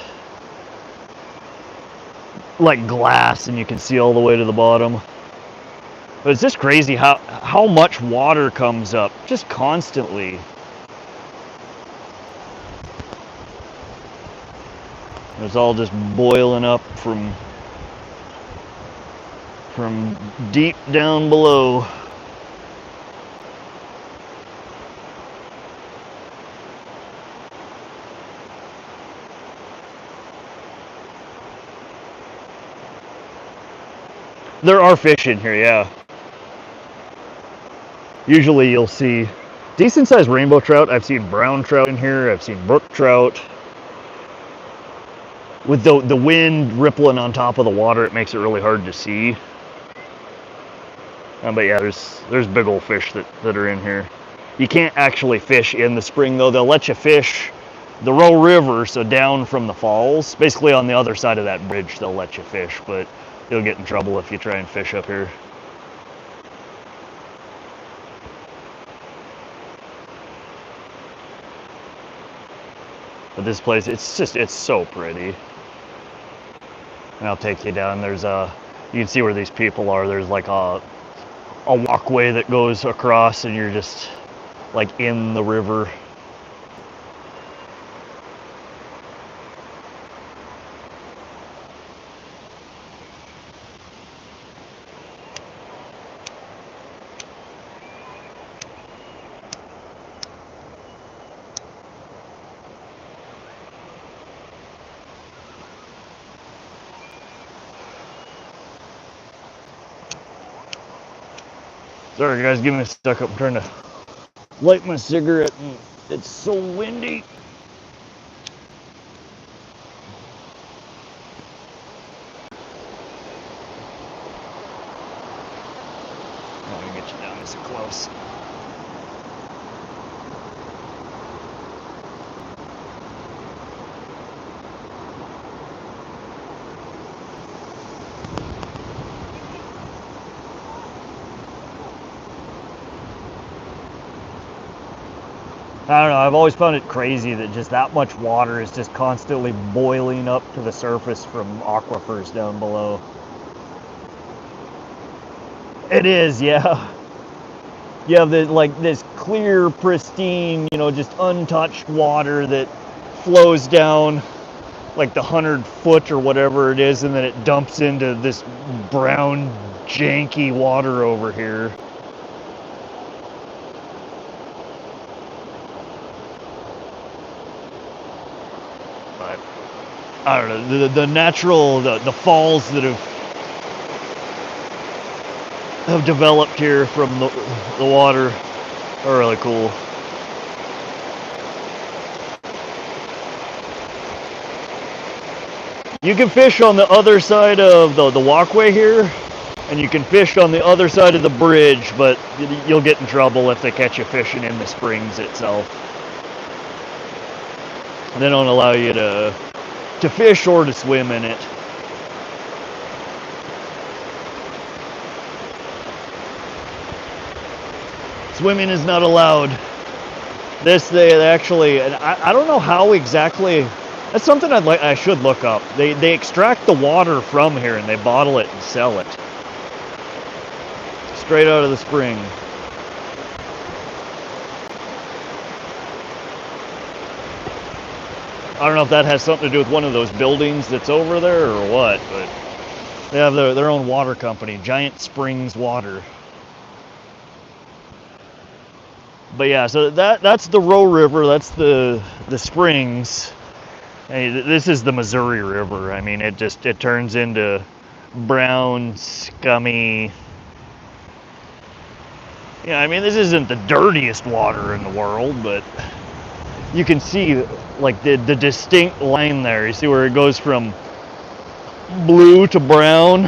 like glass and you can see all the way to the bottom. But it's just crazy how much water comes up just constantly. It's all just boiling up from deep down below. There are fish in here, yeah. Usually you'll see decent sized rainbow trout. I've seen brown trout in here. I've seen brook trout. With the wind rippling on top of the water, it makes it really hard to see. But yeah, there's big old fish that are in here. You can't actually fish in the spring though. They'll let you fish the Roe River, so down from the falls. Basically on the other side of that bridge they'll let you fish, but you'll get in trouble if you try and fish up here. But this place, it's so pretty. And I'll take you down. You can see where these people are. There's like a a walkway that goes across and you're just like in the river. Sorry guys, give me a sec. I'm trying to light my cigarette and it's so windy. I'm gonna get you down this close. I don't know, I've always found it crazy that just that much water is just constantly boiling up to the surface from aquifers down below. It is, yeah. You have this clear, pristine, you know, just untouched water that flows down like the 100-foot or whatever it is, and then it dumps into this brown, janky water over here. But I don't know, the natural, the falls that have developed here from the water are really cool. You can fish on the other side of the walkway here, and you can fish on the other side of the bridge, but you'll get in trouble if they catch you fishing in the springs itself. They don't allow you to fish or to swim in it. Swimming is not allowed. This they actually, and I don't know how exactly. That's something I should look up. They extract the water from here and they bottle it and sell it straight out of the spring. I don't know if that has something to do with one of those buildings that's over there or what, but they have their own water company, Giant Springs Water. But yeah, so that's the Roe River, that's the springs. And this is the Missouri River. I mean, it turns into brown, scummy. Yeah, I mean, this isn't the dirtiest water in the world, but you can see like the distinct line there. You see where it goes from blue to brown.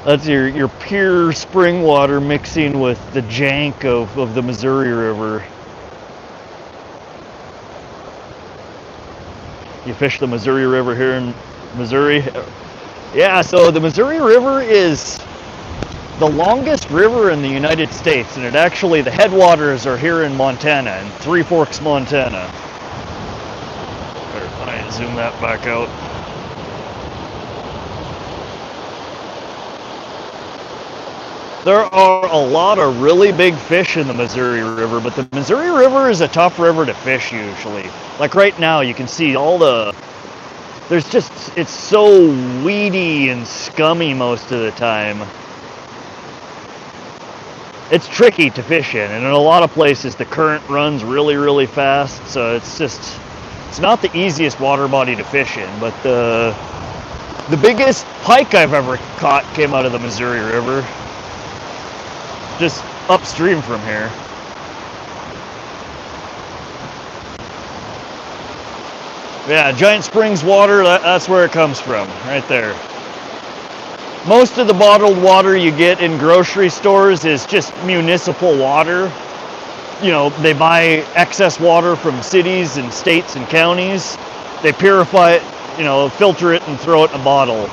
That's your pure spring water mixing with the jank of the Missouri River. You fish the Missouri River here in Missouri? Yeah, so the Missouri River is the longest river in the United States, and the headwaters are here in Montana, in Three Forks, Montana. Better try and zoom that back out. There are a lot of really big fish in the Missouri River, but the Missouri River is a tough river to fish usually. Like right now, you can see it's so weedy and scummy most of the time. It's tricky to fish in, and in a lot of places the current runs really, really fast, so it's not the easiest water body to fish in, but the biggest pike I've ever caught came out of the Missouri River, just upstream from here. Yeah, Giant Springs water, that's where it comes from, right there. Most of the bottled water you get in grocery stores is just municipal water. You know, they buy excess water from cities and states and counties. They purify it, you know, filter it and throw it in a bottle.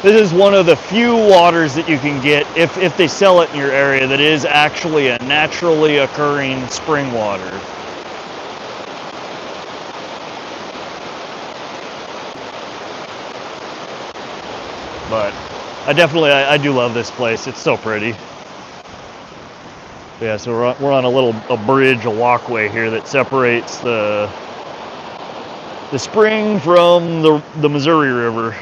This is one of the few waters that you can get, if they sell it in your area, that is actually a naturally occurring spring water. But I do love this place. It's so pretty. Yeah, so we're on a bridge, a walkway here that separates the spring from the Missouri River.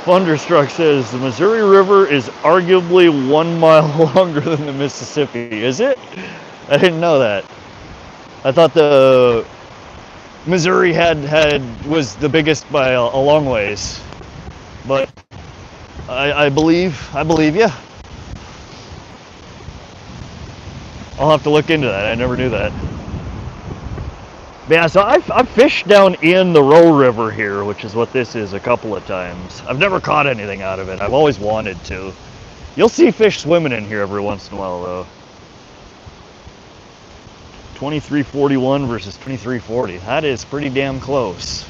Thunderstruck says the Missouri River is arguably 1 mile longer than the Mississippi. Is it? I didn't know that. I thought the Missouri was the biggest by a long ways, but I believe you. I'll have to look into that. I never knew that. But yeah, so I've fished down in the Roe River here, which is what this is, a couple of times. I've never caught anything out of it. I've always wanted to. You'll see fish swimming in here every once in a while, though. 2341 versus 2340. That is pretty damn close.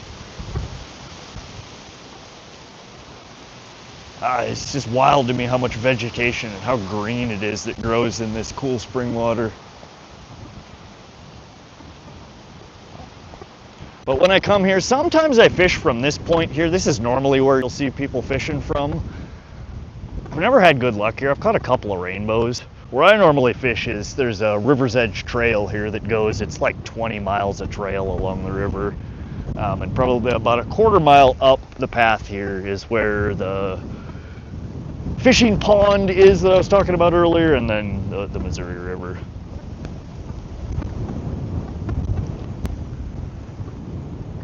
It's just wild to me how much vegetation and how green it is that grows in this cool spring water. But when I come here, sometimes I fish from this point here. This is normally where you'll see people fishing from. I've never had good luck here. I've caught a couple of rainbows. Where I normally fish is there's a river's edge trail here that goes, it's like 20 miles of trail along the river. And probably about a quarter mile up the path here is where the fishing pond is that I was talking about earlier, and then the Missouri River.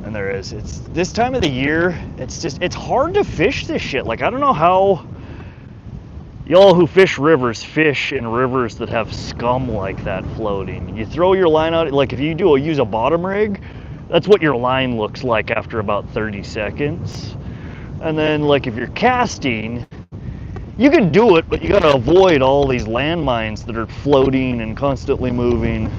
And there is, it's this time of the year, it's hard to fish this shit. Like, I don't know how y'all who fish in rivers that have scum like that floating. You throw your line out, like if you use a bottom rig, that's what your line looks like after about 30 seconds. And then like if you're casting, you can do it, but you gotta avoid all these landmines that are floating and constantly moving.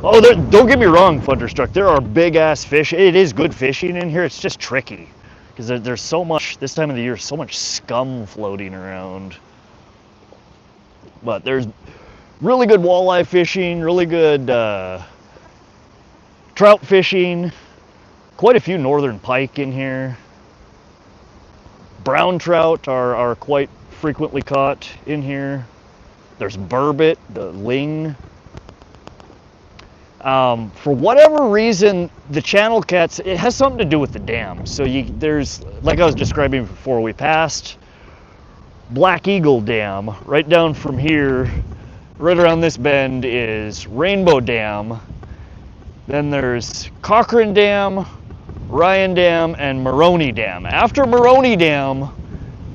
Oh, don't get me wrong, Thunderstruck, there are big ass fish. It is good fishing in here, it's just tricky. Because there's so much, this time of the year, so much scum floating around. But there's really good walleye fishing, really good trout fishing, quite a few northern pike in here. Brown trout are quite frequently caught in here. There's burbot, the ling. For whatever reason, the channel cats, it has something to do with the dam. So there's, like I was describing before, we passed Black Eagle Dam. Right down from here, right around this bend is Rainbow Dam. Then there's Cochrane Dam, Ryan Dam, and Maroney Dam. After Maroney Dam,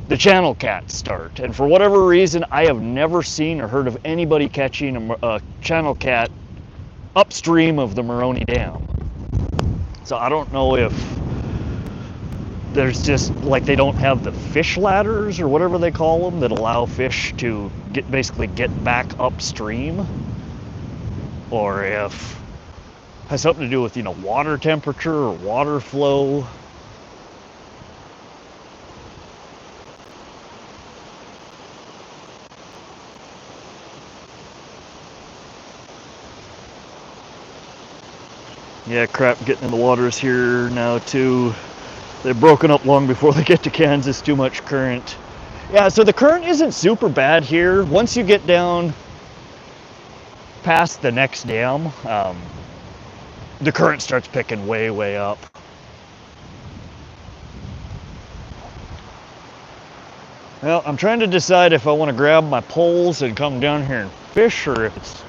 the channel cats start. And for whatever reason, I have never seen or heard of anybody catching a channel cat upstream of the Maroney Dam. So I don't know if there's just, like, they don't have the fish ladders or whatever they call them that allow fish to basically get back upstream, or if it has something to do with, water temperature or water flow. Yeah, crap getting in the waters here now too. They've broken up long before they get to Kansas, too much current. Yeah, so the current isn't super bad here. Once you get down past the next dam, the current starts picking way, way up. Well, I'm trying to decide if I want to grab my poles and come down here and fish, or if it's,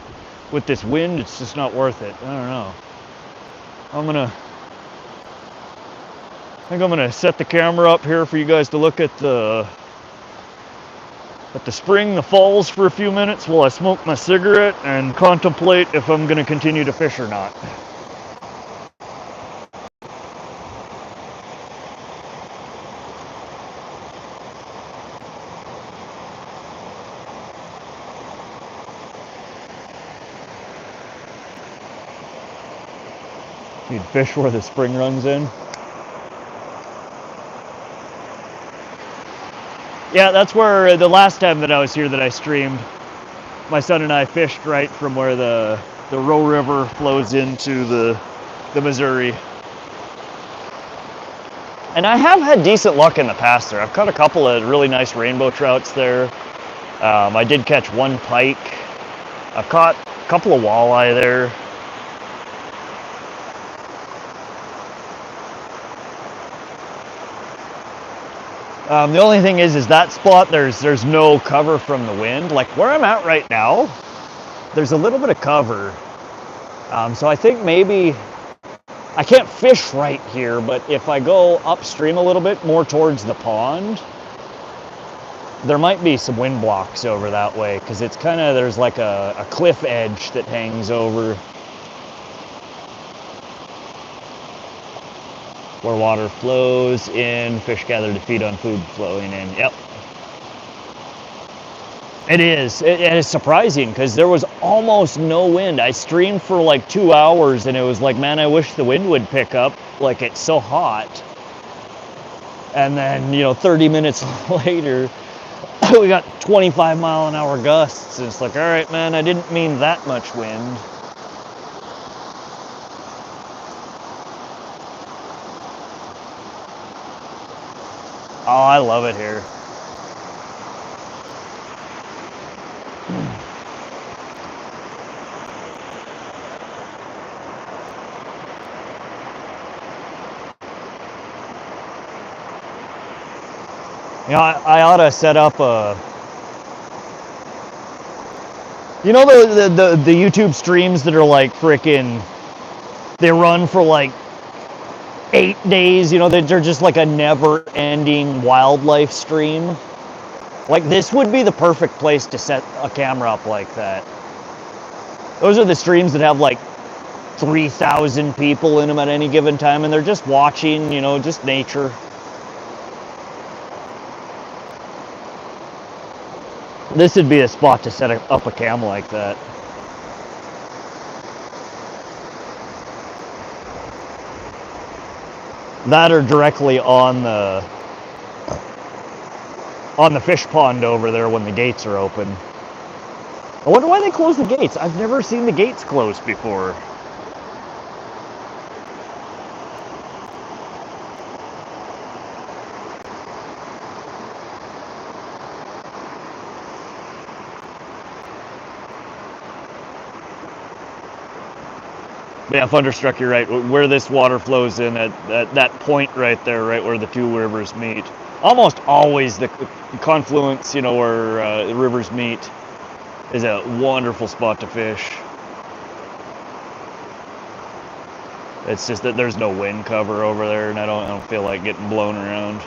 with this wind, it's just not worth it. I don't know. I think I'm gonna set the camera up here for you guys to look at the spring, the falls for a few minutes while I smoke my cigarette and contemplate if I'm gonna continue to fish or not. You'd fish where the spring runs in. Yeah, that's where the last time that I was here that I streamed, my son and I fished right from where the Roe River flows into the Missouri. And I have had decent luck in the past there. I've caught a couple of really nice rainbow trouts there. I did catch one pike. I've caught a couple of walleye there. The only thing is that spot there's no cover from the wind. Like where I'm at right now, there's a little bit of cover. So I think maybe I can't fish right here, but if I go upstream a little bit more towards the pond, there might be some wind blocks over that way because it's kind of, there's like a cliff edge that hangs over where water flows in, fish gather to feed on food flowing in. Yep. It is. It is surprising because there was almost no wind. I streamed for like 2 hours and it was like, man, I wish the wind would pick up. Like it's so hot. And then, 30 minutes later, we got 25-mile-an-hour gusts. And it's like, all right, man, I didn't mean that much wind. Oh, I love it here. I ought to set up a, the YouTube streams that are like freaking, they run for like 8 days, they're just like a never-ending wildlife stream. Like this would be the perfect place to set a camera up like that. Those are the streams that have like 3,000 people in them at any given time, and they're just watching, just nature. This would be a spot to set up a cam like that. That or directly on the fish pond over there when the gates are open. I wonder why they close the gates. I've never seen the gates closed before. Yeah, Thunderstruck, you're right. Where this water flows in, at that point right there, right where the two rivers meet. Almost always the confluence, where the rivers meet, is a wonderful spot to fish. It's just that there's no wind cover over there, and I don't feel like getting blown around.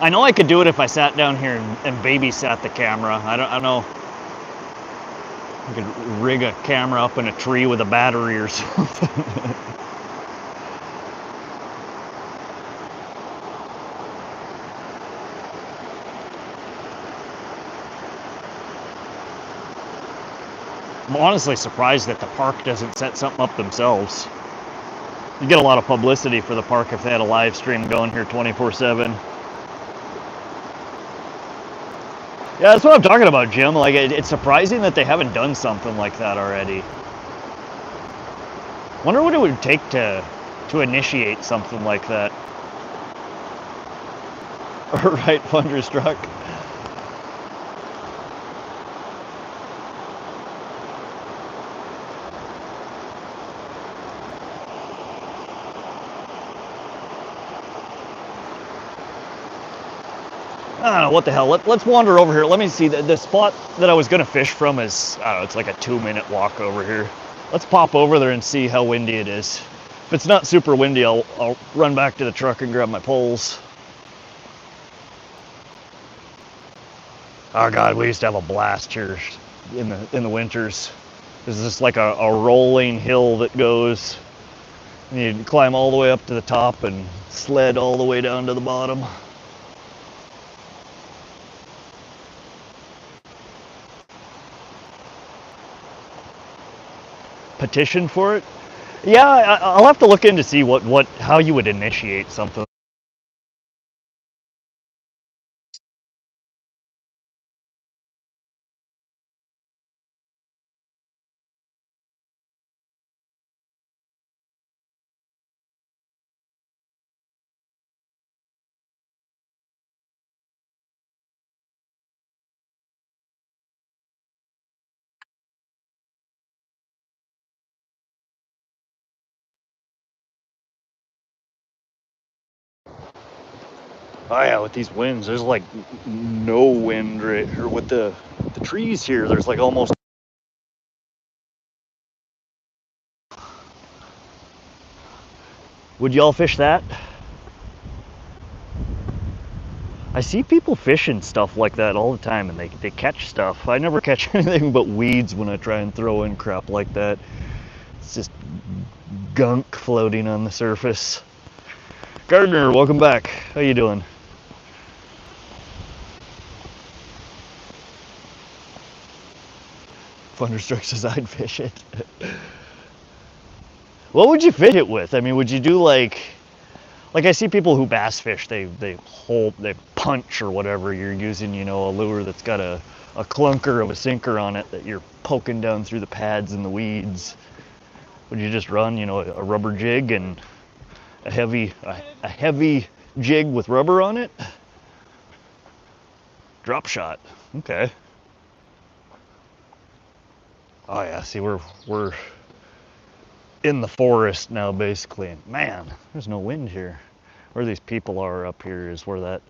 I know I could do it if I sat down here and babysat the camera. I don't know. I could rig a camera up in a tree with a battery or something. I'm honestly surprised that the park doesn't set something up themselves. You get a lot of publicity for the park if they had a live stream going here 24/7. Yeah, that's what I'm talking about, Jim. Like, it's surprising that they haven't done something like that already. Wonder what it would take to initiate something like that. Right, Thunderstruck. I don't know, what the hell. Let's wander over here. Let me see. The spot that I was going to fish from is, I don't know, it's like a 2-minute walk over here. Let's pop over there and see how windy it is. If it's not super windy, I'll run back to the truck and grab my poles. Oh God, we used to have a blast here in the winters. This is just like a rolling hill that goes, and you climb all the way up to the top and sled all the way down to the bottom. Petition for it? Yeah, I'll have to look in to see how you would initiate something. Oh yeah, with these winds, there's like no wind right here. With the trees here, there's like almost. Would y'all fish that? I see people fishing stuff like that all the time, and they catch stuff. I never catch anything but weeds when I try and throw in crap like that. It's just gunk floating on the surface. Gardner, welcome back. How you doing? Thunderstruck says I'd fish it. What would you fish it with? I mean, would you do like I see people who bass fish, they punch or whatever. You're using, you know, a lure that's got a clunker of a sinker on it that you're poking down through the pads and the weeds. Would you just run, you know, a rubber jig and a heavy jig with rubber on it? Drop shot. Okay. Oh yeah, see we're in the forest now basically, and man, there's no wind here. Where these people are up here is where that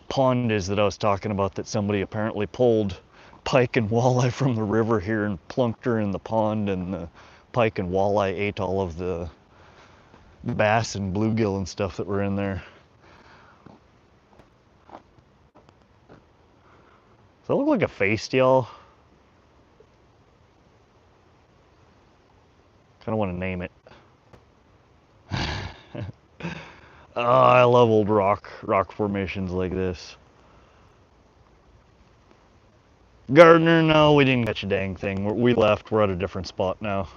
pond is that I was talking about, that somebody apparently pulled pike and walleye from the river here and plunked her in the pond, and the pike and walleye ate all of the bass and bluegill and stuff that were in there. Does that look like a face to y'all? Kind of want to name it. Oh, I love old rock formations like this. Gardner, no, we didn't catch a dang thing. We left. We're at a different spot now.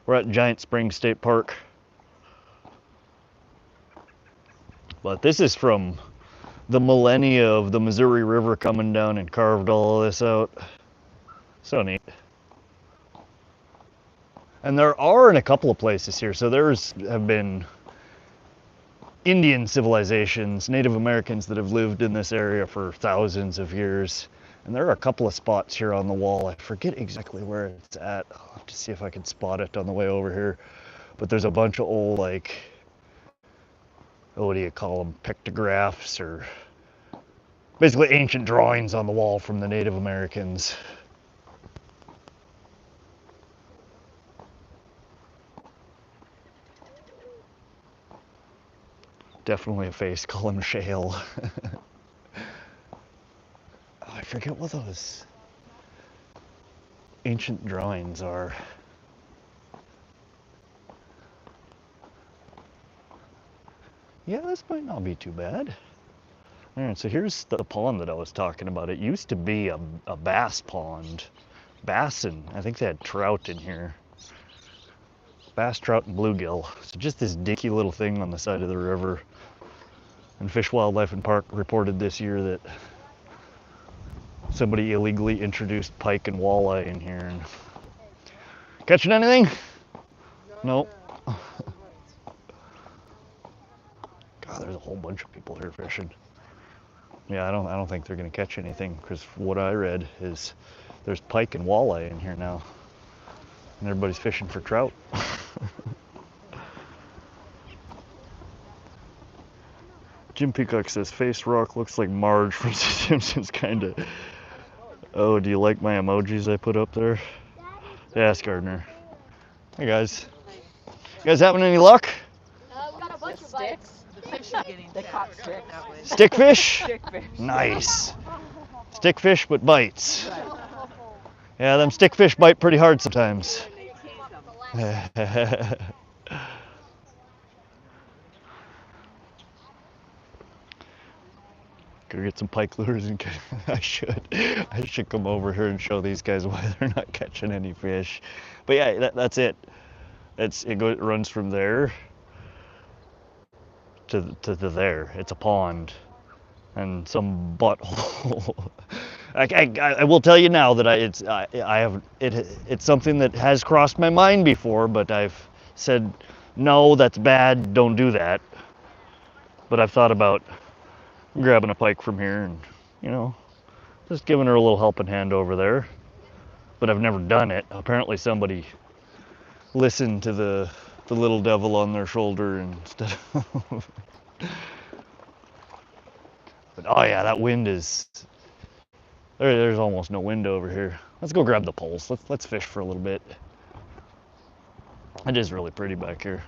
We're at Giant Springs State Park. But this is from the millennia of the Missouri River coming down and carved all of this out. So neat. And there are in a couple of places here. So have been Indian civilizations, Native Americans that have lived in this area for thousands of years. And there are a couple of spots here on the wall. I forget exactly where it's at. I'll have to see if I can spot it on the way over here. But there's a bunch of old, like, what do you call them, pictographs, or basically ancient drawings on the wall from the Native Americans. Definitely a face, call him shale. I forget what those ancient drawings are. Yeah, this might not be too bad. All right, so here's the pond that I was talking about. It used to be a bass pond. Bass, and I think they had trout in here. Bass, trout, and bluegill. So just this dinky little thing on the side of the river. And Fish, Wildlife, and Park reported this year that somebody illegally introduced pike and walleye in here. And catching anything? Nope. God, there's a whole bunch of people here fishing. Yeah, I don't think they're gonna catch anything, because what I read is there's pike and walleye in here now, and everybody's fishing for trout. Jim Peacock says Face Rock looks like Marge from The Simpsons, kinda. Oh, do you like my emojis I put up there? Yes, Gardner. Hey guys. You guys having any luck? We got a bunch of sticks. The fish are getting They caught sticks. Stickfish? Stickfish. Nice. Stickfish, but bites. Yeah, them stickfish bite pretty hard sometimes. Go get some pike lures, and I should come over here and show these guys why they're not catching any fish. But yeah, that's it. It runs from there to there. It's a pond and some butthole. I will tell you now that it's something that has crossed my mind before, but I've said no, that's bad, don't do that. But I've thought about grabbing a pike from here and, you know, just giving her a little helping hand over there. But I've never done it. Apparently somebody listened to the little devil on their shoulder instead of But oh yeah, that wind is there's almost no wind over here. Let's go grab the poles. Let's fish for a little bit. It is really pretty back here.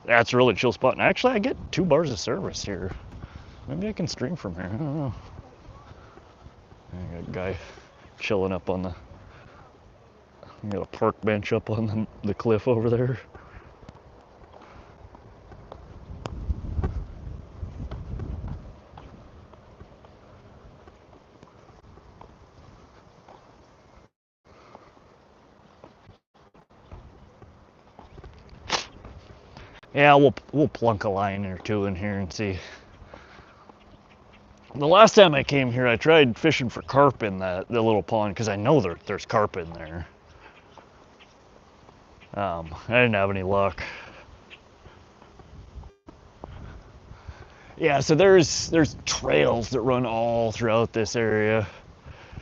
That's a really chill spot. And actually, I get 2 bars of service here. Maybe I can stream from here. I don't know. I got a guy chilling up on I got a park bench up on the cliff over there. Yeah, we'll plunk a line or 2 in here and see. The last time I came here, I tried fishing for carp in the little pond because I know there's carp in there. I didn't have any luck. Yeah, so there's trails that run all throughout this area.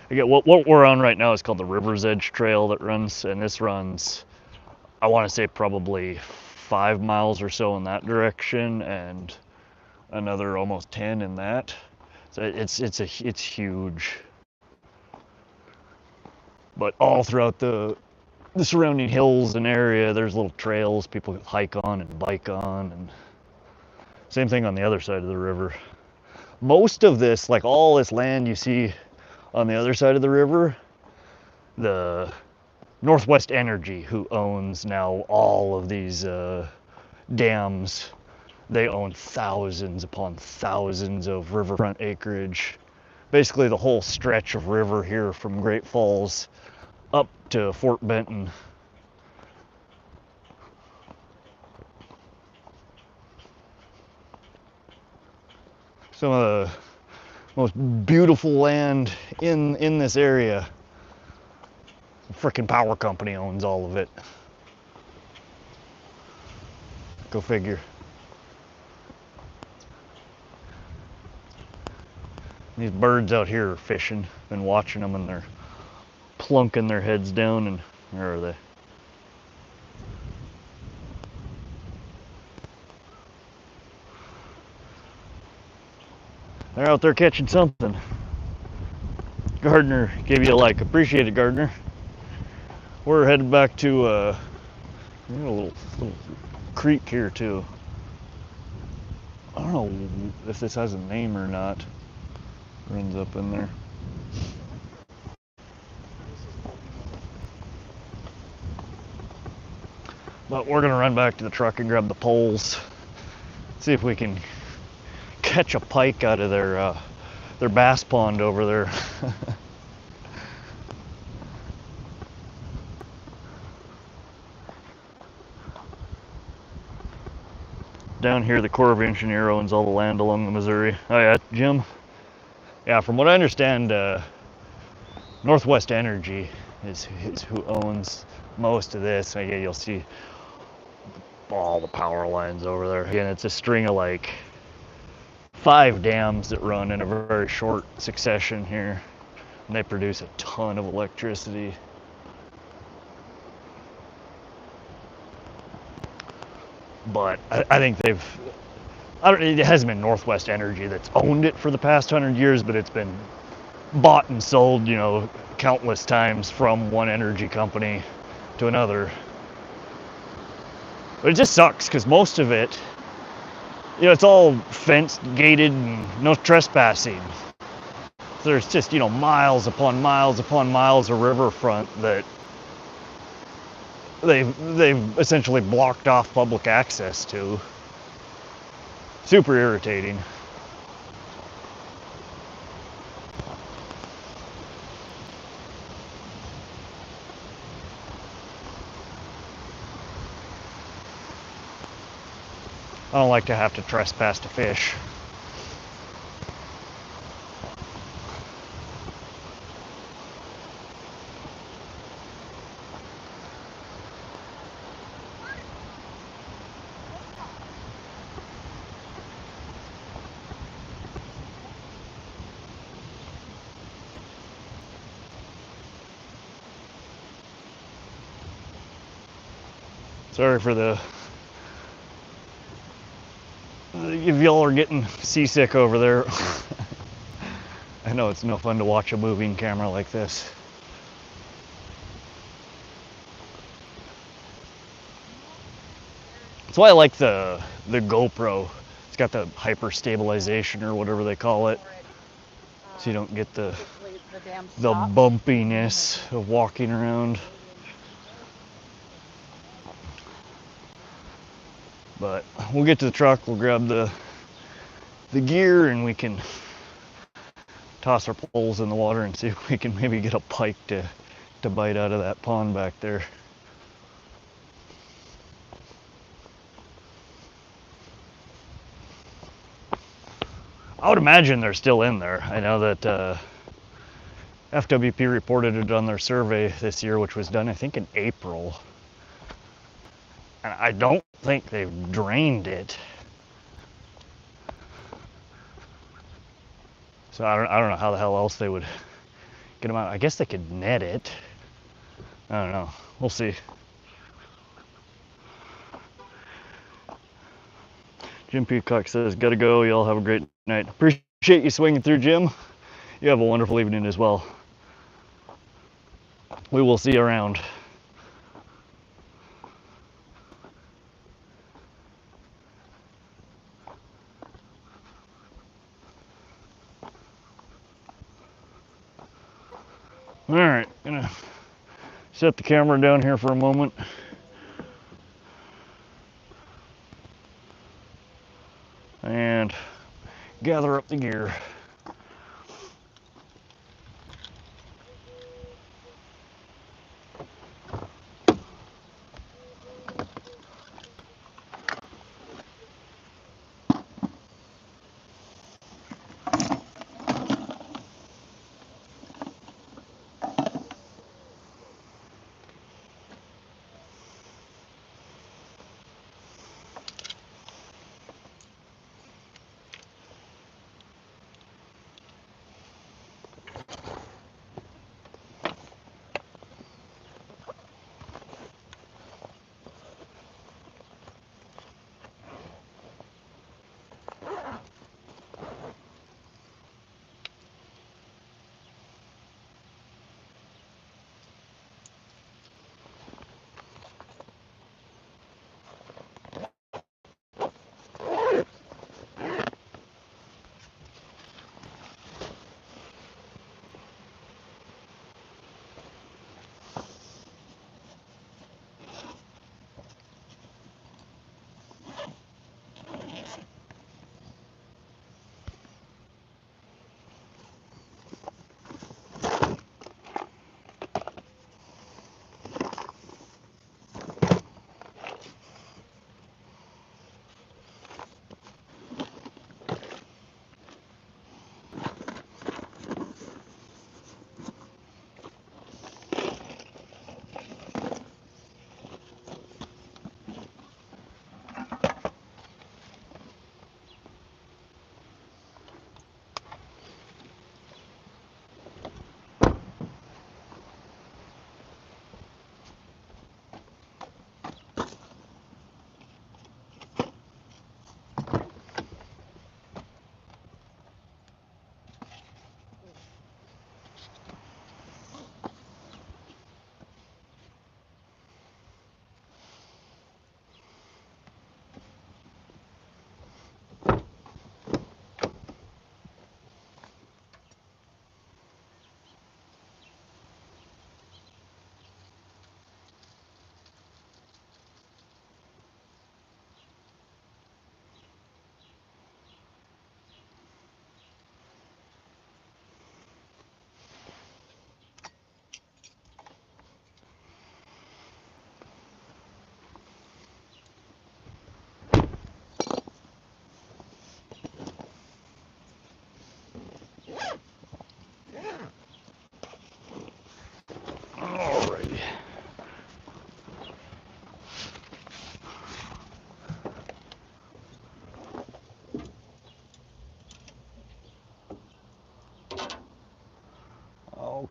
Again, what we're on right now is called the River's Edge Trail that runs, and this runs, I want to say probably 5 miles or so in that direction, and another almost 10 in that. So it's huge. But all throughout the surrounding hills and area, there's little trails people hike on and bike on, and same thing on the other side of the river. Most of this, like all this land you see on the other side of the river, the Northwest Energy, who owns now all of these dams, they own thousands upon thousands of riverfront acreage. Basically the whole stretch of river here from Great Falls up to Fort Benton. Some of the most beautiful land in this area. The frickin' power company owns all of it. Go figure. These birds out here are fishing. Been watching them and they're plunking their heads down, and where are they? They're out there catching something. Gardner gave you a like. Appreciate it, Gardner. We're headed back to a little creek here too. I don't know if this has a name or not. Runs up in there. But we're gonna run back to the truck and grab the poles. See if we can catch a pike out of their bass pond over there. Down here, the Corps of Engineers owns all the land along the Missouri. Oh yeah, Jim? Yeah, from what I understand, Northwest Energy is who owns most of this. So yeah, you'll see all the power lines over there. Again, it's a string of like 5 dams that run in a very short succession here, and they produce a ton of electricity. But I think it hasn't been Northwest Energy that's owned it for the past 100 years, but it's been bought and sold, you know, countless times from one energy company to another. But it just sucks because most of it, you know, it's all fenced, gated, and no trespassing. So there's just, you know, miles upon miles upon miles of riverfront that they've essentially blocked off public access to. Super irritating. I don't like to have to trespass to fish. Sorry for the, if y'all are getting seasick over there. I know it's no fun to watch a moving camera like this. That's why I like the GoPro. It's got the hyper stabilization or whatever they call it, so you don't get the bumpiness of walking around. But we'll get to the truck, we'll grab the gear, and we can toss our poles in the water and see if we can maybe get a pike to bite out of that pond back there. I would imagine they're still in there. I know that FWP reported it on their survey this year, which was done I think in April. And I don't think they've drained it. So I don't know how the hell else they would get them out. I guess they could net it. I don't know. We'll see. Jim Peacock says, gotta go. Y'all have a great night. Appreciate you swinging through, Jim. You have a wonderful evening as well. We will see you around. All right, gonna set the camera down here for a moment. And gather up the gear.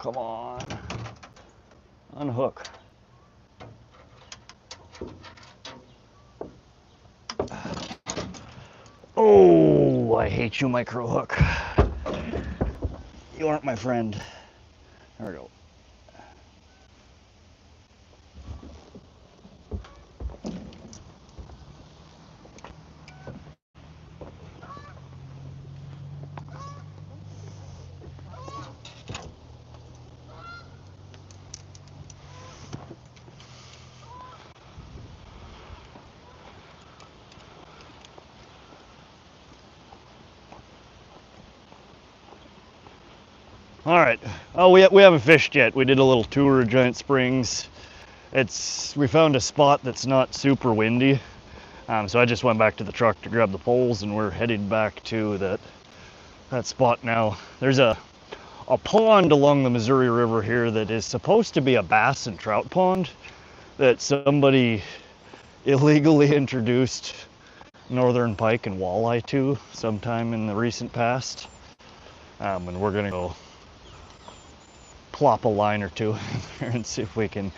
come on. Unhook. Oh, I hate you, micro hook. You aren't my friend. There we go. All right. Oh, we haven't fished yet. We did a little tour of Giant Springs. We found a spot that's not super windy. So I just went back to the truck to grab the poles, and we're headed back to that spot now. There's a pond along the Missouri River here that is supposed to be a bass and trout pond that somebody illegally introduced northern pike and walleye to sometime in the recent past. And we're gonna go plop a line or two in there and see if we can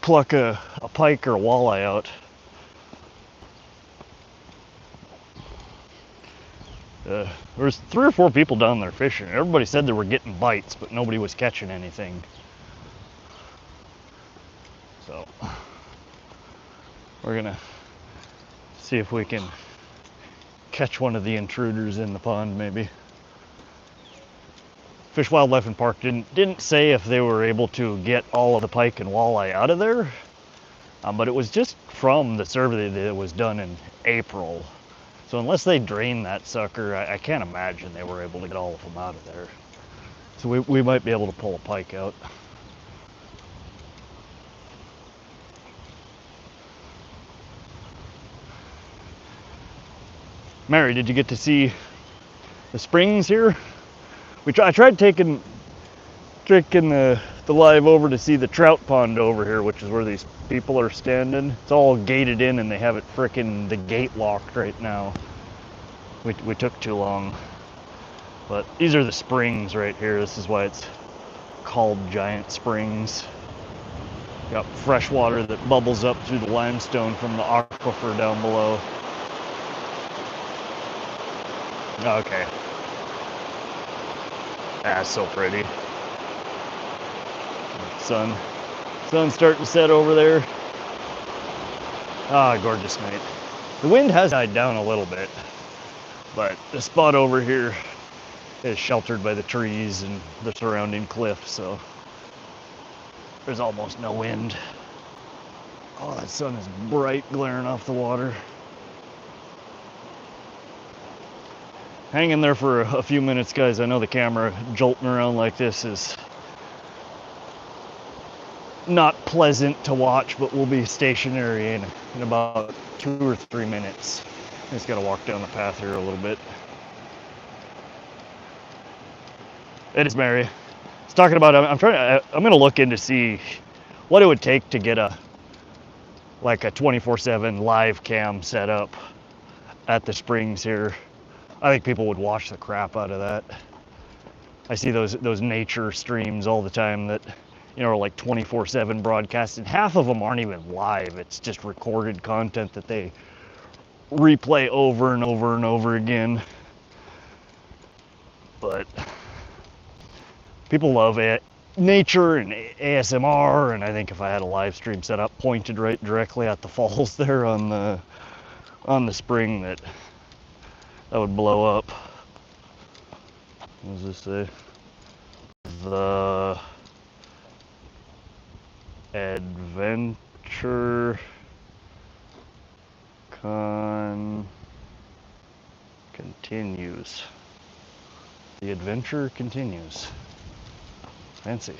pluck a pike or a walleye out. There was 3 or 4 people down there fishing. Everybody said they were getting bites, but nobody was catching anything. So we're gonna see if we can catch one of the intruders in the pond, maybe. Fish, Wildlife, and Park didn't say if they were able to get all of the pike and walleye out of there, but it was just from the survey that was done in April. So unless they drained that sucker, I can't imagine they were able to get all of them out of there. So we might be able to pull a pike out. Mary, did you get to see the springs here? I tried taking the live over to see the trout pond over here, which is where these people are standing. It's all gated in, and they have it the gate locked right now. We took too long. But these are the springs right here. This is why it's called Giant Springs. Got fresh water that bubbles up through the limestone from the aquifer down below. Okay. That's so pretty. Sun's starting to set over there. Ah, gorgeous night. The wind has died down a little bit, but the spot over here is sheltered by the trees and the surrounding cliff, so there's almost no wind. Oh, that sun is bright, glaring off the water. Hang in there for a few minutes, guys. I know the camera jolting around like this is not pleasant to watch, but we'll be stationary in about 2 or 3 minutes. Just gotta walk down the path here a little bit. It is Mary. I was talking about, I'm gonna look in to see what it would take to get a 24/7 live cam set up at the springs here. I think people would watch the crap out of that. I see those nature streams all the time that, are like 24/7 broadcast, and half of them aren't even live. It's just recorded content that they replay over and over and over again. But people love it. Nature and ASMR, and I think if I had a live stream set up pointed right directly at the falls there on the spring, that would blow up. What does this say? The adventure continues. The adventure continues. Fancy.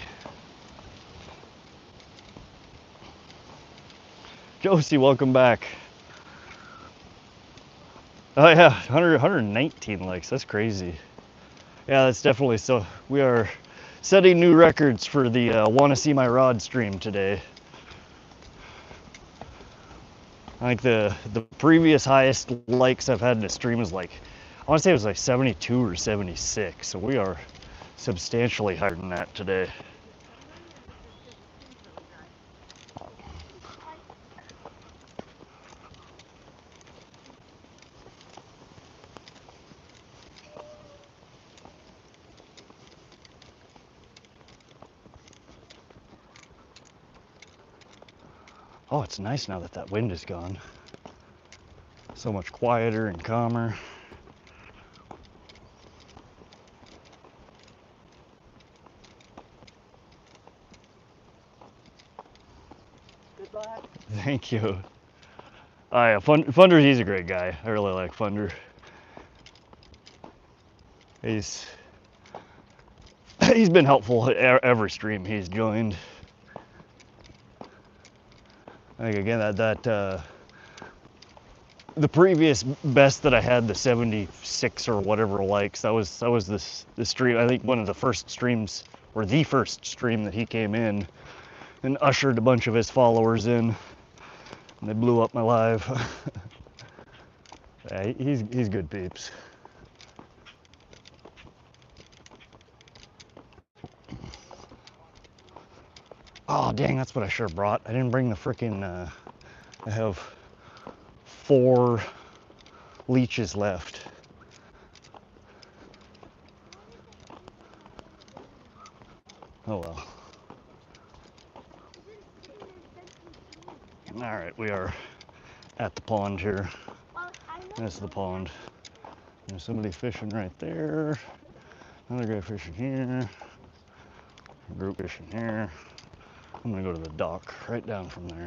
Josie, welcome back. Oh yeah, 119 likes, that's crazy. Yeah, that's definitely, so we are setting new records for the Wanna See My Rod stream today. I think the previous highest likes I've had in a stream is I wanna say it was 72 or 76, so we are substantially higher than that today. Oh, it's nice now that that wind is gone. So much quieter and calmer. Good luck. Thank you. Yeah, Funder, he's a great guy. I really like Funder. He's been helpful every stream he's joined. I think again that the previous best that I had, the 76 or whatever likes, that was the stream. I think one of the first streams, or the first stream that he came in and ushered a bunch of his followers in, and they blew up my live. Yeah, he's good peeps. Oh dang, that's what I sure brought. I didn't bring the freaking. I have 4 leeches left. Oh well. All right, we are at the pond here. That's the pond. There's somebody fishing right there. Another guy fishing here. A group fishing here. I'm gonna go to the dock right down from there.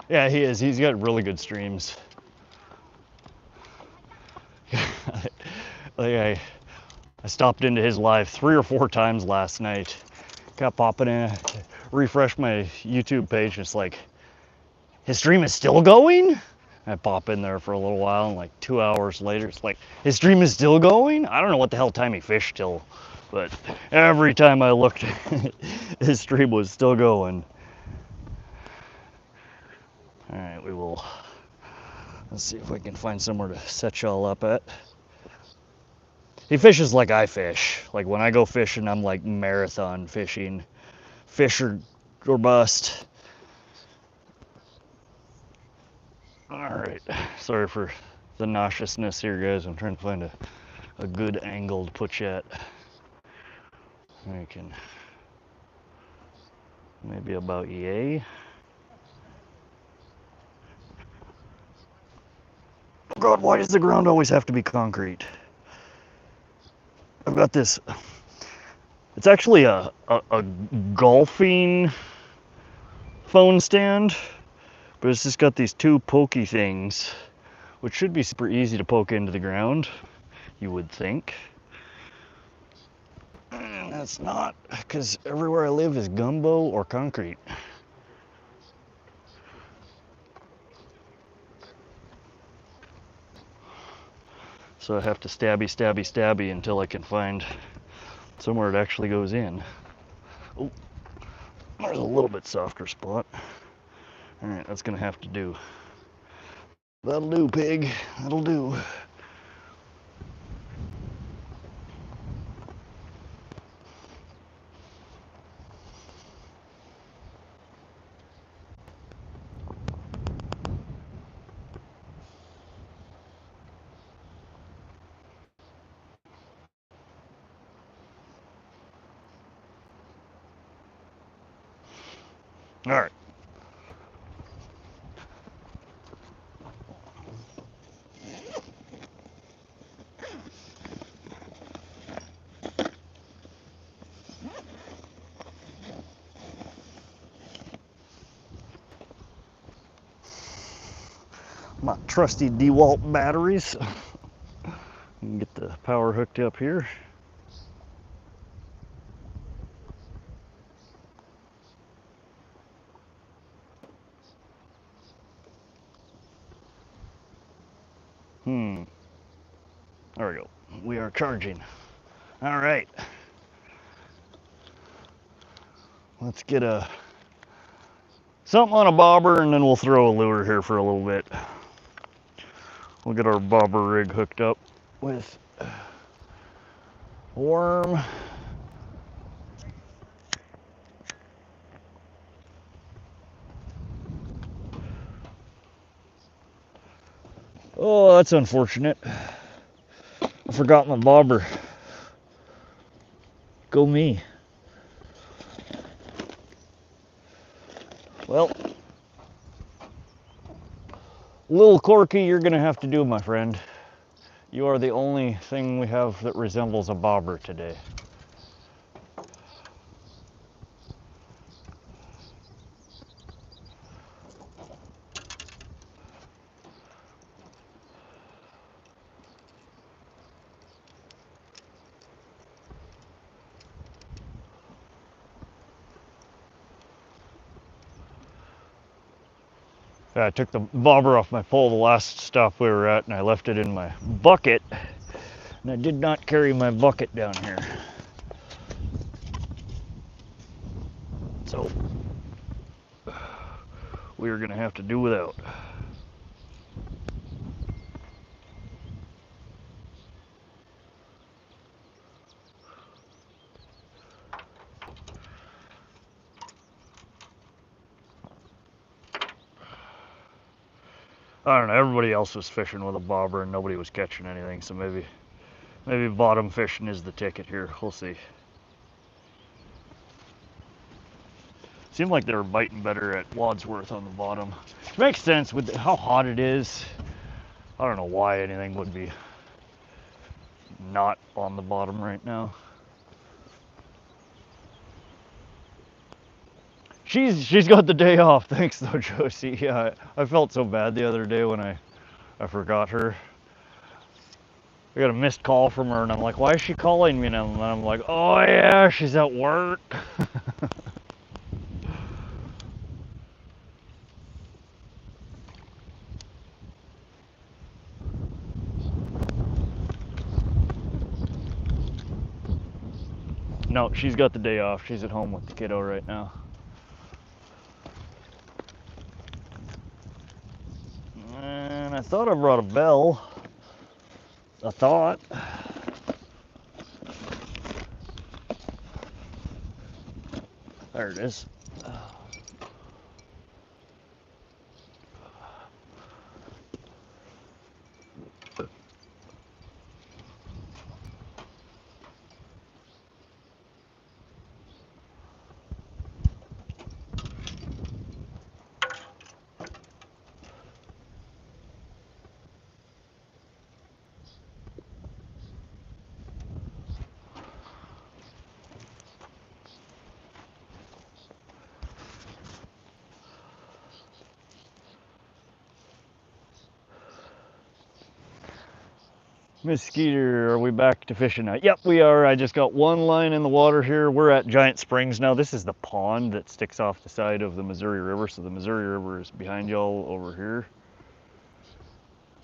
Yeah, he is. He's got really good streams. Like I stopped into his live 3 or 4 times last night. Got popping in, refreshed my YouTube page, and it's like, his stream is still going? I pop in there for a little while, and like 2 hours later, it's like, his stream is still going? I don't know what the hell time he fished till, but every time I looked, his stream was still going. All right, let's see if we can find somewhere to set y'all up at. He fishes like I fish. Like when I go fishing, I'm like marathon fishing. Fish or bust. All right, sorry for the nauseousness here, guys. I'm trying to find a good angle to put you at. I can maybe about yay. Oh God, why does the ground always have to be concrete? I've got this. It's actually a golfing phone stand, but it's just got these 2 pokey things, which should be super easy to poke into the ground, you would think. And that's not, because everywhere I live is gumbo or concrete. So I have to stabby until I can find somewhere it actually goes in. Oh, there's a little bit softer spot. All right, that's gonna have to do. That'll do, pig. That'll do. All right. My trusty DeWalt batteries. Can get the power hooked up here. There we go. We are charging. All right. let's get something on a bobber, and then we'll throw a lure here for a little bit. We'll get our bobber rig hooked up with a worm. Oh, that's unfortunate. I forgot my bobber. Go me. Well, little Corky, you're gonna have to do, my friend. You are the only thing we have that resembles a bobber today. I took the bobber off my pole the last stop we were at, and I left it in my bucket, and I did not carry my bucket down here. So we are gonna have to do without. I don't know, everybody else was fishing with a bobber and nobody was catching anything, so maybe bottom fishing is the ticket here. We'll see. Seemed like they were biting better at Wadsworth on the bottom. Which makes sense with how hot it is. I don't know why anything would be not on the bottom right now. She's got the day off. Thanks though, Josie. Yeah, I felt so bad the other day when I forgot her. I got a missed call from her, and I'm like, why is she calling me? And I'm like, oh yeah, she's at work. No, she's got the day off. She's at home with the kiddo right now. And I thought I brought a bell. I thought. There it is. Miss Skeeter, are we back to fishing now? Yep, we are. I just got one line in the water here. We're at Giant Springs now. This is the pond that sticks off the side of the Missouri River. So the Missouri River is behind y'all over here.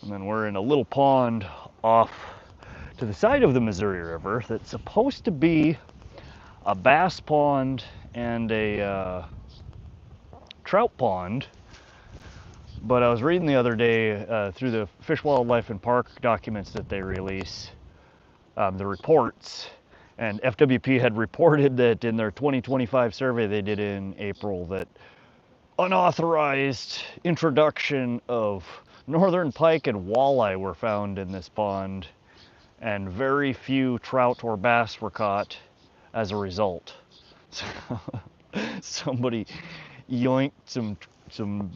And then we're in a little pond off to the side of the Missouri River that's supposed to be a bass pond and a trout pond. But I was reading the other day through the Fish, Wildlife, and Park documents that they release, the reports, and FWP had reported that in their 2025 survey they did in April that unauthorized introduction of northern pike and walleye were found in this pond, and very few trout or bass were caught as a result. So somebody yoinked some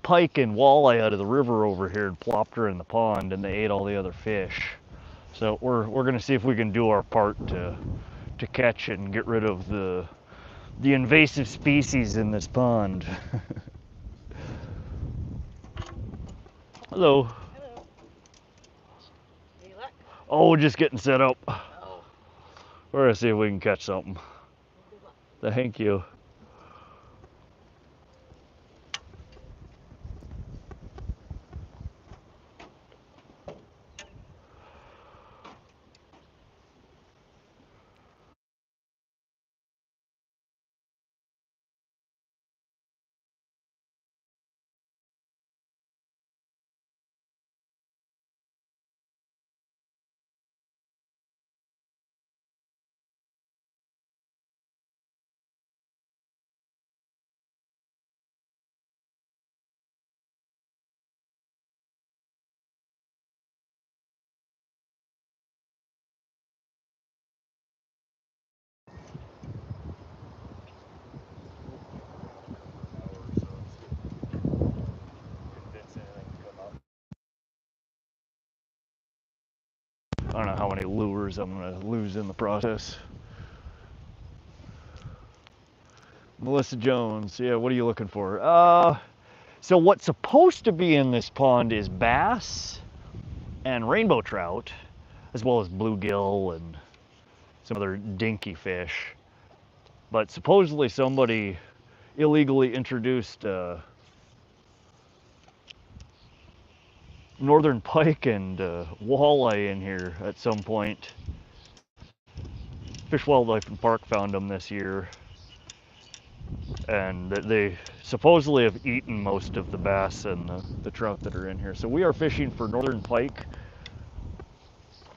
pike and walleye out of the river over here and plopped her in the pond, and they ate all the other fish. So we're gonna see if we can do our part to catch it and get rid of the invasive species in this pond. Hello. Hello. Any luck? Oh, just getting set up. Oh. We're gonna see if we can catch something. Good luck. Thank you. I don't know how many lures I'm gonna lose in the process. Melissa Jones, yeah, what are you looking for? So what's supposed to be in this pond is bass and rainbow trout, as well as bluegill and some other dinky fish. But supposedly somebody illegally introduced northern pike and walleye in here at some point. Fish, Wildlife and Park found them this year, and they supposedly have eaten most of the bass and the trout that are in here. So we are fishing for northern pike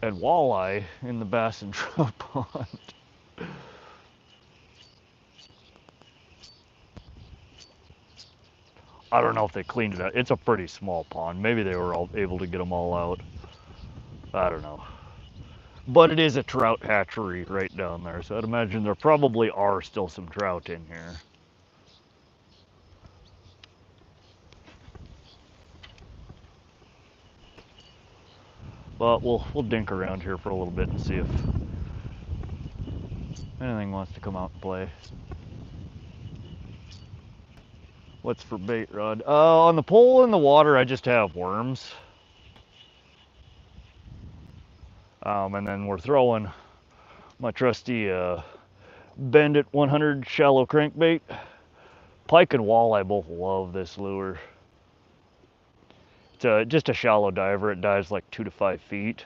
and walleye in the bass and trout pond. I don't know if they cleaned it out. It's a pretty small pond. Maybe they were all able to get them all out. I don't know. But it is a trout hatchery right down there, so I'd imagine there probably are still some trout in here. But we'll dink around here for a little bit and see if anything wants to come out and play. What's for bait, Rod? On the pole in the water, I just have worms. And then we're throwing my trusty Bandit 100 shallow crankbait. Pike and walleye both love this lure. It's just a shallow diver. It dives like 2 to 5 feet.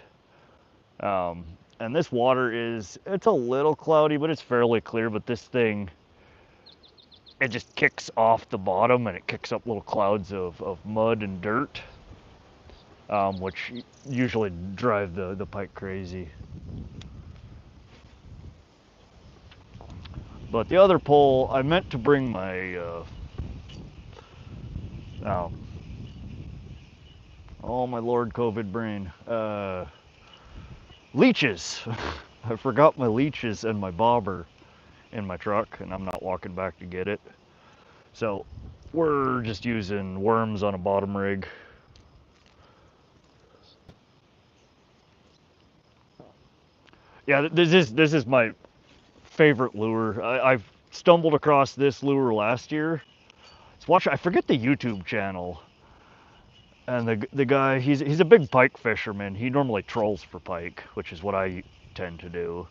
And this water it's a little cloudy, but it's fairly clear. But this thing, it just kicks off the bottom and it kicks up little clouds of mud and dirt, which usually drive the pike crazy. But the other pole, I meant to bring my oh my lord, COVID brain. Leeches. I forgot my leeches and my bobber in my truck, and I'm not walking back to get it. So we're just using worms on a bottom rig. Yeah, this is my favorite lure. I've stumbled across this lure last year. I forget the YouTube channel. And the guy, he's a big pike fisherman. He normally trolls for pike, which is what I tend to do.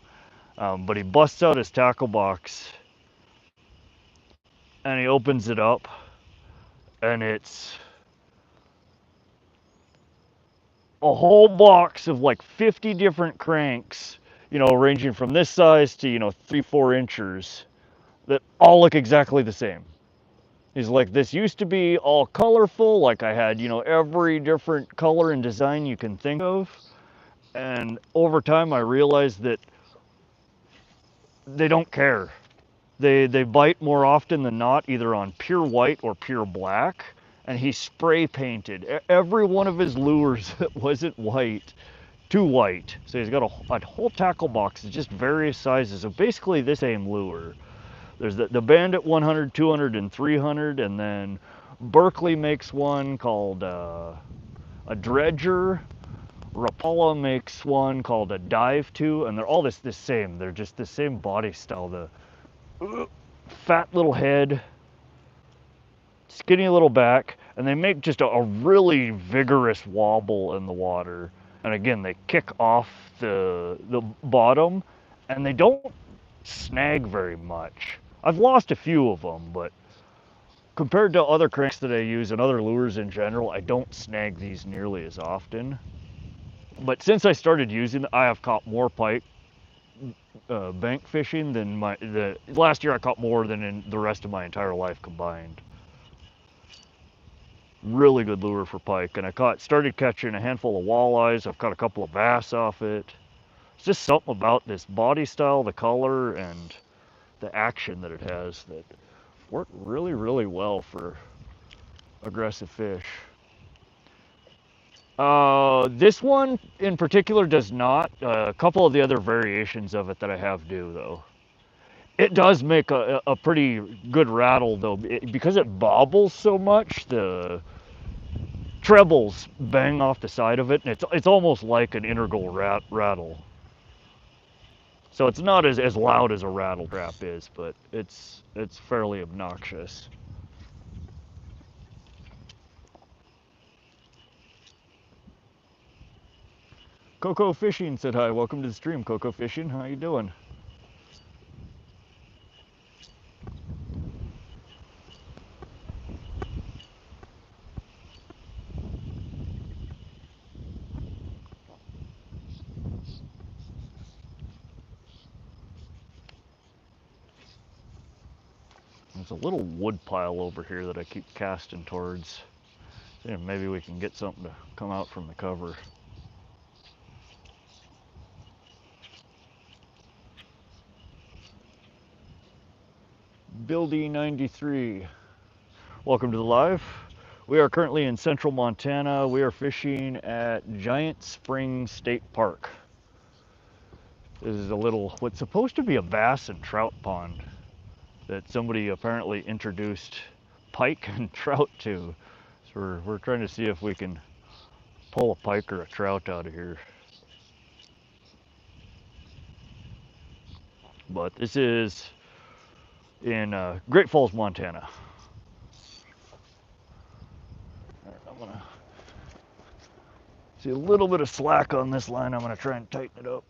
But he busts out his tackle box and he opens it up, and it's a whole box of like 50 different cranks, ranging from this size to 3-4 inches, that all look exactly the same. He's like, this used to be all colorful, like I had, every different color and design you can think of. And over time I realized that they don't care. They bite more often than not, either on pure white or pure black. And he spray painted every one of his lures that wasn't white to white. So he's got a whole tackle box of just various sizes of basically the same lure. There's the Bandit 100, 200, and 300, and then Berkeley makes one called a Dredger. Rapala makes one called a Dive 2, and they're all the same. They're just the same body style. The fat little head, skinny little back, and they make just a really vigorous wobble in the water. And again, they kick off the bottom, and they don't snag very much. I've lost a few of them, but compared to other cranks that I use and other lures in general, I don't snag these nearly as often. But since I started using them, I have caught more pike bank fishing than last year I caught more than in the rest of my entire life combined. Really good lure for pike, and I started catching a handful of walleyes. I've caught a couple of bass off it. It's just something about this body style, the color, and the action that it has that work really, really well for aggressive fish. This one in particular does not. A couple of the other variations of it that I have do, though. It does make a pretty good rattle, though, because it bobbles so much. trebles bang off the side of it, and it's almost like an integral rattle. So it's not as loud as a rattle trap is, but it's fairly obnoxious. Coco Fishing said hi. Welcome to the stream, Coco Fishing. How you doing? There's a little wood pile over here that I keep casting towards. See, maybe we can get something to come out from the cover. Bill D93. Welcome to the live. We are currently in central Montana. We are fishing at Giant Springs State Park. This is a little, what's supposed to be a bass and trout pond that somebody apparently introduced pike and trout to. So we're trying to see if we can pull a pike or a trout out of here. But this is in Great Falls, Montana. I'm gonna see a little bit of slack on this line. I'm gonna try and tighten it up.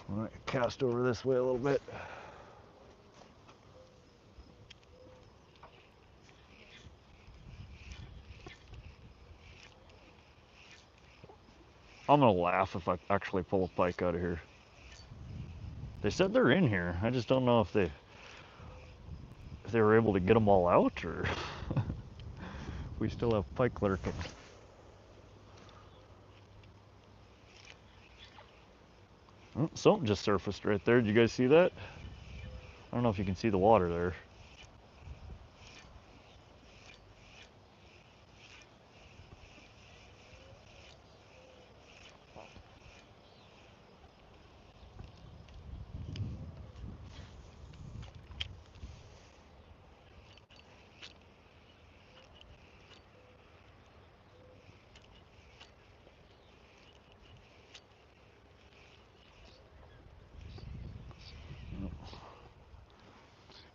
All right, cast over this way a little bit. I'm gonna laugh if I actually pull a pike out of here. They said they're in here. I just don't know if they were able to get them all out, or we still have pike lurking. Oh, something just surfaced right there. Did you guys see that? I don't know if you can see the water there.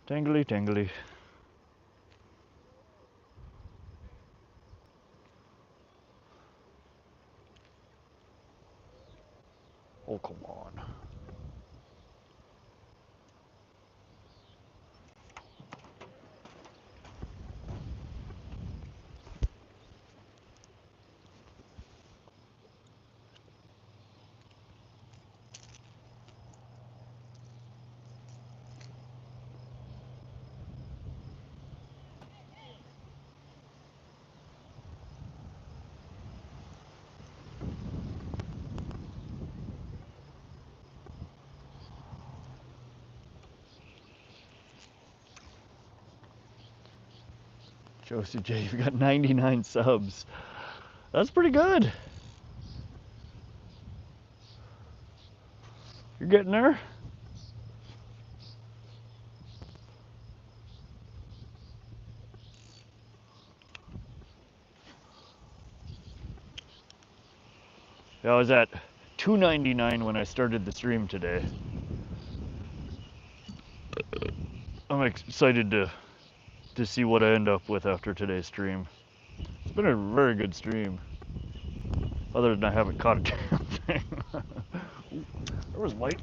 Tangly, tangly. Oh, come on. Josie J, you've got 99 subs. That's pretty good. You're getting there. I was at $2.99 when I started the stream today. I'm excited to see what I end up with after today's stream. It's been a very good stream. Other than I haven't caught a damn thing. There was light.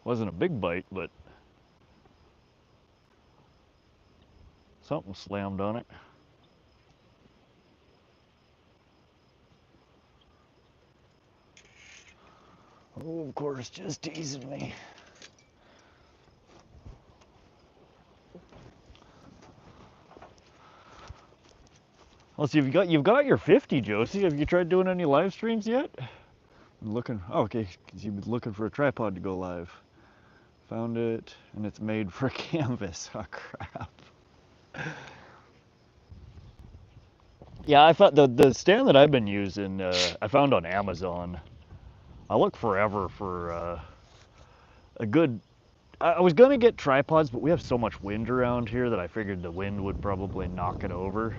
Wasn't a big bite, but something slammed on it. Oh, of course, just teasing me. Well, see, you've got your 50, Josie. Have you tried doing any live streams yet? I'm looking. Oh, okay, because you've been looking for a tripod to go live. Found it, and it's made for canvas. Oh, crap. Yeah, I found the stand that I've been using, I found on Amazon. I look forever for a good. I was gonna get tripods, but we have so much wind around here that I figured the wind would probably knock it over.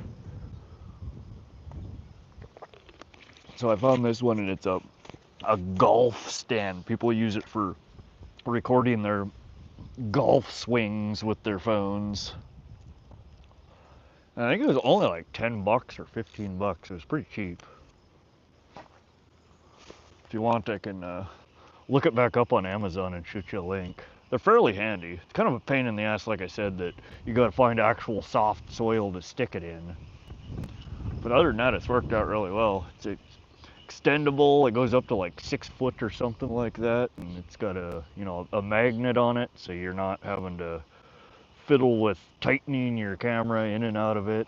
So I found this one, and it's a golf stand. People use it for recording their golf swings with their phones. And I think it was only like 10 bucks or 15 bucks. It was pretty cheap. If you want, I can look it back up on Amazon and shoot you a link. They're fairly handy. It's kind of a pain in the ass, like I said, that you gotta find actual soft soil to stick it in. But other than that, it's worked out really well. It's extendable. It goes up to like 6 foot or something like that, and it's got a magnet on it, so you're not having to fiddle with tightening your camera in and out of it.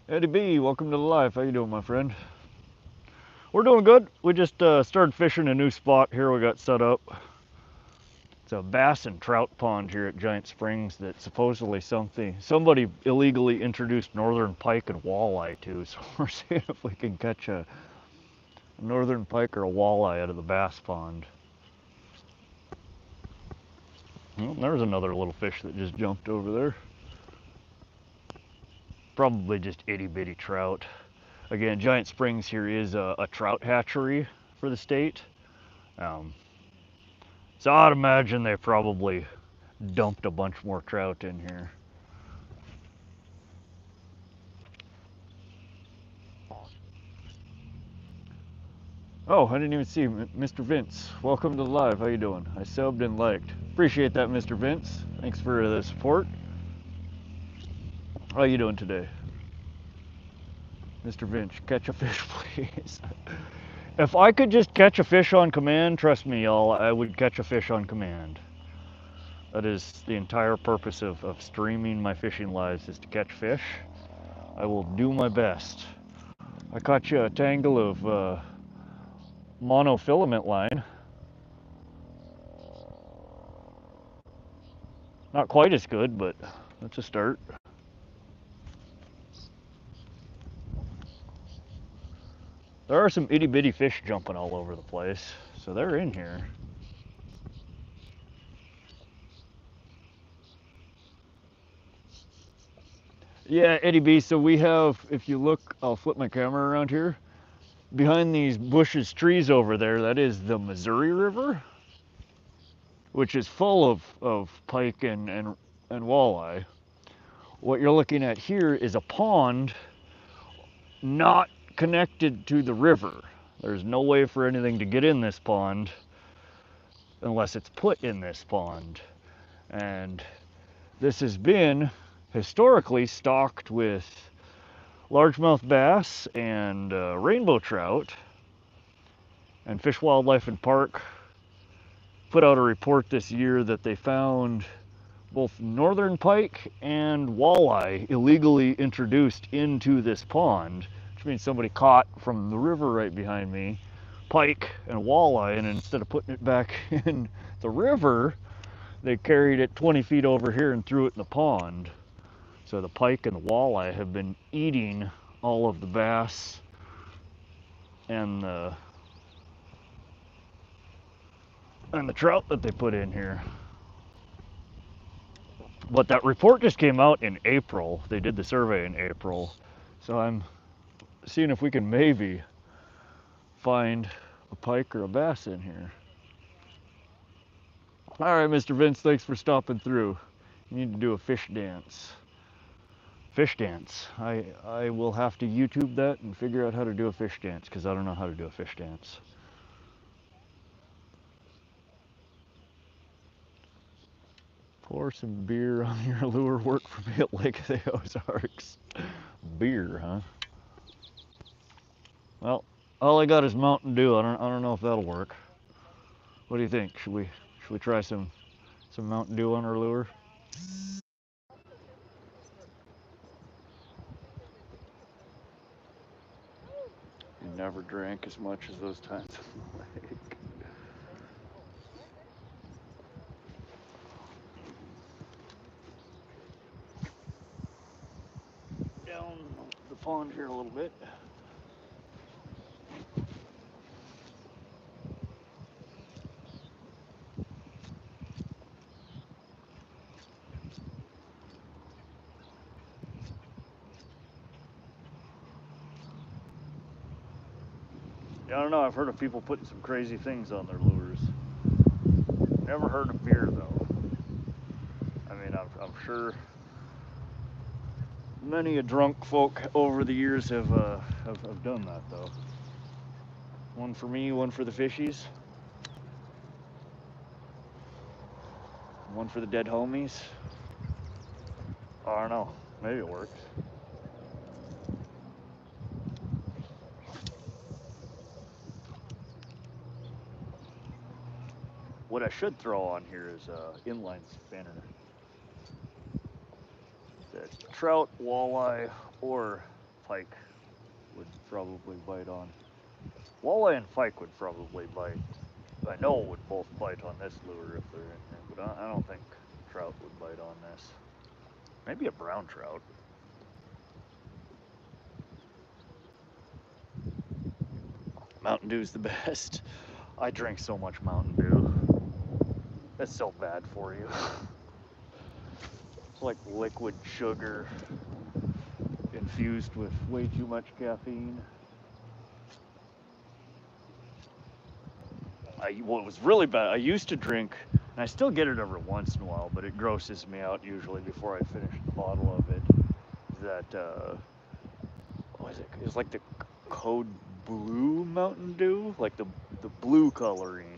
Eddie B, welcome to the live. How you doing, my friend? We're doing good. We just started fishing a new spot here we got set up. It's a bass and trout pond here at Giant Springs that supposedly somebody illegally introduced northern pike and walleye to. So we're seeing if we can catch a northern pike or a walleye out of the bass pond. Well, there's another little fish that just jumped over there. Probably just itty bitty trout. Again, Giant Springs here is a trout hatchery for the state. So I'd imagine they probably dumped a bunch more trout in here. Oh, I didn't even see Mr. Vince. Welcome to the live. How you doing? I subbed and liked. Appreciate that, Mr. Vince. Thanks for the support. How you doing today? Mr. Vince, catch a fish, please. If I could just catch a fish on command, trust me, y'all, I would catch a fish on command. That is the entire purpose of streaming my fishing lives, is to catch fish. I will do my best. I caught you a tangle of monofilament line. Not quite as good, but that's a start. There are some itty bitty fish jumping all over the place, so they're in here. Yeah, Eddie B, so we have, if you look, I'll flip my camera around here. Behind these bushes, trees over there, that is the Missouri River, which is full of pike and walleye. What you're looking at here is a pond not connected to the river. There's no way for anything to get in this pond unless it's put in this pond. And this has been historically stocked with largemouth bass and rainbow trout. And Fish, Wildlife and Park put out a report this year that they found both northern pike and walleye illegally introduced into this pond, which means somebody caught from the river right behind me pike and walleye, and instead of putting it back in the river, they carried it 20 feet over here and threw it in the pond. So the pike and the walleye have been eating all of the bass and the trout that they put in here. But that report just came out in April. They did the survey in April. So I'm seeing if we can maybe find a pike or a bass in here. All right, Mr. Vince, thanks for stopping through. You need to do a fish dance. Fish dance. I will have to YouTube that and figure out how to do a fish dance, because I don't know how to do a fish dance. Pour some beer on your lure, work for me at Lake of the Ozarks. Beer, huh? Well, all I got is Mountain Dew. I don't know if that'll work. What do you think? Should we try some Mountain Dew on our lure? You never drank as much as those times on the lake. Down the pond here a little bit. I don't know, I've heard of people putting some crazy things on their lures. Never heard of beer though. I mean, I'm sure many a drunk folk over the years have done that though. One for me, one for the fishies. One for the dead homies. I don't know, maybe it works. What I should throw on here is inline spinner. That trout, walleye, or pike would probably bite on. Walleye and pike would probably bite. I know would both bite on this lure if they're in here, but I don't think trout would bite on this. Maybe a brown trout. Mountain Dew's the best. I drink so much Mountain Dew. That's so bad for you. It's like liquid sugar infused with way too much caffeine. What was really bad, I used to drink, and I still get it every once in a while, but it grosses me out usually before I finish the bottle of it. That, what is it? It's like the Code Blue Mountain Dew, like the blue coloring.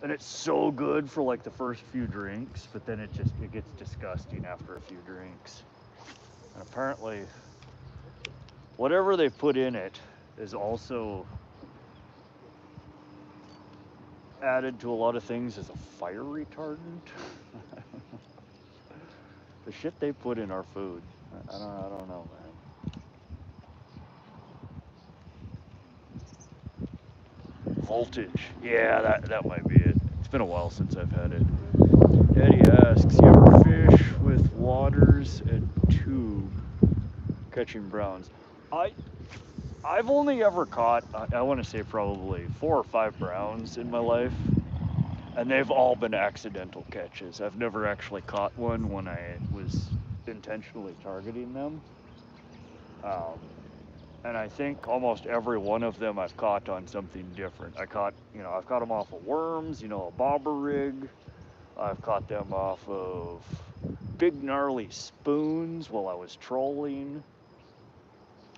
And it's so good for like the first few drinks, but then it gets disgusting after a few drinks. And apparently, whatever they put in it is also added to a lot of things as a fire retardant. The shit they put in our food, I don't know, man. Voltage, yeah, that might be it. It's been a while since I've had it. Eddie asks, you ever fish with waters and tube catching browns? I've only ever caught, I want to say probably 4 or 5 browns in my life, and they've all been accidental catches. I've never actually caught one when I was intentionally targeting them. And I think almost every one of them I've caught on something different. I've caught them off of worms, a bobber rig. I've caught them off of big gnarly spoons while I was trolling.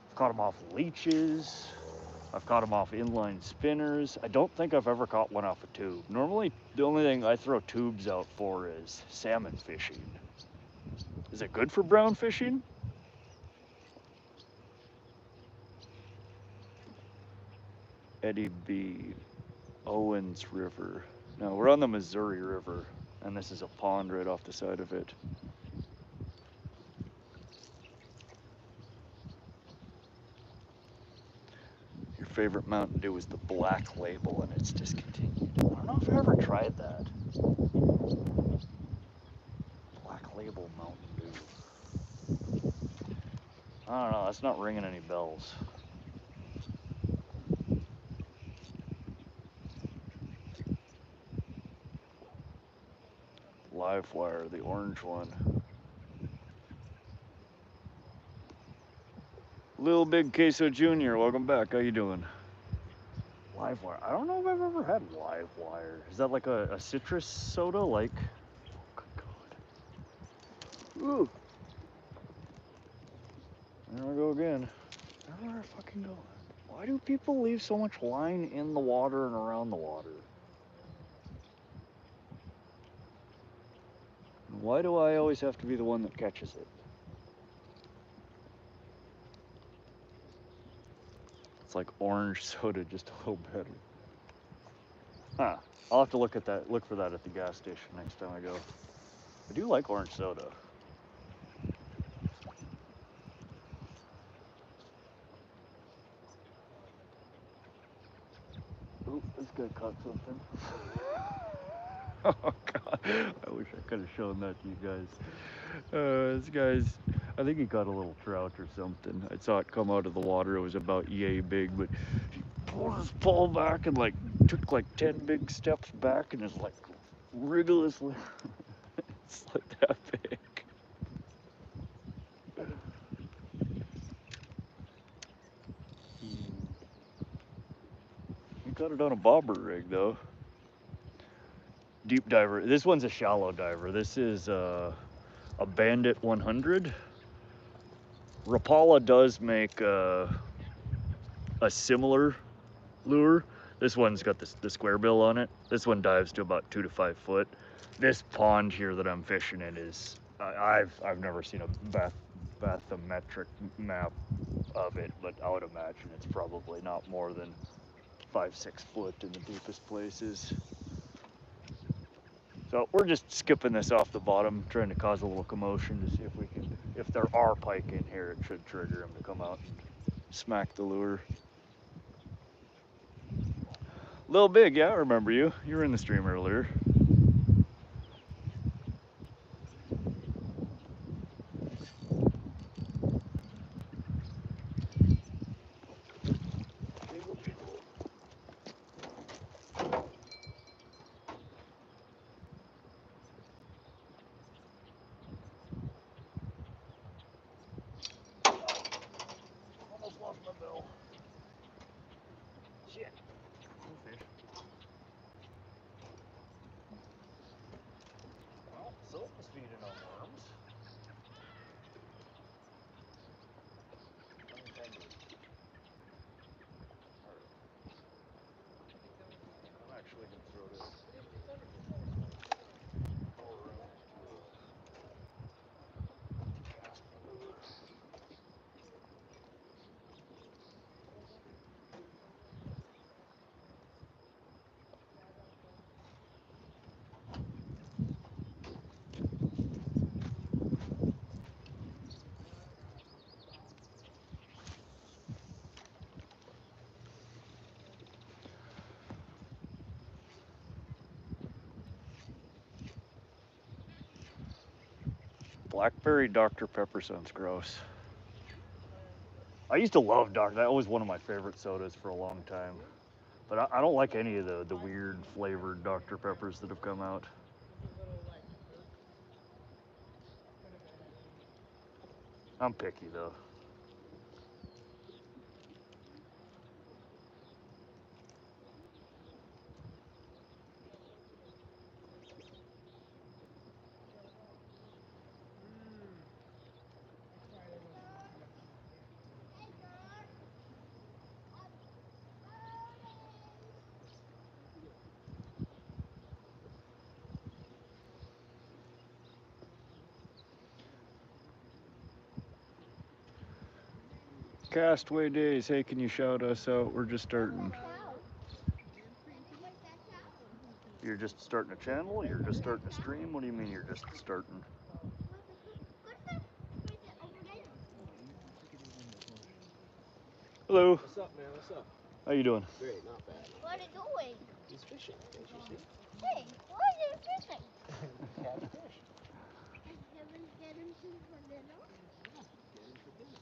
I've caught them off leeches. I've caught them off inline spinners. I don't think I've ever caught one off a tube. Normally, the only thing I throw tubes out for is salmon fishing. Is it good for brown fishing? Eddie B. Owens River. No, we're on the Missouri River, and this is a pond right off the side of it. Your favorite Mountain Dew is the Black Label, and it's discontinued. I don't know if I ever tried that. Black Label Mountain Dew. I don't know, that's not ringing any bells. Live wire, the orange one. Lil Big Queso Jr., welcome back. How you doing? Live wire. I don't know if I've ever had live wire. Is that like a citrus soda? Like, oh, good God. Ooh. There we go again. Where I fucking go? Why do people leave so much line in the water and around the water? Why do I always have to be the one that catches it? It's like orange soda, just a little better. Huh. I'll have to look for that at the gas station next time I go. I do like orange soda. Oh, this guy caught something. Oh God, I wish I could have shown that to you guys. This guy's, I think he caught a little trout or something. I saw it come out of the water. It was about yay big, but he pulled his pole back and like took like 10 big steps back and is like rigorously, it's like that big. He got it on a bobber rig though. Deep diver. This one's a shallow diver. This is a Bandit 100. Rapala does make a similar lure. This one's got the square bill on it. This one dives to about 2 to 5 foot. This pond here that I'm fishing in is, I've never seen a bathymetric map of it, but I would imagine it's probably not more than 5-6 foot in the deepest places. So we're just skipping this off the bottom, trying to cause a little commotion to see if we can, if there are pike in here, it should trigger them to come out and smack the lure. Little Big, yeah, I remember you. You were in the stream earlier. Almost lost my bill. Shit. Fish. Well, Silk is feeding on worms. I'm actually going to throw this. Blackberry Dr. Pepper sounds gross. I used to love that was one of my favorite sodas for a long time. But I don't like any of the weird flavored Dr. Peppers that have come out. I'm picky though. Castaway Days, hey, can you shout us out? We're just starting. You're just starting a channel? You're just starting a stream? What do you mean you're just starting? Hello. What's up, man? What's up? How you doing? Great, not bad. What are you doing? He's fishing, can't you see? Hey, why are you fishing? Catch fish. Haven't get him to for dinner? Get him for dinner.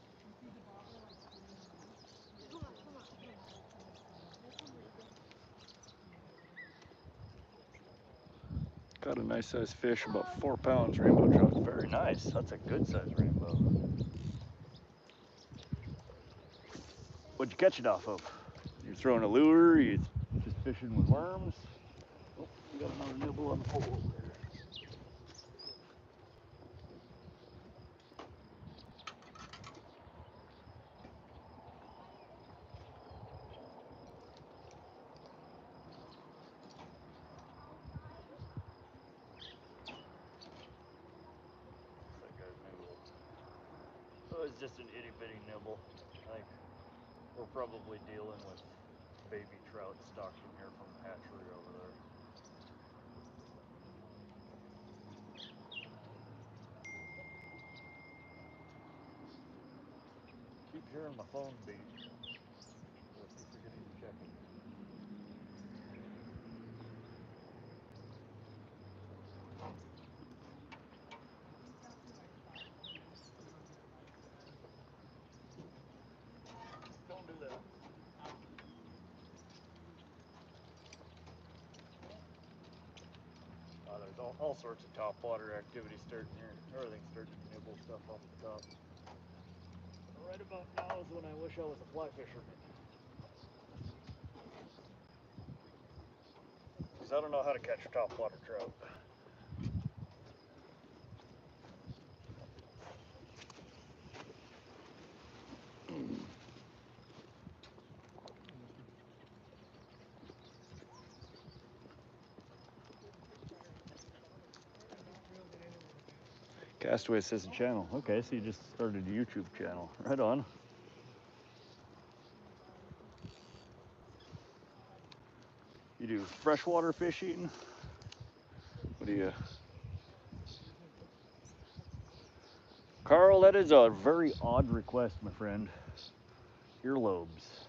Come on, come on, come on. Got a nice sized fish, about 4 pounds, rainbow trout. Very nice. That's a good sized rainbow. What'd you catch it off of? You're throwing a lure? You just fishing with worms? Oh, you got another nibble on the pole over there. That guy's nibble. Oh, it's just an itty bitty nibble. Like, we're probably dealing with baby trout stocked in here from the hatchery over there. keep hearing my phone beep. So I keep forgetting to check it. Don't do that. Oh, there's all sorts of topwater activity starting here. Everything's starting to nibble stuff off the top. Right about now is when I wish I was a fly fisherman. Because I don't know how to catch topwater trout. Castaway Assistant Channel. Okay, so you just started a YouTube channel. Right on. You do freshwater fishing? What do you... Carl, that is a very odd request, my friend. Earlobes.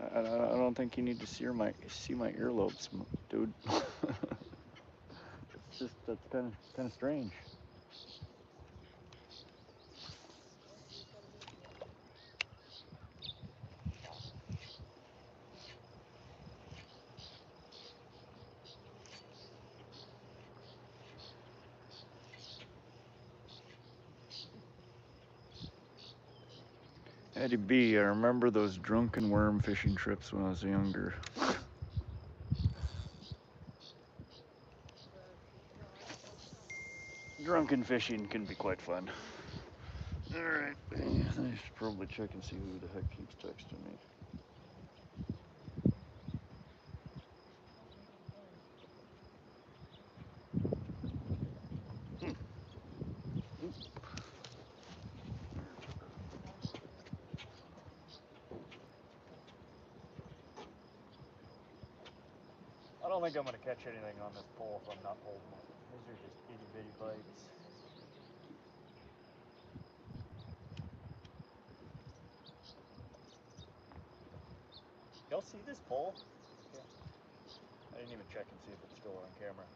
I don't think you need to see my earlobes, dude. It's just, that's kind of strange. Eddie B, I remember those drunken worm fishing trips when I was younger. Drunken fishing can be quite fun. Alright, I should probably check and see who the heck keeps texting me. I don't think I'm going to catch anything on this pole if I'm not holding it. These are just itty bitty bites. Y'all see this pole? Yeah. I didn't even check and see if it's still on camera.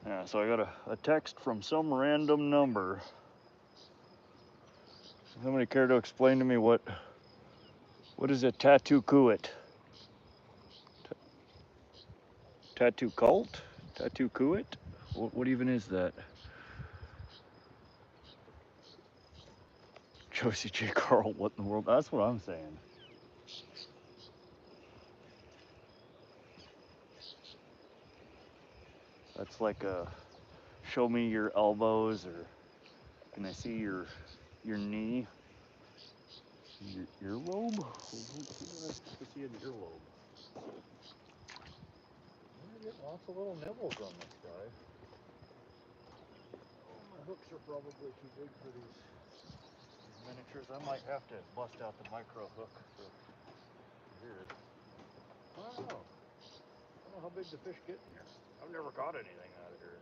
Yeah, so I got a text from some random number. Somebody care to explain to me what is a tattoo cooet? Tattoo cult? Tattoo cooet? What even is that? Josie J. Carl, what in the world? That's what I'm saying. That's like a show me your elbows, or can I see your knee? Your earlobe? Let's see an earlobe. I'm getting lots of little nibbles on this guy. Oh, my hooks are probably too big for these miniatures. I might have to bust out the micro hook for here. I don't know. I don't know how big the fish get in here. I've never caught anything out of here.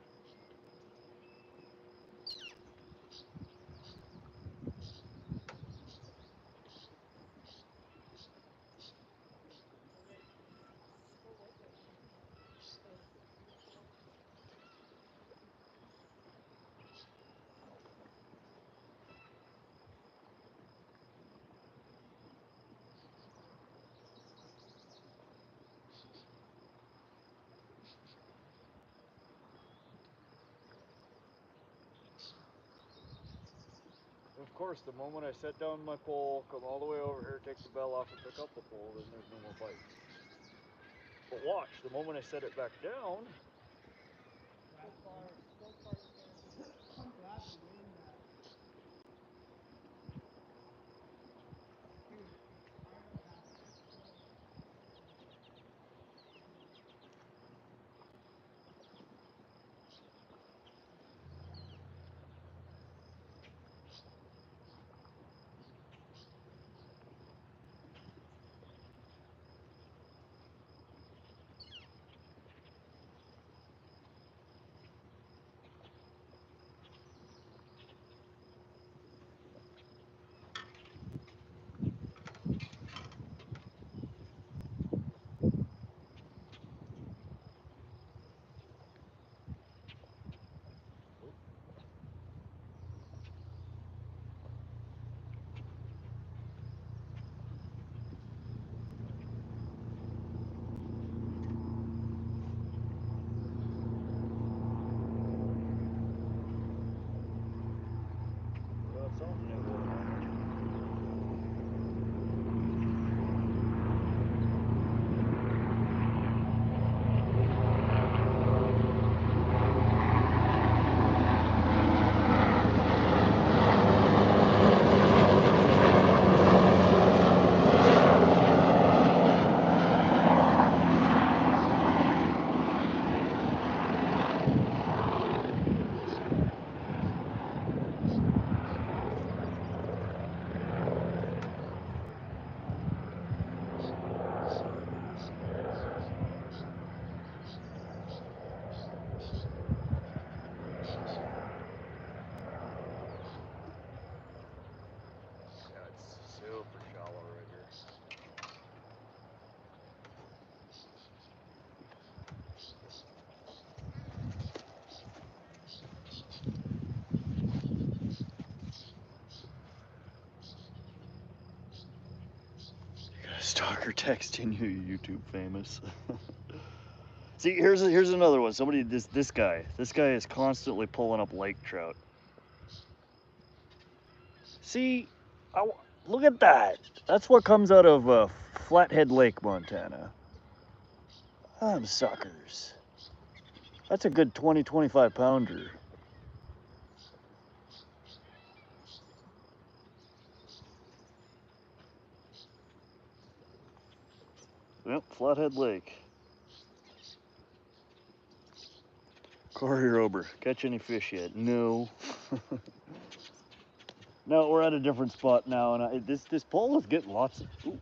Of course, the moment I set down my pole, come all the way over here, take the bell off and pick up the pole, then there's no more bites. But watch, the moment I set it back down, Stalker texting you, YouTube famous. See, here's another one. Somebody, this guy is constantly pulling up lake trout. See, look at that. That's what comes out of Flathead Lake, Montana. Them suckers. That's a good 20, 25 pounder. Yep, Flathead Lake. Corey Rober, catch any fish yet? No. No, we're at a different spot now, and this pole is getting lots of. Ooh.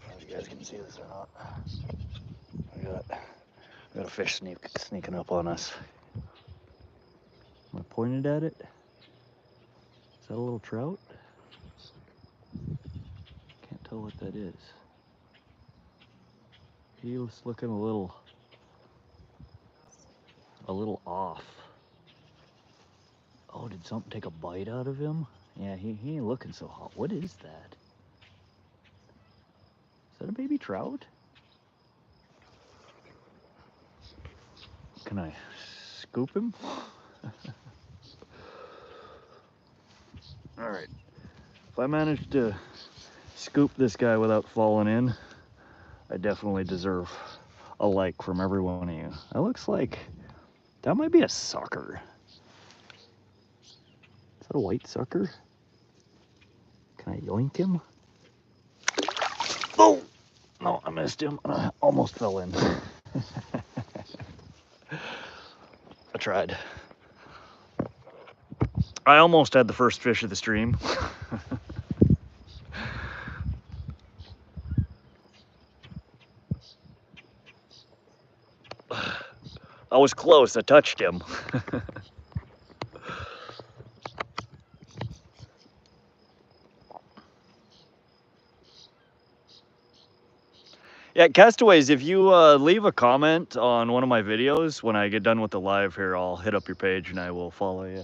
I don't know if you guys can see this or not. We got a fish sneaking up on us. Am I pointed at it? Is that a little trout? Can't tell what that is. He was looking a little off. Oh, did something take a bite out of him? Yeah, he ain't looking so hot. What is that? Is that a baby trout? Can I scoop him? All right. If I manage to scoop this guy without falling in, I definitely deserve a like from every one of you. That looks like, that might be a sucker. Is that a white sucker? Can I yoink him? Oh! No, I missed him. I almost fell in. I tried. I almost had the first fish of the stream. I was close, I touched him. Yeah, Castaways, if you leave a comment on one of my videos, when I get done with the live here, I'll hit up your page and I will follow you.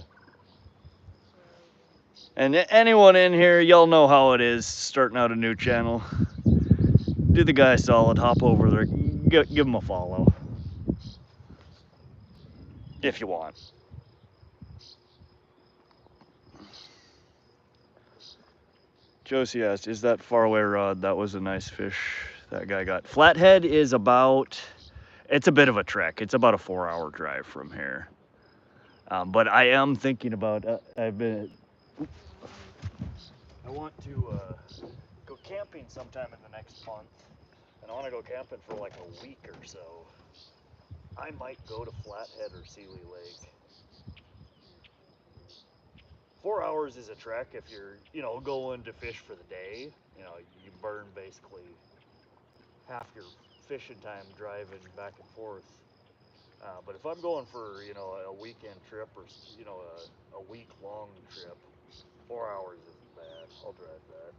And anyone in here, y'all know how it is, starting out a new channel. Do the guy solid, hop over there, give him a follow. If you want. Josie asked, is that faraway rod? That was a nice fish that guy got. Flathead is about, it's a bit of a trek. It's about a 4-hour drive from here. But I am thinking about, I want to go camping sometime in the next month. And I want to go camping for like a week or so. I might go to Flathead or Sealy Lake. 4 hours is a trek if you're, going to fish for the day. You burn basically half your fishing time driving back and forth. But if I'm going for, a weekend trip or, a week-long trip, 4 hours isn't bad. I'll drive that.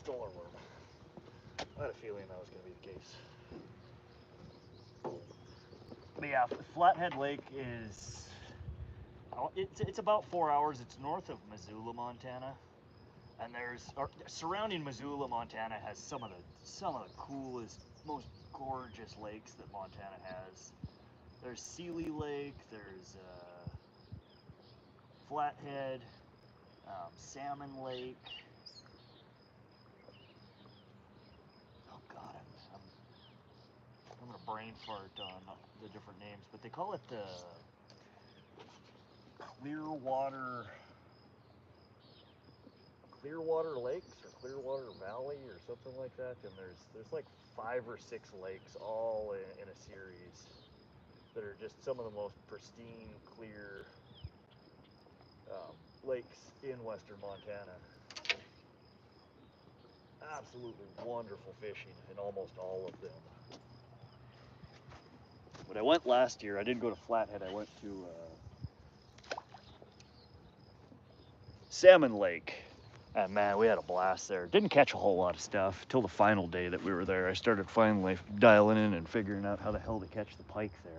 Stole our worm. I had a feeling that was going to be the case. But yeah, Flathead Lake is, it's about 4 hours. It's north of Missoula, Montana. And surrounding Missoula, Montana has some of the coolest, most gorgeous lakes that Montana has. There's Sealy Lake, there's Flathead, Salmon Lake. I'm gonna brain fart on the different names, but they call it the Clearwater Lakes or Clearwater Valley or something like that. And there's like 5 or 6 lakes all in a series that are just some of the most pristine, clear lakes in western Montana. Absolutely wonderful fishing in almost all of them. But I went last year. I didn't go to Flathead. I went to Salmon Lake. And man, we had a blast there. Didn't catch a whole lot of stuff till the final day that we were there. I started finally dialing in and figuring out how the hell to catch the pike there.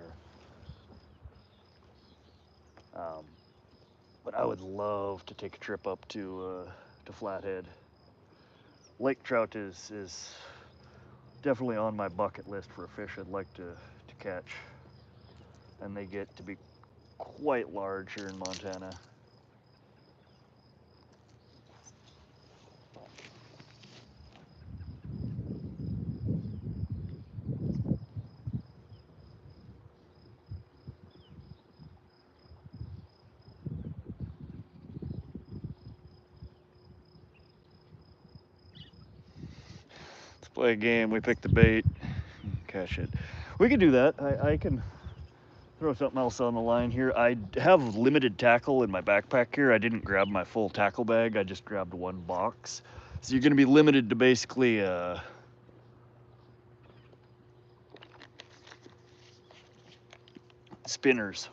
But I would love to take a trip up to Flathead. Lake trout is definitely on my bucket list for a fish I'd like to catch. And they get to be quite large here in Montana. Let's play a game. We pick the bait, catch it. We can do that. I can throw something else on the line here. I have limited tackle in my backpack here. I didn't grab my full tackle bag. I just grabbed one box. So you're going to be limited to basically spinners.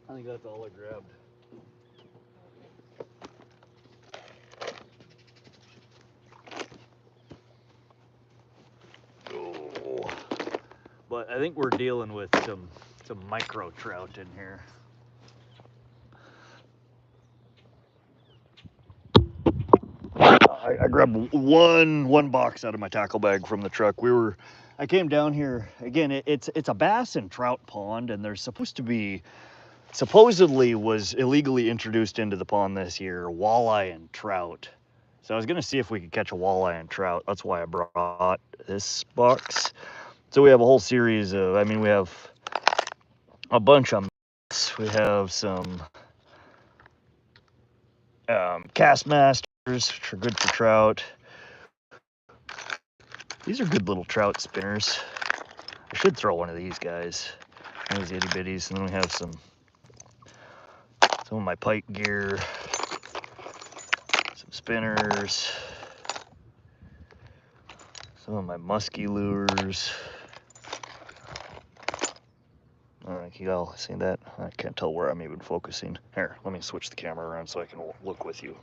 I think that's all I grabbed. Oh, but I think we're dealing with some micro trout in here. I grabbed one box out of my tackle bag from the truck. I came down here again. It's a bass and trout pond, and there's supposedly was illegally introduced into the pond this year, walleye and trout. So I was gonna see if we could catch a walleye and trout. That's why I brought this box. So we have a whole series of, I mean, we have a bunch of bass. We have some Castmasters, which are good for trout. These are good little trout spinners. I should throw one of these guys. Those itty bitties. And then we have some of my pike gear, some spinners, some of my musky lures. All right, y'all see that? I can't tell where I'm even focusing. Here, let me switch the camera around so I can look with you.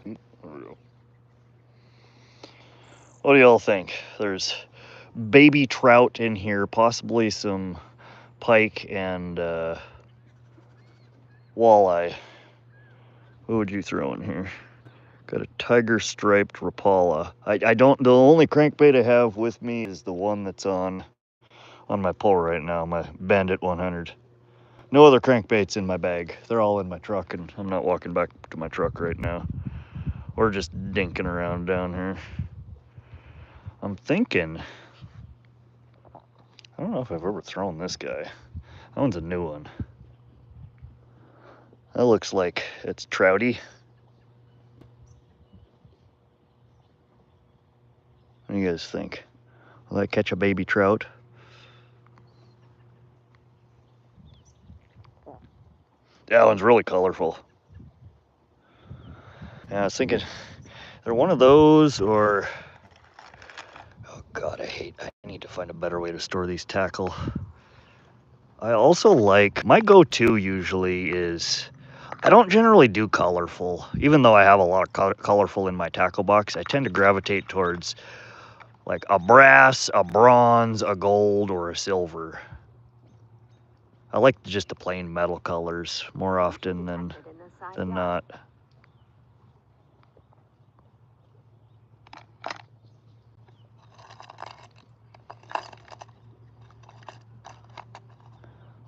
There we go. What do y'all think? There's baby trout in here, possibly some pike and walleye. What would you throw in here? Got a tiger striped Rapala. The only crankbait I have with me is the one that's on my pole right now, my Bandit 100. No other crankbaits in my bag. They're all in my truck, and I'm not walking back to my truck right now. We're just dinking around down here. I'm thinking, I don't know if I've ever thrown this guy. That one's a new one. That looks like it's trouty. What do you guys think? Will that catch a baby trout? That one's really colorful. Yeah, I was thinking they're one of those, or oh god, I need to find a better way to store these tackle. I also like, my go-to usually is, I don't generally do colorful. Even though I have a lot of colorful in my tackle box, I tend to gravitate towards like a brass, a bronze, a gold, or a silver. I like just the plain metal colors more often than not.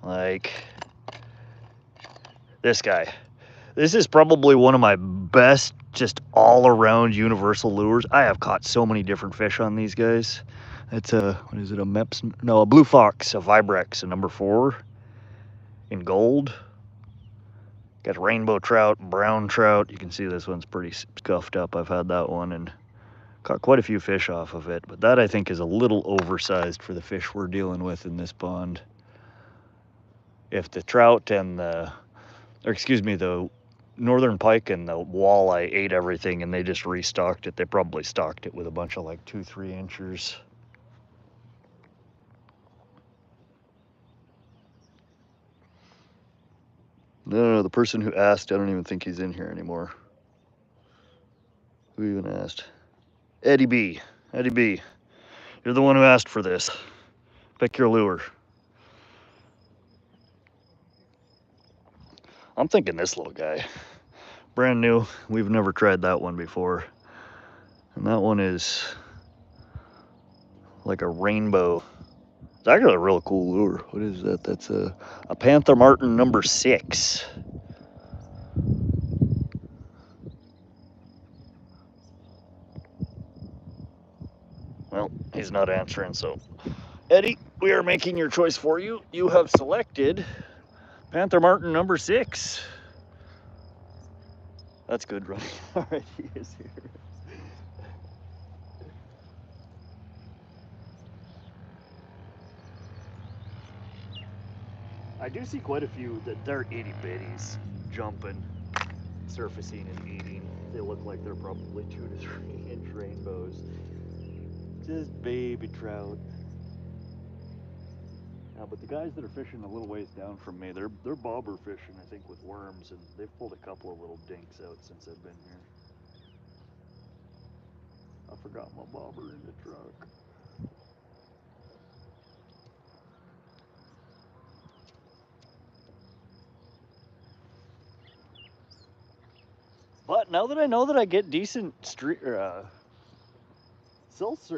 Like this guy. This is probably one of my best just all-around universal lures. I have caught so many different fish on these guys. It's a, what is it, a Meps? No, a Blue Fox, a Vibrex, a number 4 in gold. Got rainbow trout, brown trout. You can see this one's pretty scuffed up. I've had that one and caught quite a few fish off of it. But that, I think, is a little oversized for the fish we're dealing with in this pond. If the trout and the northern pike and the walleye ate everything and they just restocked it. They probably stocked it with a bunch of like 2-3 inchers. No, the person who asked, I don't even think he's in here anymore. Who even asked? Eddie B. Eddie B. You're the one who asked for this. Pick your lure. I'm thinking this little guy. Brand new. We've never tried that one before. And that one is like a rainbow. It's actually a real cool lure. What is that? That's a Panther Martin number 6. Well, he's not answering, so Eddie, we are making your choice for you. You have selected Panther Martin number 6. That's good, right? All right, he is here. I do see quite a few that they're itty bitties jumping, surfacing and eating. They look like they're probably 2 to 3 inch rainbows. Just baby trout. Now, but the guys that are fishing a little ways down from me, they're bobber fishing, I think, with worms, and they've pulled a couple of little dinks out since I've been here. I forgot my bobber in the truck. But now that I know that I get decent cell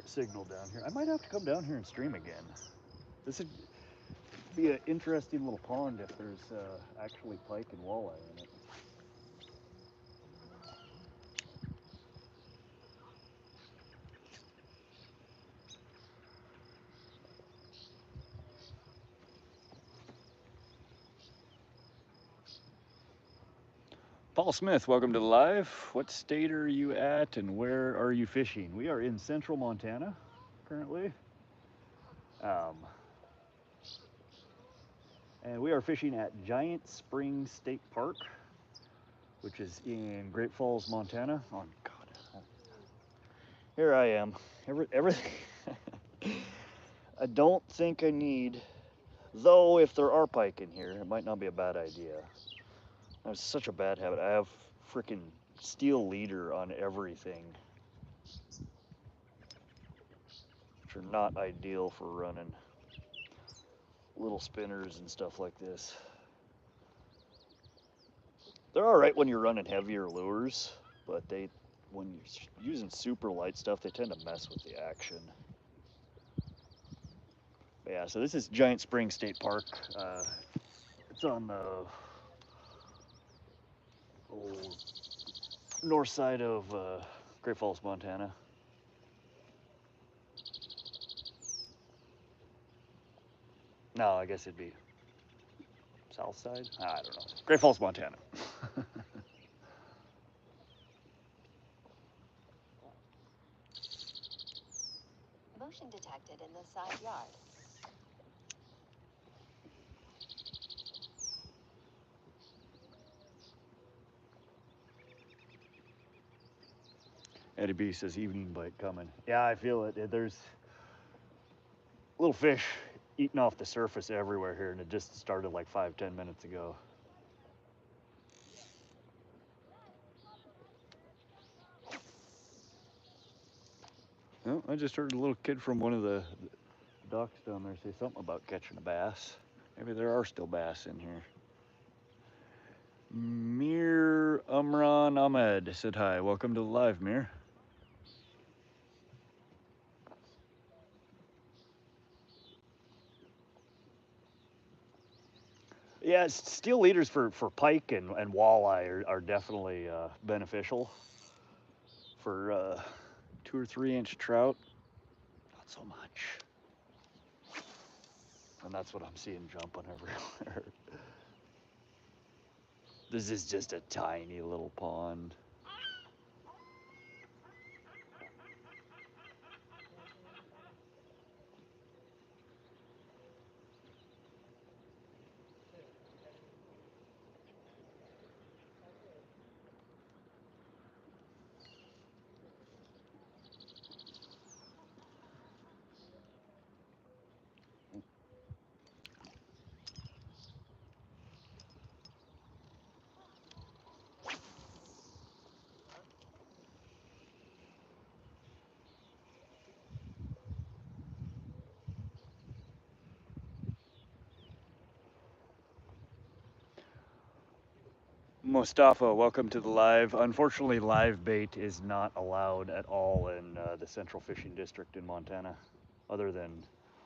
signal down here, I might have to come down here and stream again. This would be an interesting little pond if there's actually pike and walleye in it. Paul Smith, welcome to the live. What state are you at and where are you fishing? We are in central Montana currently. And we are fishing at Giant Springs State Park, which is in Great Falls, Montana. Oh, God. Here I am. Everything. I don't think I need, though if there are pike in here, it might not be a bad idea. That's such a bad habit. I have freaking steel leader on everything, which are not ideal for running little spinners and stuff like this. They're all right when you're running heavier lures, but when you're using super light stuff, they tend to mess with the action. But yeah, so this is Giant Springs State Park. It's on the north side of Great Falls, Montana. No, I guess it'd be south side? I don't know. Great Falls, Montana. Motion detected in the side yard. Eddie B says evening bite coming. Yeah, I feel it. There's little fish eating off the surface everywhere here, and it just started like 5-10 minutes ago. Oh, I just heard a little kid from one of the docks down there say something about catching a bass. Maybe there are still bass in here. Mir Umran Ahmed said hi. Welcome to the live, Mir. Yeah, steel leaders for pike and walleye are definitely beneficial. For 2 or 3 inch trout, not so much. And that's what I'm seeing jumping everywhere. This is just a tiny little pond. Mustafa, welcome to the live. Unfortunately, live bait is not allowed at all in the Central Fishing District in Montana, other than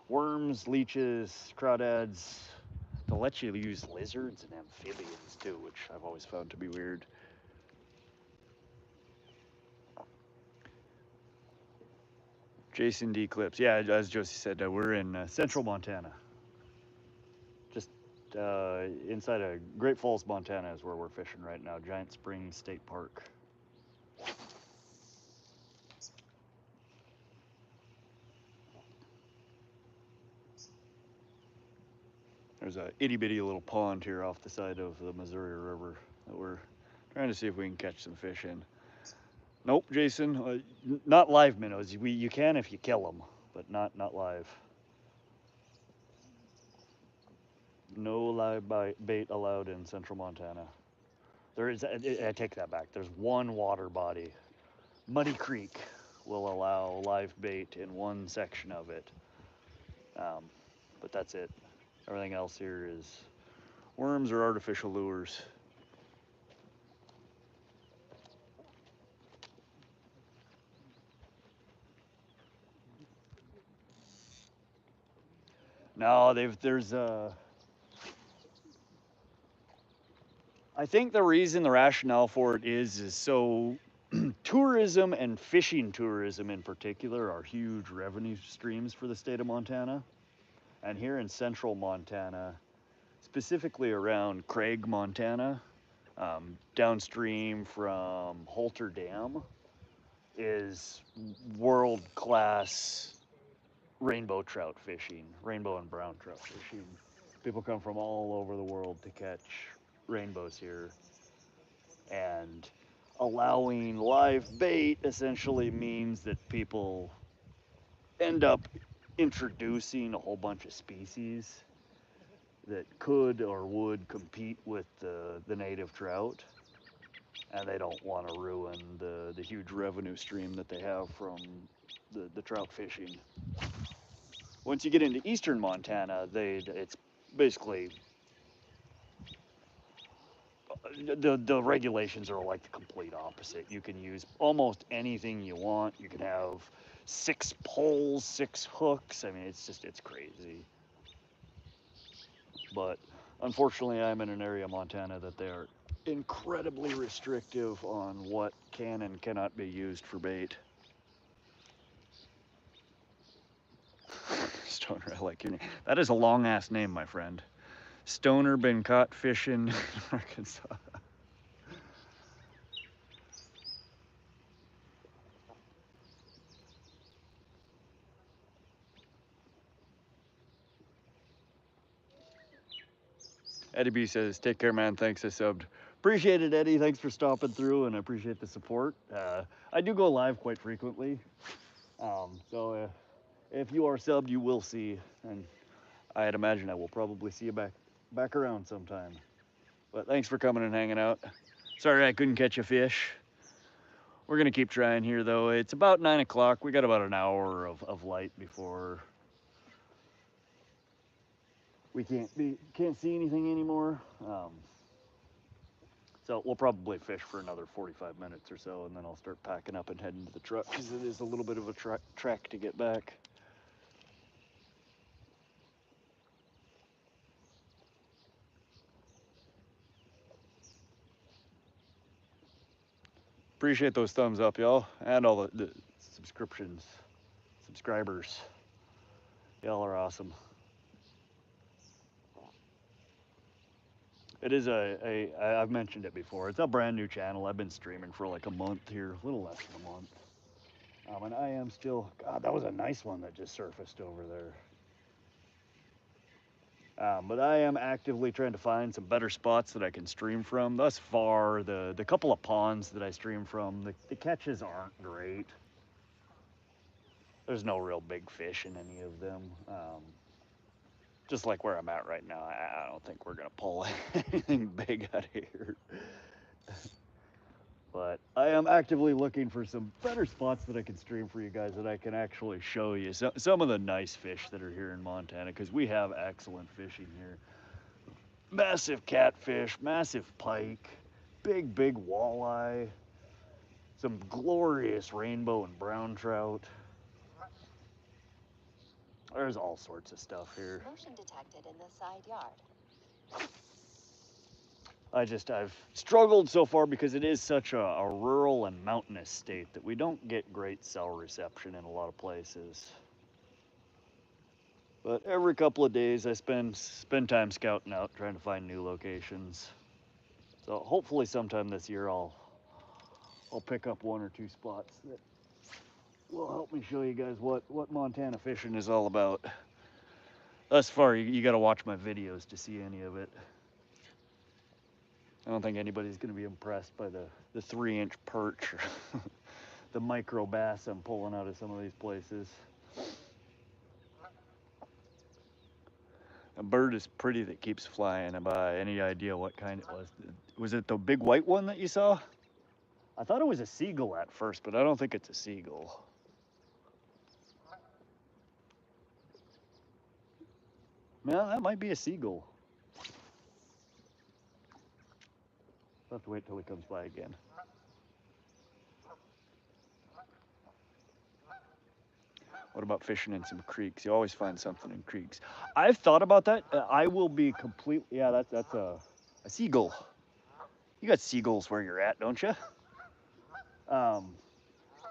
worms, leeches, crawdads. They'll let you use lizards and amphibians too, which I've always found to be weird. Jason D. Clips. Yeah, as Josie said, we're in central Montana. Just inside of Great Falls, Montana is where we're fishing right now. Giant Springs State Park. There's a itty bitty little pond here off the side of the Missouri River that we're trying to see if we can catch some fish in. Nope, Jason, not live minnows. You can if you kill them, but not live. No live bait allowed in central Montana. There is, I take that back. There's one water body. Muddy Creek will allow live bait in one section of it. But that's it. Everything else here is worms or artificial lures. No, there's I think the reason, the rationale for it is so tourism and fishing tourism in particular are huge revenue streams for the state of Montana. And here in central Montana, specifically around Craig, Montana, downstream from Halter Dam, is world-class rainbow trout fishing, rainbow and brown trout fishing. People come from all over the world to catch rainbows here. And allowing live bait essentially means that people end up introducing a whole bunch of species that could or would compete with the native trout, and they don't want to ruin the huge revenue stream that they have from the trout fishing. Once you get into eastern Montana, it's basically the regulations are like the complete opposite. You can use almost anything you want. You can have 6 poles, 6 hooks. I mean, it's crazy. But unfortunately, I'm in an area of Montana that they are incredibly restrictive on what can and cannot be used for bait. Stoner, I like your name. That is a long ass name, my friend. Stoner been caught fishing in Arkansas. Eddie B says, take care, man. Thanks, I subbed. Appreciate it, Eddie. Thanks for stopping through, and I appreciate the support. I do go live quite frequently. So if you are subbed, you will see, and I'd imagine I will probably see you back around sometime. But thanks for coming and hanging out. Sorry I couldn't catch a fish. We're gonna keep trying here though. It's about 9 o'clock. We got about an hour of light before we can't see anything anymore. So we'll probably fish for another 45 minutes or so, and then I'll start packing up and heading to the truck because it is a little bit of a trek to get back. Appreciate those thumbs up, y'all, and all the subscribers. Y'all are awesome. It is I've mentioned it before, it's a brand new channel. I've been streaming for like a month here, a little less than a month. And I am still, God, that was a nice one that just surfaced over there. But I am actively trying to find some better spots that I can stream from. Thus far, the couple of ponds that I stream from, the catches aren't great. There's no real big fish in any of them. Just like where I'm at right now, I don't think we're gonna pull anything big out of here. But I am actively looking for some better spots that I can stream for you guys, that I can actually show you some of the nice fish that are here in Montana, because we have excellent fishing here. Massive catfish, massive pike, big walleye, some glorious rainbow and brown trout. There's all sorts of stuff here. Motion detected in the side yard. I've struggled so far because it is such a rural and mountainous state that we don't get great cell reception in a lot of places. But every couple of days I spend time scouting out, trying to find new locations. So hopefully sometime this year I'll pick up 1 or 2 spots that will help me show you guys what Montana fishing is all about. Thus far, you got to watch my videos to see any of it. I don't think anybody's going to be impressed by the 3-inch perch or the micro bass I'm pulling out of some of these places. A bird is pretty that keeps flying by. Any idea what kind it was? Was it the big white one that you saw? I thought it was a seagull at first, but I don't think it's a seagull. Yeah, that might be a seagull. I'll have to wait till he comes by again. What about fishing in some creeks? You always find something in creeks. I've thought about that. I will be completely, yeah, that's a seagull. You got seagulls where you're at, don't you?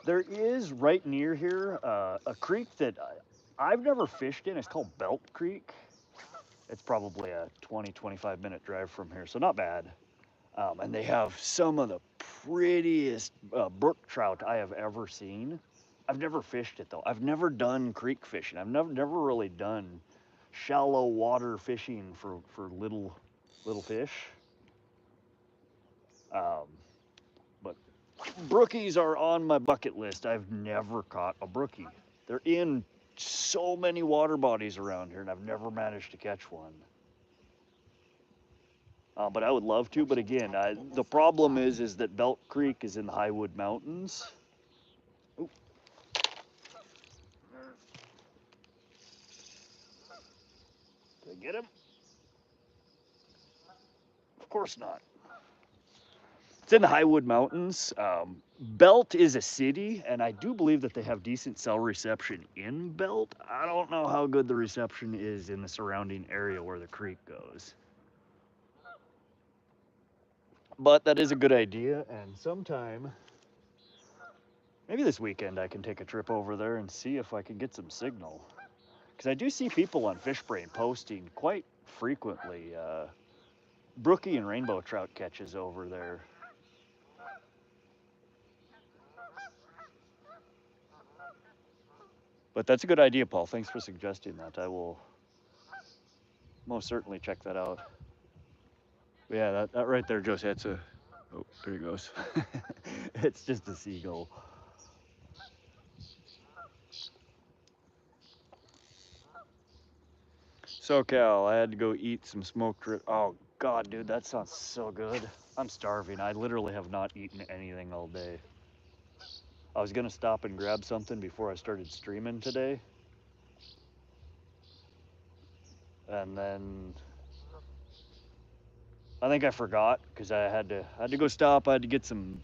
There is right near here a creek that I've never fished in. It's called Belt Creek. It's probably a 20-25 minute drive from here, so not bad. And they have some of the prettiest brook trout I have ever seen. I've never fished it though. I've never done creek fishing. I've never really done shallow water fishing for little fish. But brookies are on my bucket list. I've never caught a brookie. They're in so many water bodies around here, and I've never managed to catch one. But I would love to. But again, the problem is that Belt Creek is in the Highwood Mountains. Ooh. Did I get him? Of course not. It's in the Highwood Mountains. Belt is a city, and I do believe that they have decent cell reception in Belt. I don't know how good the reception is in the surrounding area where the creek goes. But that is a good idea, and sometime, maybe this weekend, I can take a trip over there and see if I can get some signal. Because I do see people on FishBrain posting quite frequently brookie and rainbow trout catches over there. But that's a good idea, Paul. Thanks for suggesting that. I will most certainly check that out. But yeah, that right there, Josie, that's a... Oh, there he goes. It's just a seagull. SoCal, I had to go eat some smoked rib. Oh, God, dude, that sounds so good. I'm starving. I literally have not eaten anything all day. I was going to stop and grab something before I started streaming today. And then I think I forgot because I had to go stop. I had to get some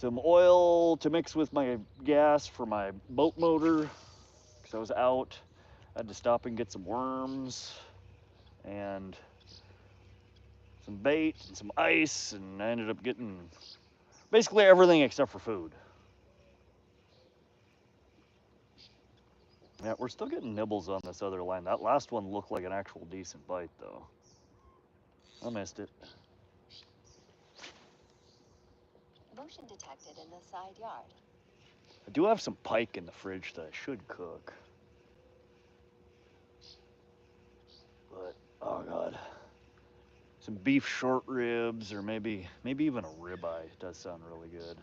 oil to mix with my gas for my boat motor because I was out. I had to stop and get some worms and some bait and some ice, and I ended up getting basically everything except for food. Yeah, we're still getting nibbles on this other line. That last one looked like an actual decent bite, though. I missed it. Motion detected in the side yard. I do have some pike in the fridge that I should cook. But, oh God. Some beef short ribs, or maybe even a ribeye. It does sound really good.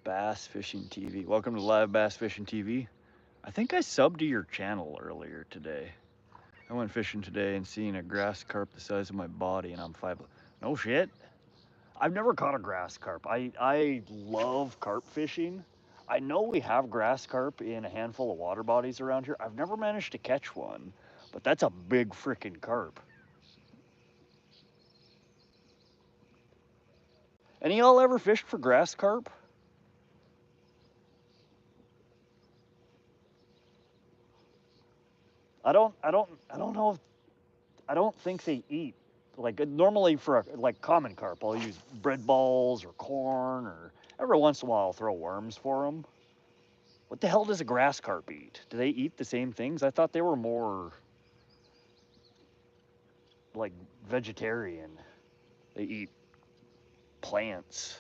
Bass Fishing TV. Welcome to Live Bass Fishing TV. I think I subbed to your channel earlier today. I went fishing today and seen a grass carp the size of my body, and I'm 5. No shit. I've never caught a grass carp. I love carp fishing. I know we have grass carp in a handful of water bodies around here. I've never managed to catch one, but that's a big freaking carp. Any of y'all ever fished for grass carp? I don't know if, I don't think they eat. Like normally for like common carp, I'll use bread balls or corn, or every once in a while I'll throw worms for them. What the hell does a grass carp eat? Do they eat the same things? I thought they were more like vegetarian. They eat plants.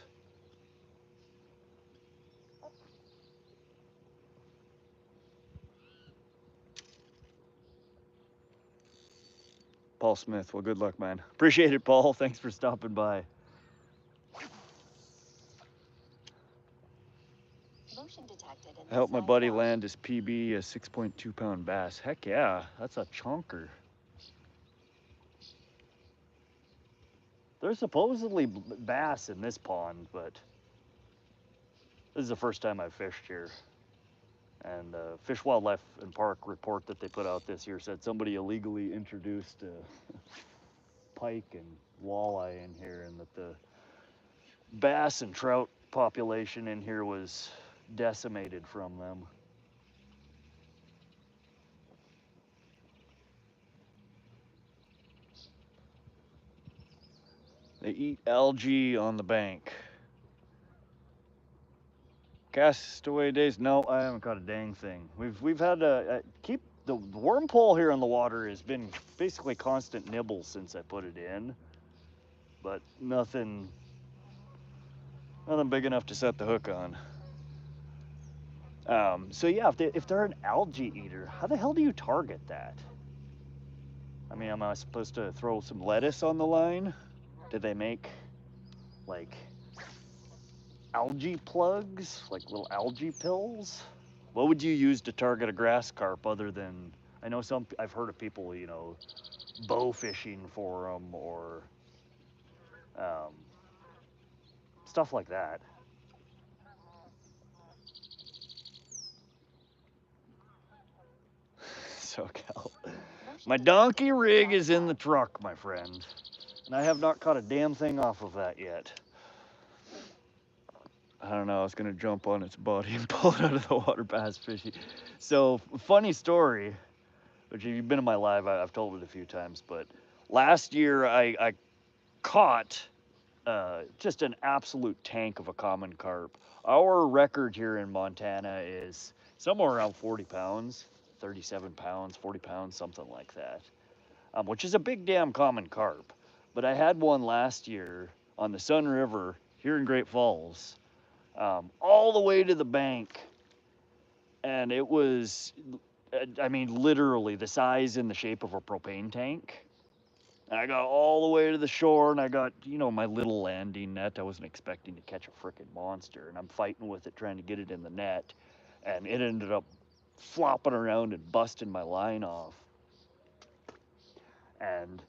Paul Smith, well, good luck, man. Appreciate it, Paul. Thanks for stopping by. Motion detected in I helped the my side buddy yard. land his PB, a 6.2 pound bass. Heck yeah, that's a chunker. There's supposedly bass in this pond, but this is the first time I've fished here. And Fish, Wildlife, and Park report that they put out this year said somebody illegally introduced pike and walleye in here, and that the bass and trout population in here was decimated from them. They eat algae on the bank. Castaway days? No, I haven't caught a dang thing. We've had to keep the worm pole here on the water has been basically constant nibble since I put it in, but nothing big enough to set the hook on. So yeah, if they're an algae eater, how the hell do you target that? I mean, am I supposed to throw some lettuce on the line? Do they make like algae plugs, like little algae pills? What would you use to target a grass carp other than, I know I've heard of people, you know, bow fishing for them or stuff like that. SoCal. My donkey rig is in the truck, my friend, and I have not caught a damn thing off of that yet. I don't know, I was gonna jump on its body and pull it out of the water bass fishing. So, funny story, which if you've been in my live, I've told it a few times, but last year I caught just an absolute tank of a common carp. Our record here in Montana is somewhere around 40 pounds, 37 pounds, 40 pounds, something like that, which is a big damn common carp. But I had one last year on the Sun River here in Great Falls, all the way to the bank, and it was, I mean, literally the size and the shape of a propane tank. And I got all the way to the shore, and I got, you know, my little landing net. I wasn't expecting to catch a frickin' monster, and I'm fighting with it, trying to get it in the net, and it ended up flopping around and busting my line off. And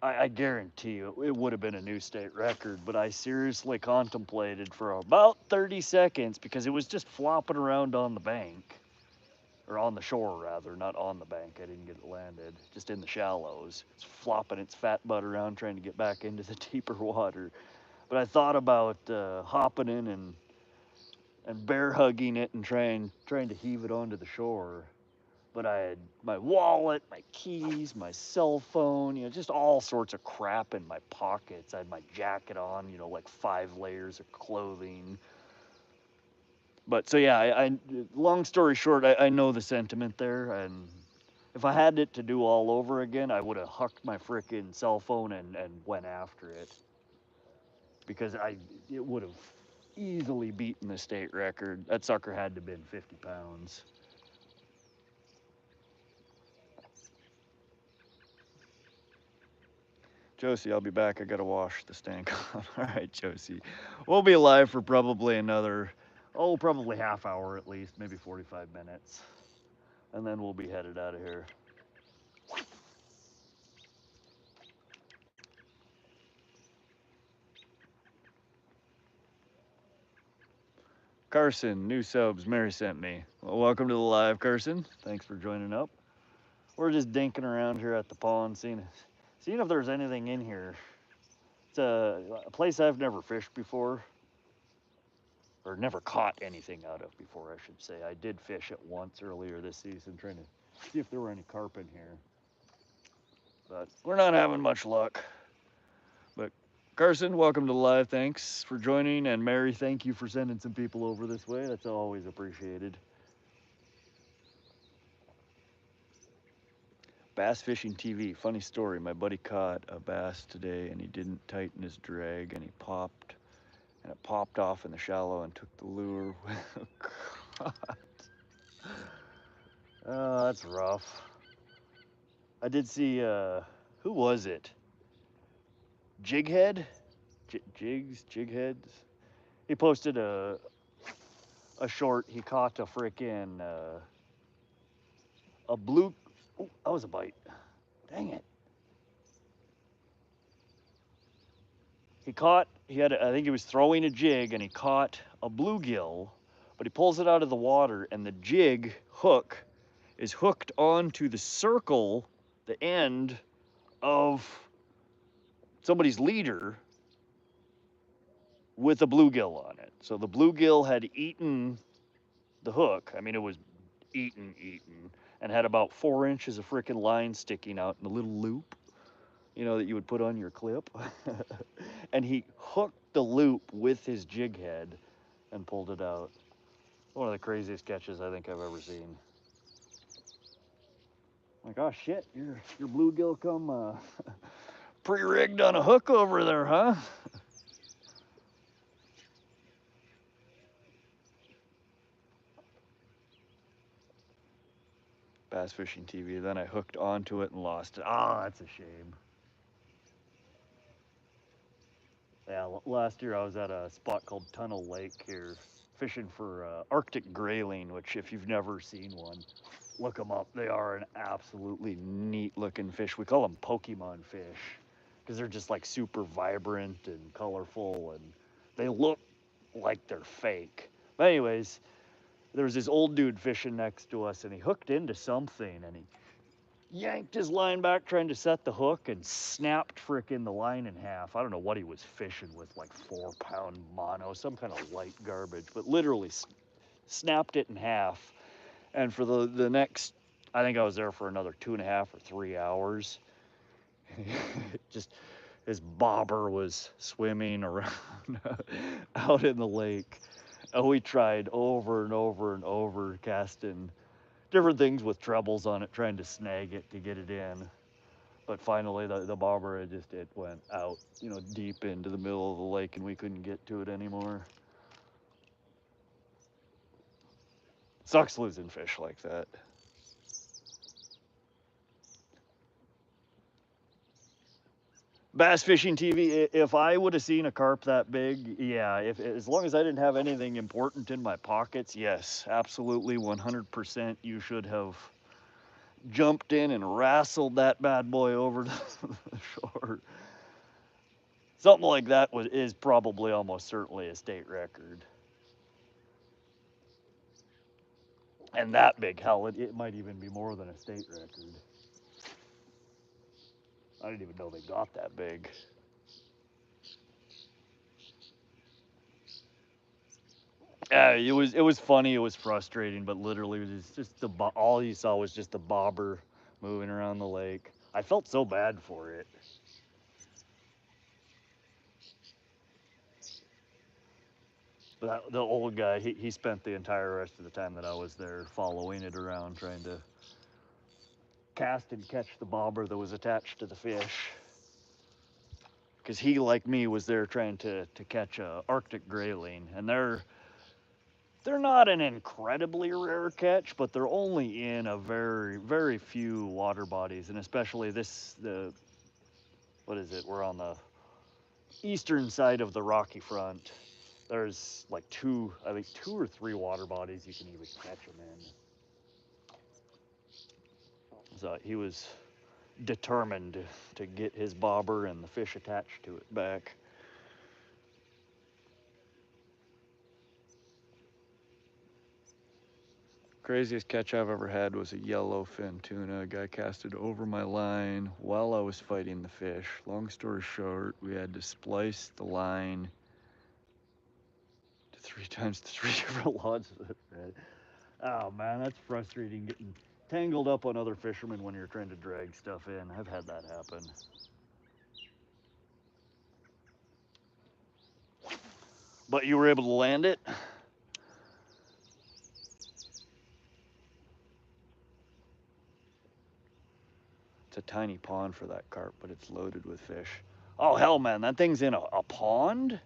I guarantee you, it would have been a new state record, but I seriously contemplated for about 30 seconds because it was just flopping around on the bank. Or on the shore, rather, not on the bank. I didn't get it landed, just in the shallows. It's flopping its fat butt around trying to get back into the deeper water. But I thought about hopping in and bear hugging it and trying to heave it onto the shore. But I had my wallet, my keys, my cell phone, you know, just all sorts of crap in my pockets. I had my jacket on, you know, like 5 layers of clothing. But so yeah, I long story short, I know the sentiment there, and if I had it to do all over again, I would have hucked my frickin' cell phone and went after it, because it would have easily beaten the state record. That sucker had to have been 50 pounds. Josie, I'll be back. I gotta wash the stank off. All right, Josie. We'll be live for probably another, probably half hour at least, maybe 45 minutes. And then we'll be headed out of here. Carson, new subs, Mary sent me. Well, welcome to the live, Carson. Thanks for joining up. We're just dinking around here at the pond, seeing if there's anything in here. It's a place I've never fished before, or never caught anything out of before, I should say. I did fish it once earlier this season, trying to see if there were any carp in here. But we're not having much luck. But Carson, welcome to the live. Thanks for joining. And Mary, thank you for sending some people over this way. That's always appreciated. Bass Fishing TV. Funny story. My buddy caught a bass today and he didn't tighten his drag and he popped. And it popped off in the shallow and took the lure. Oh, God. Oh, that's rough. I did see, who was it? Jighead? Jigheads? He posted a short. He caught a frickin' a blue. Oh, that was a bite. Dang it. I think he was throwing a jig and he caught a bluegill, but he pulls it out of the water and the jig hook is hooked onto the circle, the end of somebody's leader with a bluegill on it. So the bluegill had eaten the hook. I mean, it was eaten, and had about 4 inches of frickin' line sticking out in a little loop, you know, that you would put on your clip. And he hooked the loop with his jig head and pulled it out. One of the craziest catches I think I've ever seen. Like, oh shit, your bluegill come pre-rigged on a hook over there, huh? Bass Fishing TV. Then I hooked onto it and lost it. Ah, that's a shame. Yeah, last year I was at a spot called Tunnel Lake here, fishing for Arctic grayling, which if you've never seen one, look them up. They are an absolutely neat looking fish. We call them Pokemon fish because they're just like super vibrant and colorful and they look like they're fake. But anyways, there was this old dude fishing next to us and he hooked into something and he yanked his line back trying to set the hook and snapped frickin' the line in half. I don't know what he was fishing with, like 4-pound mono, some kind of light garbage, but literally snapped it in half. And for the next, I think I was there for another 2.5 or 3 hours. Just his bobber was swimming around out in the lake. And we tried over and over and over casting different things with trebles on it, trying to snag it to get it in. But finally the bobber, it went out, you know, deep into the middle of the lake and we couldn't get to it anymore. Sucks losing fish like that. Bass Fishing TV, if I would have seen a carp that big, yeah, as long as I didn't have anything important in my pockets, yes, absolutely 100% you should have jumped in and wrestled that bad boy over to the shore. Something like that is probably almost certainly a state record. And that big, hell, it might even be more than a state record. I didn't even know they got that big. Yeah, it was funny. It was frustrating, but literally, it was just all you saw was just the bobber moving around the lake. I felt so bad for it. But the old guy, he spent the entire rest of the time that I was there following it around, trying to cast and catch the bobber that was attached to the fish. Because he, like me, was there trying to catch a Arctic grayling, and they're not an incredibly rare catch, but they're only in a very, very few water bodies, and especially what is it? We're on the eastern side of the Rocky Front. There's like I think 2 or 3 water bodies you can even catch them in. So he was determined to get his bobber and the fish attached to it back. Craziest catch I've ever had was a yellowfin tuna. A guy casted over my line while I was fighting the fish. Long story short, we had to splice the line to 3 times the 3 different lots of it. Oh man, that's frustrating getting tangled up on other fishermen when you're trying to drag stuff in. I've had that happen. But you were able to land it? It's a tiny pond for that carp, but it's loaded with fish. Oh hell man, that thing's in a pond?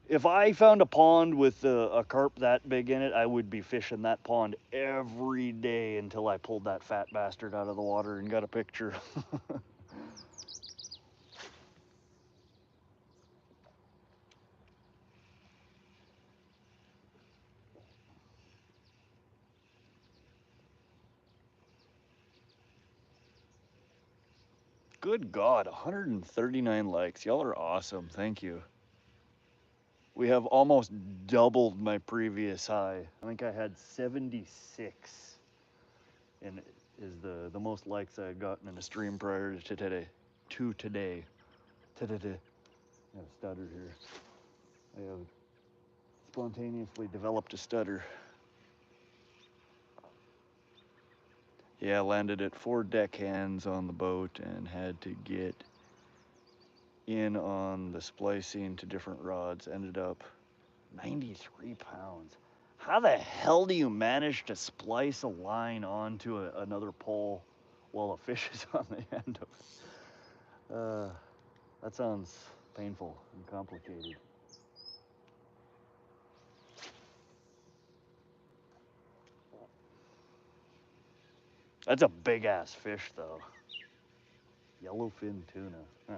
If I found a pond with a carp that big in it, I would be fishing that pond every day until I pulled that fat bastard out of the water and got a picture. Good God, 139 likes. Y'all are awesome. Thank you. We have almost doubled my previous high. I think I had 76 and is the most likes I had gotten in a stream prior to today. Today. I have a stutter here. I have spontaneously developed a stutter. Yeah, landed at 4 deckhands on the boat and had to get in on the splicing to different rods. Ended up 93 pounds. How the hell do you manage to splice a line onto another pole while a fish is on the end of it? That sounds painful and complicated. That's a big ass fish though. Yellowfin tuna. Huh.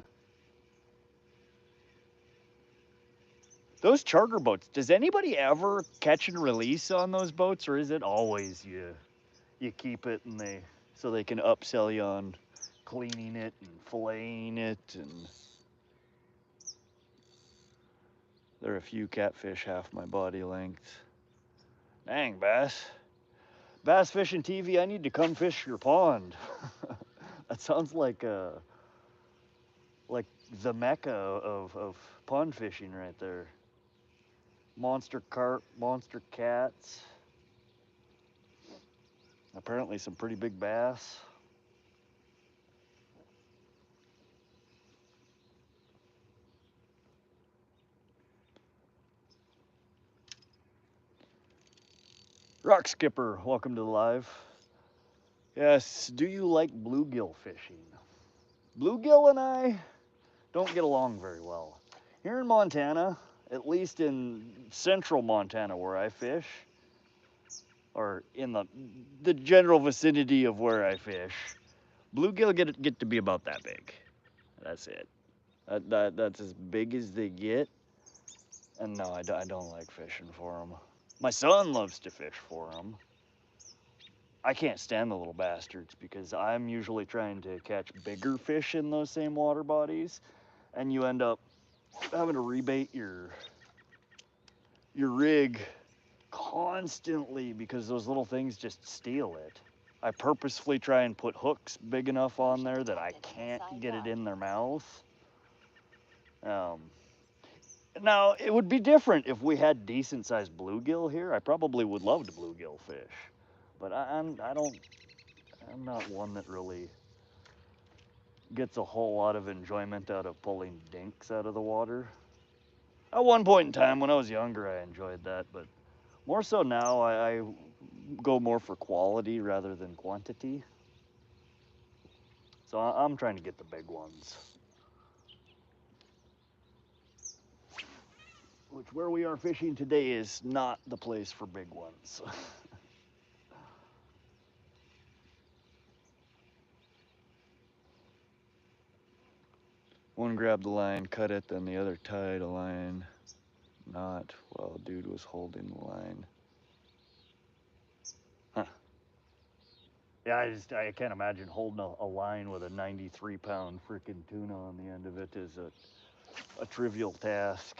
Those charter boats, does anybody ever catch and release on those boats, or is it always you keep it and so they can upsell you on cleaning it and filleting it? And there are a few catfish half my body length. Dang, Bass fishing TV, I need to come fish your pond. That sounds like the mecca of pond fishing right there. Monster carp, monster cats. Apparently some pretty big bass. Rock Skipper, welcome to the live. Yes, do you like bluegill fishing? Bluegill and I don't get along very well. Here in Montana, at least in central Montana where I fish, or in the general vicinity of where I fish, bluegill get to be about that big. That's it. That's as big as they get. And no, I don't like fishing for them. My son loves to fish for them. I can't stand the little bastards because I'm usually trying to catch bigger fish in those same water bodies, and you end up having to rebait your rig constantly because those little things just steal it. I purposefully try and put hooks big enough on there that I can't get it in their mouth. Now, it would be different if we had decent-sized bluegill here. I probably would love to bluegill fish, but I'm not one that really gets a whole lot of enjoyment out of pulling dinks out of the water. At one point in time, when I was younger, I enjoyed that, but more so now, I go more for quality rather than quantity. So I'm trying to get the big ones. Which, where we are fishing today, is not the place for big ones. One grabbed the line, cut it, then the other tied a line knot while dude was holding the line. Huh. Yeah, I can't imagine holding a line with a 93-pound freaking tuna on the end of it is a trivial task.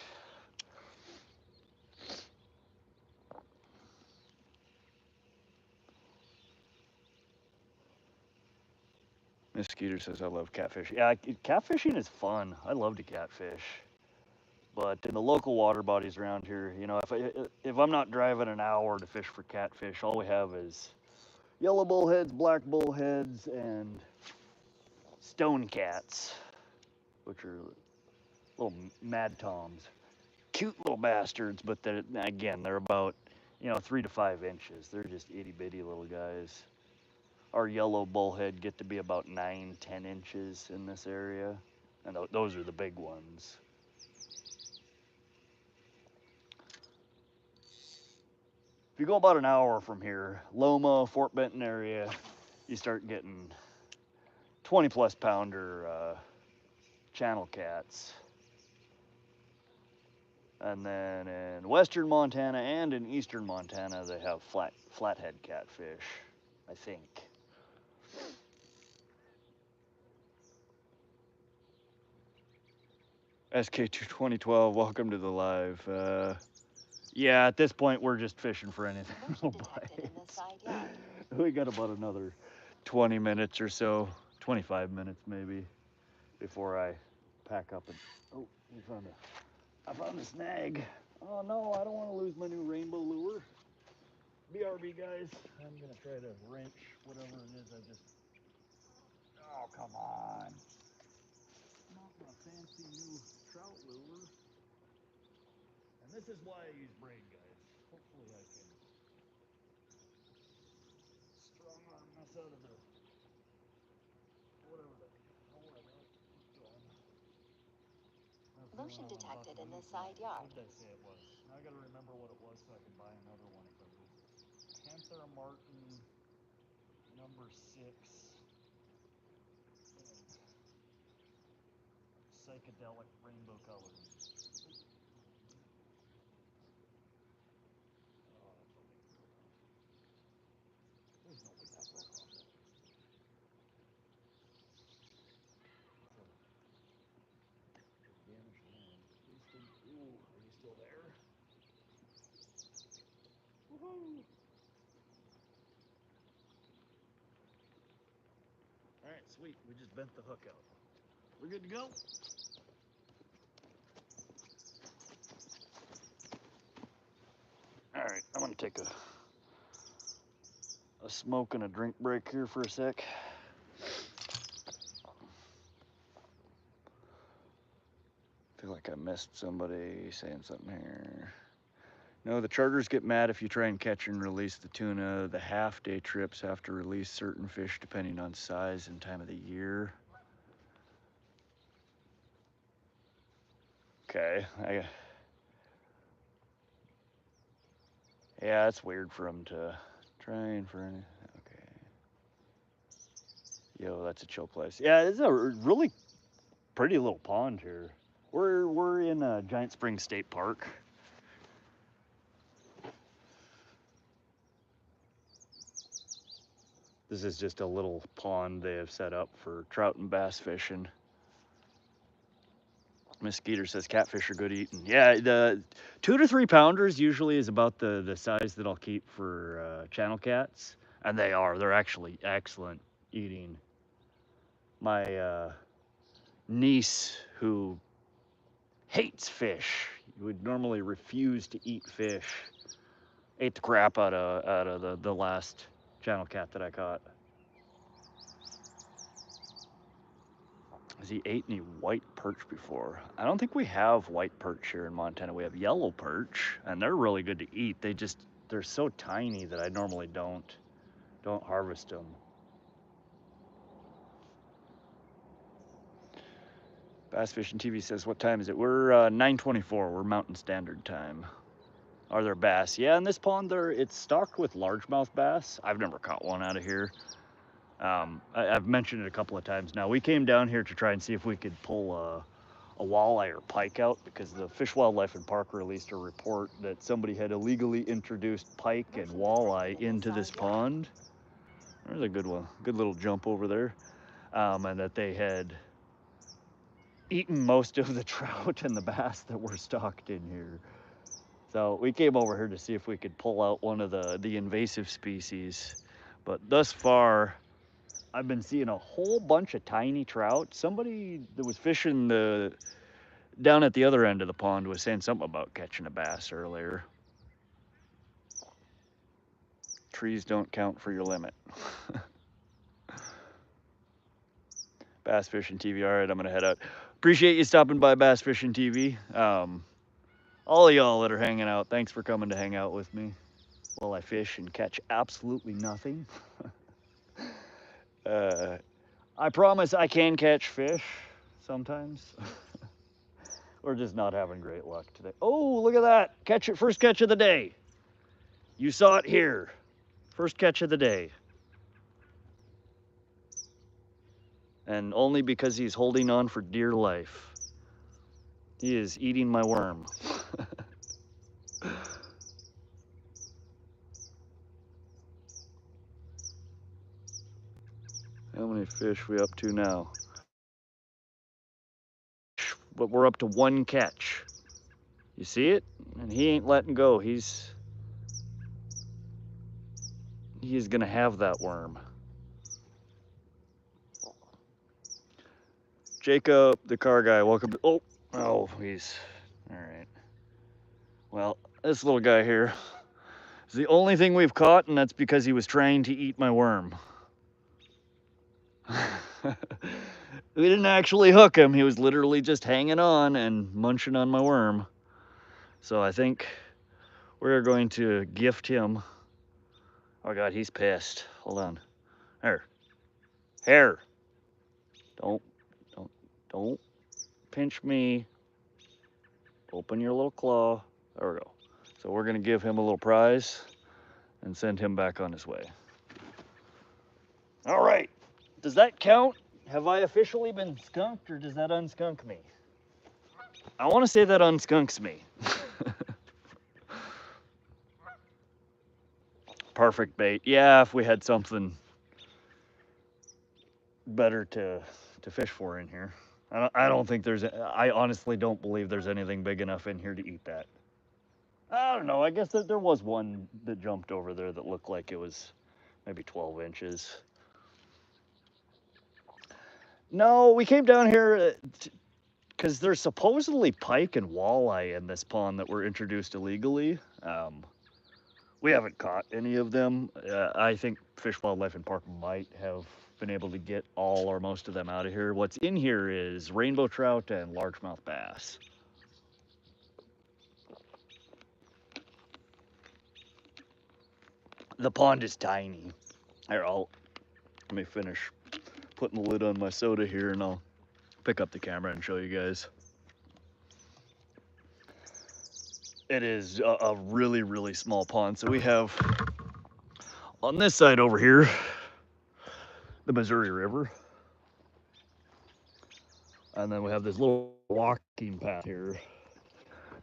Miss Skeeter says, I love catfish. Yeah, catfishing is fun. I love to catfish. But in the local water bodies around here, you know, if I'm not driving an hour to fish for catfish, all we have is yellow bullheads, black bullheads, and stone cats, which are little mad toms. Cute little bastards, but again, they're about, you know, 3 to 5 inches. They're just itty bitty little guys. Our yellow bullhead get to be about 9, 10 inches in this area, and those are the big ones. If you go about an hour from here, Loma, Fort Benton area, you start getting 20 plus pounder channel cats. And then in western Montana and in eastern Montana, they have flathead catfish, I think. SK2012, welcome to the live. Yeah, at this point, we're just fishing for anything. We got about another 20 minutes or so, 25 minutes maybe, before I pack up and, oh, I found a snag. Oh no, I don't want to lose my new rainbow lure. BRB guys, I'm gonna try to wrench whatever it is I just, oh come on. Not my fancy new trout lure. And this is why I use braid guys. Hopefully I can strong arm this out of the, whatever the hell I got. Motion detected in the side yard. What did I say it was? Now I gotta remember what it was so I can buy another one if I lose it. Panther Martin number 6. Psychedelic rainbow colors. There's no way that broke off there. Damage hand. Ooh, are you still there? Woohoo! Alright, sweet. We just bent the hook out. We're good to go. Alright, I'm gonna take a smoke and a drink break here for a sec. I feel like I missed somebody saying something here. No, the charters get mad if you try and catch and release the tuna. The half-day trips have to release certain fish depending on size and time of the year. Okay, yeah, it's weird for them to try for any. Okay. Yo, that's a chill place. Yeah, it's a really pretty little pond here. We're in Giant Springs State Park. This is just a little pond they have set up for trout and bass fishing. Miss Skeeter says catfish are good eating. Yeah, the 2 to 3 pounders usually is about the size that I'll keep for channel cats. And they are. They're actually excellent eating. My niece, who hates fish, would normally refuse to eat fish, ate the crap out of the last channel cat that I caught. Has he ate any white perch before? I don't think we have white perch here in Montana. We have yellow perch, and they're really good to eat. They're so tiny that I normally don't harvest them. Bass Fishing TV says, what time is it? We're 9:24. We're Mountain Standard Time. Are there bass? Yeah, in this pond it's stocked with largemouth bass. I've never caught one out of here. I've mentioned it a couple of times now. We came down here to try and see if we could pull a walleye or pike out because the Fish, Wildlife, and Park released a report that somebody had illegally introduced pike and walleye into this pond. There's a good one, good little jump over there. And that they had eaten most of the trout and the bass that were stocked in here. So we came over here to see if we could pull out one of the invasive species. But thus far, I've been seeing a whole bunch of tiny trout. Somebody that was fishing down at the other end of the pond was saying something about catching a bass earlier. Trees don't count for your limit. Bass Fishing TV. All right, I'm gonna head out. Appreciate you stopping by Bass Fishing TV. All of y'all that are hanging out, thanks for coming to hang out with me while I fish and catch absolutely nothing. I promise I can catch fish sometimes. We're just not having great luck today. Oh, look at that. Catch it, first catch of the day. You saw it here. First catch of the day. And only because he's holding on for dear life. He is eating my worm. How many fish we up to now? But we're up to one catch. You see it? And he ain't letting go. He's gonna have that worm. Jacob, the car guy, welcome to, oh, he's, all right. Well, this little guy here is the only thing we've caught, and that's because he was trying to eat my worm. We didn't actually hook him. He was literally just hanging on and munching on my worm. So I think we're going to gift him. Oh God, he's pissed. Hold on. Here. Don't pinch me. Open your little claw. There we go. So we're gonna give him a little prize and send him back on his way. All right, does that count? Have I officially been skunked, or does that unskunk me? I wanna say that unskunks me. Perfect bait. Yeah, if we had something better to fish for in here. I don't think I honestly don't believe there's anything big enough in here to eat that. I don't know, I guess there was one that jumped over there that looked like it was maybe 12 inches. No, we came down here because there's supposedly pike and walleye in this pond that were introduced illegally. We haven't caught any of them. I think Fish, Wildlife, and Park might have been able to get all or most of them out of here. What's in here is rainbow trout and largemouth bass. The pond is tiny. Here, let me finish putting the lid on my soda here, and I'll pick up the camera and show you guys. It is a really, really small pond. So we have, on this side over here, the Missouri River. And then we have this little walking path here.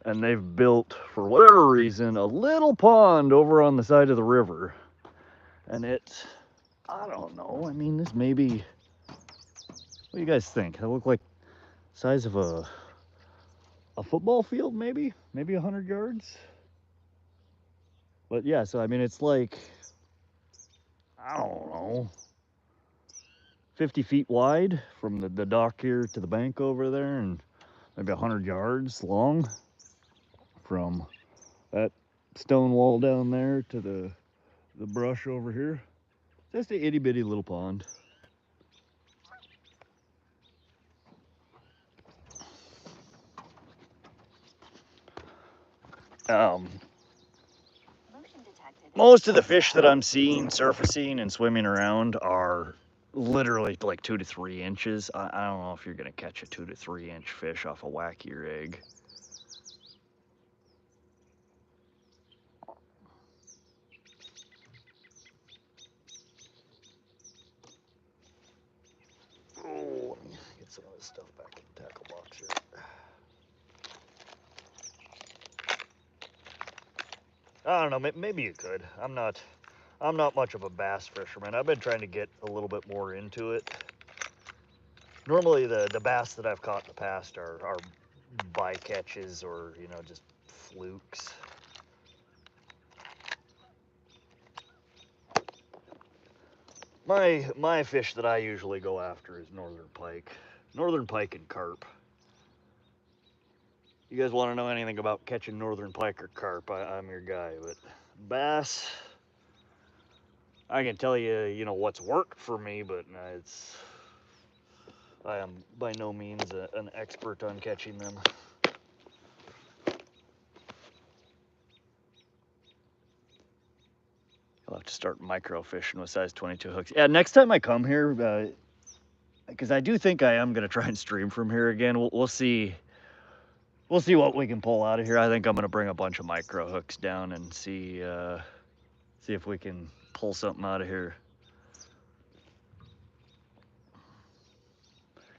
And they've built, for whatever reason, a little pond over on the side of the river. And it's, I don't know, I mean, this may be, what do you guys think? It look like the size of a football field, maybe 100 yards. But yeah, so I mean, it's like, I don't know, 50 feet wide from the dock here to the bank over there, and maybe 100 yards long from that stone wall down there to the brush over here. Just a itty bitty little pond. Most of the fish that I'm seeing surfacing and swimming around are literally like 2 to 3 inches. I don't know if you're gonna catch a 2 to 3 inch fish off a wacky rig. Oh, let me get some of this stuff back in the tackle box here. I don't know, maybe you could. I'm not much of a bass fisherman. I've been trying to get a little bit more into it. Normally the bass that I've caught in the past are bycatches or, you know, just flukes. My fish that I usually go after is northern pike and carp. You guys want to know anything about catching northern pike or carp? I'm your guy. But bass, I can tell you, you know, what's worked for me, but I am by no means an expert on catching them. I'll have to start micro fishing with size 22 hooks. Yeah, next time I come here, because I do think I am gonna try and stream from here again. We'll see. We'll see what we can pull out of here. I think I'm gonna bring a bunch of micro hooks down and see if we can pull something out of here.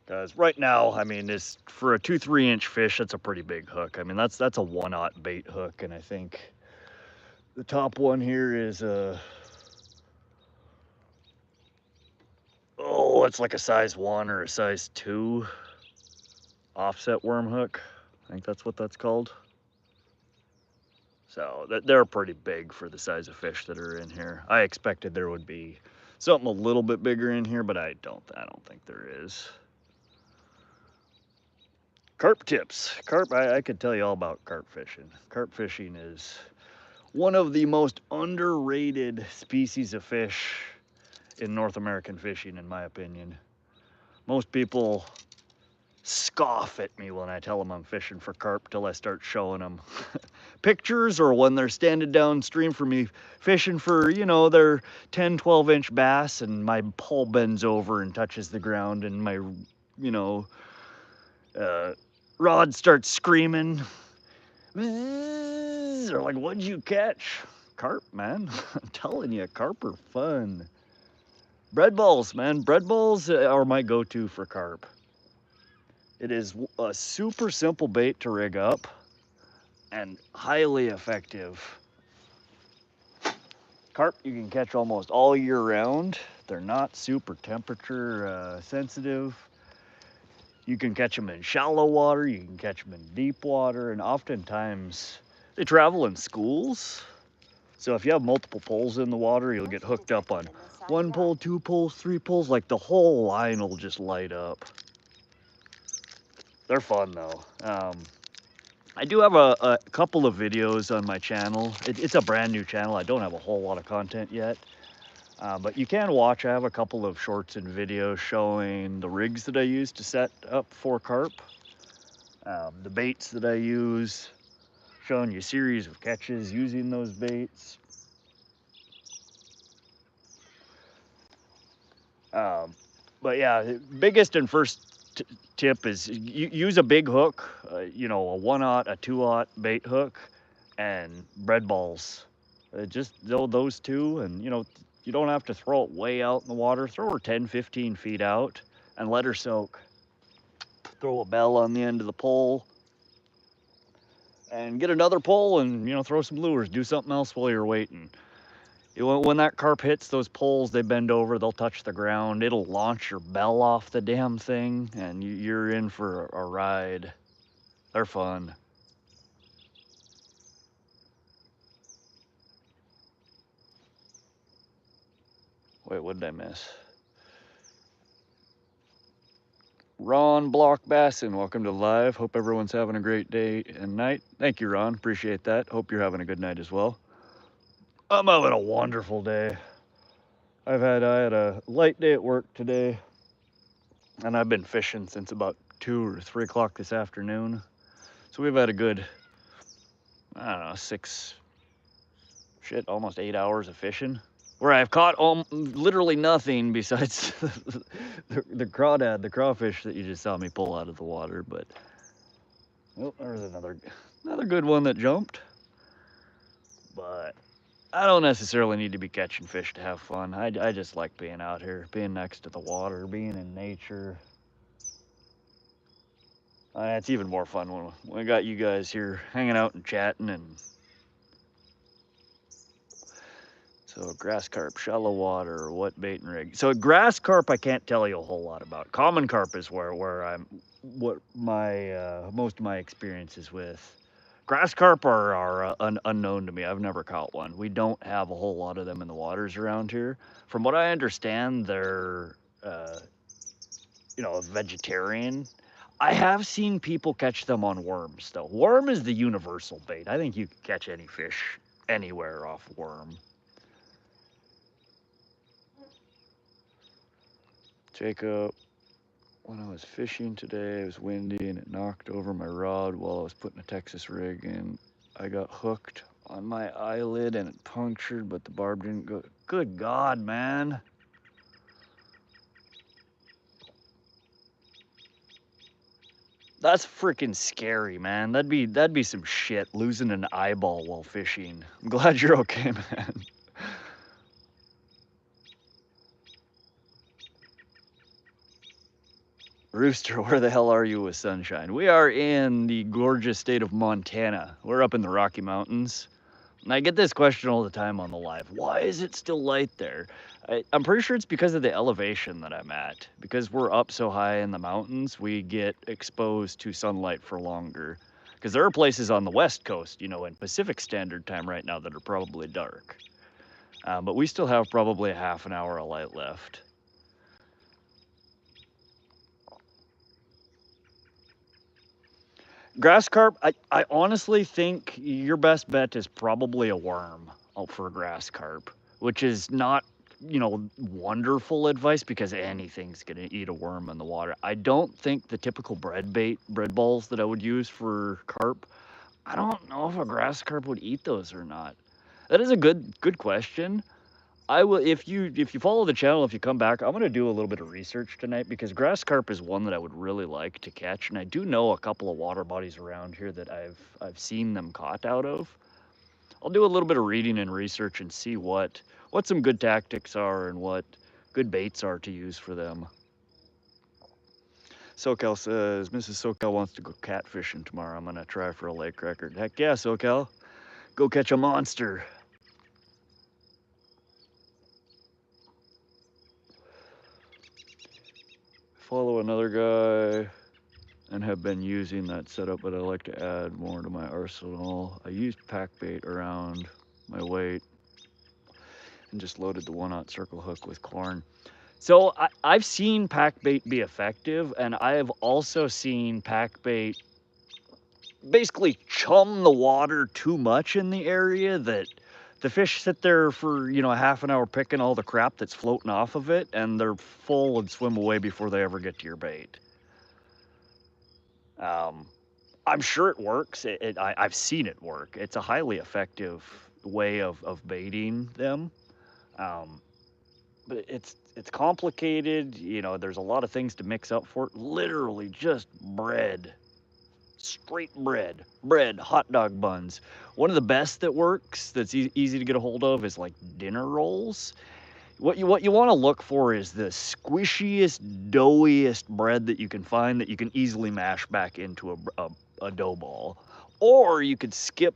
Guys, right now, I mean, this for a 2-3 inch fish, that's a pretty big hook. I mean, that's a 1/0 bait hook, and I think the top one here is it's like a size 1 or a size 2 offset worm hook. I think that's what that's called. So they're pretty big for the size of fish that are in here. I expected there would be something a little bit bigger in here, but I don't think there is. Carp tips. Carp, I could tell you all about carp fishing. Carp fishing is one of the most underrated species of fish in North American fishing, in my opinion. Most people scoff at me when I tell them I'm fishing for carp till I start showing them pictures, or when they're standing downstream from me fishing for, you know, their 10-12 inch bass, and my pole bends over and touches the ground, and my, you know, rod starts screaming. They're like, what'd you catch? Carp, man. I'm telling you, carp are fun. Bread balls, man. Bread balls are my go-to for carp. It is a super simple bait to rig up and highly effective. Carp you can catch almost all year round. They're not super temperature sensitive. You can catch them in shallow water, you can catch them in deep water, and oftentimes they travel in schools. So if you have multiple poles in the water, you'll get hooked up on 1 pole, 2 poles, 3 poles, like the whole line will just light up. They're fun though. I do have a couple of videos on my channel. It's a brand new channel. I don't have a whole lot of content yet. But you can watch. I have a couple of shorts and videos showing the rigs that I use to set up for carp, the baits that I use, showing you a series of catches using those baits. But yeah, biggest and first tip is use a big hook, you know, a 1/0, a 2/0 bait hook, and bread balls. Just those two, and you know, you don't have to throw it way out in the water. Throw her 10-15 feet out and let her soak. Throw a bell on the end of the pole and get another pole, and, you know, throw some lures. Do something else while you're waiting. When that carp hits those poles, they bend over, they'll touch the ground. It'll launch your bell off the damn thing, and you're in for a ride. They're fun. Wait, what did I miss? Ron Block Bassin, welcome to live. Hope everyone's having a great day and night. Thank you, Ron. Appreciate that. Hope you're having a good night as well. I'm having a wonderful day. I had a light day at work today, and I've been fishing since about 2 or 3 o'clock this afternoon. So we've had a good, I don't know, almost 8 hours of fishing, where I've caught literally nothing besides the crawdad, the crawfish that you just saw me pull out of the water. But oh, there's another good one that jumped. But I don't necessarily need to be catching fish to have fun. I just like being out here, being next to the water, being in nature. It's even more fun when we got you guys here hanging out and chatting. And so grass carp, shallow water, what bait and rig. So grass carp, I can't tell you a whole lot about. Common carp is what my most of my experience is with. Grass carp are unknown to me. I've never caught one. We don't have a whole lot of them in the waters around here. From what I understand, they're, a vegetarian. I have seen people catch them on worms, though. Worm is the universal bait. I think you can catch any fish anywhere off worm. Jacob, when I was fishing today, it was windy and it knocked over my rod while I was putting a Texas rig in. I got hooked on my eyelid and it punctured, but the barb didn't go. Good God, man. That's freaking scary, man. That'd be some shit, losing an eyeball while fishing. I'm glad you're okay, man. Rooster, where the hell are you with sunshine? We are in the gorgeous state of Montana. We're up in the Rocky Mountains. And I get this question all the time on the live. Why is it still light there? I'm pretty sure it's because of the elevation that I'm at. Because we're up so high in the mountains, we get exposed to sunlight for longer. Because there are places on the West Coast, in Pacific Standard Time right now that are probably dark. But we still have probably a half an hour of light left. Grass carp, I honestly think your best bet is probably a worm for grass carp, which is not, wonderful advice because anything's going to eat a worm in the water. I don't think the typical bread balls that I would use for carp, I don't know if a grass carp would eat those or not. That is a good question. I will, if you follow the channel, if you come back, I'm gonna do a little bit of research tonight because grass carp is one that I would really like to catch, and I do know a couple of water bodies around here that I've seen them caught out of. I'll do a little bit of reading and research and see what some good tactics are and what good baits are to use for them. SoCal says Mrs. SoCal wants to go catfishing tomorrow. I'm gonna try for a lake record. Heck yeah, SoCal, go catch a monster. Follow another guy and have been using that setup, but I like to add more to my arsenal. I used pack bait around my weight and just loaded the 1/0 circle hook with corn. So I've seen pack bait be effective, and I have also seen pack bait basically chum the water too much in the area that the fish sit there for, a half an hour picking all the crap that's floating off of it, and they're full and swim away before they ever get to your bait. I'm sure it works. I've seen it work. It's a highly effective way of baiting them. But it's complicated. There's a lot of things to mix up for it. Literally just bread. Straight bread, hot dog buns. One of the best that works, that's easy to get a hold of, is like dinner rolls. What you want to look for is the squishiest, doughiest bread that you can find that you can easily mash back into a dough ball. Or you could skip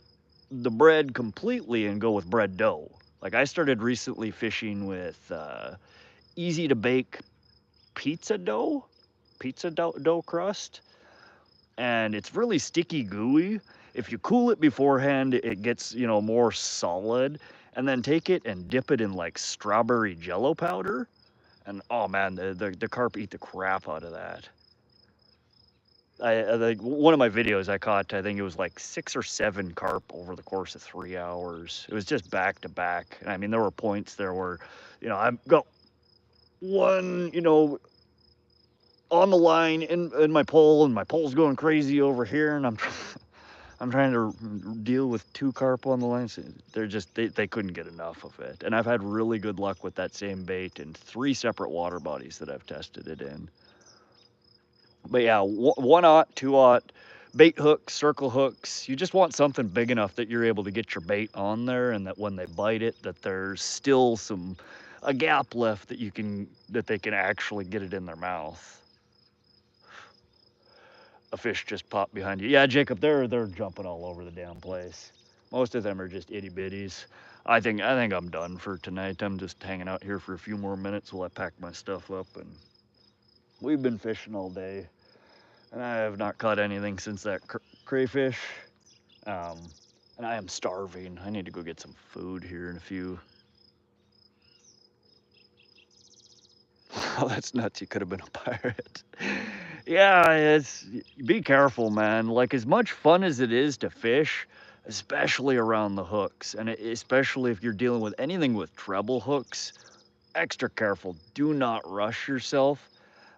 the bread completely and go with bread dough. Like I started recently fishing with easy to bake pizza dough crust. And it's really sticky gooey. If you cool it beforehand, it gets, more solid. And then take it and dip it in like strawberry jello powder. And oh man, the carp eat the crap out of that. One of my videos I caught, I think it was like 6 or 7 carp over the course of 3 hours. It was just back to back. I mean, there were points there where, I've got one, on the line in my pole, and my pole's going crazy over here, and I'm trying to deal with 2 carp on the line. So they couldn't get enough of it. And I've had really good luck with that same bait in 3 separate water bodies that I've tested it in. But yeah, 1/0, 2/0, bait hooks, circle hooks. You just want something big enough that you're able to get your bait on there, and that when they bite it, that there's still a gap left that they can actually get it in their mouth. A fish just popped behind you. Yeah, Jacob, they're jumping all over the damn place. Most of them are just itty bitties. I think I'm done for tonight. I'm just hanging out here for a few more minutes while I pack my stuff up, and we've been fishing all day, and I have not caught anything since that crayfish. And I am starving. I need to go get some food here in a few. Oh, that's nuts. You could have been a pirate. Yeah, be careful, man. Like, as much fun as it is to fish, especially around the hooks, and especially if you're dealing with anything with treble hooks, extra careful. Do not rush yourself.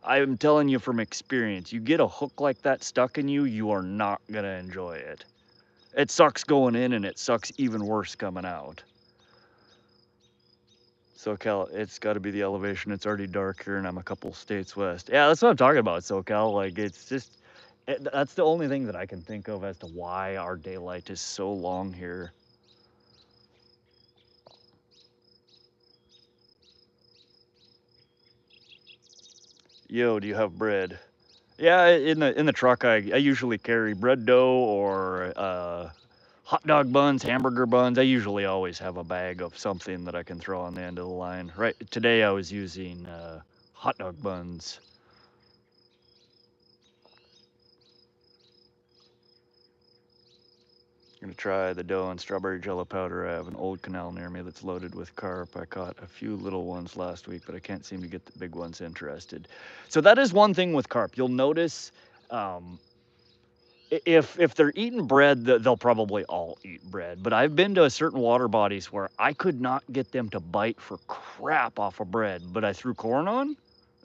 I'm telling you from experience, you get a hook like that stuck in you, you are not gonna enjoy it. It sucks going in and it sucks even worse coming out. SoCal, it's got to be the elevation. It's already dark here and I'm a couple states west. Yeah, that's what I'm talking about, SoCal. Like, it's just, that's the only thing that I can think of as to why our daylight is so long here. Yo, do you have bread? Yeah, in the truck, I usually carry bread dough or hot dog buns, hamburger buns. I usually always have a bag of something that I can throw on the end of the line. Right today, I was using hot dog buns. I'm gonna try the dough and strawberry jello powder. I have an old canal near me that's loaded with carp. I caught a few little ones last week, but I can't seem to get the big ones interested. So that is one thing with carp. You'll notice. If they're eating bread, they'll probably all eat bread. But I've been to certain water bodies where I could not get them to bite for crap off of bread, but I threw corn on,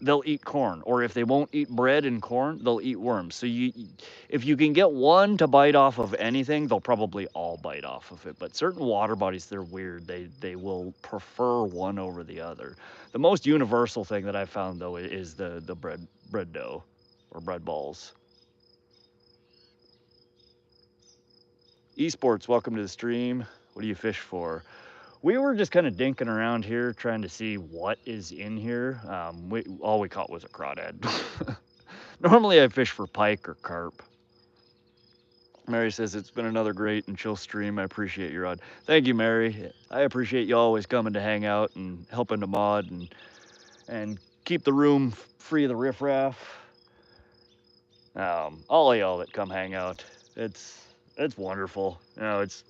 they'll eat corn. Or if they won't eat bread and corn, they'll eat worms. So if you can get one to bite off of anything, they'll probably all bite off of it. But certain water bodies, they're weird. They will prefer one over the other. The most universal thing that I've found though is the bread dough or bread balls. Esports, welcome to the stream. What do you fish for? We were just kind of dinking around here trying to see what is in here. All we caught was a crawdad. Normally I fish for pike or carp. Mary says, it's been another great and chill stream. I appreciate your rod. Thank you, Mary. I appreciate you always coming to hang out and helping to mod and keep the room free of the riffraff. All of y'all that come hang out, it's wonderful. You know, it's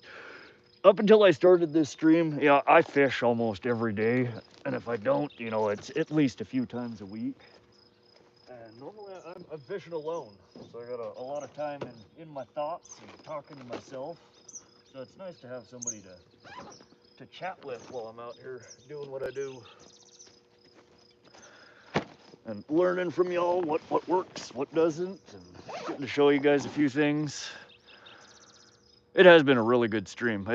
up until I started this stream, yeah, I fish almost every day. And if I don't, you know, it's at least a few times a week. And normally I'm fishing alone. So I got a lot of time in my thoughts and talking to myself. So it's nice to have somebody to chat with while I'm out here doing what I do. And learning from y'all what works, what doesn't, and getting to show you guys a few things. It has been a really good stream.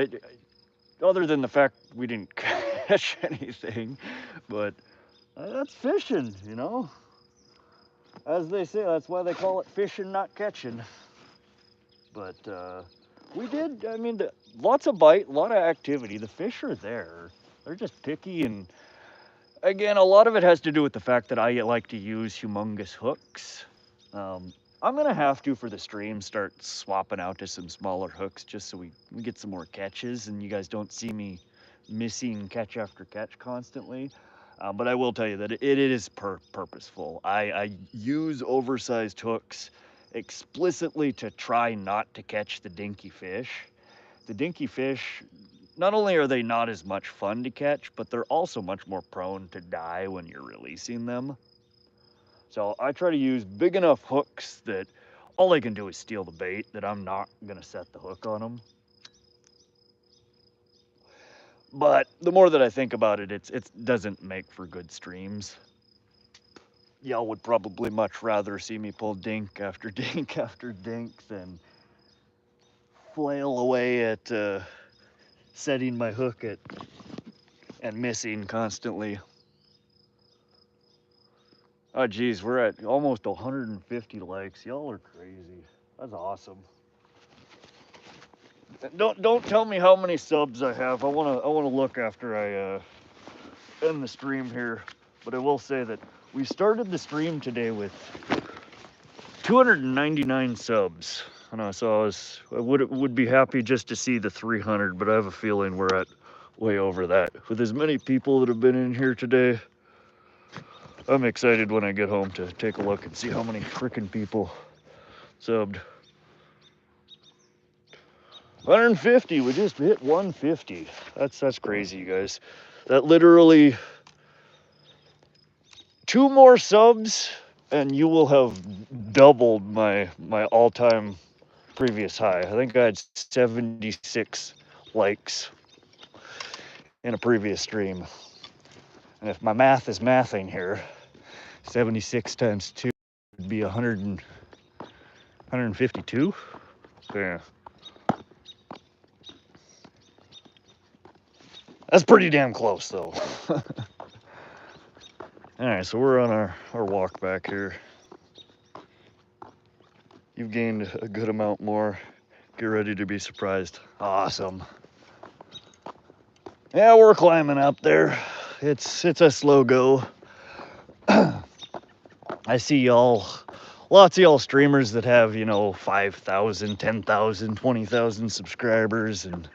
Other than the fact we didn't catch anything, but that's fishing, you know? As they say, that's why they call it fishing, not catching. But we did, I mean, lots of bite, a lot of activity. The fish are there. They're just picky, and again, a lot of it has to do with the fact that I like to use humongous hooks. I'm gonna have to, for the stream, start swapping out to some smaller hooks just so we get some more catches and you guys don't see me missing catch after catch constantly. But I will tell you that it is purposeful. I use oversized hooks explicitly to try not to catch the dinky fish. The dinky fish, not only are they not as much fun to catch, but they're also much more prone to die when you're releasing them. So I try to use big enough hooks that all they can do is steal the bait, that I'm not gonna set the hook on them. But the more that I think about it, it doesn't make for good streams. Y'all would probably much rather see me pull dink after dink after dink than flail away at setting my hook at and missing constantly. Oh geez, we're at almost 150 likes. Y'all are crazy. That's awesome. Don't tell me how many subs I have. I wanna look after I end the stream here. But I will say that we started the stream today with 299 subs. And so I would be happy just to see the 300, but I have a feeling we're at way over that. With as many people that have been in here today, I'm excited when I get home to take a look and see how many freaking people subbed. 150. We just hit 150. That's crazy, you guys. That literally 2 more subs and you will have doubled my all-time previous high. I think I had 76 likes in a previous stream. And if my math is mathing here, 76 times 2 would be 152. Yeah. That's pretty damn close though. All right, so we're on our walk back here. You've gained a good amount more. Get ready to be surprised. Awesome. Yeah, we're climbing up there. It's a slow go. I see y'all, lots of y'all streamers that have, 5,000, 10,000, 20,000 subscribers, and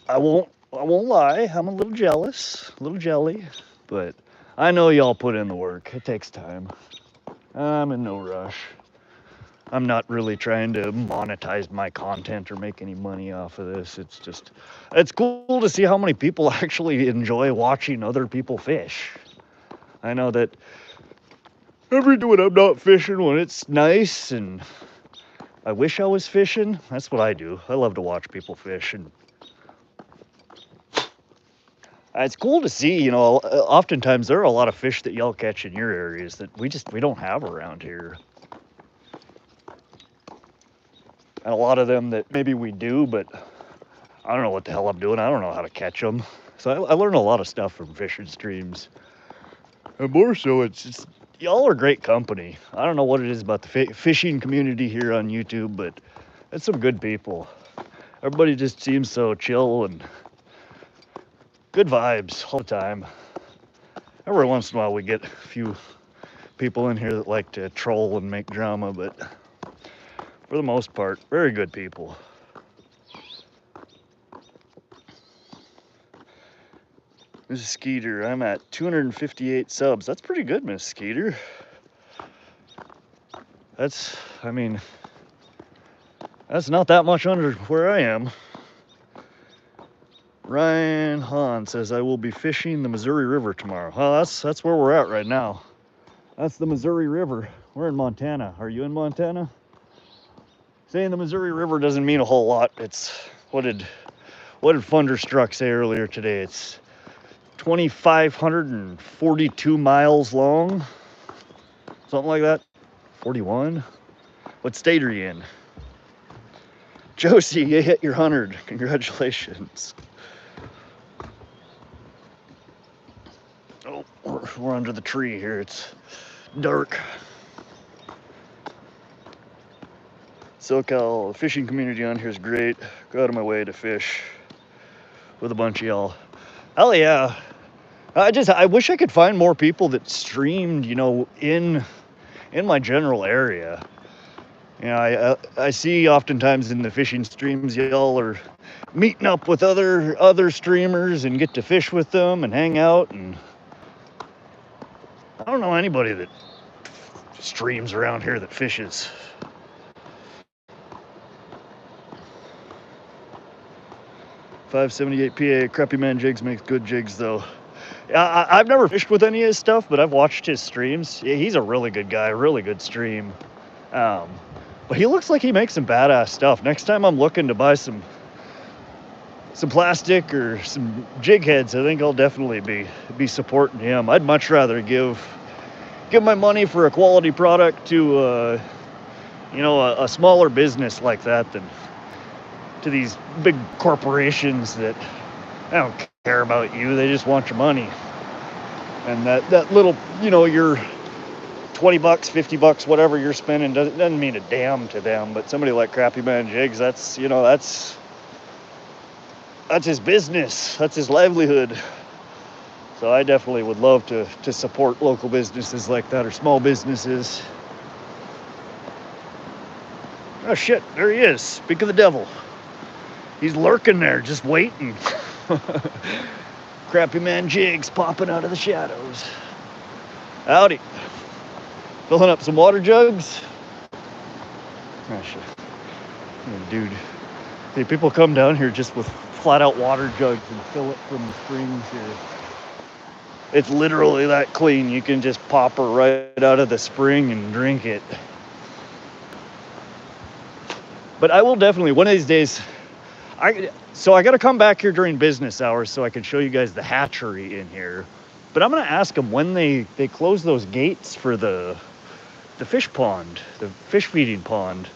I won't lie, I'm a little jealous, a little jelly, but I know y'all put in the work. It takes time. I'm in no rush. I'm not really trying to monetize my content or make any money off of this. It's cool to see how many people actually enjoy watching other people fish. I know that every day when I'm not fishing, when it's nice and I wish I was fishing, that's what I do. I love to watch people fish, and it's cool to see, oftentimes there are a lot of fish that y'all catch in your areas that we don't have around here. And a lot of them that maybe we do, but I don't know what the hell I'm doing. I don't know how to catch them. So I learned a lot of stuff from fishing streams. And more so, it's y'all are great company. I don't know what it is about the fishing community here on YouTube, but it's some good people. Everybody just seems so chill and good vibes all the time. Every once in a while we get a few people in here that like to troll and make drama, but for the most part, very good people. This is Skeeter. I'm at 258 subs. That's pretty good, Miss Skeeter. That's not that much under where I am. Ryan Hahn says, I will be fishing the Missouri River tomorrow. Well, that's where we're at right now. That's the Missouri River. We're in Montana. Are you in Montana? Saying the Missouri River doesn't mean a whole lot. It's, what did Thunderstruck say earlier today? It's 2,542 miles long. Something like that. 41? What state are you in? Josie, you hit your 100. Congratulations. Oh, we're under the tree here. It's dark. SoCal fishing community on here is great. Go out of my way to fish with a bunch of y'all. Hell yeah. I wish I could find more people that streamed, in my general area. I see oftentimes in the fishing streams, y'all are meeting up with other streamers and get to fish with them and hang out, and I don't know anybody that streams around here that fishes. $5.78 PA, Crappy Man Jigs makes good jigs though. I've never fished with any of his stuff, but I've watched his streams. Yeah, he's a really good guy, really good stream. But he looks like he makes some badass stuff. Next time I'm looking to buy some plastic or some jig heads, I think I'll definitely be supporting him. I'd much rather give my money for a quality product to a smaller business like that than to these big corporations that don't care about you. They just want your money. And that little, your $20, $50, whatever you're spending doesn't mean a damn to them. But somebody like Crappy Man Jigs, that's his business. That's his livelihood. So I definitely would love to support local businesses like that, or small businesses. Oh shit, there he is. Speak of the devil. He's lurking there, just waiting. Crappy Man Jigs popping out of the shadows. Howdy. Filling up some water jugs. Oh shit. Dude, people come down here just with flat out water jugs and fill it from the springs here. It's literally that clean. You can just pop her right out of the spring and drink it. But I will definitely, one of these days, so I got to come back here during business hours so I can show you guys the hatchery in here. But I'm going to ask them when they close those gates for the fish pond, the fish feeding pond.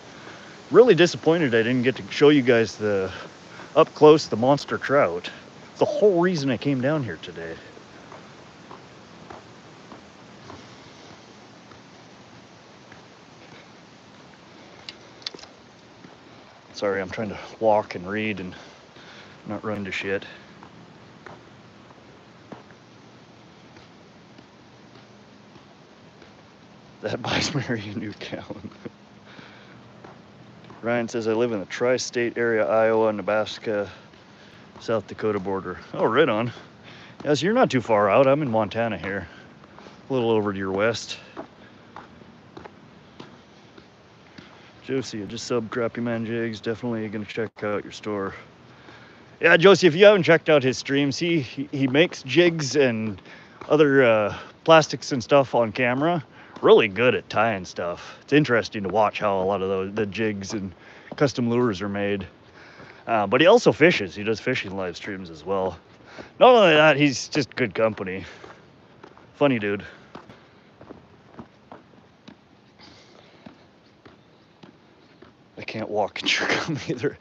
Really disappointed I didn't get to show you guys up close the monster trout. It's the whole reason I came down here today. Sorry, I'm trying to walk and read and not run into shit. That buys Mary a new gallon. Ryan says, I live in the tri-state area, Iowa, Nebraska, South Dakota border. Oh, right on. Yeah, so you're not too far out. I'm in Montana here. A little over to your west. Josie, I just subbed Crappy Man Jigs. Definitely gonna check out your store. Yeah, Josie, if you haven't checked out his streams, he makes jigs and other plastics and stuff on camera. Really good at tying stuff. It's interesting to watch how a lot of the jigs and custom lures are made. But he also fishes. He does fishing live streams as well. Not only that, he's just good company. Funny dude. I can't walk and chew gum either.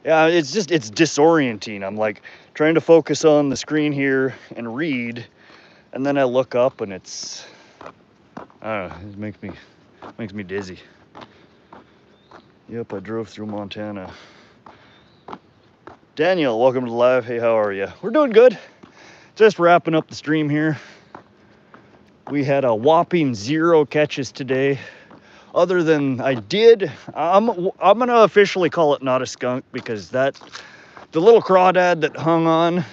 Yeah, it's disorienting. I'm like trying to focus on the screen here and read, and then I look up and it's, I don't know, it makes me dizzy. Yep, I drove through Montana. Daniel, welcome to the live. Hey, how are you? We're doing good. Just wrapping up the stream here. We had a whopping 0 catches today. Other than I'm gonna officially call it not a skunk, because the little crawdad that hung on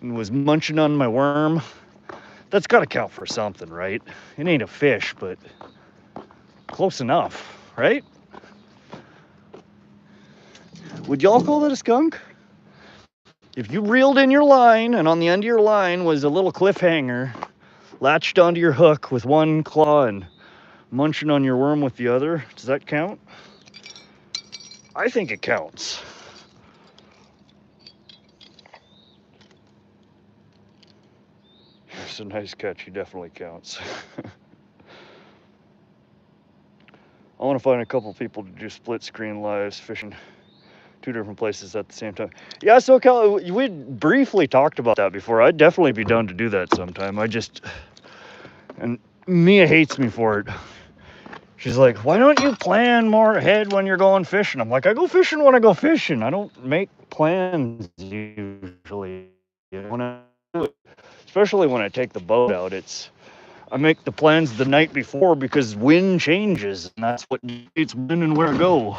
and was munching on my worm, that's gotta count for something, right? It ain't a fish, but close enough, right? Would y'all call that a skunk? If you reeled in your line and on the end of your line was a little cliffhanger latched onto your hook with one claw and munching on your worm with the other, does that count? I think it counts. It's a nice catch. He definitely counts. I want to find a couple people to do split screen lives fishing 2 different places at the same time. Yeah, so Cal, we briefly talked about that before. I'd definitely be down to do that sometime. And Mia hates me for it. She's like, why don't you plan more ahead when you're going fishing? I'm like, I go fishing when I go fishing. I don't make plans usually. When I do it, especially when I take the boat out, I make the plans the night before because wind changes, and that's what dictates when and where to go.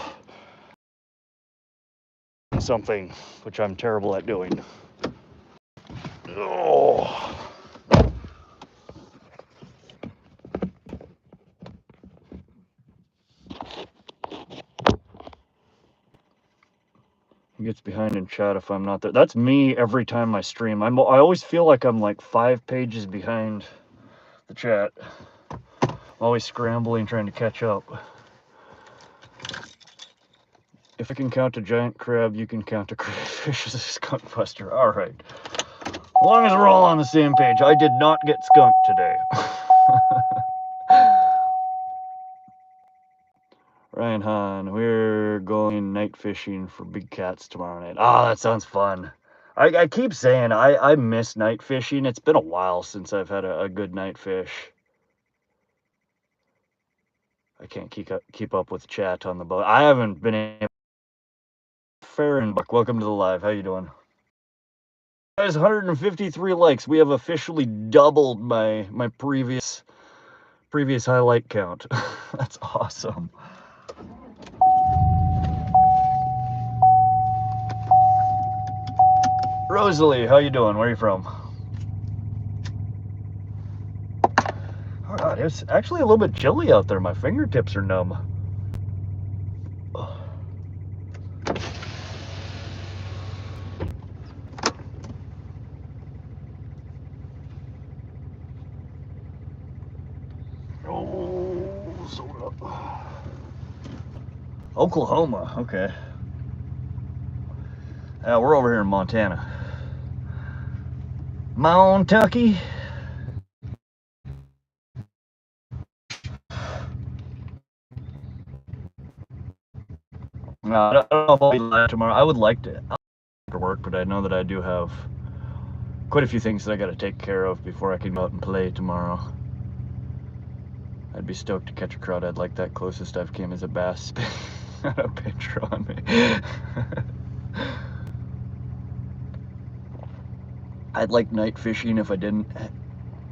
Something which I'm terrible at doing. Oh. He gets behind in chat if I'm not there. That's me every time I stream. I always feel like I'm like 5 pages behind the chat. I'm always scrambling, trying to catch up. If I can count a giant crab, you can count a crayfish as a skunk-buster. All right. As long as we're all on the same page. I did not get skunked today. Ryan Hahn, we're going night fishing for big cats tomorrow night. Ah, that sounds fun. I keep saying I miss night fishing. It's been a while since I've had a good night fish. I can't keep up with chat on the boat. I haven't been able. Fahrenbach, welcome to the live. How you doing? Guys, 153 likes. We have officially doubled my previous highlight count. That's awesome. Rosalie, how you doing? Where are you from? Oh God, it's actually a little bit chilly out there. My fingertips are numb. soda. Oklahoma, okay. We're over here in Montana. Montucky. I don't know if I'll be live tomorrow. I would like to after work, but I know that I do have quite a few things that I got to take care of before I can go out and play tomorrow. I'd be stoked to catch a crawdad like that. Closest I've came is a bass got a picture on me. I'd like night fishing if I didn't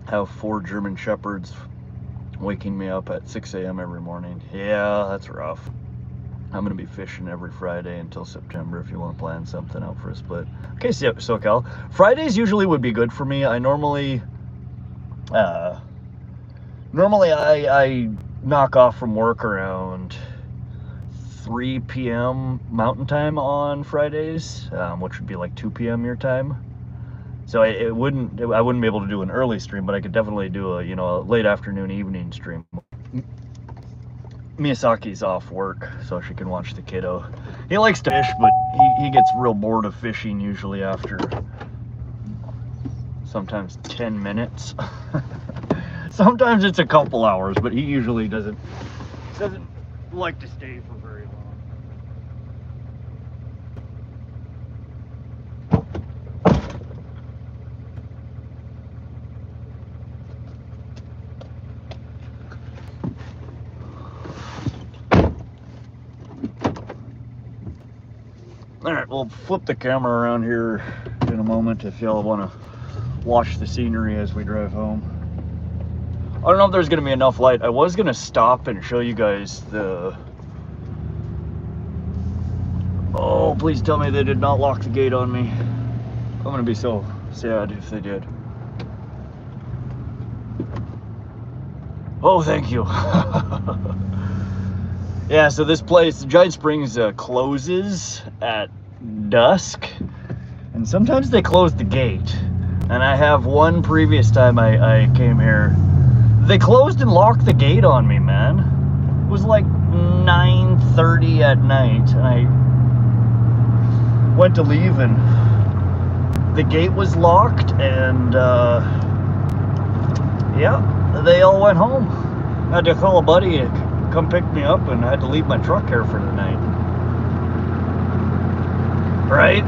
have 4 German Shepherds waking me up at 6 a.m. every morning. Yeah, that's rough. I'm gonna be fishing every Friday until September if you want to plan something out for a split. Okay, SoCal. Fridays usually would be good for me. I normally I knock off from work around 3 p.m. Mountain Time on Fridays, which would be like 2 p.m. your time. So I wouldn't be able to do an early stream, but I could definitely do a a late afternoon, evening stream. Miyazaki's off work, so she can watch the kiddo. He likes to fish, but he gets real bored of fishing usually after sometimes 10 minutes. Sometimes it's a couple hours, but he usually doesn't like to stay for very long. Alright, we'll flip the camera around here in a moment if y'all want to watch the scenery as we drive home. I don't know if there's going to be enough light. I was going to stop and show you guys the... Oh, please tell me they did not lock the gate on me. I'm going to be so sad if they did. Oh, thank you. Yeah, so this place, Giant Springs, closes at dusk, and sometimes they close the gate. And I have one previous time I came here, they closed and locked the gate on me, man. It was like 9:30 at night, and I went to leave, and the gate was locked, and yeah, they all went home. I had to call a buddy to come pick me up, and I had to leave my truck here for the night. Right?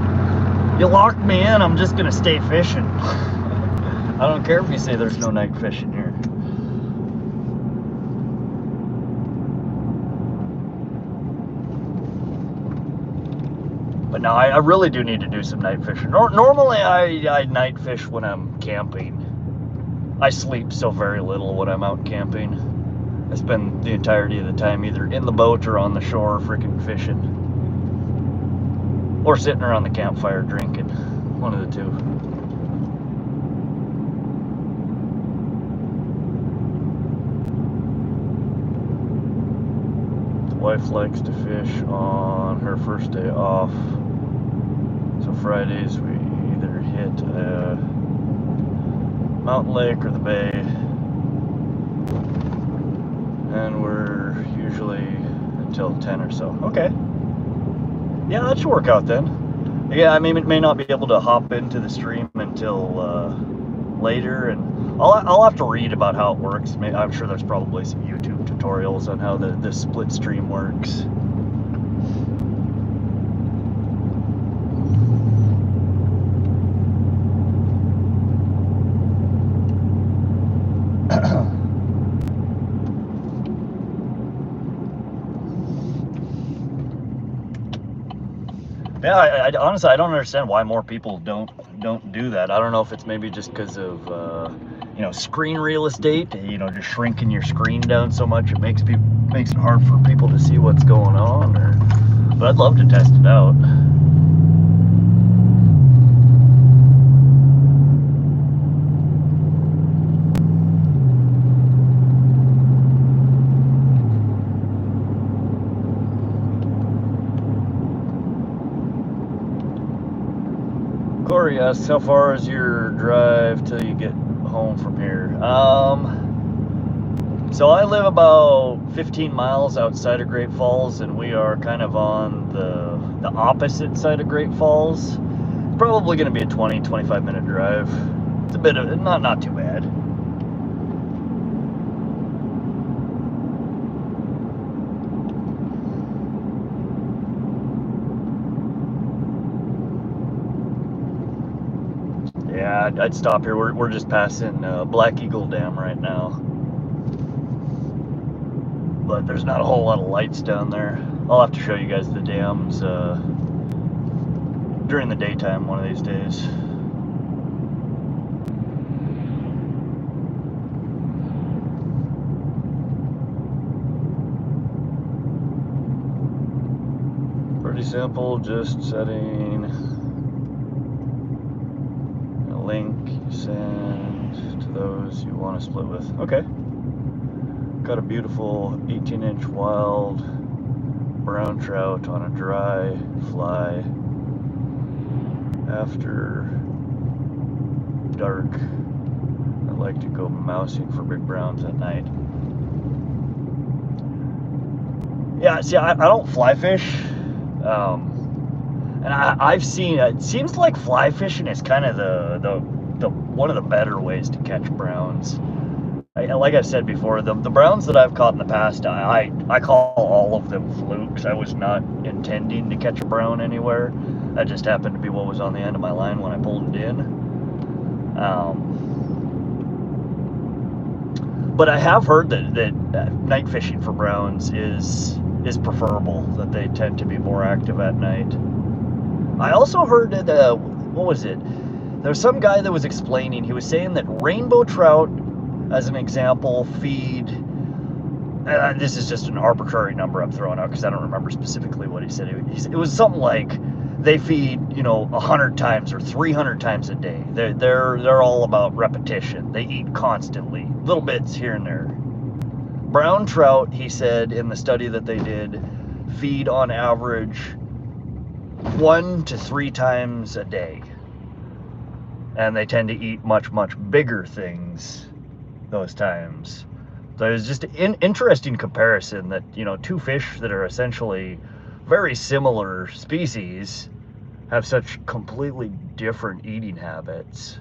You locked me in, I'm just gonna stay fishing. I don't care if you say there's no night fishing here. But no, I really do need to do some night fishing. Normally I night fish when I'm camping. I sleep so very little when I'm out camping. I spend the entirety of the time either in the boat or on the shore freaking fishing. Or sitting around the campfire drinking. One of the two. The wife likes to fish on her first day off. So Fridays we either hit a mountain lake or the bay. And we're usually until 10 or so. Okay. Yeah, that should work out then. Yeah, I mean, it may not be able to hop into the stream until later, and I'll have to read about how it works. I'm sure there's probably some YouTube tutorials on how the split stream works. Yeah, I honestly, I don't understand why more people don't do that. I don't know if it's maybe just because of screen real estate. Just shrinking your screen down so much it makes it hard for people to see what's going on. But I'd love to test it out. Corey asks, how far is your drive till you get home from here? So I live about 15 miles outside of Great Falls, and we are kind of on the opposite side of Great Falls. Probably going to be a 20-25 minute drive. It's a bit of not too bad. Yeah, I'd stop here. We're just passing Black Eagle Dam right now. But there's not a whole lot of lights down there. I'll have to show you guys the dams during the daytime one of these days. Pretty simple, just setting a link you send to those you want to split with. Okay. Got a beautiful 18-inch wild brown trout on a dry fly after dark. I like to go mousing for big browns at night. Yeah, see, I don't fly fish, and I've seen it seems like fly fishing is kind of the one of the better ways to catch browns. Like I said before, the browns that I've caught in the past, I call all of them flukes. I was not intending to catch a brown anywhere. That just happened to be what was on the end of my line when I pulled it in. But I have heard that night fishing for browns is preferable, that they tend to be more active at night. I also heard that, what was it? There was some guy that was explaining, he was saying that rainbow trout, as an example, feed, and this is just an arbitrary number I'm throwing out because I don't remember specifically what he said. It was something like they feed, 100 times or 300 times a day. They're all about repetition. They eat constantly, little bits here and there. Brown trout, he said in the study that they did, feed on average 1 to 3 times a day. And they tend to eat much, much bigger things those times. So it's just an interesting comparison that, two fish that are essentially very similar species have such completely different eating habits.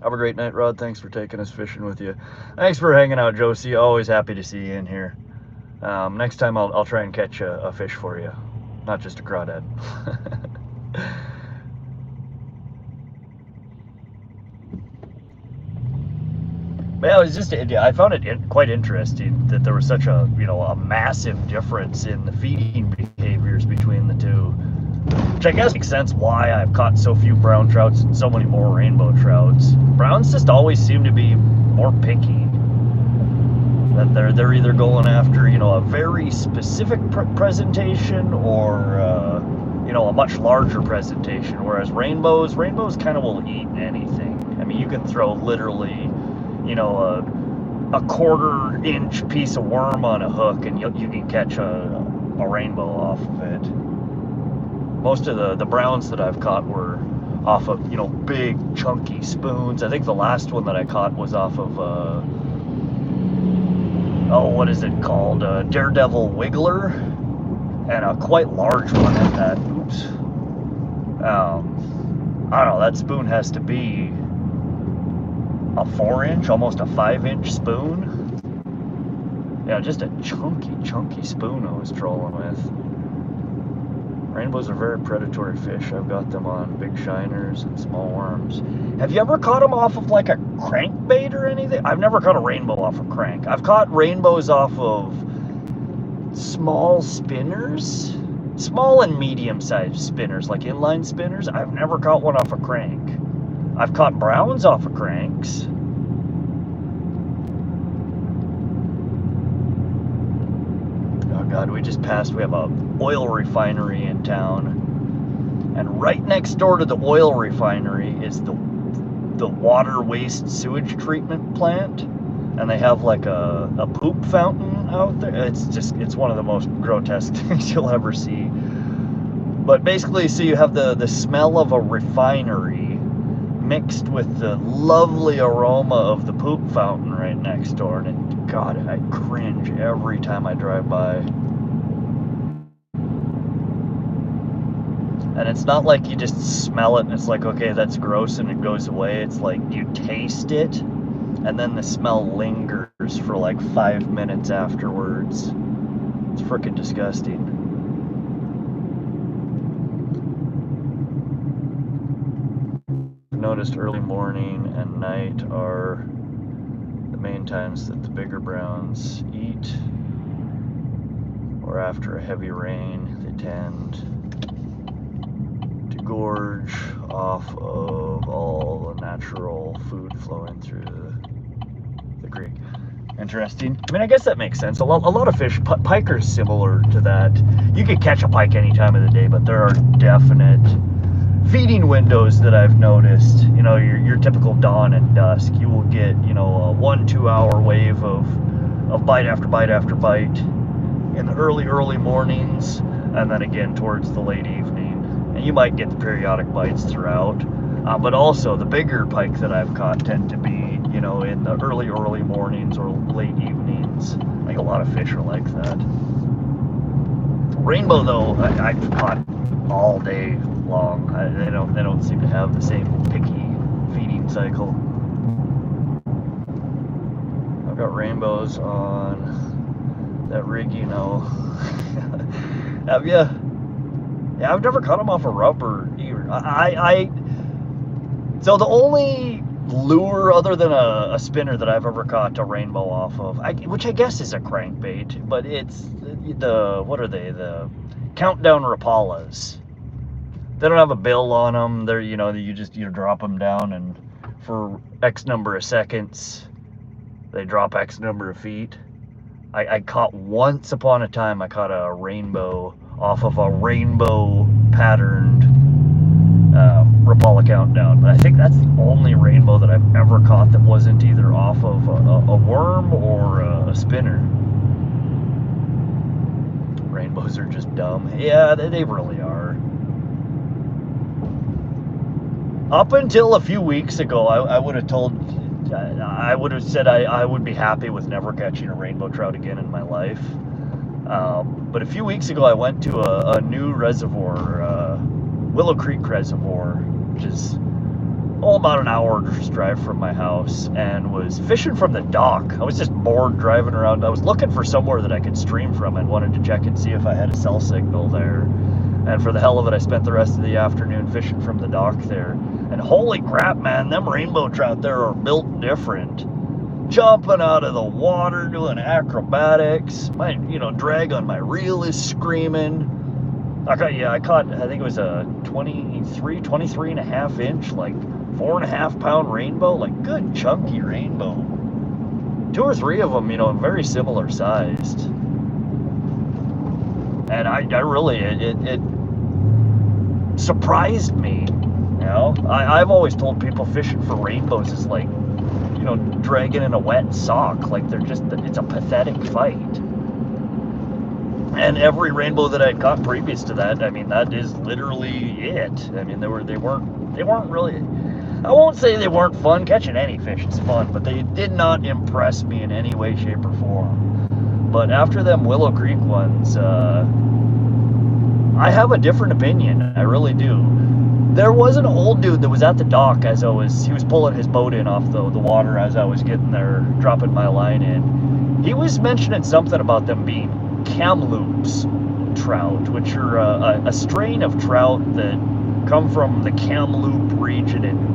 Have a great night, Rod. Thanks for taking us fishing with you. Thanks for hanging out, Josie. Always happy to see you in here. Next time I'll try and catch a fish for you, not just a crawdad. Yeah, it was just, I found it quite interesting that there was such a, a massive difference in the feeding behaviors between the two. Which I guess makes sense why I've caught so few brown trouts and so many more rainbow trouts. Browns just always seem to be more picky. That they're either going after, a very specific presentation or, a much larger presentation. Whereas rainbows kind of will eat anything. I mean, you can throw literally, a 1/4 inch piece of worm on a hook and you can catch a rainbow off of it. Most of the browns that I've caught were off of, big chunky spoons. I think the last one that I caught was off of, what is it called? Daredevil Wiggler, and a quite large one at that. Oops. I don't know, that spoon has to be a 4-inch, almost a 5-inch spoon. Yeah, just a chunky spoon I was trolling with. Rainbows are very predatory fish. I've got them on big shiners and small worms. Have you ever caught them off of like a crankbait or anything? I've never caught a rainbow off a crank. I've caught rainbows off of small spinners, small and medium-sized spinners, like inline spinners. I've never caught one off a crank. I've caught browns off of cranks. Oh God, we have an oil refinery in town. And right next door to the oil refinery is the water waste sewage treatment plant. And they have like a poop fountain out there. It's one of the most grotesque things you'll ever see. But basically, so you have the smell of a refinery mixed with the lovely aroma of the poop fountain right next door, and God, I cringe every time I drive by. And it's not like you just smell it and it's like, okay, that's gross and it goes away. It's like you taste it and then the smell lingers for like 5 minutes afterwards. It's frickin' disgusting. I've noticed early morning and night are the main times that the bigger browns eat, or after a heavy rain, they tend to gorge off of all the natural food flowing through the creek. Interesting. I mean, I guess that makes sense. A lot of fish, pike are similar to that. You could catch a pike any time of the day, but there are definite feeding windows that I've noticed. You know, your typical dawn and dusk. You will get, you know, a 1-2 hour wave of bite after bite after bite in the early mornings, and then again towards the late evening. And you might get the periodic bites throughout. But also the bigger pike that I've caught tend to be, you know, in the early mornings or late evenings. I think a lot of fish are like that. Rainbow, though, I've caught all day long. They don't seem to have the same picky feeding cycle. I've got rainbows on that rig, you know. Have you? Yeah, I've never caught them off a rubber either. So the only lure other than a spinner that I've ever caught a rainbow off of, which I guess is a crankbait, but it's what are they? The countdown Rapalas. They don't have a bill on them. They're, you know, you just drop them down, and for X number of seconds, they drop X number of feet. I caught once upon a time. I caught a rainbow off of a rainbow patterned Rapala countdown, but I think that's the only rainbow that I've ever caught that wasn't either off of a worm or a spinner. Rainbows are just dumb. Yeah, they really are. Up until a few weeks ago, I would have said I would be happy with never catching a rainbow trout again in my life. But a few weeks ago, I went to a new reservoir, Willow Creek Reservoir, which is about an hour's drive from my house, and was fishing from the dock. I was just bored driving around. I was looking for somewhere that I could stream from and wanted to check and see if I had a cell signal there. And for the hell of it, I spent the rest of the afternoon fishing from the dock there. And holy crap, man, them rainbow trout there are built different. Jumping out of the water, doing acrobatics. My, drag on my reel is screaming. I caught, I think it was a 23 and a half inch, like 4.5 pound rainbow, like good chunky rainbow. 2 or 3 of them, very similar sized. And I really, it surprised me, I've always told people fishing for rainbows is like, dragging in a wet sock. Like it's a pathetic fight. And every rainbow that I'd caught previous to that, I mean, that is literally it. I mean, they weren't really, I won't say they weren't fun. Catching any fish is fun, but they did not impress me in any way, shape, or form. But after them Willow Creek ones, I have a different opinion. I really do. There was an old dude that was at the dock as he was pulling his boat in off the water as I was getting there, dropping my line in. He was mentioning something about them being Kamloops trout, which are a strain of trout that come from the Kamloops region in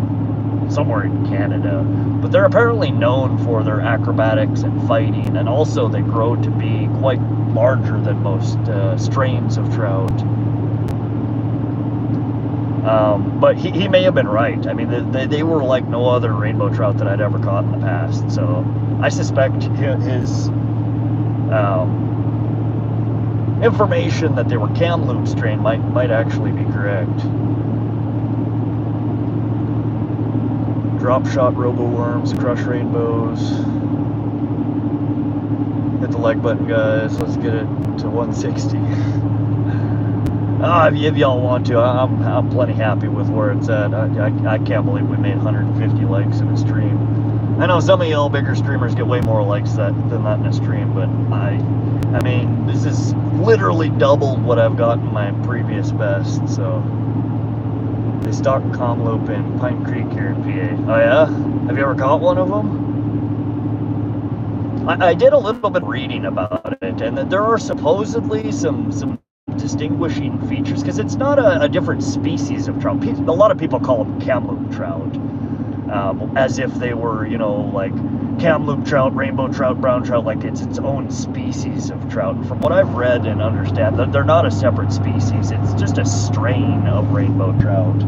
somewhere in Canada. But they're apparently known for their acrobatics and fighting, and also they grow to be quite larger than most strains of trout. But he may have been right. I mean, they were like no other rainbow trout that I'd ever caught in the past. So I suspect his information that they were Kamloops strain might actually be correct. Drop shot robo worms, crush rainbows. Hit the like button, guys. Let's get it to 160. If y'all want to, I'm plenty happy with where it's at. I can't believe we made 150 likes in a stream. I know some of y'all bigger streamers get way more likes than that in a stream, but I mean, this is literally doubled what I've got in my previous best. So they stock Kamloops in Pine Creek here in PA. Oh yeah? Have you ever caught one of them? I did a little bit of reading about it, and that there are supposedly some distinguishing features, because it's not a different species of trout. A lot of people call them Kamloops trout, as if they were, you know, like Kamloops trout, rainbow trout, brown trout, like it's its own species of trout. From what I've read and understand, they're not a separate species. It's just a strain of rainbow trout.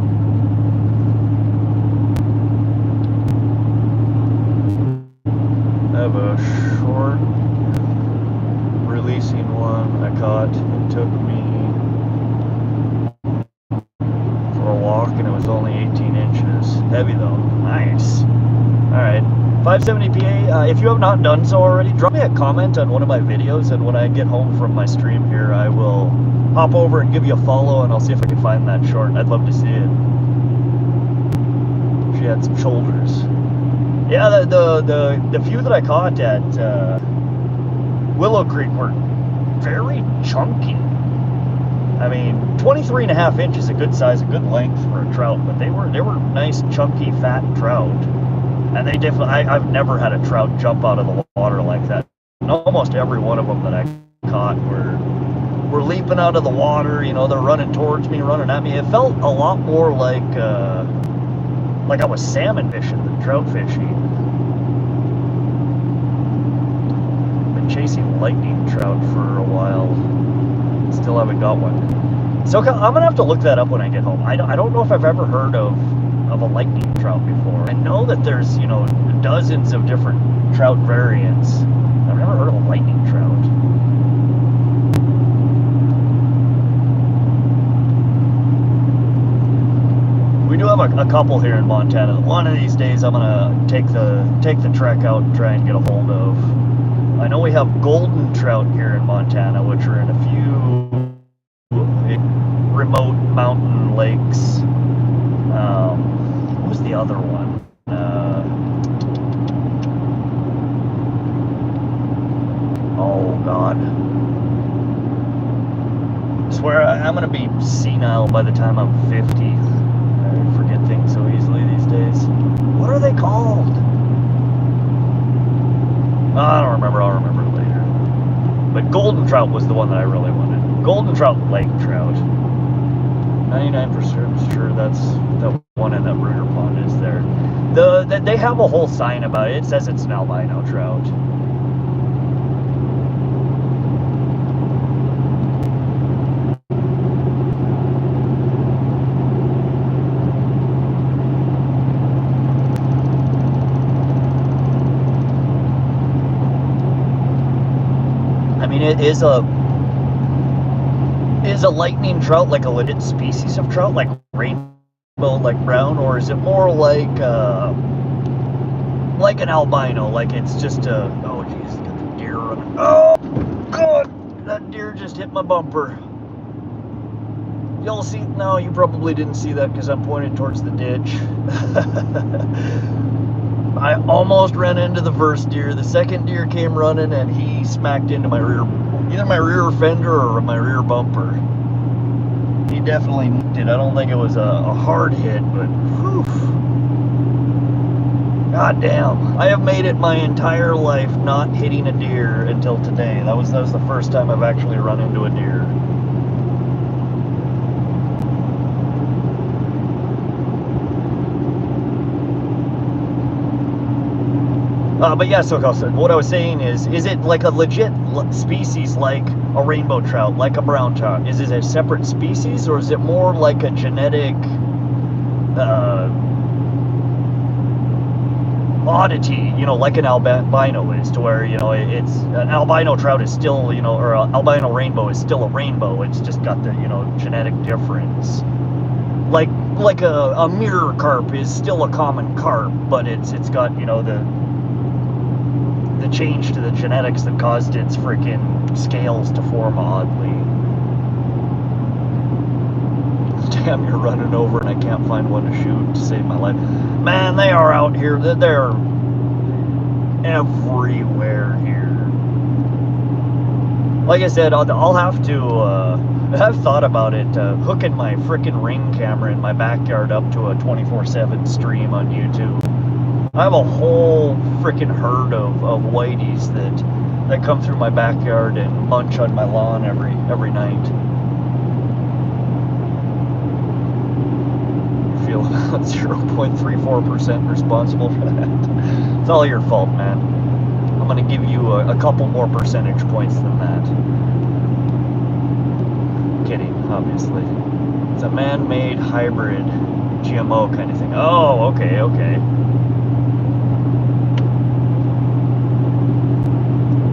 I have a short releasing one I caught. It took me for a walk and it was only 18 inches. Heavy though. Nice. Alright. 570 PA. If you have not done so already, drop me a comment on one of my videos, and when I get home from my stream here, I will hop over and give you a follow, and I'll see if I can find that short. I'd love to see it. She had some shoulders. Yeah, the few that I caught at Willow Creek were very chunky. I mean, 23 and a half inches, a good size, a good length for a trout, but they were nice, chunky, fat trout. And they definitely, I've never had a trout jump out of the water like that. And almost every one of them that I caught were leaping out of the water, you know, they're running towards me, running at me. It felt a lot more like I was salmon fishing than trout fishing. Been chasing lightning trout for a while. Still haven't got one. So I'm gonna have to look that up when I get home. I don't know if I've ever heard of a lightning trout before. I know that there's, you know, dozens of different trout variants. I've never heard of a lightning trout. We do have a couple here in Montana. One of these days I'm gonna take the trek out and try and get a hold of. I know we have golden trout here in Montana, which are in a few remote mountain lakes. What was the other one? Oh God! I swear I'm gonna be senile by the time I'm 50. I forget things so easily these days. What are they called? I don't remember. I'll remember later. But golden trout was the one that I really wanted. Golden trout, lake trout. 99% sure that's the one in that Brooder Pond is there. They have a whole sign about it. It says it's an albino trout. I mean, it is a lightning trout like a legit species of trout, like rainbow, like brown, or is it more like an albino, like it's just a, oh jeez, got the deer running. Oh God, that deer just hit my bumper. Y'all see? No, you probably didn't see that because I'm pointed towards the ditch. I almost ran into the first deer. The second deer came running and he smacked into my rear, either my rear fender or my rear bumper. He definitely did. I don't think it was a hard hit, but whew. God damn. I have made it my entire life not hitting a deer until today. That was the first time I've actually run into a deer. But yeah, so what I was saying is it like a legit species like a rainbow trout, like a brown trout? Is it a separate species, or is it more like a genetic oddity, you know, like an albino is, to where, you know, it's an albino trout is still, you know, or an albino rainbow is still a rainbow, it's just got the, you know, genetic difference. Like a mirror carp is still a common carp, but it's got, you know, the change to the genetics that caused its freaking scales to form oddly. damn near running over and I can't find one to shoot to save my life. Man, they are out here. They're everywhere here. Like I said, I'll have to, I've thought about it, hooking my frickin' Ring camera in my backyard up to a 24/7 stream on YouTube. I have a whole frickin' herd of whiteys that come through my backyard and munch on my lawn every night. I feel about 0.34% responsible for that. It's all your fault, man. I'm gonna give you a couple more percentage points than that. Kidding, obviously. It's a man-made hybrid GMO kind of thing. Oh, okay.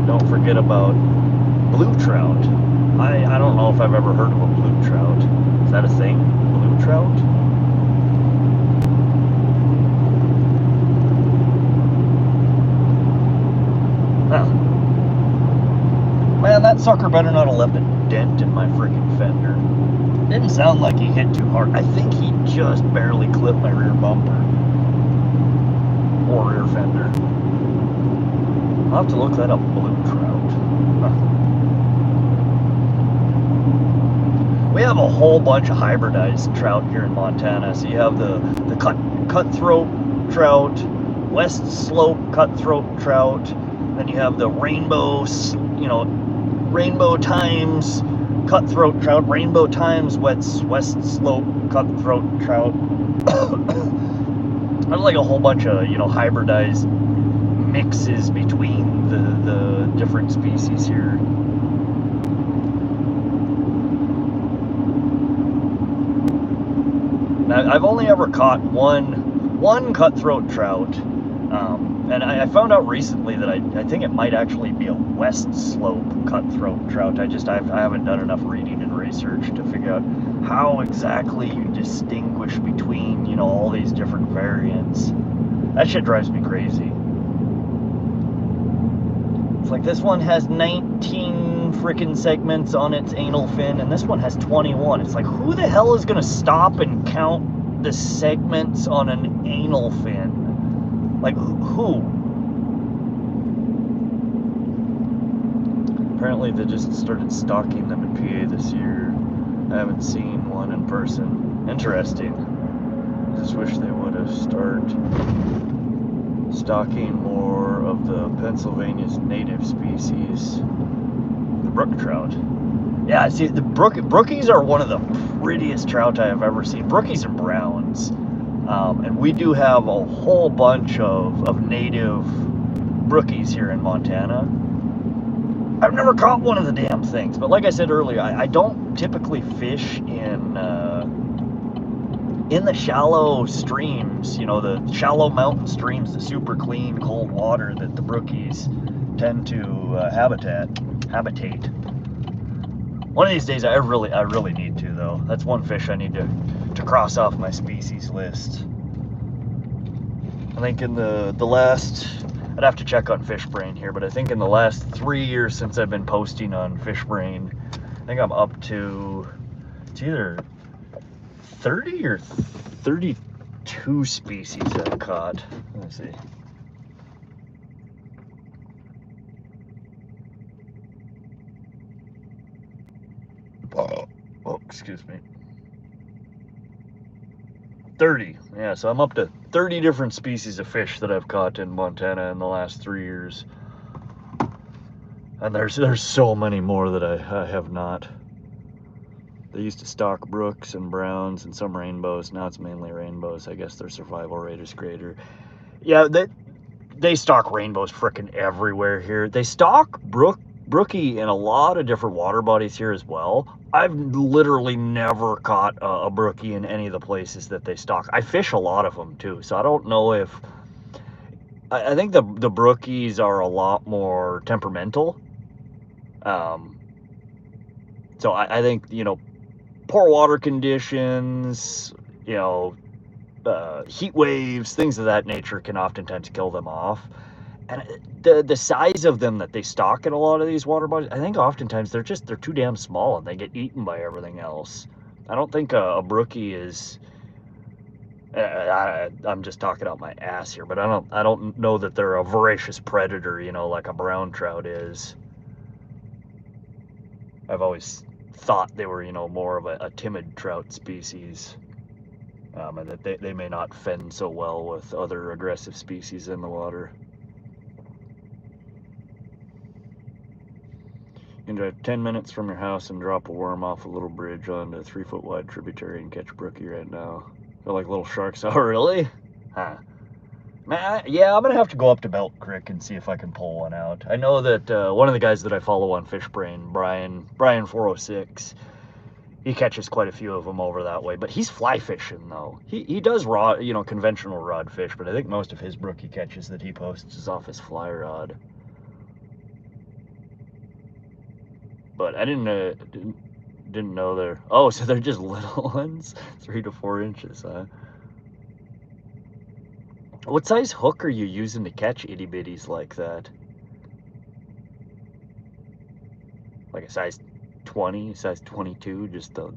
Don't forget about blue trout. I don't know if I've ever heard of a blue trout. Is that a thing? Blue trout? Huh. Man, that sucker better not have left a dent in my freaking fender. Didn't sound like he hit too hard. I think he just barely clipped my rear bumper. Or rear fender. I'll have to look that up. Blue trout. Huh. We have a whole bunch of hybridized trout here in Montana. So you have the cutthroat trout, west slope cutthroat trout, then you have the rainbow, rainbow times cutthroat trout, rainbow times west slope cutthroat trout. There's like a whole bunch of hybridized mixes between the different species here. Now, I've only ever caught one cutthroat trout, and I found out recently that I think it might actually be a west slope cutthroat trout. I haven't done enough reading and research to figure out how exactly you distinguish between all these different variants. That shit drives me crazy. It's like this one has 19 freaking segments on its anal fin, and this one has 21. It's like, who the hell is gonna stop and count the segments on an anal fin? Like, who? Apparently they just started stocking them in PA this year. I haven't seen one in person. Interesting. I just wish they would have started stocking more of the Pennsylvania's native species, the brook trout. Yeah, see, the brookies are one of the prettiest trout I have ever seen. Brookies and browns. And we do have a whole bunch of native brookies here in Montana. I've never caught one of the damn things, but like I said earlier, I don't typically fish in the shallow streams, the shallow mountain streams, the super clean cold water that the brookies tend to habitate. One of these days, I really need to, though. That's one fish I need to cross off my species list. I think in the last, I'd have to check on FishBrain here, but I think in the last 3 years since I've been posting on FishBrain, I think I'm up to, it's either 30 or 32 species I've caught. Let me see. Oh, excuse me. 30. Yeah, so I'm up to 30 different species of fish that I've caught in Montana in the last 3 years. And there's so many more that I have not. They used to stock brooks and browns and some rainbows. Now it's mainly rainbows. I guess their survival rate is greater. Yeah, they stock rainbows frickin' everywhere here. They stock brookie in a lot of different water bodies here as well. I've literally never caught a brookie in any of the places that they stock. I fish a lot of them too, so I don't know if... I think the brookies are a lot more temperamental. So I think, poor water conditions, heat waves, things of that nature can oftentimes kill them off. And the size of them that they stock in a lot of these water bodies, I think oftentimes they're too damn small and they get eaten by everything else. I don't think a brookie is. I'm just talking out my ass here, but I don't know that they're a voracious predator, you know, like a brown trout is. I've always thought they were, you know, more of a timid trout species, and that they may not fend so well with other aggressive species in the water. You can drive 10 minutes from your house and drop a worm off a little bridge onto a 3-foot wide tributary and catch brookie right now. They're like little sharks. Oh, really? Huh. Man, yeah, I'm gonna have to go up to Belt Creek and see if I can pull one out. I know that one of the guys that I follow on FishBrain, Brian 406, he catches quite a few of them over that way. But he's fly fishing though. He does rod, you know, conventional rod fish, but I think most of his brookie catches that he posts is off his fly rod. But I didn't know they're. Oh, so they're just little ones, 3 to 4 inches, huh? What size hook are you using to catch itty bitties like that? Like a size 20, size 22, just the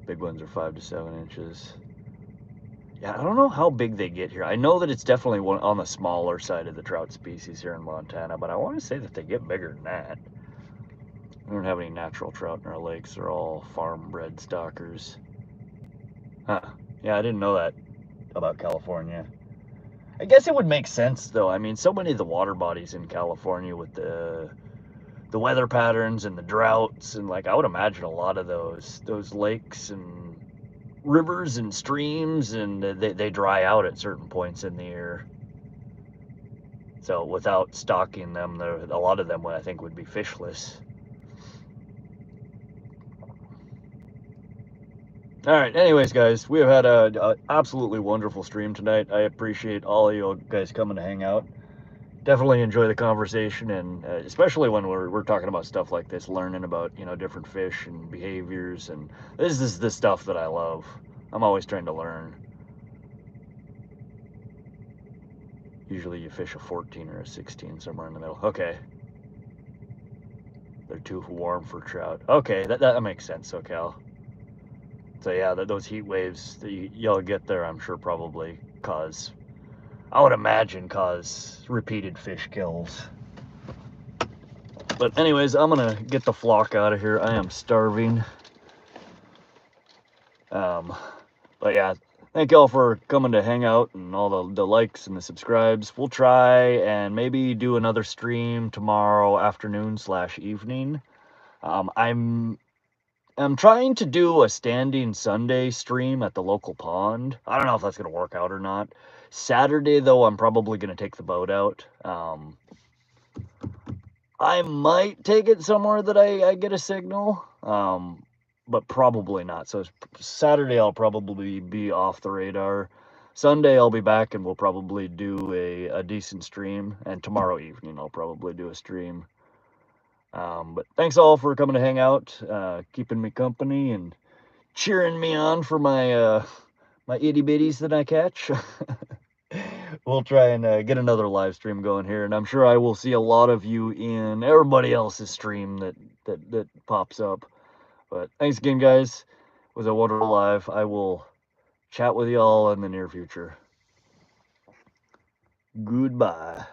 big ones are 5 to 7 inches. Yeah, I don't know how big they get here. I know that it's definitely one on the smaller side of the trout species here in Montana, but I want to say that they get bigger than that. We don't have any natural trout in our lakes. They're all farm-bred stockers. Huh. Yeah, I didn't know that about California. I guess it would make sense, though. I mean, so many of the water bodies in California with the weather patterns and the droughts, and like I would imagine a lot of those lakes and rivers and streams, and they dry out at certain points in the year. So without stocking them, a lot of them I think would be fishless. All right, anyways, guys, we have had a absolutely wonderful stream tonight. I appreciate all of you guys coming to hang out. Definitely enjoy the conversation, and especially when we're talking about stuff like this, learning about, you know, different fish and behaviors, and this is the stuff that I love. I'm always trying to learn. Usually you fish a 14 or a 16, somewhere in the middle. Okay. They're too warm for trout. Okay, that makes sense, SoCal. So yeah, those heat waves that y'all get there, I'm sure probably cause, I would imagine cause repeated fish kills. But anyways, I'm gonna get the flock out of here. I am starving. But yeah, thank y'all for coming to hang out and all the likes and the subscribes. We'll try and maybe do another stream tomorrow afternoon / evening. I'm trying to do a standing Sunday stream at the local pond. I don't know if that's going to work out or not. Saturday, though, I'm probably going to take the boat out. I might take it somewhere that I get a signal, but probably not. So Saturday, I'll probably be off the radar. Sunday, I'll be back, and we'll probably do a decent stream. And tomorrow evening, I'll probably do a stream. But thanks all for coming to hang out, keeping me company, and cheering me on for my my itty bitties that I catch. We'll try and get another live stream going here, and I'm sure I will see a lot of you in everybody else's stream that pops up. But thanks again, guys. It was a wonderful live. I will chat with y'all in the near future. Goodbye.